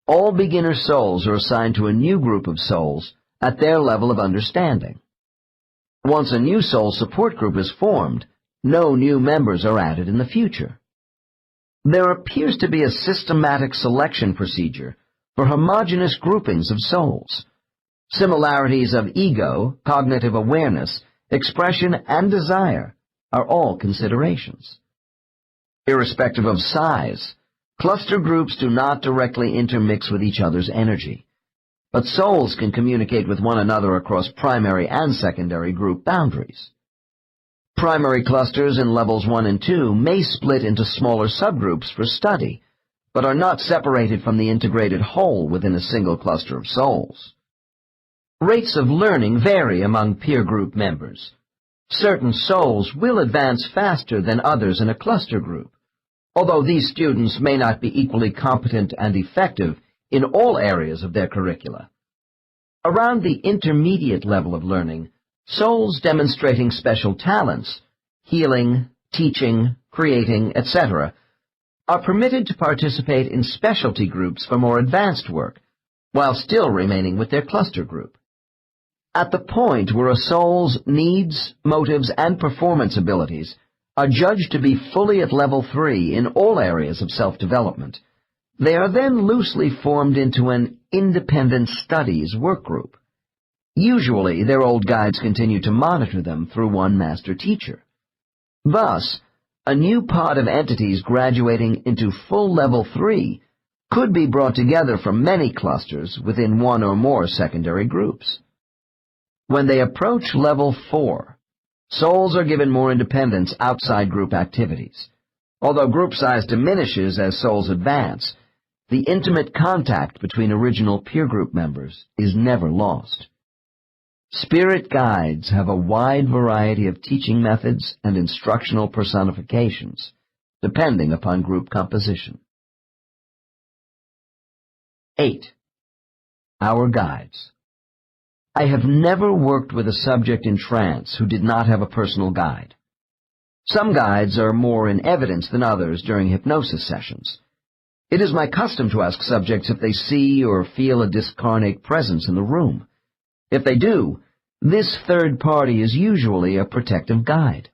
all beginner souls are assigned to a new group of souls at their level of understanding. Once a new soul support group is formed, no new members are added in the future. There appears to be a systematic selection procedure for homogeneous groupings of souls. Similarities of ego, cognitive awareness, expression, and desire are all considerations. Irrespective of size, cluster groups do not directly intermix with each other's energy, but souls can communicate with one another across primary and secondary group boundaries. Primary clusters in levels 1 and 2 may split into smaller subgroups for study, but are not separated from the integrated whole within a single cluster of souls. Rates of learning vary among peer group members. Certain souls will advance faster than others in a cluster group, although these students may not be equally competent and effective in all areas of their curricula. Around the intermediate level of learning, souls demonstrating special talents, healing, teaching, creating, etc., are permitted to participate in specialty groups for more advanced work, while still remaining with their cluster group. At the point where a soul's needs, motives, and performance abilities are judged to be fully at level 3 in all areas of self-development, they are then loosely formed into an independent studies work group. Usually, their old guides continue to monitor them through one master teacher. Thus, a new pod of entities graduating into full level 3 could be brought together from many clusters within one or more secondary groups. When they approach level 4, souls are given more independence outside group activities. Although group size diminishes as souls advance, the intimate contact between original peer group members is never lost. Spirit guides have a wide variety of teaching methods and instructional personifications, depending upon group composition. 8. Our guides. I have never worked with a subject in trance who did not have a personal guide. Some guides are more in evidence than others during hypnosis sessions. It is my custom to ask subjects if they see or feel a discarnate presence in the room. If they do, this third party is usually a protective guide.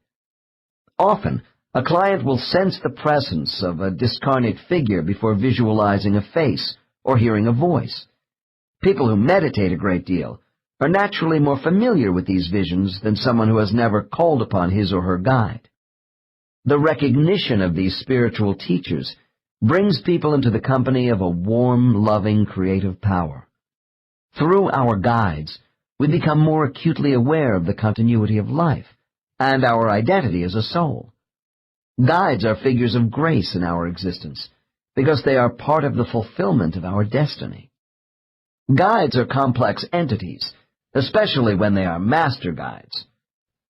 Often, a client will sense the presence of a discarnate figure before visualizing a face or hearing a voice. People who meditate a great deal are naturally more familiar with these visions than someone who has never called upon his or her guide. The recognition of these spiritual teachers brings people into the company of a warm, loving, creative power. Through our guides, we become more acutely aware of the continuity of life and our identity as a soul. Guides are figures of grace in our existence because they are part of the fulfillment of our destiny. Guides are complex entities, especially when they are master guides.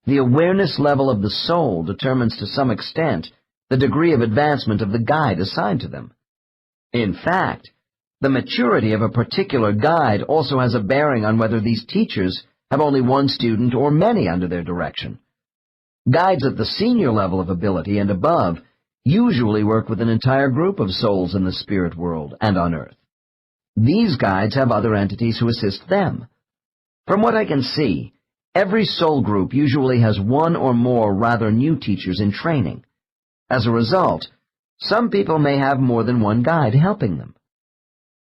The awareness level of the soul determines to some extent the degree of advancement of the guide assigned to them. In fact, the maturity of a particular guide also has a bearing on whether these teachers have only one student or many under their direction. Guides at the senior level of ability and above usually work with an entire group of souls in the spirit world and on earth. These guides have other entities who assist them. From what I can see, every soul group usually has one or more rather new teachers in training. As a result, some people may have more than one guide helping them.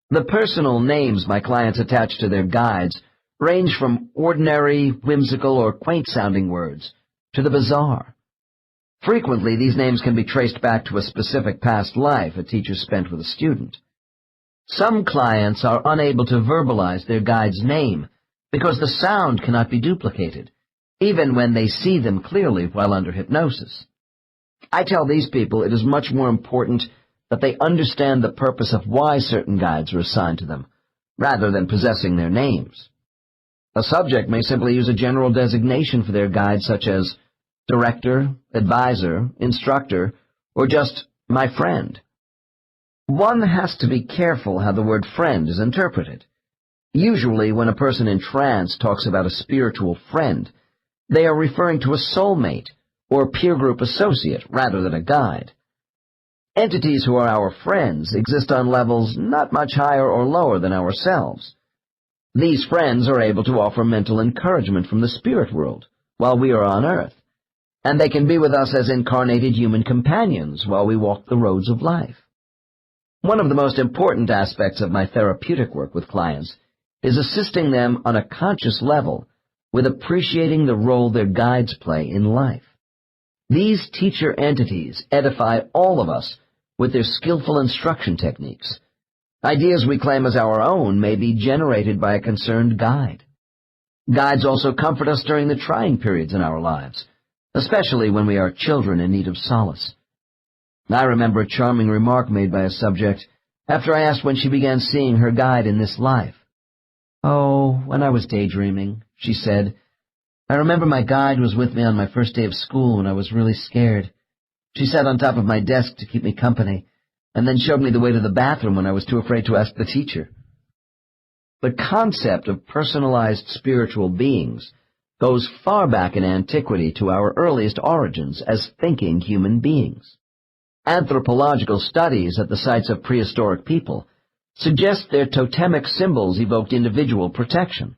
The personal names my clients attach to their guides range from ordinary, whimsical, or quaint-sounding words to the bizarre. Frequently, these names can be traced back to a specific past life a teacher spent with a student. Some clients are unable to verbalize their guide's name because the sound cannot be duplicated, even when they see them clearly while under hypnosis. I tell these people it is much more important that they understand the purpose of why certain guides are assigned to them, rather than possessing their names. A subject may simply use a general designation for their guide, such as director, advisor, instructor, or just my friend. One has to be careful how the word friend is interpreted. Usually, when a person in trance talks about a spiritual friend, they are referring to a soulmate or peer group associate rather than a guide. Entities who are our friends exist on levels not much higher or lower than ourselves. These friends are able to offer mental encouragement from the spirit world while we are on earth, and they can be with us as incarnated human companions while we walk the roads of life. One of the most important aspects of my therapeutic work with clients is assisting them on a conscious level with appreciating the role their guides play in life. These teacher entities edify all of us with their skillful instruction techniques. Ideas we claim as our own may be generated by a concerned guide. Guides also comfort us during the trying periods in our lives, especially when we are children in need of solace. I remember a charming remark made by a subject after I asked when she began seeing her guide in this life. "Oh, when I was daydreaming," she said. "I remember my guide was with me on my first day of school when I was really scared. She sat on top of my desk to keep me company, and then showed me the way to the bathroom when I was too afraid to ask the teacher." The concept of personalized spiritual beings goes far back in antiquity to our earliest origins as thinking human beings. Anthropological studies at the sites of prehistoric people suggest their totemic symbols evoked individual protection.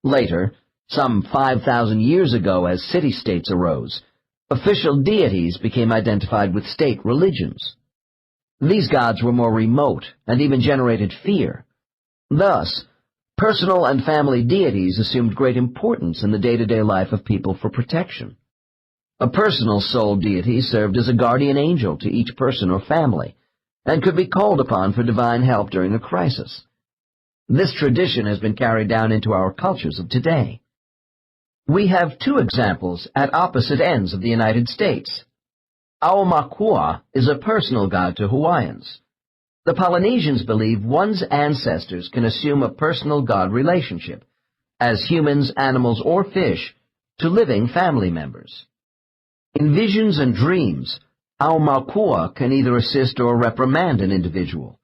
Later, some 5,000 years ago, as city-states arose, official deities became identified with state religions. These gods were more remote and even generated fear. Thus, personal and family deities assumed great importance in the day-to-day life of people for protection. A personal soul deity served as a guardian angel to each person or family, and could be called upon for divine help during a crisis. This tradition has been carried down into our cultures of today. We have two examples at opposite ends of the United States. Aumakua is a personal god to Hawaiians. The Polynesians believe one's ancestors can assume a personal god relationship, as humans, animals, or fish, to living family members. In visions and dreams, Aumakua can either assist or reprimand an individual.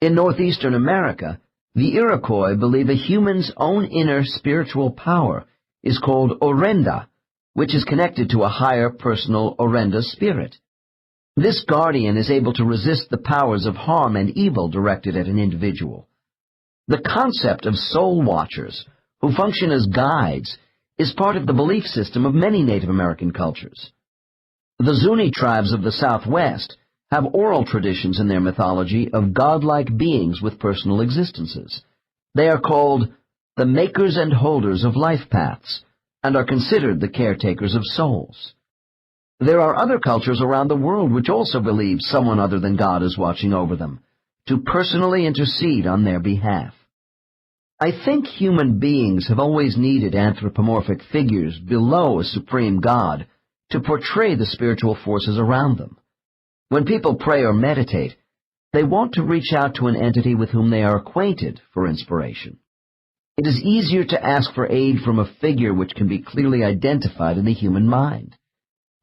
In northeastern America, the Iroquois believe a human's own inner spiritual power is called Orenda, which is connected to a higher personal Orenda spirit. This guardian is able to resist the powers of harm and evil directed at an individual. The concept of soul watchers, who function as guides, is part of the belief system of many Native American cultures. The Zuni tribes of the Southwest have oral traditions in their mythology of godlike beings with personal existences, They are called the makers and holders of life paths, and are considered the caretakers of souls. There are other cultures around the world which also believe someone other than God is watching over them, to personally intercede on their behalf. I think human beings have always needed anthropomorphic figures below a supreme God to portray the spiritual forces around them. When people pray or meditate, they want to reach out to an entity with whom they are acquainted for inspiration. It is easier to ask for aid from a figure which can be clearly identified in the human mind.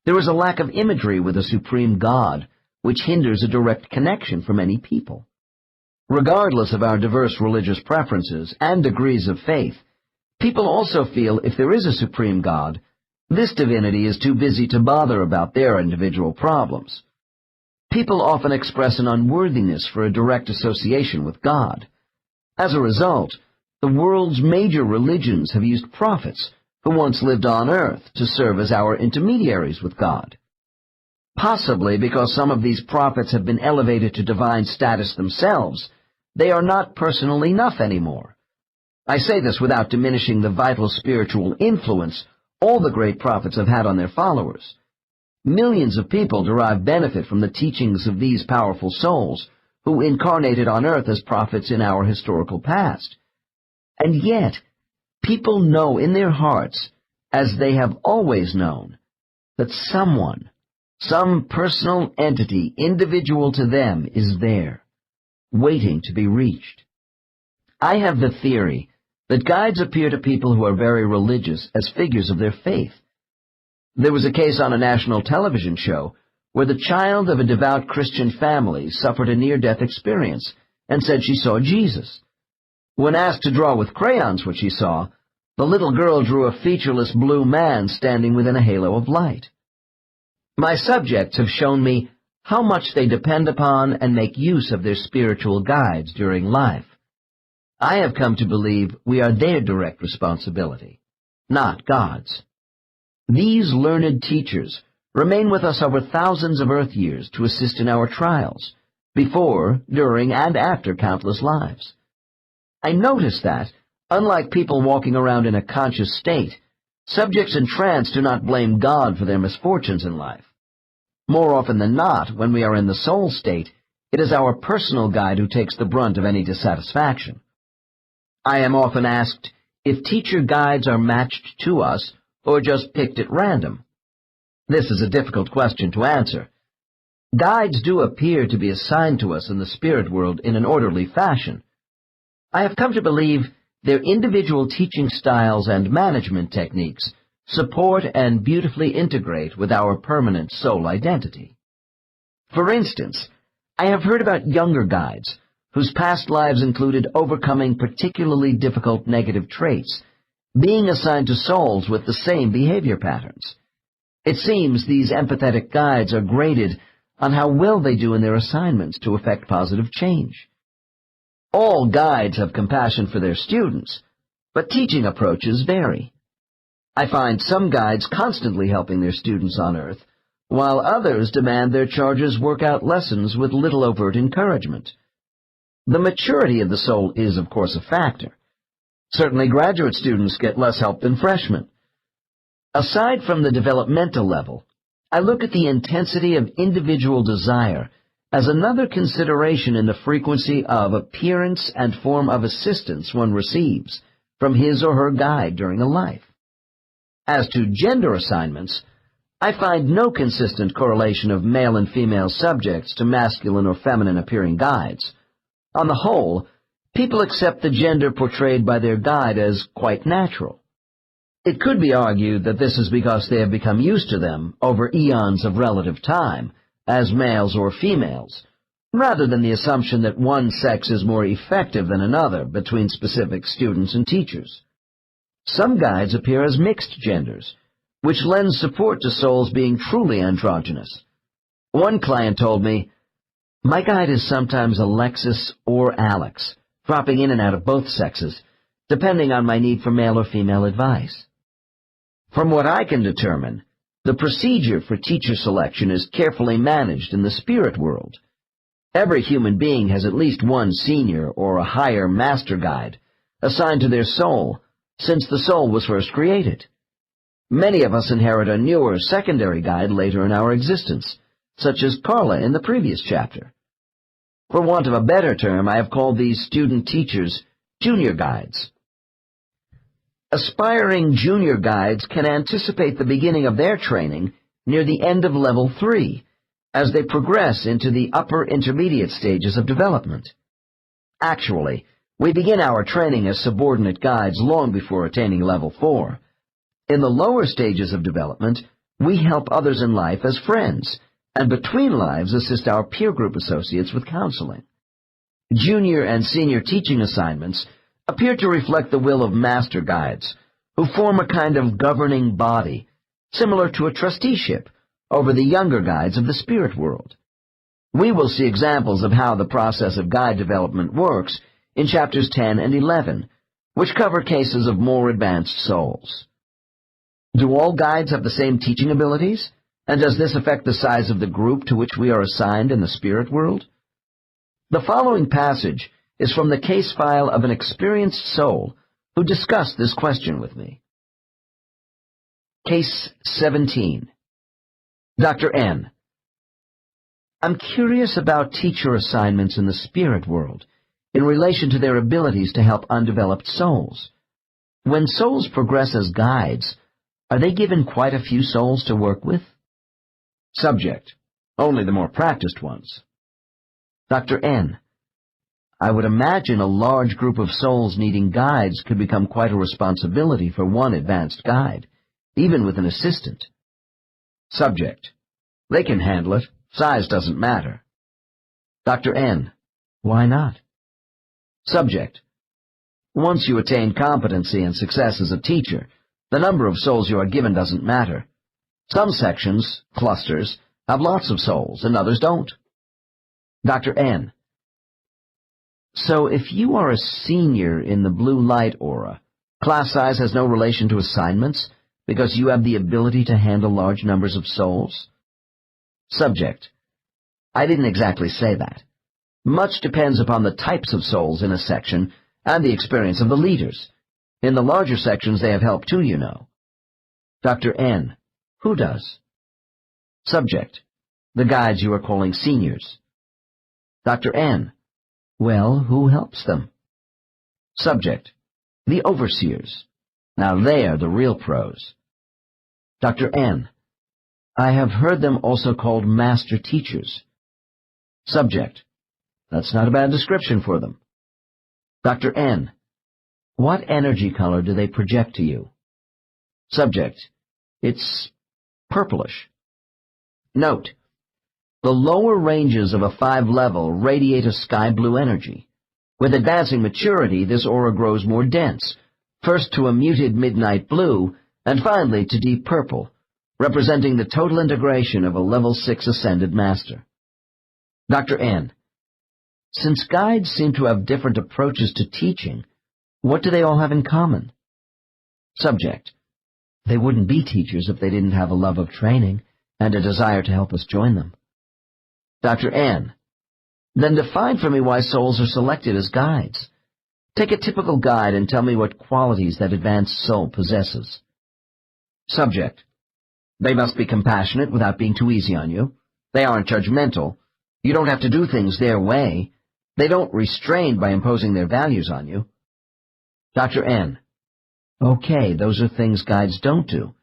There is a lack of imagery with a supreme God, which hinders a direct connection for many people. Regardless of our diverse religious preferences and degrees of faith, people also feel if there is a supreme God, this divinity is too busy to bother about their individual problems. People often express an unworthiness for a direct association with God. As a result, the world's major religions have used prophets who once lived on earth to serve as our intermediaries with God. Possibly because some of these prophets have been elevated to divine status themselves, they are not personal enough anymore. I say this without diminishing the vital spiritual influence all the great prophets have had on their followers. Millions of people derive benefit from the teachings of these powerful souls who incarnated on earth as prophets in our historical past. And yet, people know in their hearts, as they have always known, that someone, some personal entity individual to them is there, waiting to be reached. I have the theory that guides appear to people who are very religious as figures of their faith. There was a case on a national television show where the child of a devout Christian family suffered a near-death experience and said she saw Jesus. When asked to draw with crayons what she saw, the little girl drew a featureless blue man standing within a halo of light. My subjects have shown me how much they depend upon and make use of their spiritual guides during life. I have come to believe we are their direct responsibility, not God's. These learned teachers remain with us over thousands of earth years to assist in our trials, before, during, and after countless lives. I notice that, unlike people walking around in a conscious state, subjects in trance do not blame God for their misfortunes in life. More often than not, when we are in the soul state, it is our personal guide who takes the brunt of any dissatisfaction. I am often asked if teacher guides are matched to us or just picked at random. This is a difficult question to answer. Guides do appear to be assigned to us in the spirit world in an orderly fashion. I have come to believe their individual teaching styles and management techniques support and beautifully integrate with our permanent soul identity. For instance, I have heard about younger guides whose past lives included overcoming particularly difficult negative traits, being assigned to souls with the same behavior patterns. It seems these empathetic guides are graded on how well they do in their assignments to effect positive change. All guides have compassion for their students, but teaching approaches vary. I find some guides constantly helping their students on earth, while others demand their charges work out lessons with little overt encouragement. The maturity of the soul is, of course, a factor. Certainly graduate students get less help than freshmen. Aside from the developmental level, I look at the intensity of individual desire as another consideration in the frequency of appearance and form of assistance one receives from his or her guide during a life. As to gender assignments, I find no consistent correlation of male and female subjects to masculine or feminine appearing guides. On the whole, people accept the gender portrayed by their guide as quite natural. It could be argued that this is because they have become used to them over eons of relative time, as males or females, rather than the assumption that one sex is more effective than another between specific students and teachers. Some guides appear as mixed genders, which lends support to souls being truly androgynous. One client told me, "My guide is sometimes Alexis or Alex, dropping in and out of both sexes, depending on my need for male or female advice." From what I can determine, the procedure for teacher selection is carefully managed in the spirit world. Every human being has at least one senior or a higher master guide, assigned to their soul, since the soul was first created. Many of us inherit a newer secondary guide later in our existence, such as Carla in the previous chapter. For want of a better term, I have called these student teachers junior guides. Aspiring junior guides can anticipate the beginning of their training near the end of Level 3, as they progress into the upper intermediate stages of development. Actually, we begin our training as subordinate guides long before attaining Level 4. In the lower stages of development, we help others in life as friends, and between lives assist our peer group associates with counseling. Junior and senior teaching assignments appear to reflect the will of master guides, who form a kind of governing body, similar to a trusteeship, over the younger guides of the spirit world. We will see examples of how the process of guide development works in chapters 10 and 11, which cover cases of more advanced souls. Do all guides have the same teaching abilities, and does this affect the size of the group to which we are assigned in the spirit world? The following passage is from the case file of an experienced soul who discussed this question with me. Case 17. Dr. N. I'm curious about teacher assignments in the spirit world in relation to their abilities to help undeveloped souls. When souls progress as guides, are they given quite a few souls to work with? Subject. Only the more practiced ones. Dr. N. I would imagine a large group of souls needing guides could become quite a responsibility for one advanced guide, even with an assistant. Subject. They can handle it. Size doesn't matter. Dr. N. Why not? Subject. Once you attain competency and success as a teacher, the number of souls you are given doesn't matter. Some sections, clusters, have lots of souls, and others don't. Dr. N. So if you are a senior in the blue light aura, class size has no relation to assignments because you have the ability to handle large numbers of souls? Subject. I didn't exactly say that. Much depends upon the types of souls in a section and the experience of the leaders. In the larger sections they have help too, you know. Dr. N. Who does? Subject. The guides you are calling seniors. Dr. N. Well, who helps them? Subject. The overseers. Now they are the real pros. Dr. N. I have heard them also called master teachers. Subject. That's not a bad description for them. Dr. N. What energy color do they project to you? Subject. It's purplish. Note. The lower ranges of a 5-level radiate a sky blue energy. With advancing maturity, this aura grows more dense, first to a muted midnight blue, and finally to deep purple, representing the total integration of a level 6 ascended master. Dr. N. Since guides seem to have different approaches to teaching, what do they all have in common? Subject. They wouldn't be teachers if they didn't have a love of training and a desire to help us join them. Dr. N. Then define for me why souls are selected as guides. Take a typical guide and tell me what qualities that advanced soul possesses. Subject. They must be compassionate without being too easy on you. They aren't judgmental. You don't have to do things their way. They don't restrain by imposing their values on you. Dr. N. Okay, those are things guides don't do.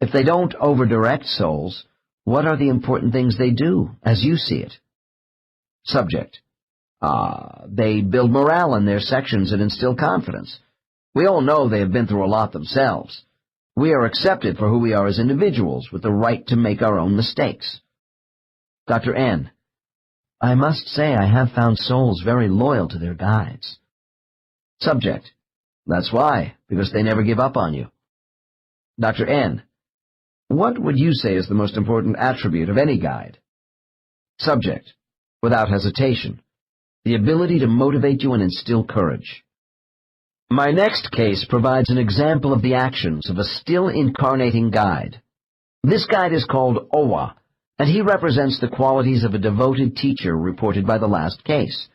If they don't over-direct souls, what are the important things they do, as you see it? Subject. They build morale in their sections and instill confidence. We all know they have been through a lot themselves. We are accepted for who we are as individuals, with the right to make our own mistakes. Dr. N. I must say I have found souls very loyal to their guides. Subject. That's why, because they never give up on you. Dr. N. What would you say is the most important attribute of any guide? Subject. Without hesitation. The ability to motivate you and instill courage. My next case provides an example of the actions of a still incarnating guide. This guide is called Owa, and he represents the qualities of a devoted teacher reported by the last case.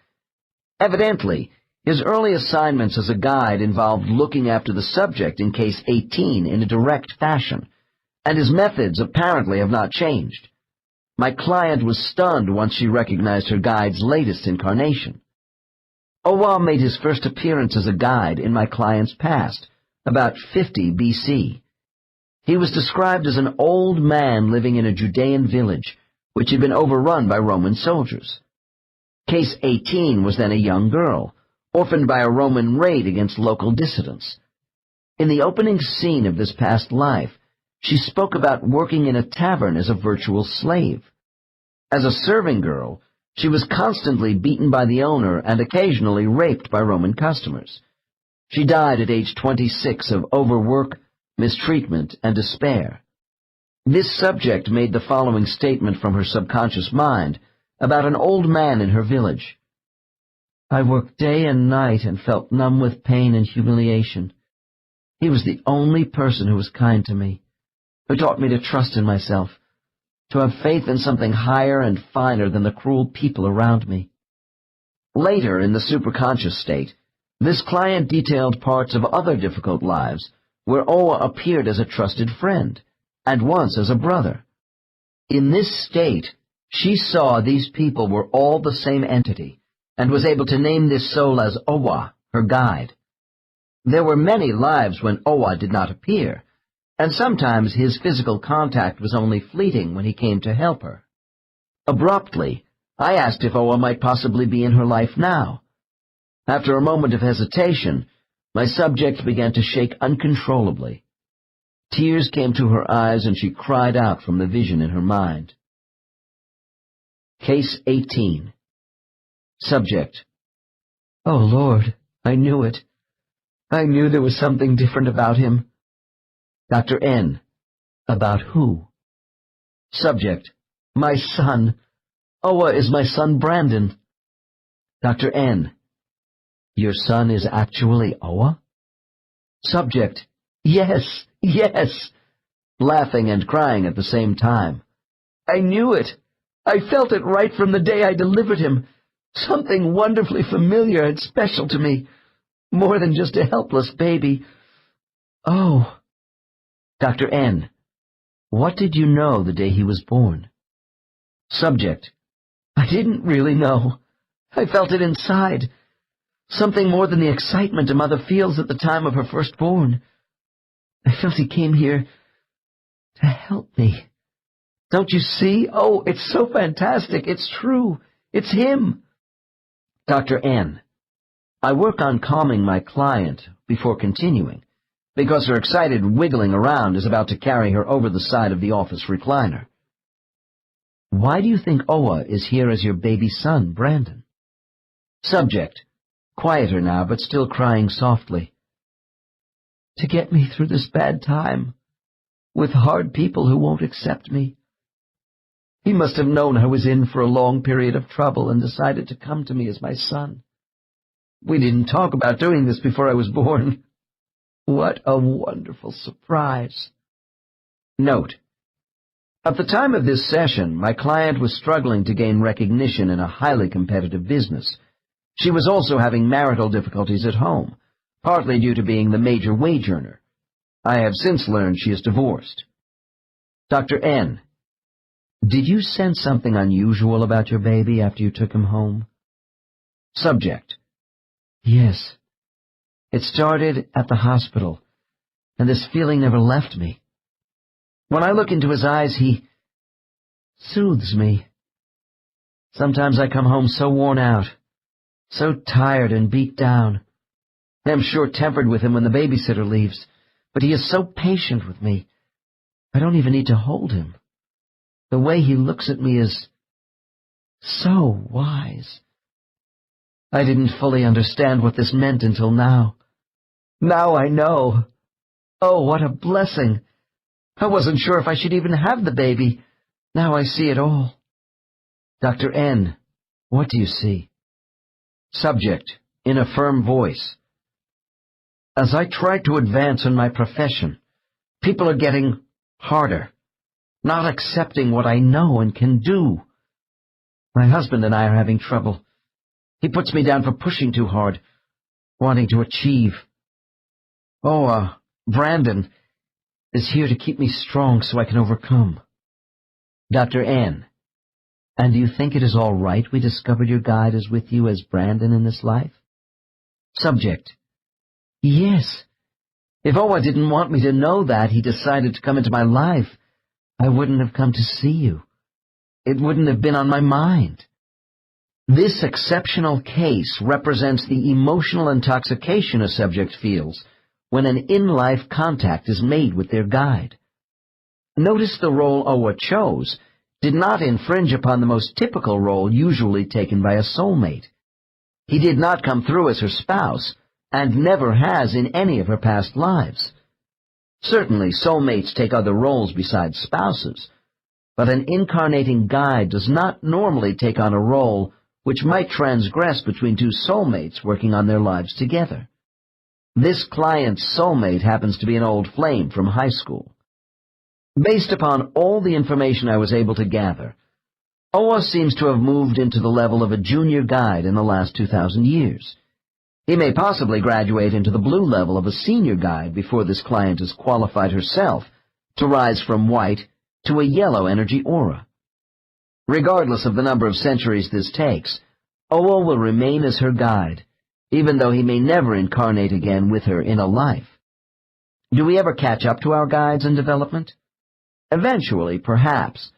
Evidently, His early assignments as a guide involved looking after the subject in Case 18 in a direct fashion, and his methods apparently have not changed. My client was stunned once she recognized her guide's latest incarnation. Owa made his first appearance as a guide in my client's past, about 50 BC. He was described as an old man living in a Judean village, which had been overrun by Roman soldiers. Case 18 was then a young girl, orphaned by a Roman raid against local dissidents. In the opening scene of this past life, she spoke about working in a tavern as a virtual slave. As a serving girl, she was constantly beaten by the owner and occasionally raped by Roman customers. She died at age 26 of overwork, mistreatment, and despair. This subject made the following statement from her subconscious mind about an old man in her village. I worked day and night and felt numb with pain and humiliation. He was the only person who was kind to me, who taught me to trust in myself, to have faith in something higher and finer than the cruel people around me. Later, in the superconscious state, this client detailed parts of other difficult lives where Owa appeared as a trusted friend, and once as a brother. In this state, she saw these people were all the same entity, and was able to name this soul as Owa, her guide. There were many lives when Owa did not appear, and sometimes his physical contact was only fleeting when he came to help her. Abruptly, I asked if Owa might possibly be in her life now. After a moment of hesitation, my subject began to shake uncontrollably. Tears came to her eyes, and she cried out from the vision in her mind. Case 18. Subject. Oh, Lord, I knew it. I knew there was something different about him. Dr. N. About who? Subject. My son. Owa is my son Brandon. Dr. N. Your son is actually Owa? Subject. Yes, yes. Laughing and crying at the same time. I knew it. I felt it right from the day I delivered him. Something wonderfully familiar and special to me. More than just a helpless baby. Oh. Dr. N. What did you know the day he was born? Subject. I didn't really know. I felt it inside. Something more than the excitement a mother feels at the time of her firstborn. I felt he came here to help me. Don't you see? Oh, it's so fantastic. It's true. It's him. Dr. N. I work on calming my client before continuing, because her excited wiggling around is about to carry her over the side of the office recliner. Why do you think Owa is here as your baby son, Brandon? Subject. Quieter now, but still crying softly. To get me through this bad time, with hard people who won't accept me. He must have known I was in for a long period of trouble and decided to come to me as my son. We didn't talk about doing this before I was born. What a wonderful surprise. Note: at the time of this session, my client was struggling to gain recognition in a highly competitive business. She was also having marital difficulties at home, partly due to being the major wage earner. I have since learned she is divorced. Dr. N. Did you sense something unusual about your baby after you took him home? Subject. Yes. It started at the hospital, and this feeling never left me. When I look into his eyes, he soothes me. Sometimes I come home so worn out, so tired and beat down. I am short-tempered with him when the babysitter leaves, but he is so patient with me. I don't even need to hold him. The way he looks at me is so wise. I didn't fully understand what this meant until now. Now I know. Oh, what a blessing. I wasn't sure if I should even have the baby. Now I see it all. Dr. N., what do you see? Subject, in a firm voice. As I try to advance in my profession, people are getting harder, not accepting what I know and can do. My husband and I are having trouble. He puts me down for pushing too hard, wanting to achieve. Brandon is here to keep me strong so I can overcome. Dr. N. And do you think it is all right we discovered your guide is with you as Brandon in this life? Subject. Yes. If Owa didn't want me to know that he decided to come into my life, I wouldn't have come to see you. It wouldn't have been on my mind. This exceptional case represents the emotional intoxication a subject feels when an in-life contact is made with their guide. Notice the role Owa chose did not infringe upon the most typical role usually taken by a soulmate. He did not come through as her spouse, and never has in any of her past lives. Certainly, soulmates take other roles besides spouses, but an incarnating guide does not normally take on a role which might transgress between two soulmates working on their lives together. This client's soulmate happens to be an old flame from high school. Based upon all the information I was able to gather, Owa seems to have moved into the level of a junior guide in the last 2,000 years. He may possibly graduate into the blue level of a senior guide before this client has qualified herself to rise from white to a yellow energy aura. Regardless of the number of centuries this takes, Owa will remain as her guide, even though he may never incarnate again with her in a life. Do we ever catch up to our guides in development? Eventually, perhaps,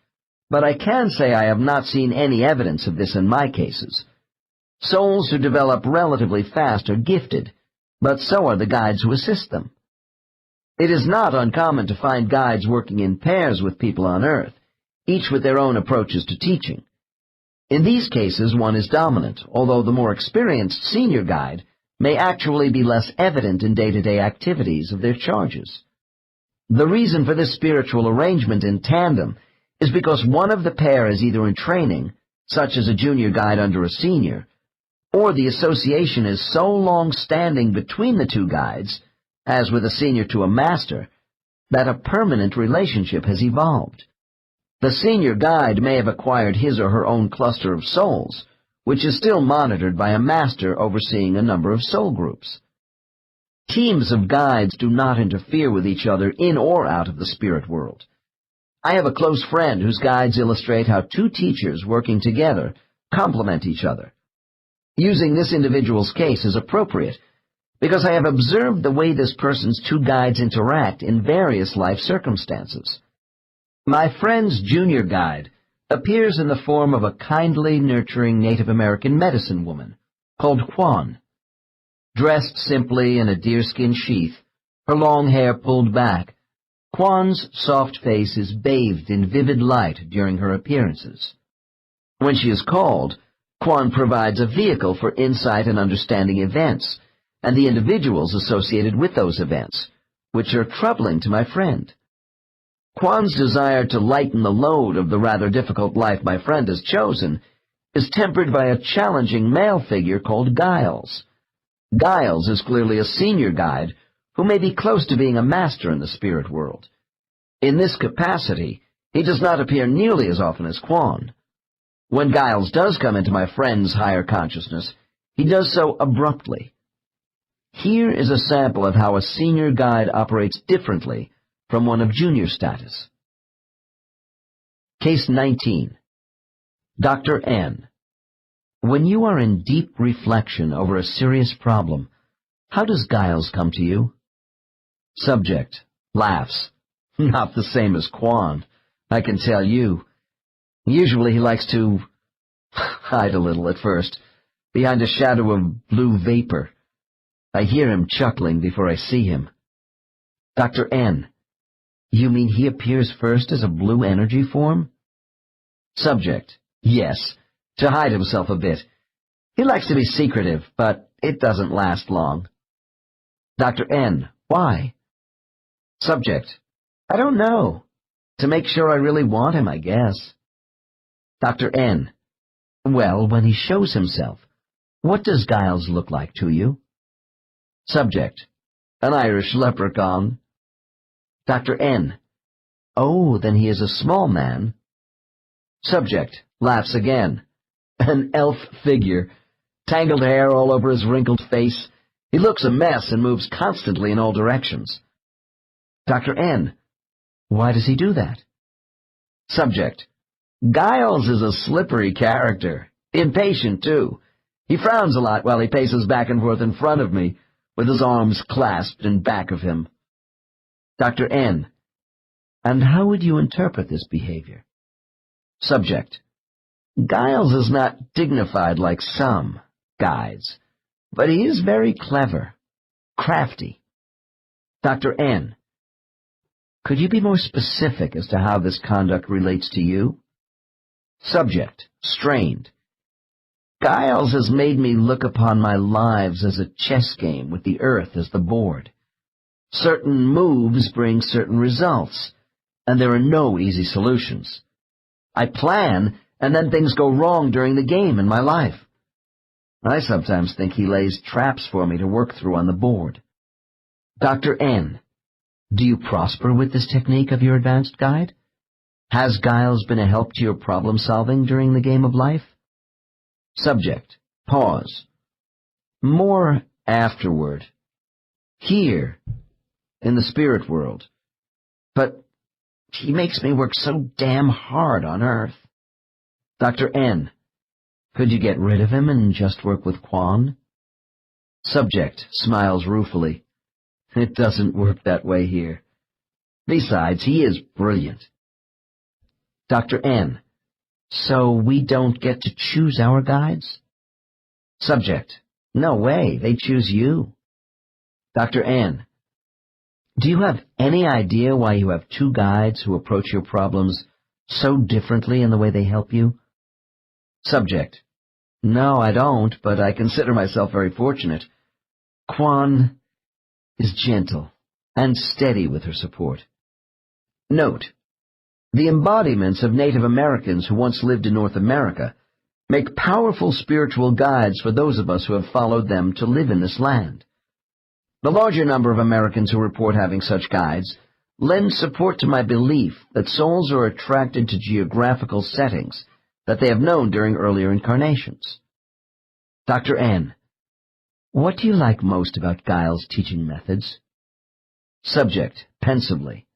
but I can say I have not seen any evidence of this in my cases. Souls who develop relatively fast are gifted, but so are the guides who assist them. It is not uncommon to find guides working in pairs with people on Earth, each with their own approaches to teaching. In these cases, one is dominant, although the more experienced senior guide may actually be less evident in day-to-day activities of their charges. The reason for this spiritual arrangement in tandem is because one of the pair is either in training, such as a junior guide under a senior, or the association is so long-standing between the two guides, as with a senior to a master, that a permanent relationship has evolved. The senior guide may have acquired his or her own cluster of souls, which is still monitored by a master overseeing a number of soul groups. Teams of guides do not interfere with each other in or out of the spirit world. I have a close friend whose guides illustrate how two teachers working together complement each other. Using this individual's case is appropriate because I have observed the way this person's two guides interact in various life circumstances. My friend's junior guide appears in the form of a kindly, nurturing Native American medicine woman called Kwan. Dressed simply in a deerskin sheath, her long hair pulled back, Kwan's soft face is bathed in vivid light during her appearances. When she is called, Kwan provides a vehicle for insight and understanding events, and the individuals associated with those events, which are troubling to my friend. Kwan's desire to lighten the load of the rather difficult life my friend has chosen is tempered by a challenging male figure called Giles. Giles is clearly a senior guide who may be close to being a master in the spirit world. In this capacity, he does not appear nearly as often as Kwan. When Giles does come into my friend's higher consciousness, he does so abruptly. Here is a sample of how a senior guide operates differently from one of junior status. Case 19. Dr. N. When you are in deep reflection over a serious problem, how does Giles come to you? Subject laughs. Not the same as Kwan, I can tell you. Usually he likes to hide a little at first, behind a shadow of blue vapor. I hear him chuckling before I see him. Dr. N. You mean he appears first as a blue energy form? Subject. Yes, to hide himself a bit. He likes to be secretive, but it doesn't last long. Dr. N. Why? Subject. I don't know. To make sure I really want him, I guess. Dr. N. Well, when he shows himself, what does Giles look like to you? Subject. An Irish leprechaun. Dr. N. Oh, then he is a small man. Subject laughs again. An elf figure. Tangled hair all over his wrinkled face. He looks a mess and moves constantly in all directions. Dr. N. Why does he do that? Subject. Giles is a slippery character. Impatient, too. He frowns a lot while he paces back and forth in front of me, with his arms clasped in back of him. Dr. N. And how would you interpret this behavior? Subject. Giles is not dignified like some guides, but he is very clever, crafty. Dr. N. Could you be more specific as to how this conduct relates to you? Subject, strained. Giles has made me look upon my lives as a chess game with the earth as the board. Certain moves bring certain results, and there are no easy solutions. I plan, and then things go wrong during the game in my life. I sometimes think he lays traps for me to work through on the board. Dr. N. Do you prosper with this technique of your advanced guide? Has Giles been a help to your problem-solving during the game of life? Subject. Pause. More afterward. Here, in the spirit world. But he makes me work so damn hard on Earth. Dr. N. Could you get rid of him and just work with Quan? Subject smiles ruefully. It doesn't work that way here. Besides, he is brilliant. Dr. N. So we don't get to choose our guides? Subject. No way, they choose you. Dr. N. Do you have any idea why you have two guides who approach your problems so differently in the way they help you? Subject. No, I don't, but I consider myself very fortunate. Quan is gentle and steady with her support. Note: the embodiments of Native Americans who once lived in North America make powerful spiritual guides for those of us who have followed them to live in this land. The larger number of Americans who report having such guides lend support to my belief that souls are attracted to geographical settings that they have known during earlier incarnations. Dr. N. What do you like most about Giles' teaching methods? Subject, pensively.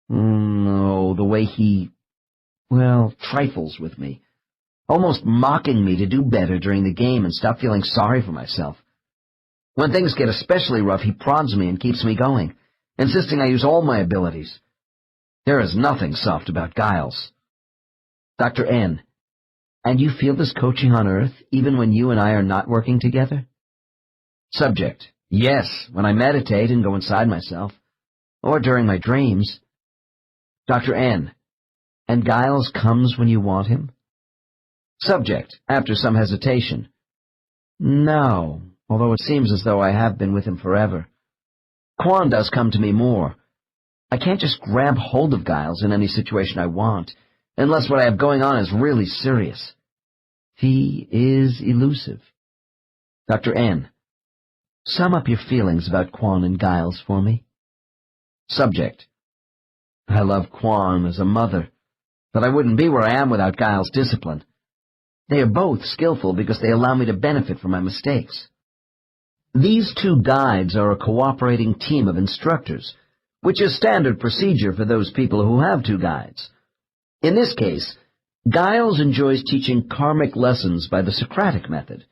Oh, the way he, trifles with me, almost mocking me to do better during the game and stop feeling sorry for myself. When things get especially rough, he prods me and keeps me going, insisting I use all my abilities. There is nothing soft about Giles. Dr. N. And you feel this coaching on Earth, even when you and I are not working together? Subject. Yes, when I meditate and go inside myself, or during my dreams. Dr. N. And Giles comes when you want him? Subject, after some hesitation. No, although it seems as though I have been with him forever. Quan does come to me more. I can't just grab hold of Giles in any situation I want, unless what I have going on is really serious. He is elusive. Dr. N. Sum up your feelings about Quan and Giles for me. Subject. I love Quan as a mother, but I wouldn't be where I am without Giles' discipline. They are both skillful because they allow me to benefit from my mistakes. These two guides are a cooperating team of instructors, which is standard procedure for those people who have two guides. In this case, Giles enjoys teaching karmic lessons by the Socratic method.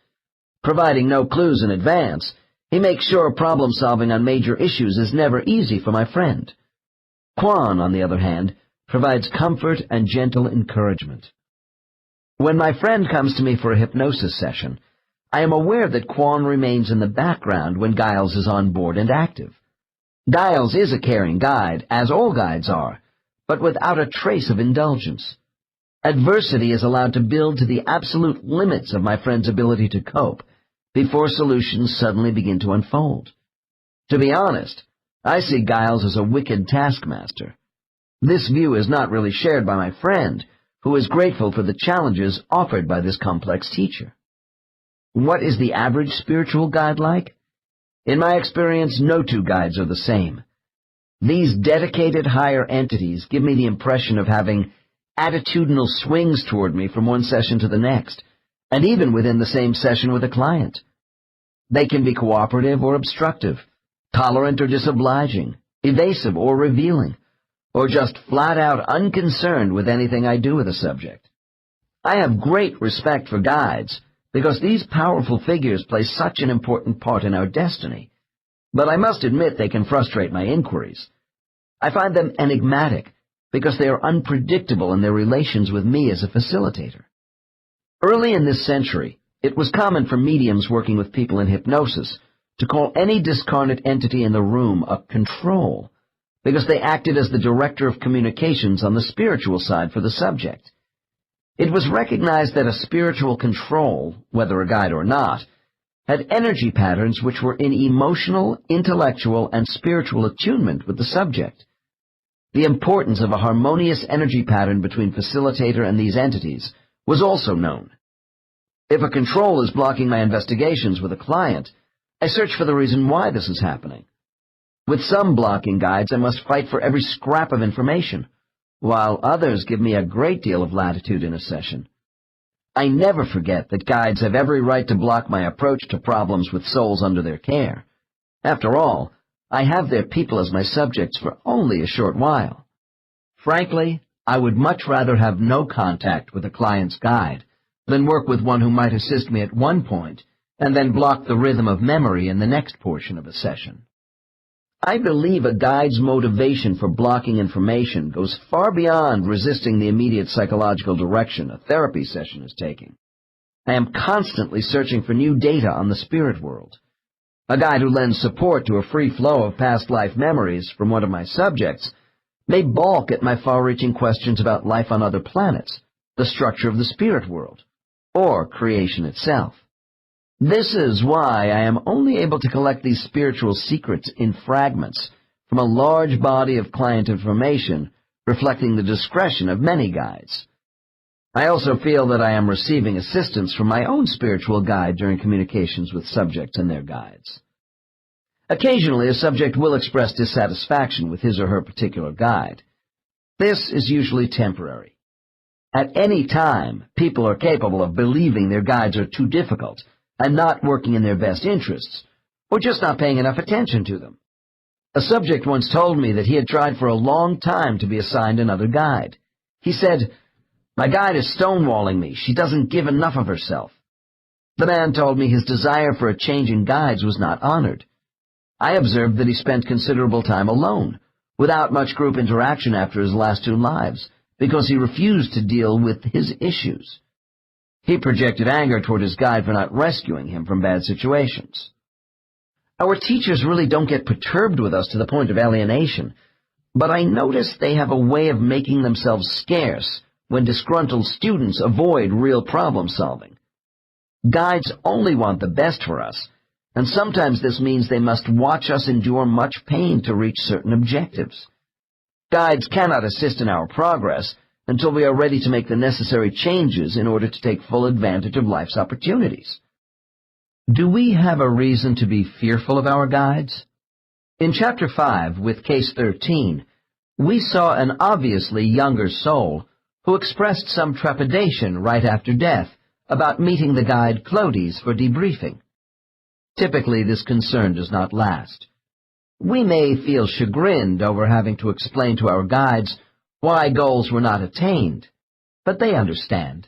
Providing no clues in advance, he makes sure problem-solving on major issues is never easy for my friend. Quan, on the other hand, provides comfort and gentle encouragement. When my friend comes to me for a hypnosis session, I am aware that Quan remains in the background when Giles is on board and active. Giles is a caring guide, as all guides are, but without a trace of indulgence. Adversity is allowed to build to the absolute limits of my friend's ability to cope, before solutions suddenly begin to unfold. To be honest, I see Giles as a wicked taskmaster. This view is not really shared by my friend, who is grateful for the challenges offered by this complex teacher. What is the average spiritual guide like? In my experience, no two guides are the same. These dedicated higher entities give me the impression of having attitudinal swings toward me from one session to the next, and even within the same session with a client. They can be cooperative or obstructive, tolerant or disobliging, evasive or revealing, or just flat-out unconcerned with anything I do with a subject. I have great respect for guides because these powerful figures play such an important part in our destiny, but I must admit they can frustrate my inquiries. I find them enigmatic because they are unpredictable in their relations with me as a facilitator. Early in this century, it was common for mediums working with people in hypnosis to call any discarnate entity in the room a control, because they acted as the director of communications on the spiritual side for the subject. It was recognized that a spiritual control, whether a guide or not, had energy patterns which were in emotional, intellectual, and spiritual attunement with the subject. The importance of a harmonious energy pattern between facilitator and these entities was also known. If a control is blocking my investigations with a client, I search for the reason why this is happening. With some blocking guides, I must fight for every scrap of information, while others give me a great deal of latitude in a session. I never forget that guides have every right to block my approach to problems with souls under their care. After all, I have their people as my subjects for only a short while. Frankly, I would much rather have no contact with a client's guide than work with one who might assist me at one point and then block the rhythm of memory in the next portion of a session. I believe a guide's motivation for blocking information goes far beyond resisting the immediate psychological direction a therapy session is taking. I am constantly searching for new data on the spirit world. A guide who lends support to a free flow of past life memories from one of my subjects may balk at my far-reaching questions about life on other planets, the structure of the spirit world, or creation itself. This is why I am only able to collect these spiritual secrets in fragments from a large body of client information reflecting the discretion of many guides. I also feel that I am receiving assistance from my own spiritual guide during communications with subjects and their guides. Occasionally, a subject will express dissatisfaction with his or her particular guide. This is usually temporary. At any time, people are capable of believing their guides are too difficult and not working in their best interests, or just not paying enough attention to them. A subject once told me that he had tried for a long time to be assigned another guide. He said, "My guide is stonewalling me. She doesn't give enough of herself." The man told me his desire for a change in guides was not honored. I observed that he spent considerable time alone, without much group interaction after his last 2 lives, because he refused to deal with his issues. He projected anger toward his guide for not rescuing him from bad situations. Our teachers really don't get perturbed with us to the point of alienation, but I notice they have a way of making themselves scarce when disgruntled students avoid real problem solving. Guides only want the best for us, and sometimes this means they must watch us endure much pain to reach certain objectives. Guides cannot assist in our progress until we are ready to make the necessary changes in order to take full advantage of life's opportunities. Do we have a reason to be fearful of our guides? In Chapter 5, with Case 13, we saw an obviously younger soul who expressed some trepidation right after death about meeting the guide Clodes for debriefing. Typically, this concern does not last. We may feel chagrined over having to explain to our guides why goals were not attained, but they understand.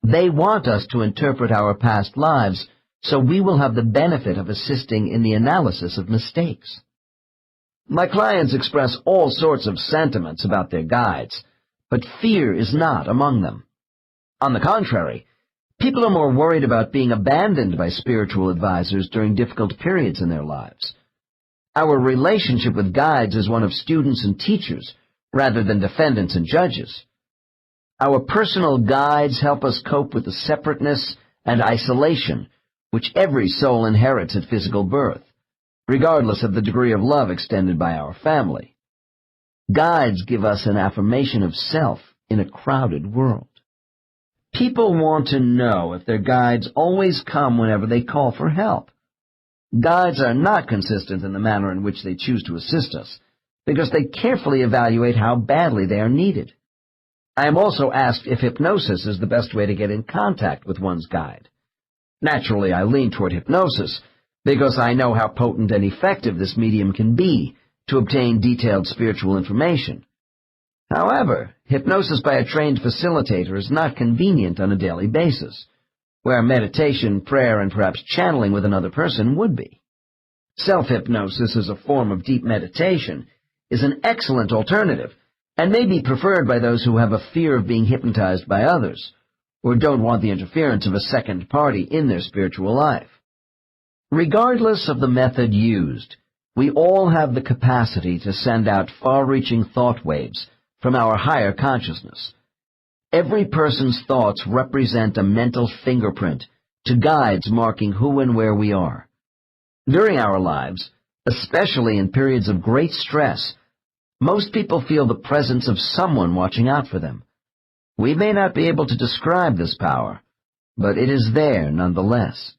They want us to interpret our past lives so we will have the benefit of assisting in the analysis of mistakes. My clients express all sorts of sentiments about their guides, but fear is not among them. On the contrary, people are more worried about being abandoned by spiritual advisors during difficult periods in their lives. Our relationship with guides is one of students and teachers, rather than defendants and judges. Our personal guides help us cope with the separateness and isolation which every soul inherits at physical birth, regardless of the degree of love extended by our family. Guides give us an affirmation of self in a crowded world. People want to know if their guides always come whenever they call for help. Guides are not consistent in the manner in which they choose to assist us, because they carefully evaluate how badly they are needed. I am also asked if hypnosis is the best way to get in contact with one's guide. Naturally, I lean toward hypnosis, because I know how potent and effective this medium can be to obtain detailed spiritual information. However, hypnosis by a trained facilitator is not convenient on a daily basis, where meditation, prayer, and perhaps channeling with another person would be. Self-hypnosis as a form of deep meditation is an excellent alternative, and may be preferred by those who have a fear of being hypnotized by others, or don't want the interference of a second party in their spiritual life. Regardless of the method used, we all have the capacity to send out far-reaching thought waves from our higher consciousness. Every person's thoughts represent a mental fingerprint to guides marking who and where we are. During our lives, especially in periods of great stress, most people feel the presence of someone watching out for them. We may not be able to describe this power, but it is there nonetheless.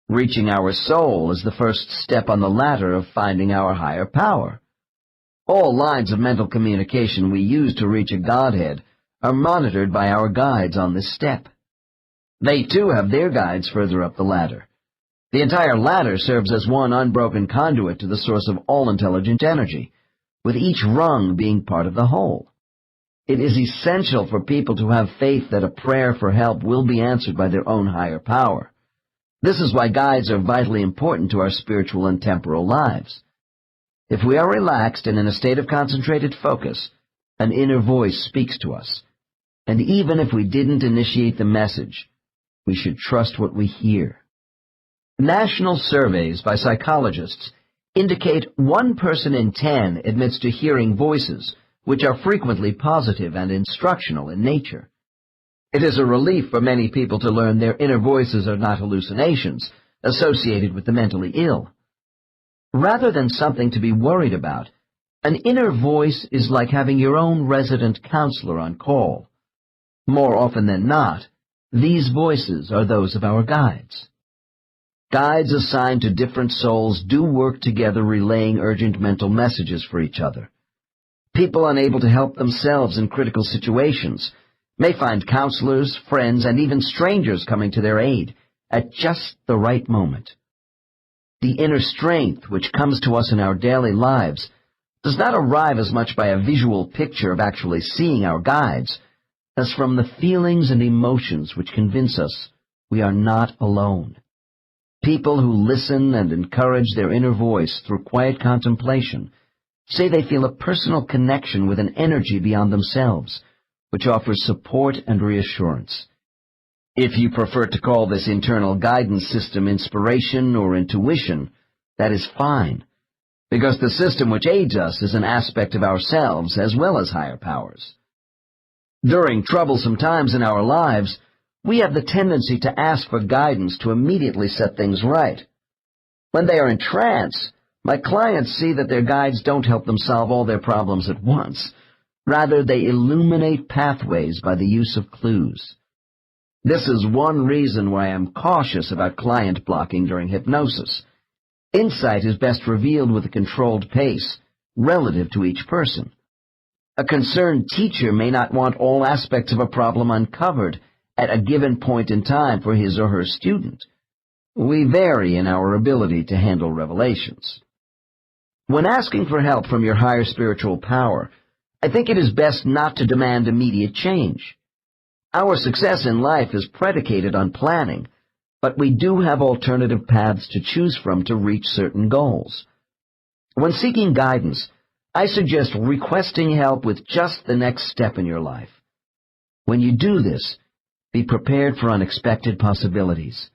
Reaching our soul is the first step on the ladder of finding our higher power. All lines of mental communication we use to reach a Godhead are monitored by our guides on this step. They too have their guides further up the ladder. The entire ladder serves as one unbroken conduit to the source of all intelligent energy, with each rung being part of the whole. It is essential for people to have faith that a prayer for help will be answered by their own higher power. This is why guides are vitally important to our spiritual and temporal lives. If we are relaxed and in a state of concentrated focus, an inner voice speaks to us. And even if we didn't initiate the message, we should trust what we hear. National surveys by psychologists indicate 1 person in 10 admits to hearing voices, which are frequently positive and instructional in nature. It is a relief for many people to learn their inner voices are not hallucinations associated with the mentally ill. Rather than something to be worried about, an inner voice is like having your own resident counselor on call. More often than not, these voices are those of our guides. Guides assigned to different souls do work together relaying urgent mental messages for each other. People unable to help themselves in critical situations may find counselors, friends, and even strangers coming to their aid at just the right moment. The inner strength which comes to us in our daily lives does not arrive as much by a visual picture of actually seeing our guides as from the feelings and emotions which convince us we are not alone. People who listen and encourage their inner voice through quiet contemplation say they feel a personal connection with an energy beyond themselves, which offers support and reassurance. If you prefer to call this internal guidance system inspiration or intuition, that is fine, because the system which aids us is an aspect of ourselves as well as higher powers. During troublesome times in our lives, we have the tendency to ask for guidance to immediately set things right. When they are in trance, my clients see that their guides don't help them solve all their problems at once. Rather, they illuminate pathways by the use of clues. This is one reason why I am cautious about client blocking during hypnosis. Insight is best revealed with a controlled pace, relative to each person. A concerned teacher may not want all aspects of a problem uncovered at a given point in time for his or her student. We vary in our ability to handle revelations. When asking for help from your higher spiritual power, I think it is best not to demand immediate change. Our success in life is predicated on planning, but we do have alternative paths to choose from to reach certain goals. When seeking guidance, I suggest requesting help with just the next step in your life. When you do this, be prepared for unexpected possibilities.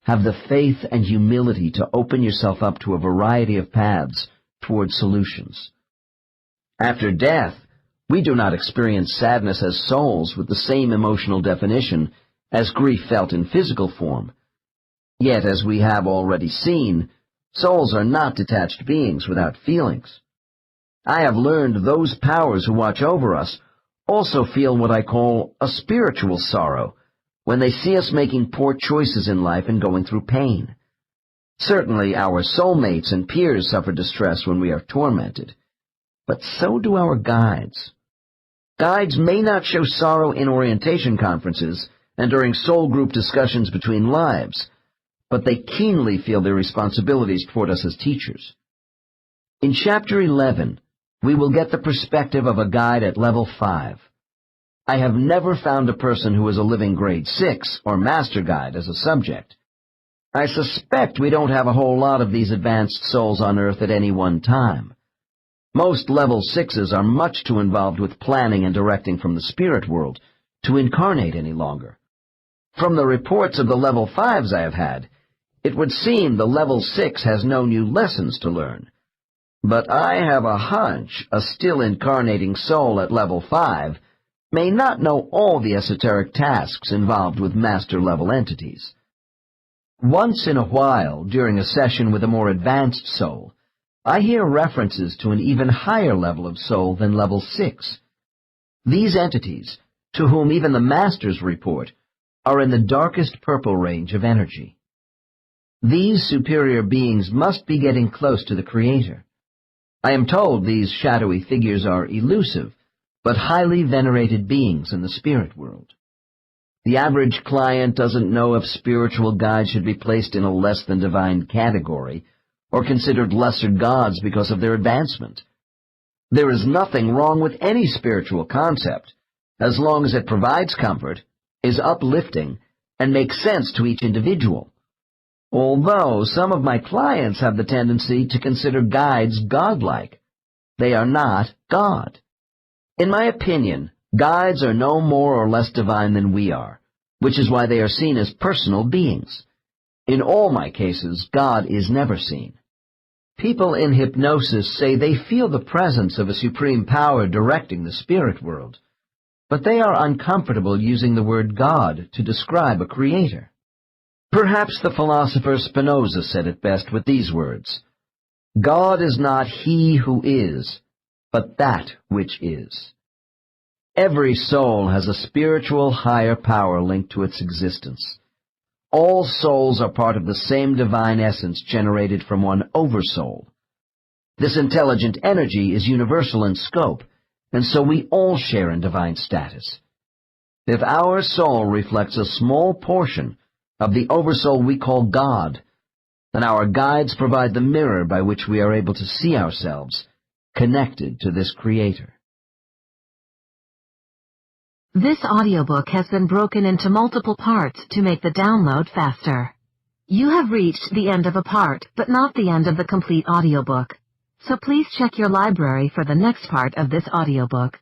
Have the faith and humility to open yourself up to a variety of paths toward solutions. After death, we do not experience sadness as souls with the same emotional definition as grief felt in physical form. Yet, as we have already seen, souls are not detached beings without feelings. I have learned those powers who watch over us also feel what I call a spiritual sorrow when they see us making poor choices in life and going through pain. Certainly, our soulmates and peers suffer distress when we are tormented, but so do our guides. Guides may not show sorrow in orientation conferences and during soul group discussions between lives, but they keenly feel their responsibilities toward us as teachers. In Chapter 11, we will get the perspective of a guide at level 5. I have never found a person who is a living grade 6 or master guide as a subject. I suspect we don't have a whole lot of these advanced souls on Earth at any one time. Most level 6s are much too involved with planning and directing from the spirit world to incarnate any longer. From the reports of the level 5s I have had, it would seem the level 6 has no new lessons to learn. But I have a hunch a still incarnating soul at level 5 may not know all the esoteric tasks involved with master-level entities. Once in a while, during a session with a more advanced soul, I hear references to an even higher level of soul than level 6. These entities, to whom even the masters report, are in the darkest purple range of energy. These superior beings must be getting close to the Creator. I am told these shadowy figures are elusive, but highly venerated beings in the spirit world. The average client doesn't know if spiritual guides should be placed in a less-than-divine category or considered lesser gods because of their advancement. There is nothing wrong with any spiritual concept, as long as it provides comfort, is uplifting, and makes sense to each individual. Although some of my clients have the tendency to consider guides godlike, they are not God. In my opinion, guides are no more or less divine than we are, which is why they are seen as personal beings. In all my cases, God is never seen. People in hypnosis say they feel the presence of a supreme power directing the spirit world, but they are uncomfortable using the word God to describe a creator. Perhaps the philosopher Spinoza said it best with these words, "God is not he who is, but that which is." Every soul has a spiritual higher power linked to its existence. All souls are part of the same divine essence generated from one oversoul. This intelligent energy is universal in scope, and so we all share in divine status. If our soul reflects a small portion of the oversoul we call God, then our guides provide the mirror by which we are able to see ourselves connected to this Creator. This audiobook has been broken into multiple parts to make the download faster. You have reached the end of a part, but not the end of the complete audiobook. So please check your library for the next part of this audiobook.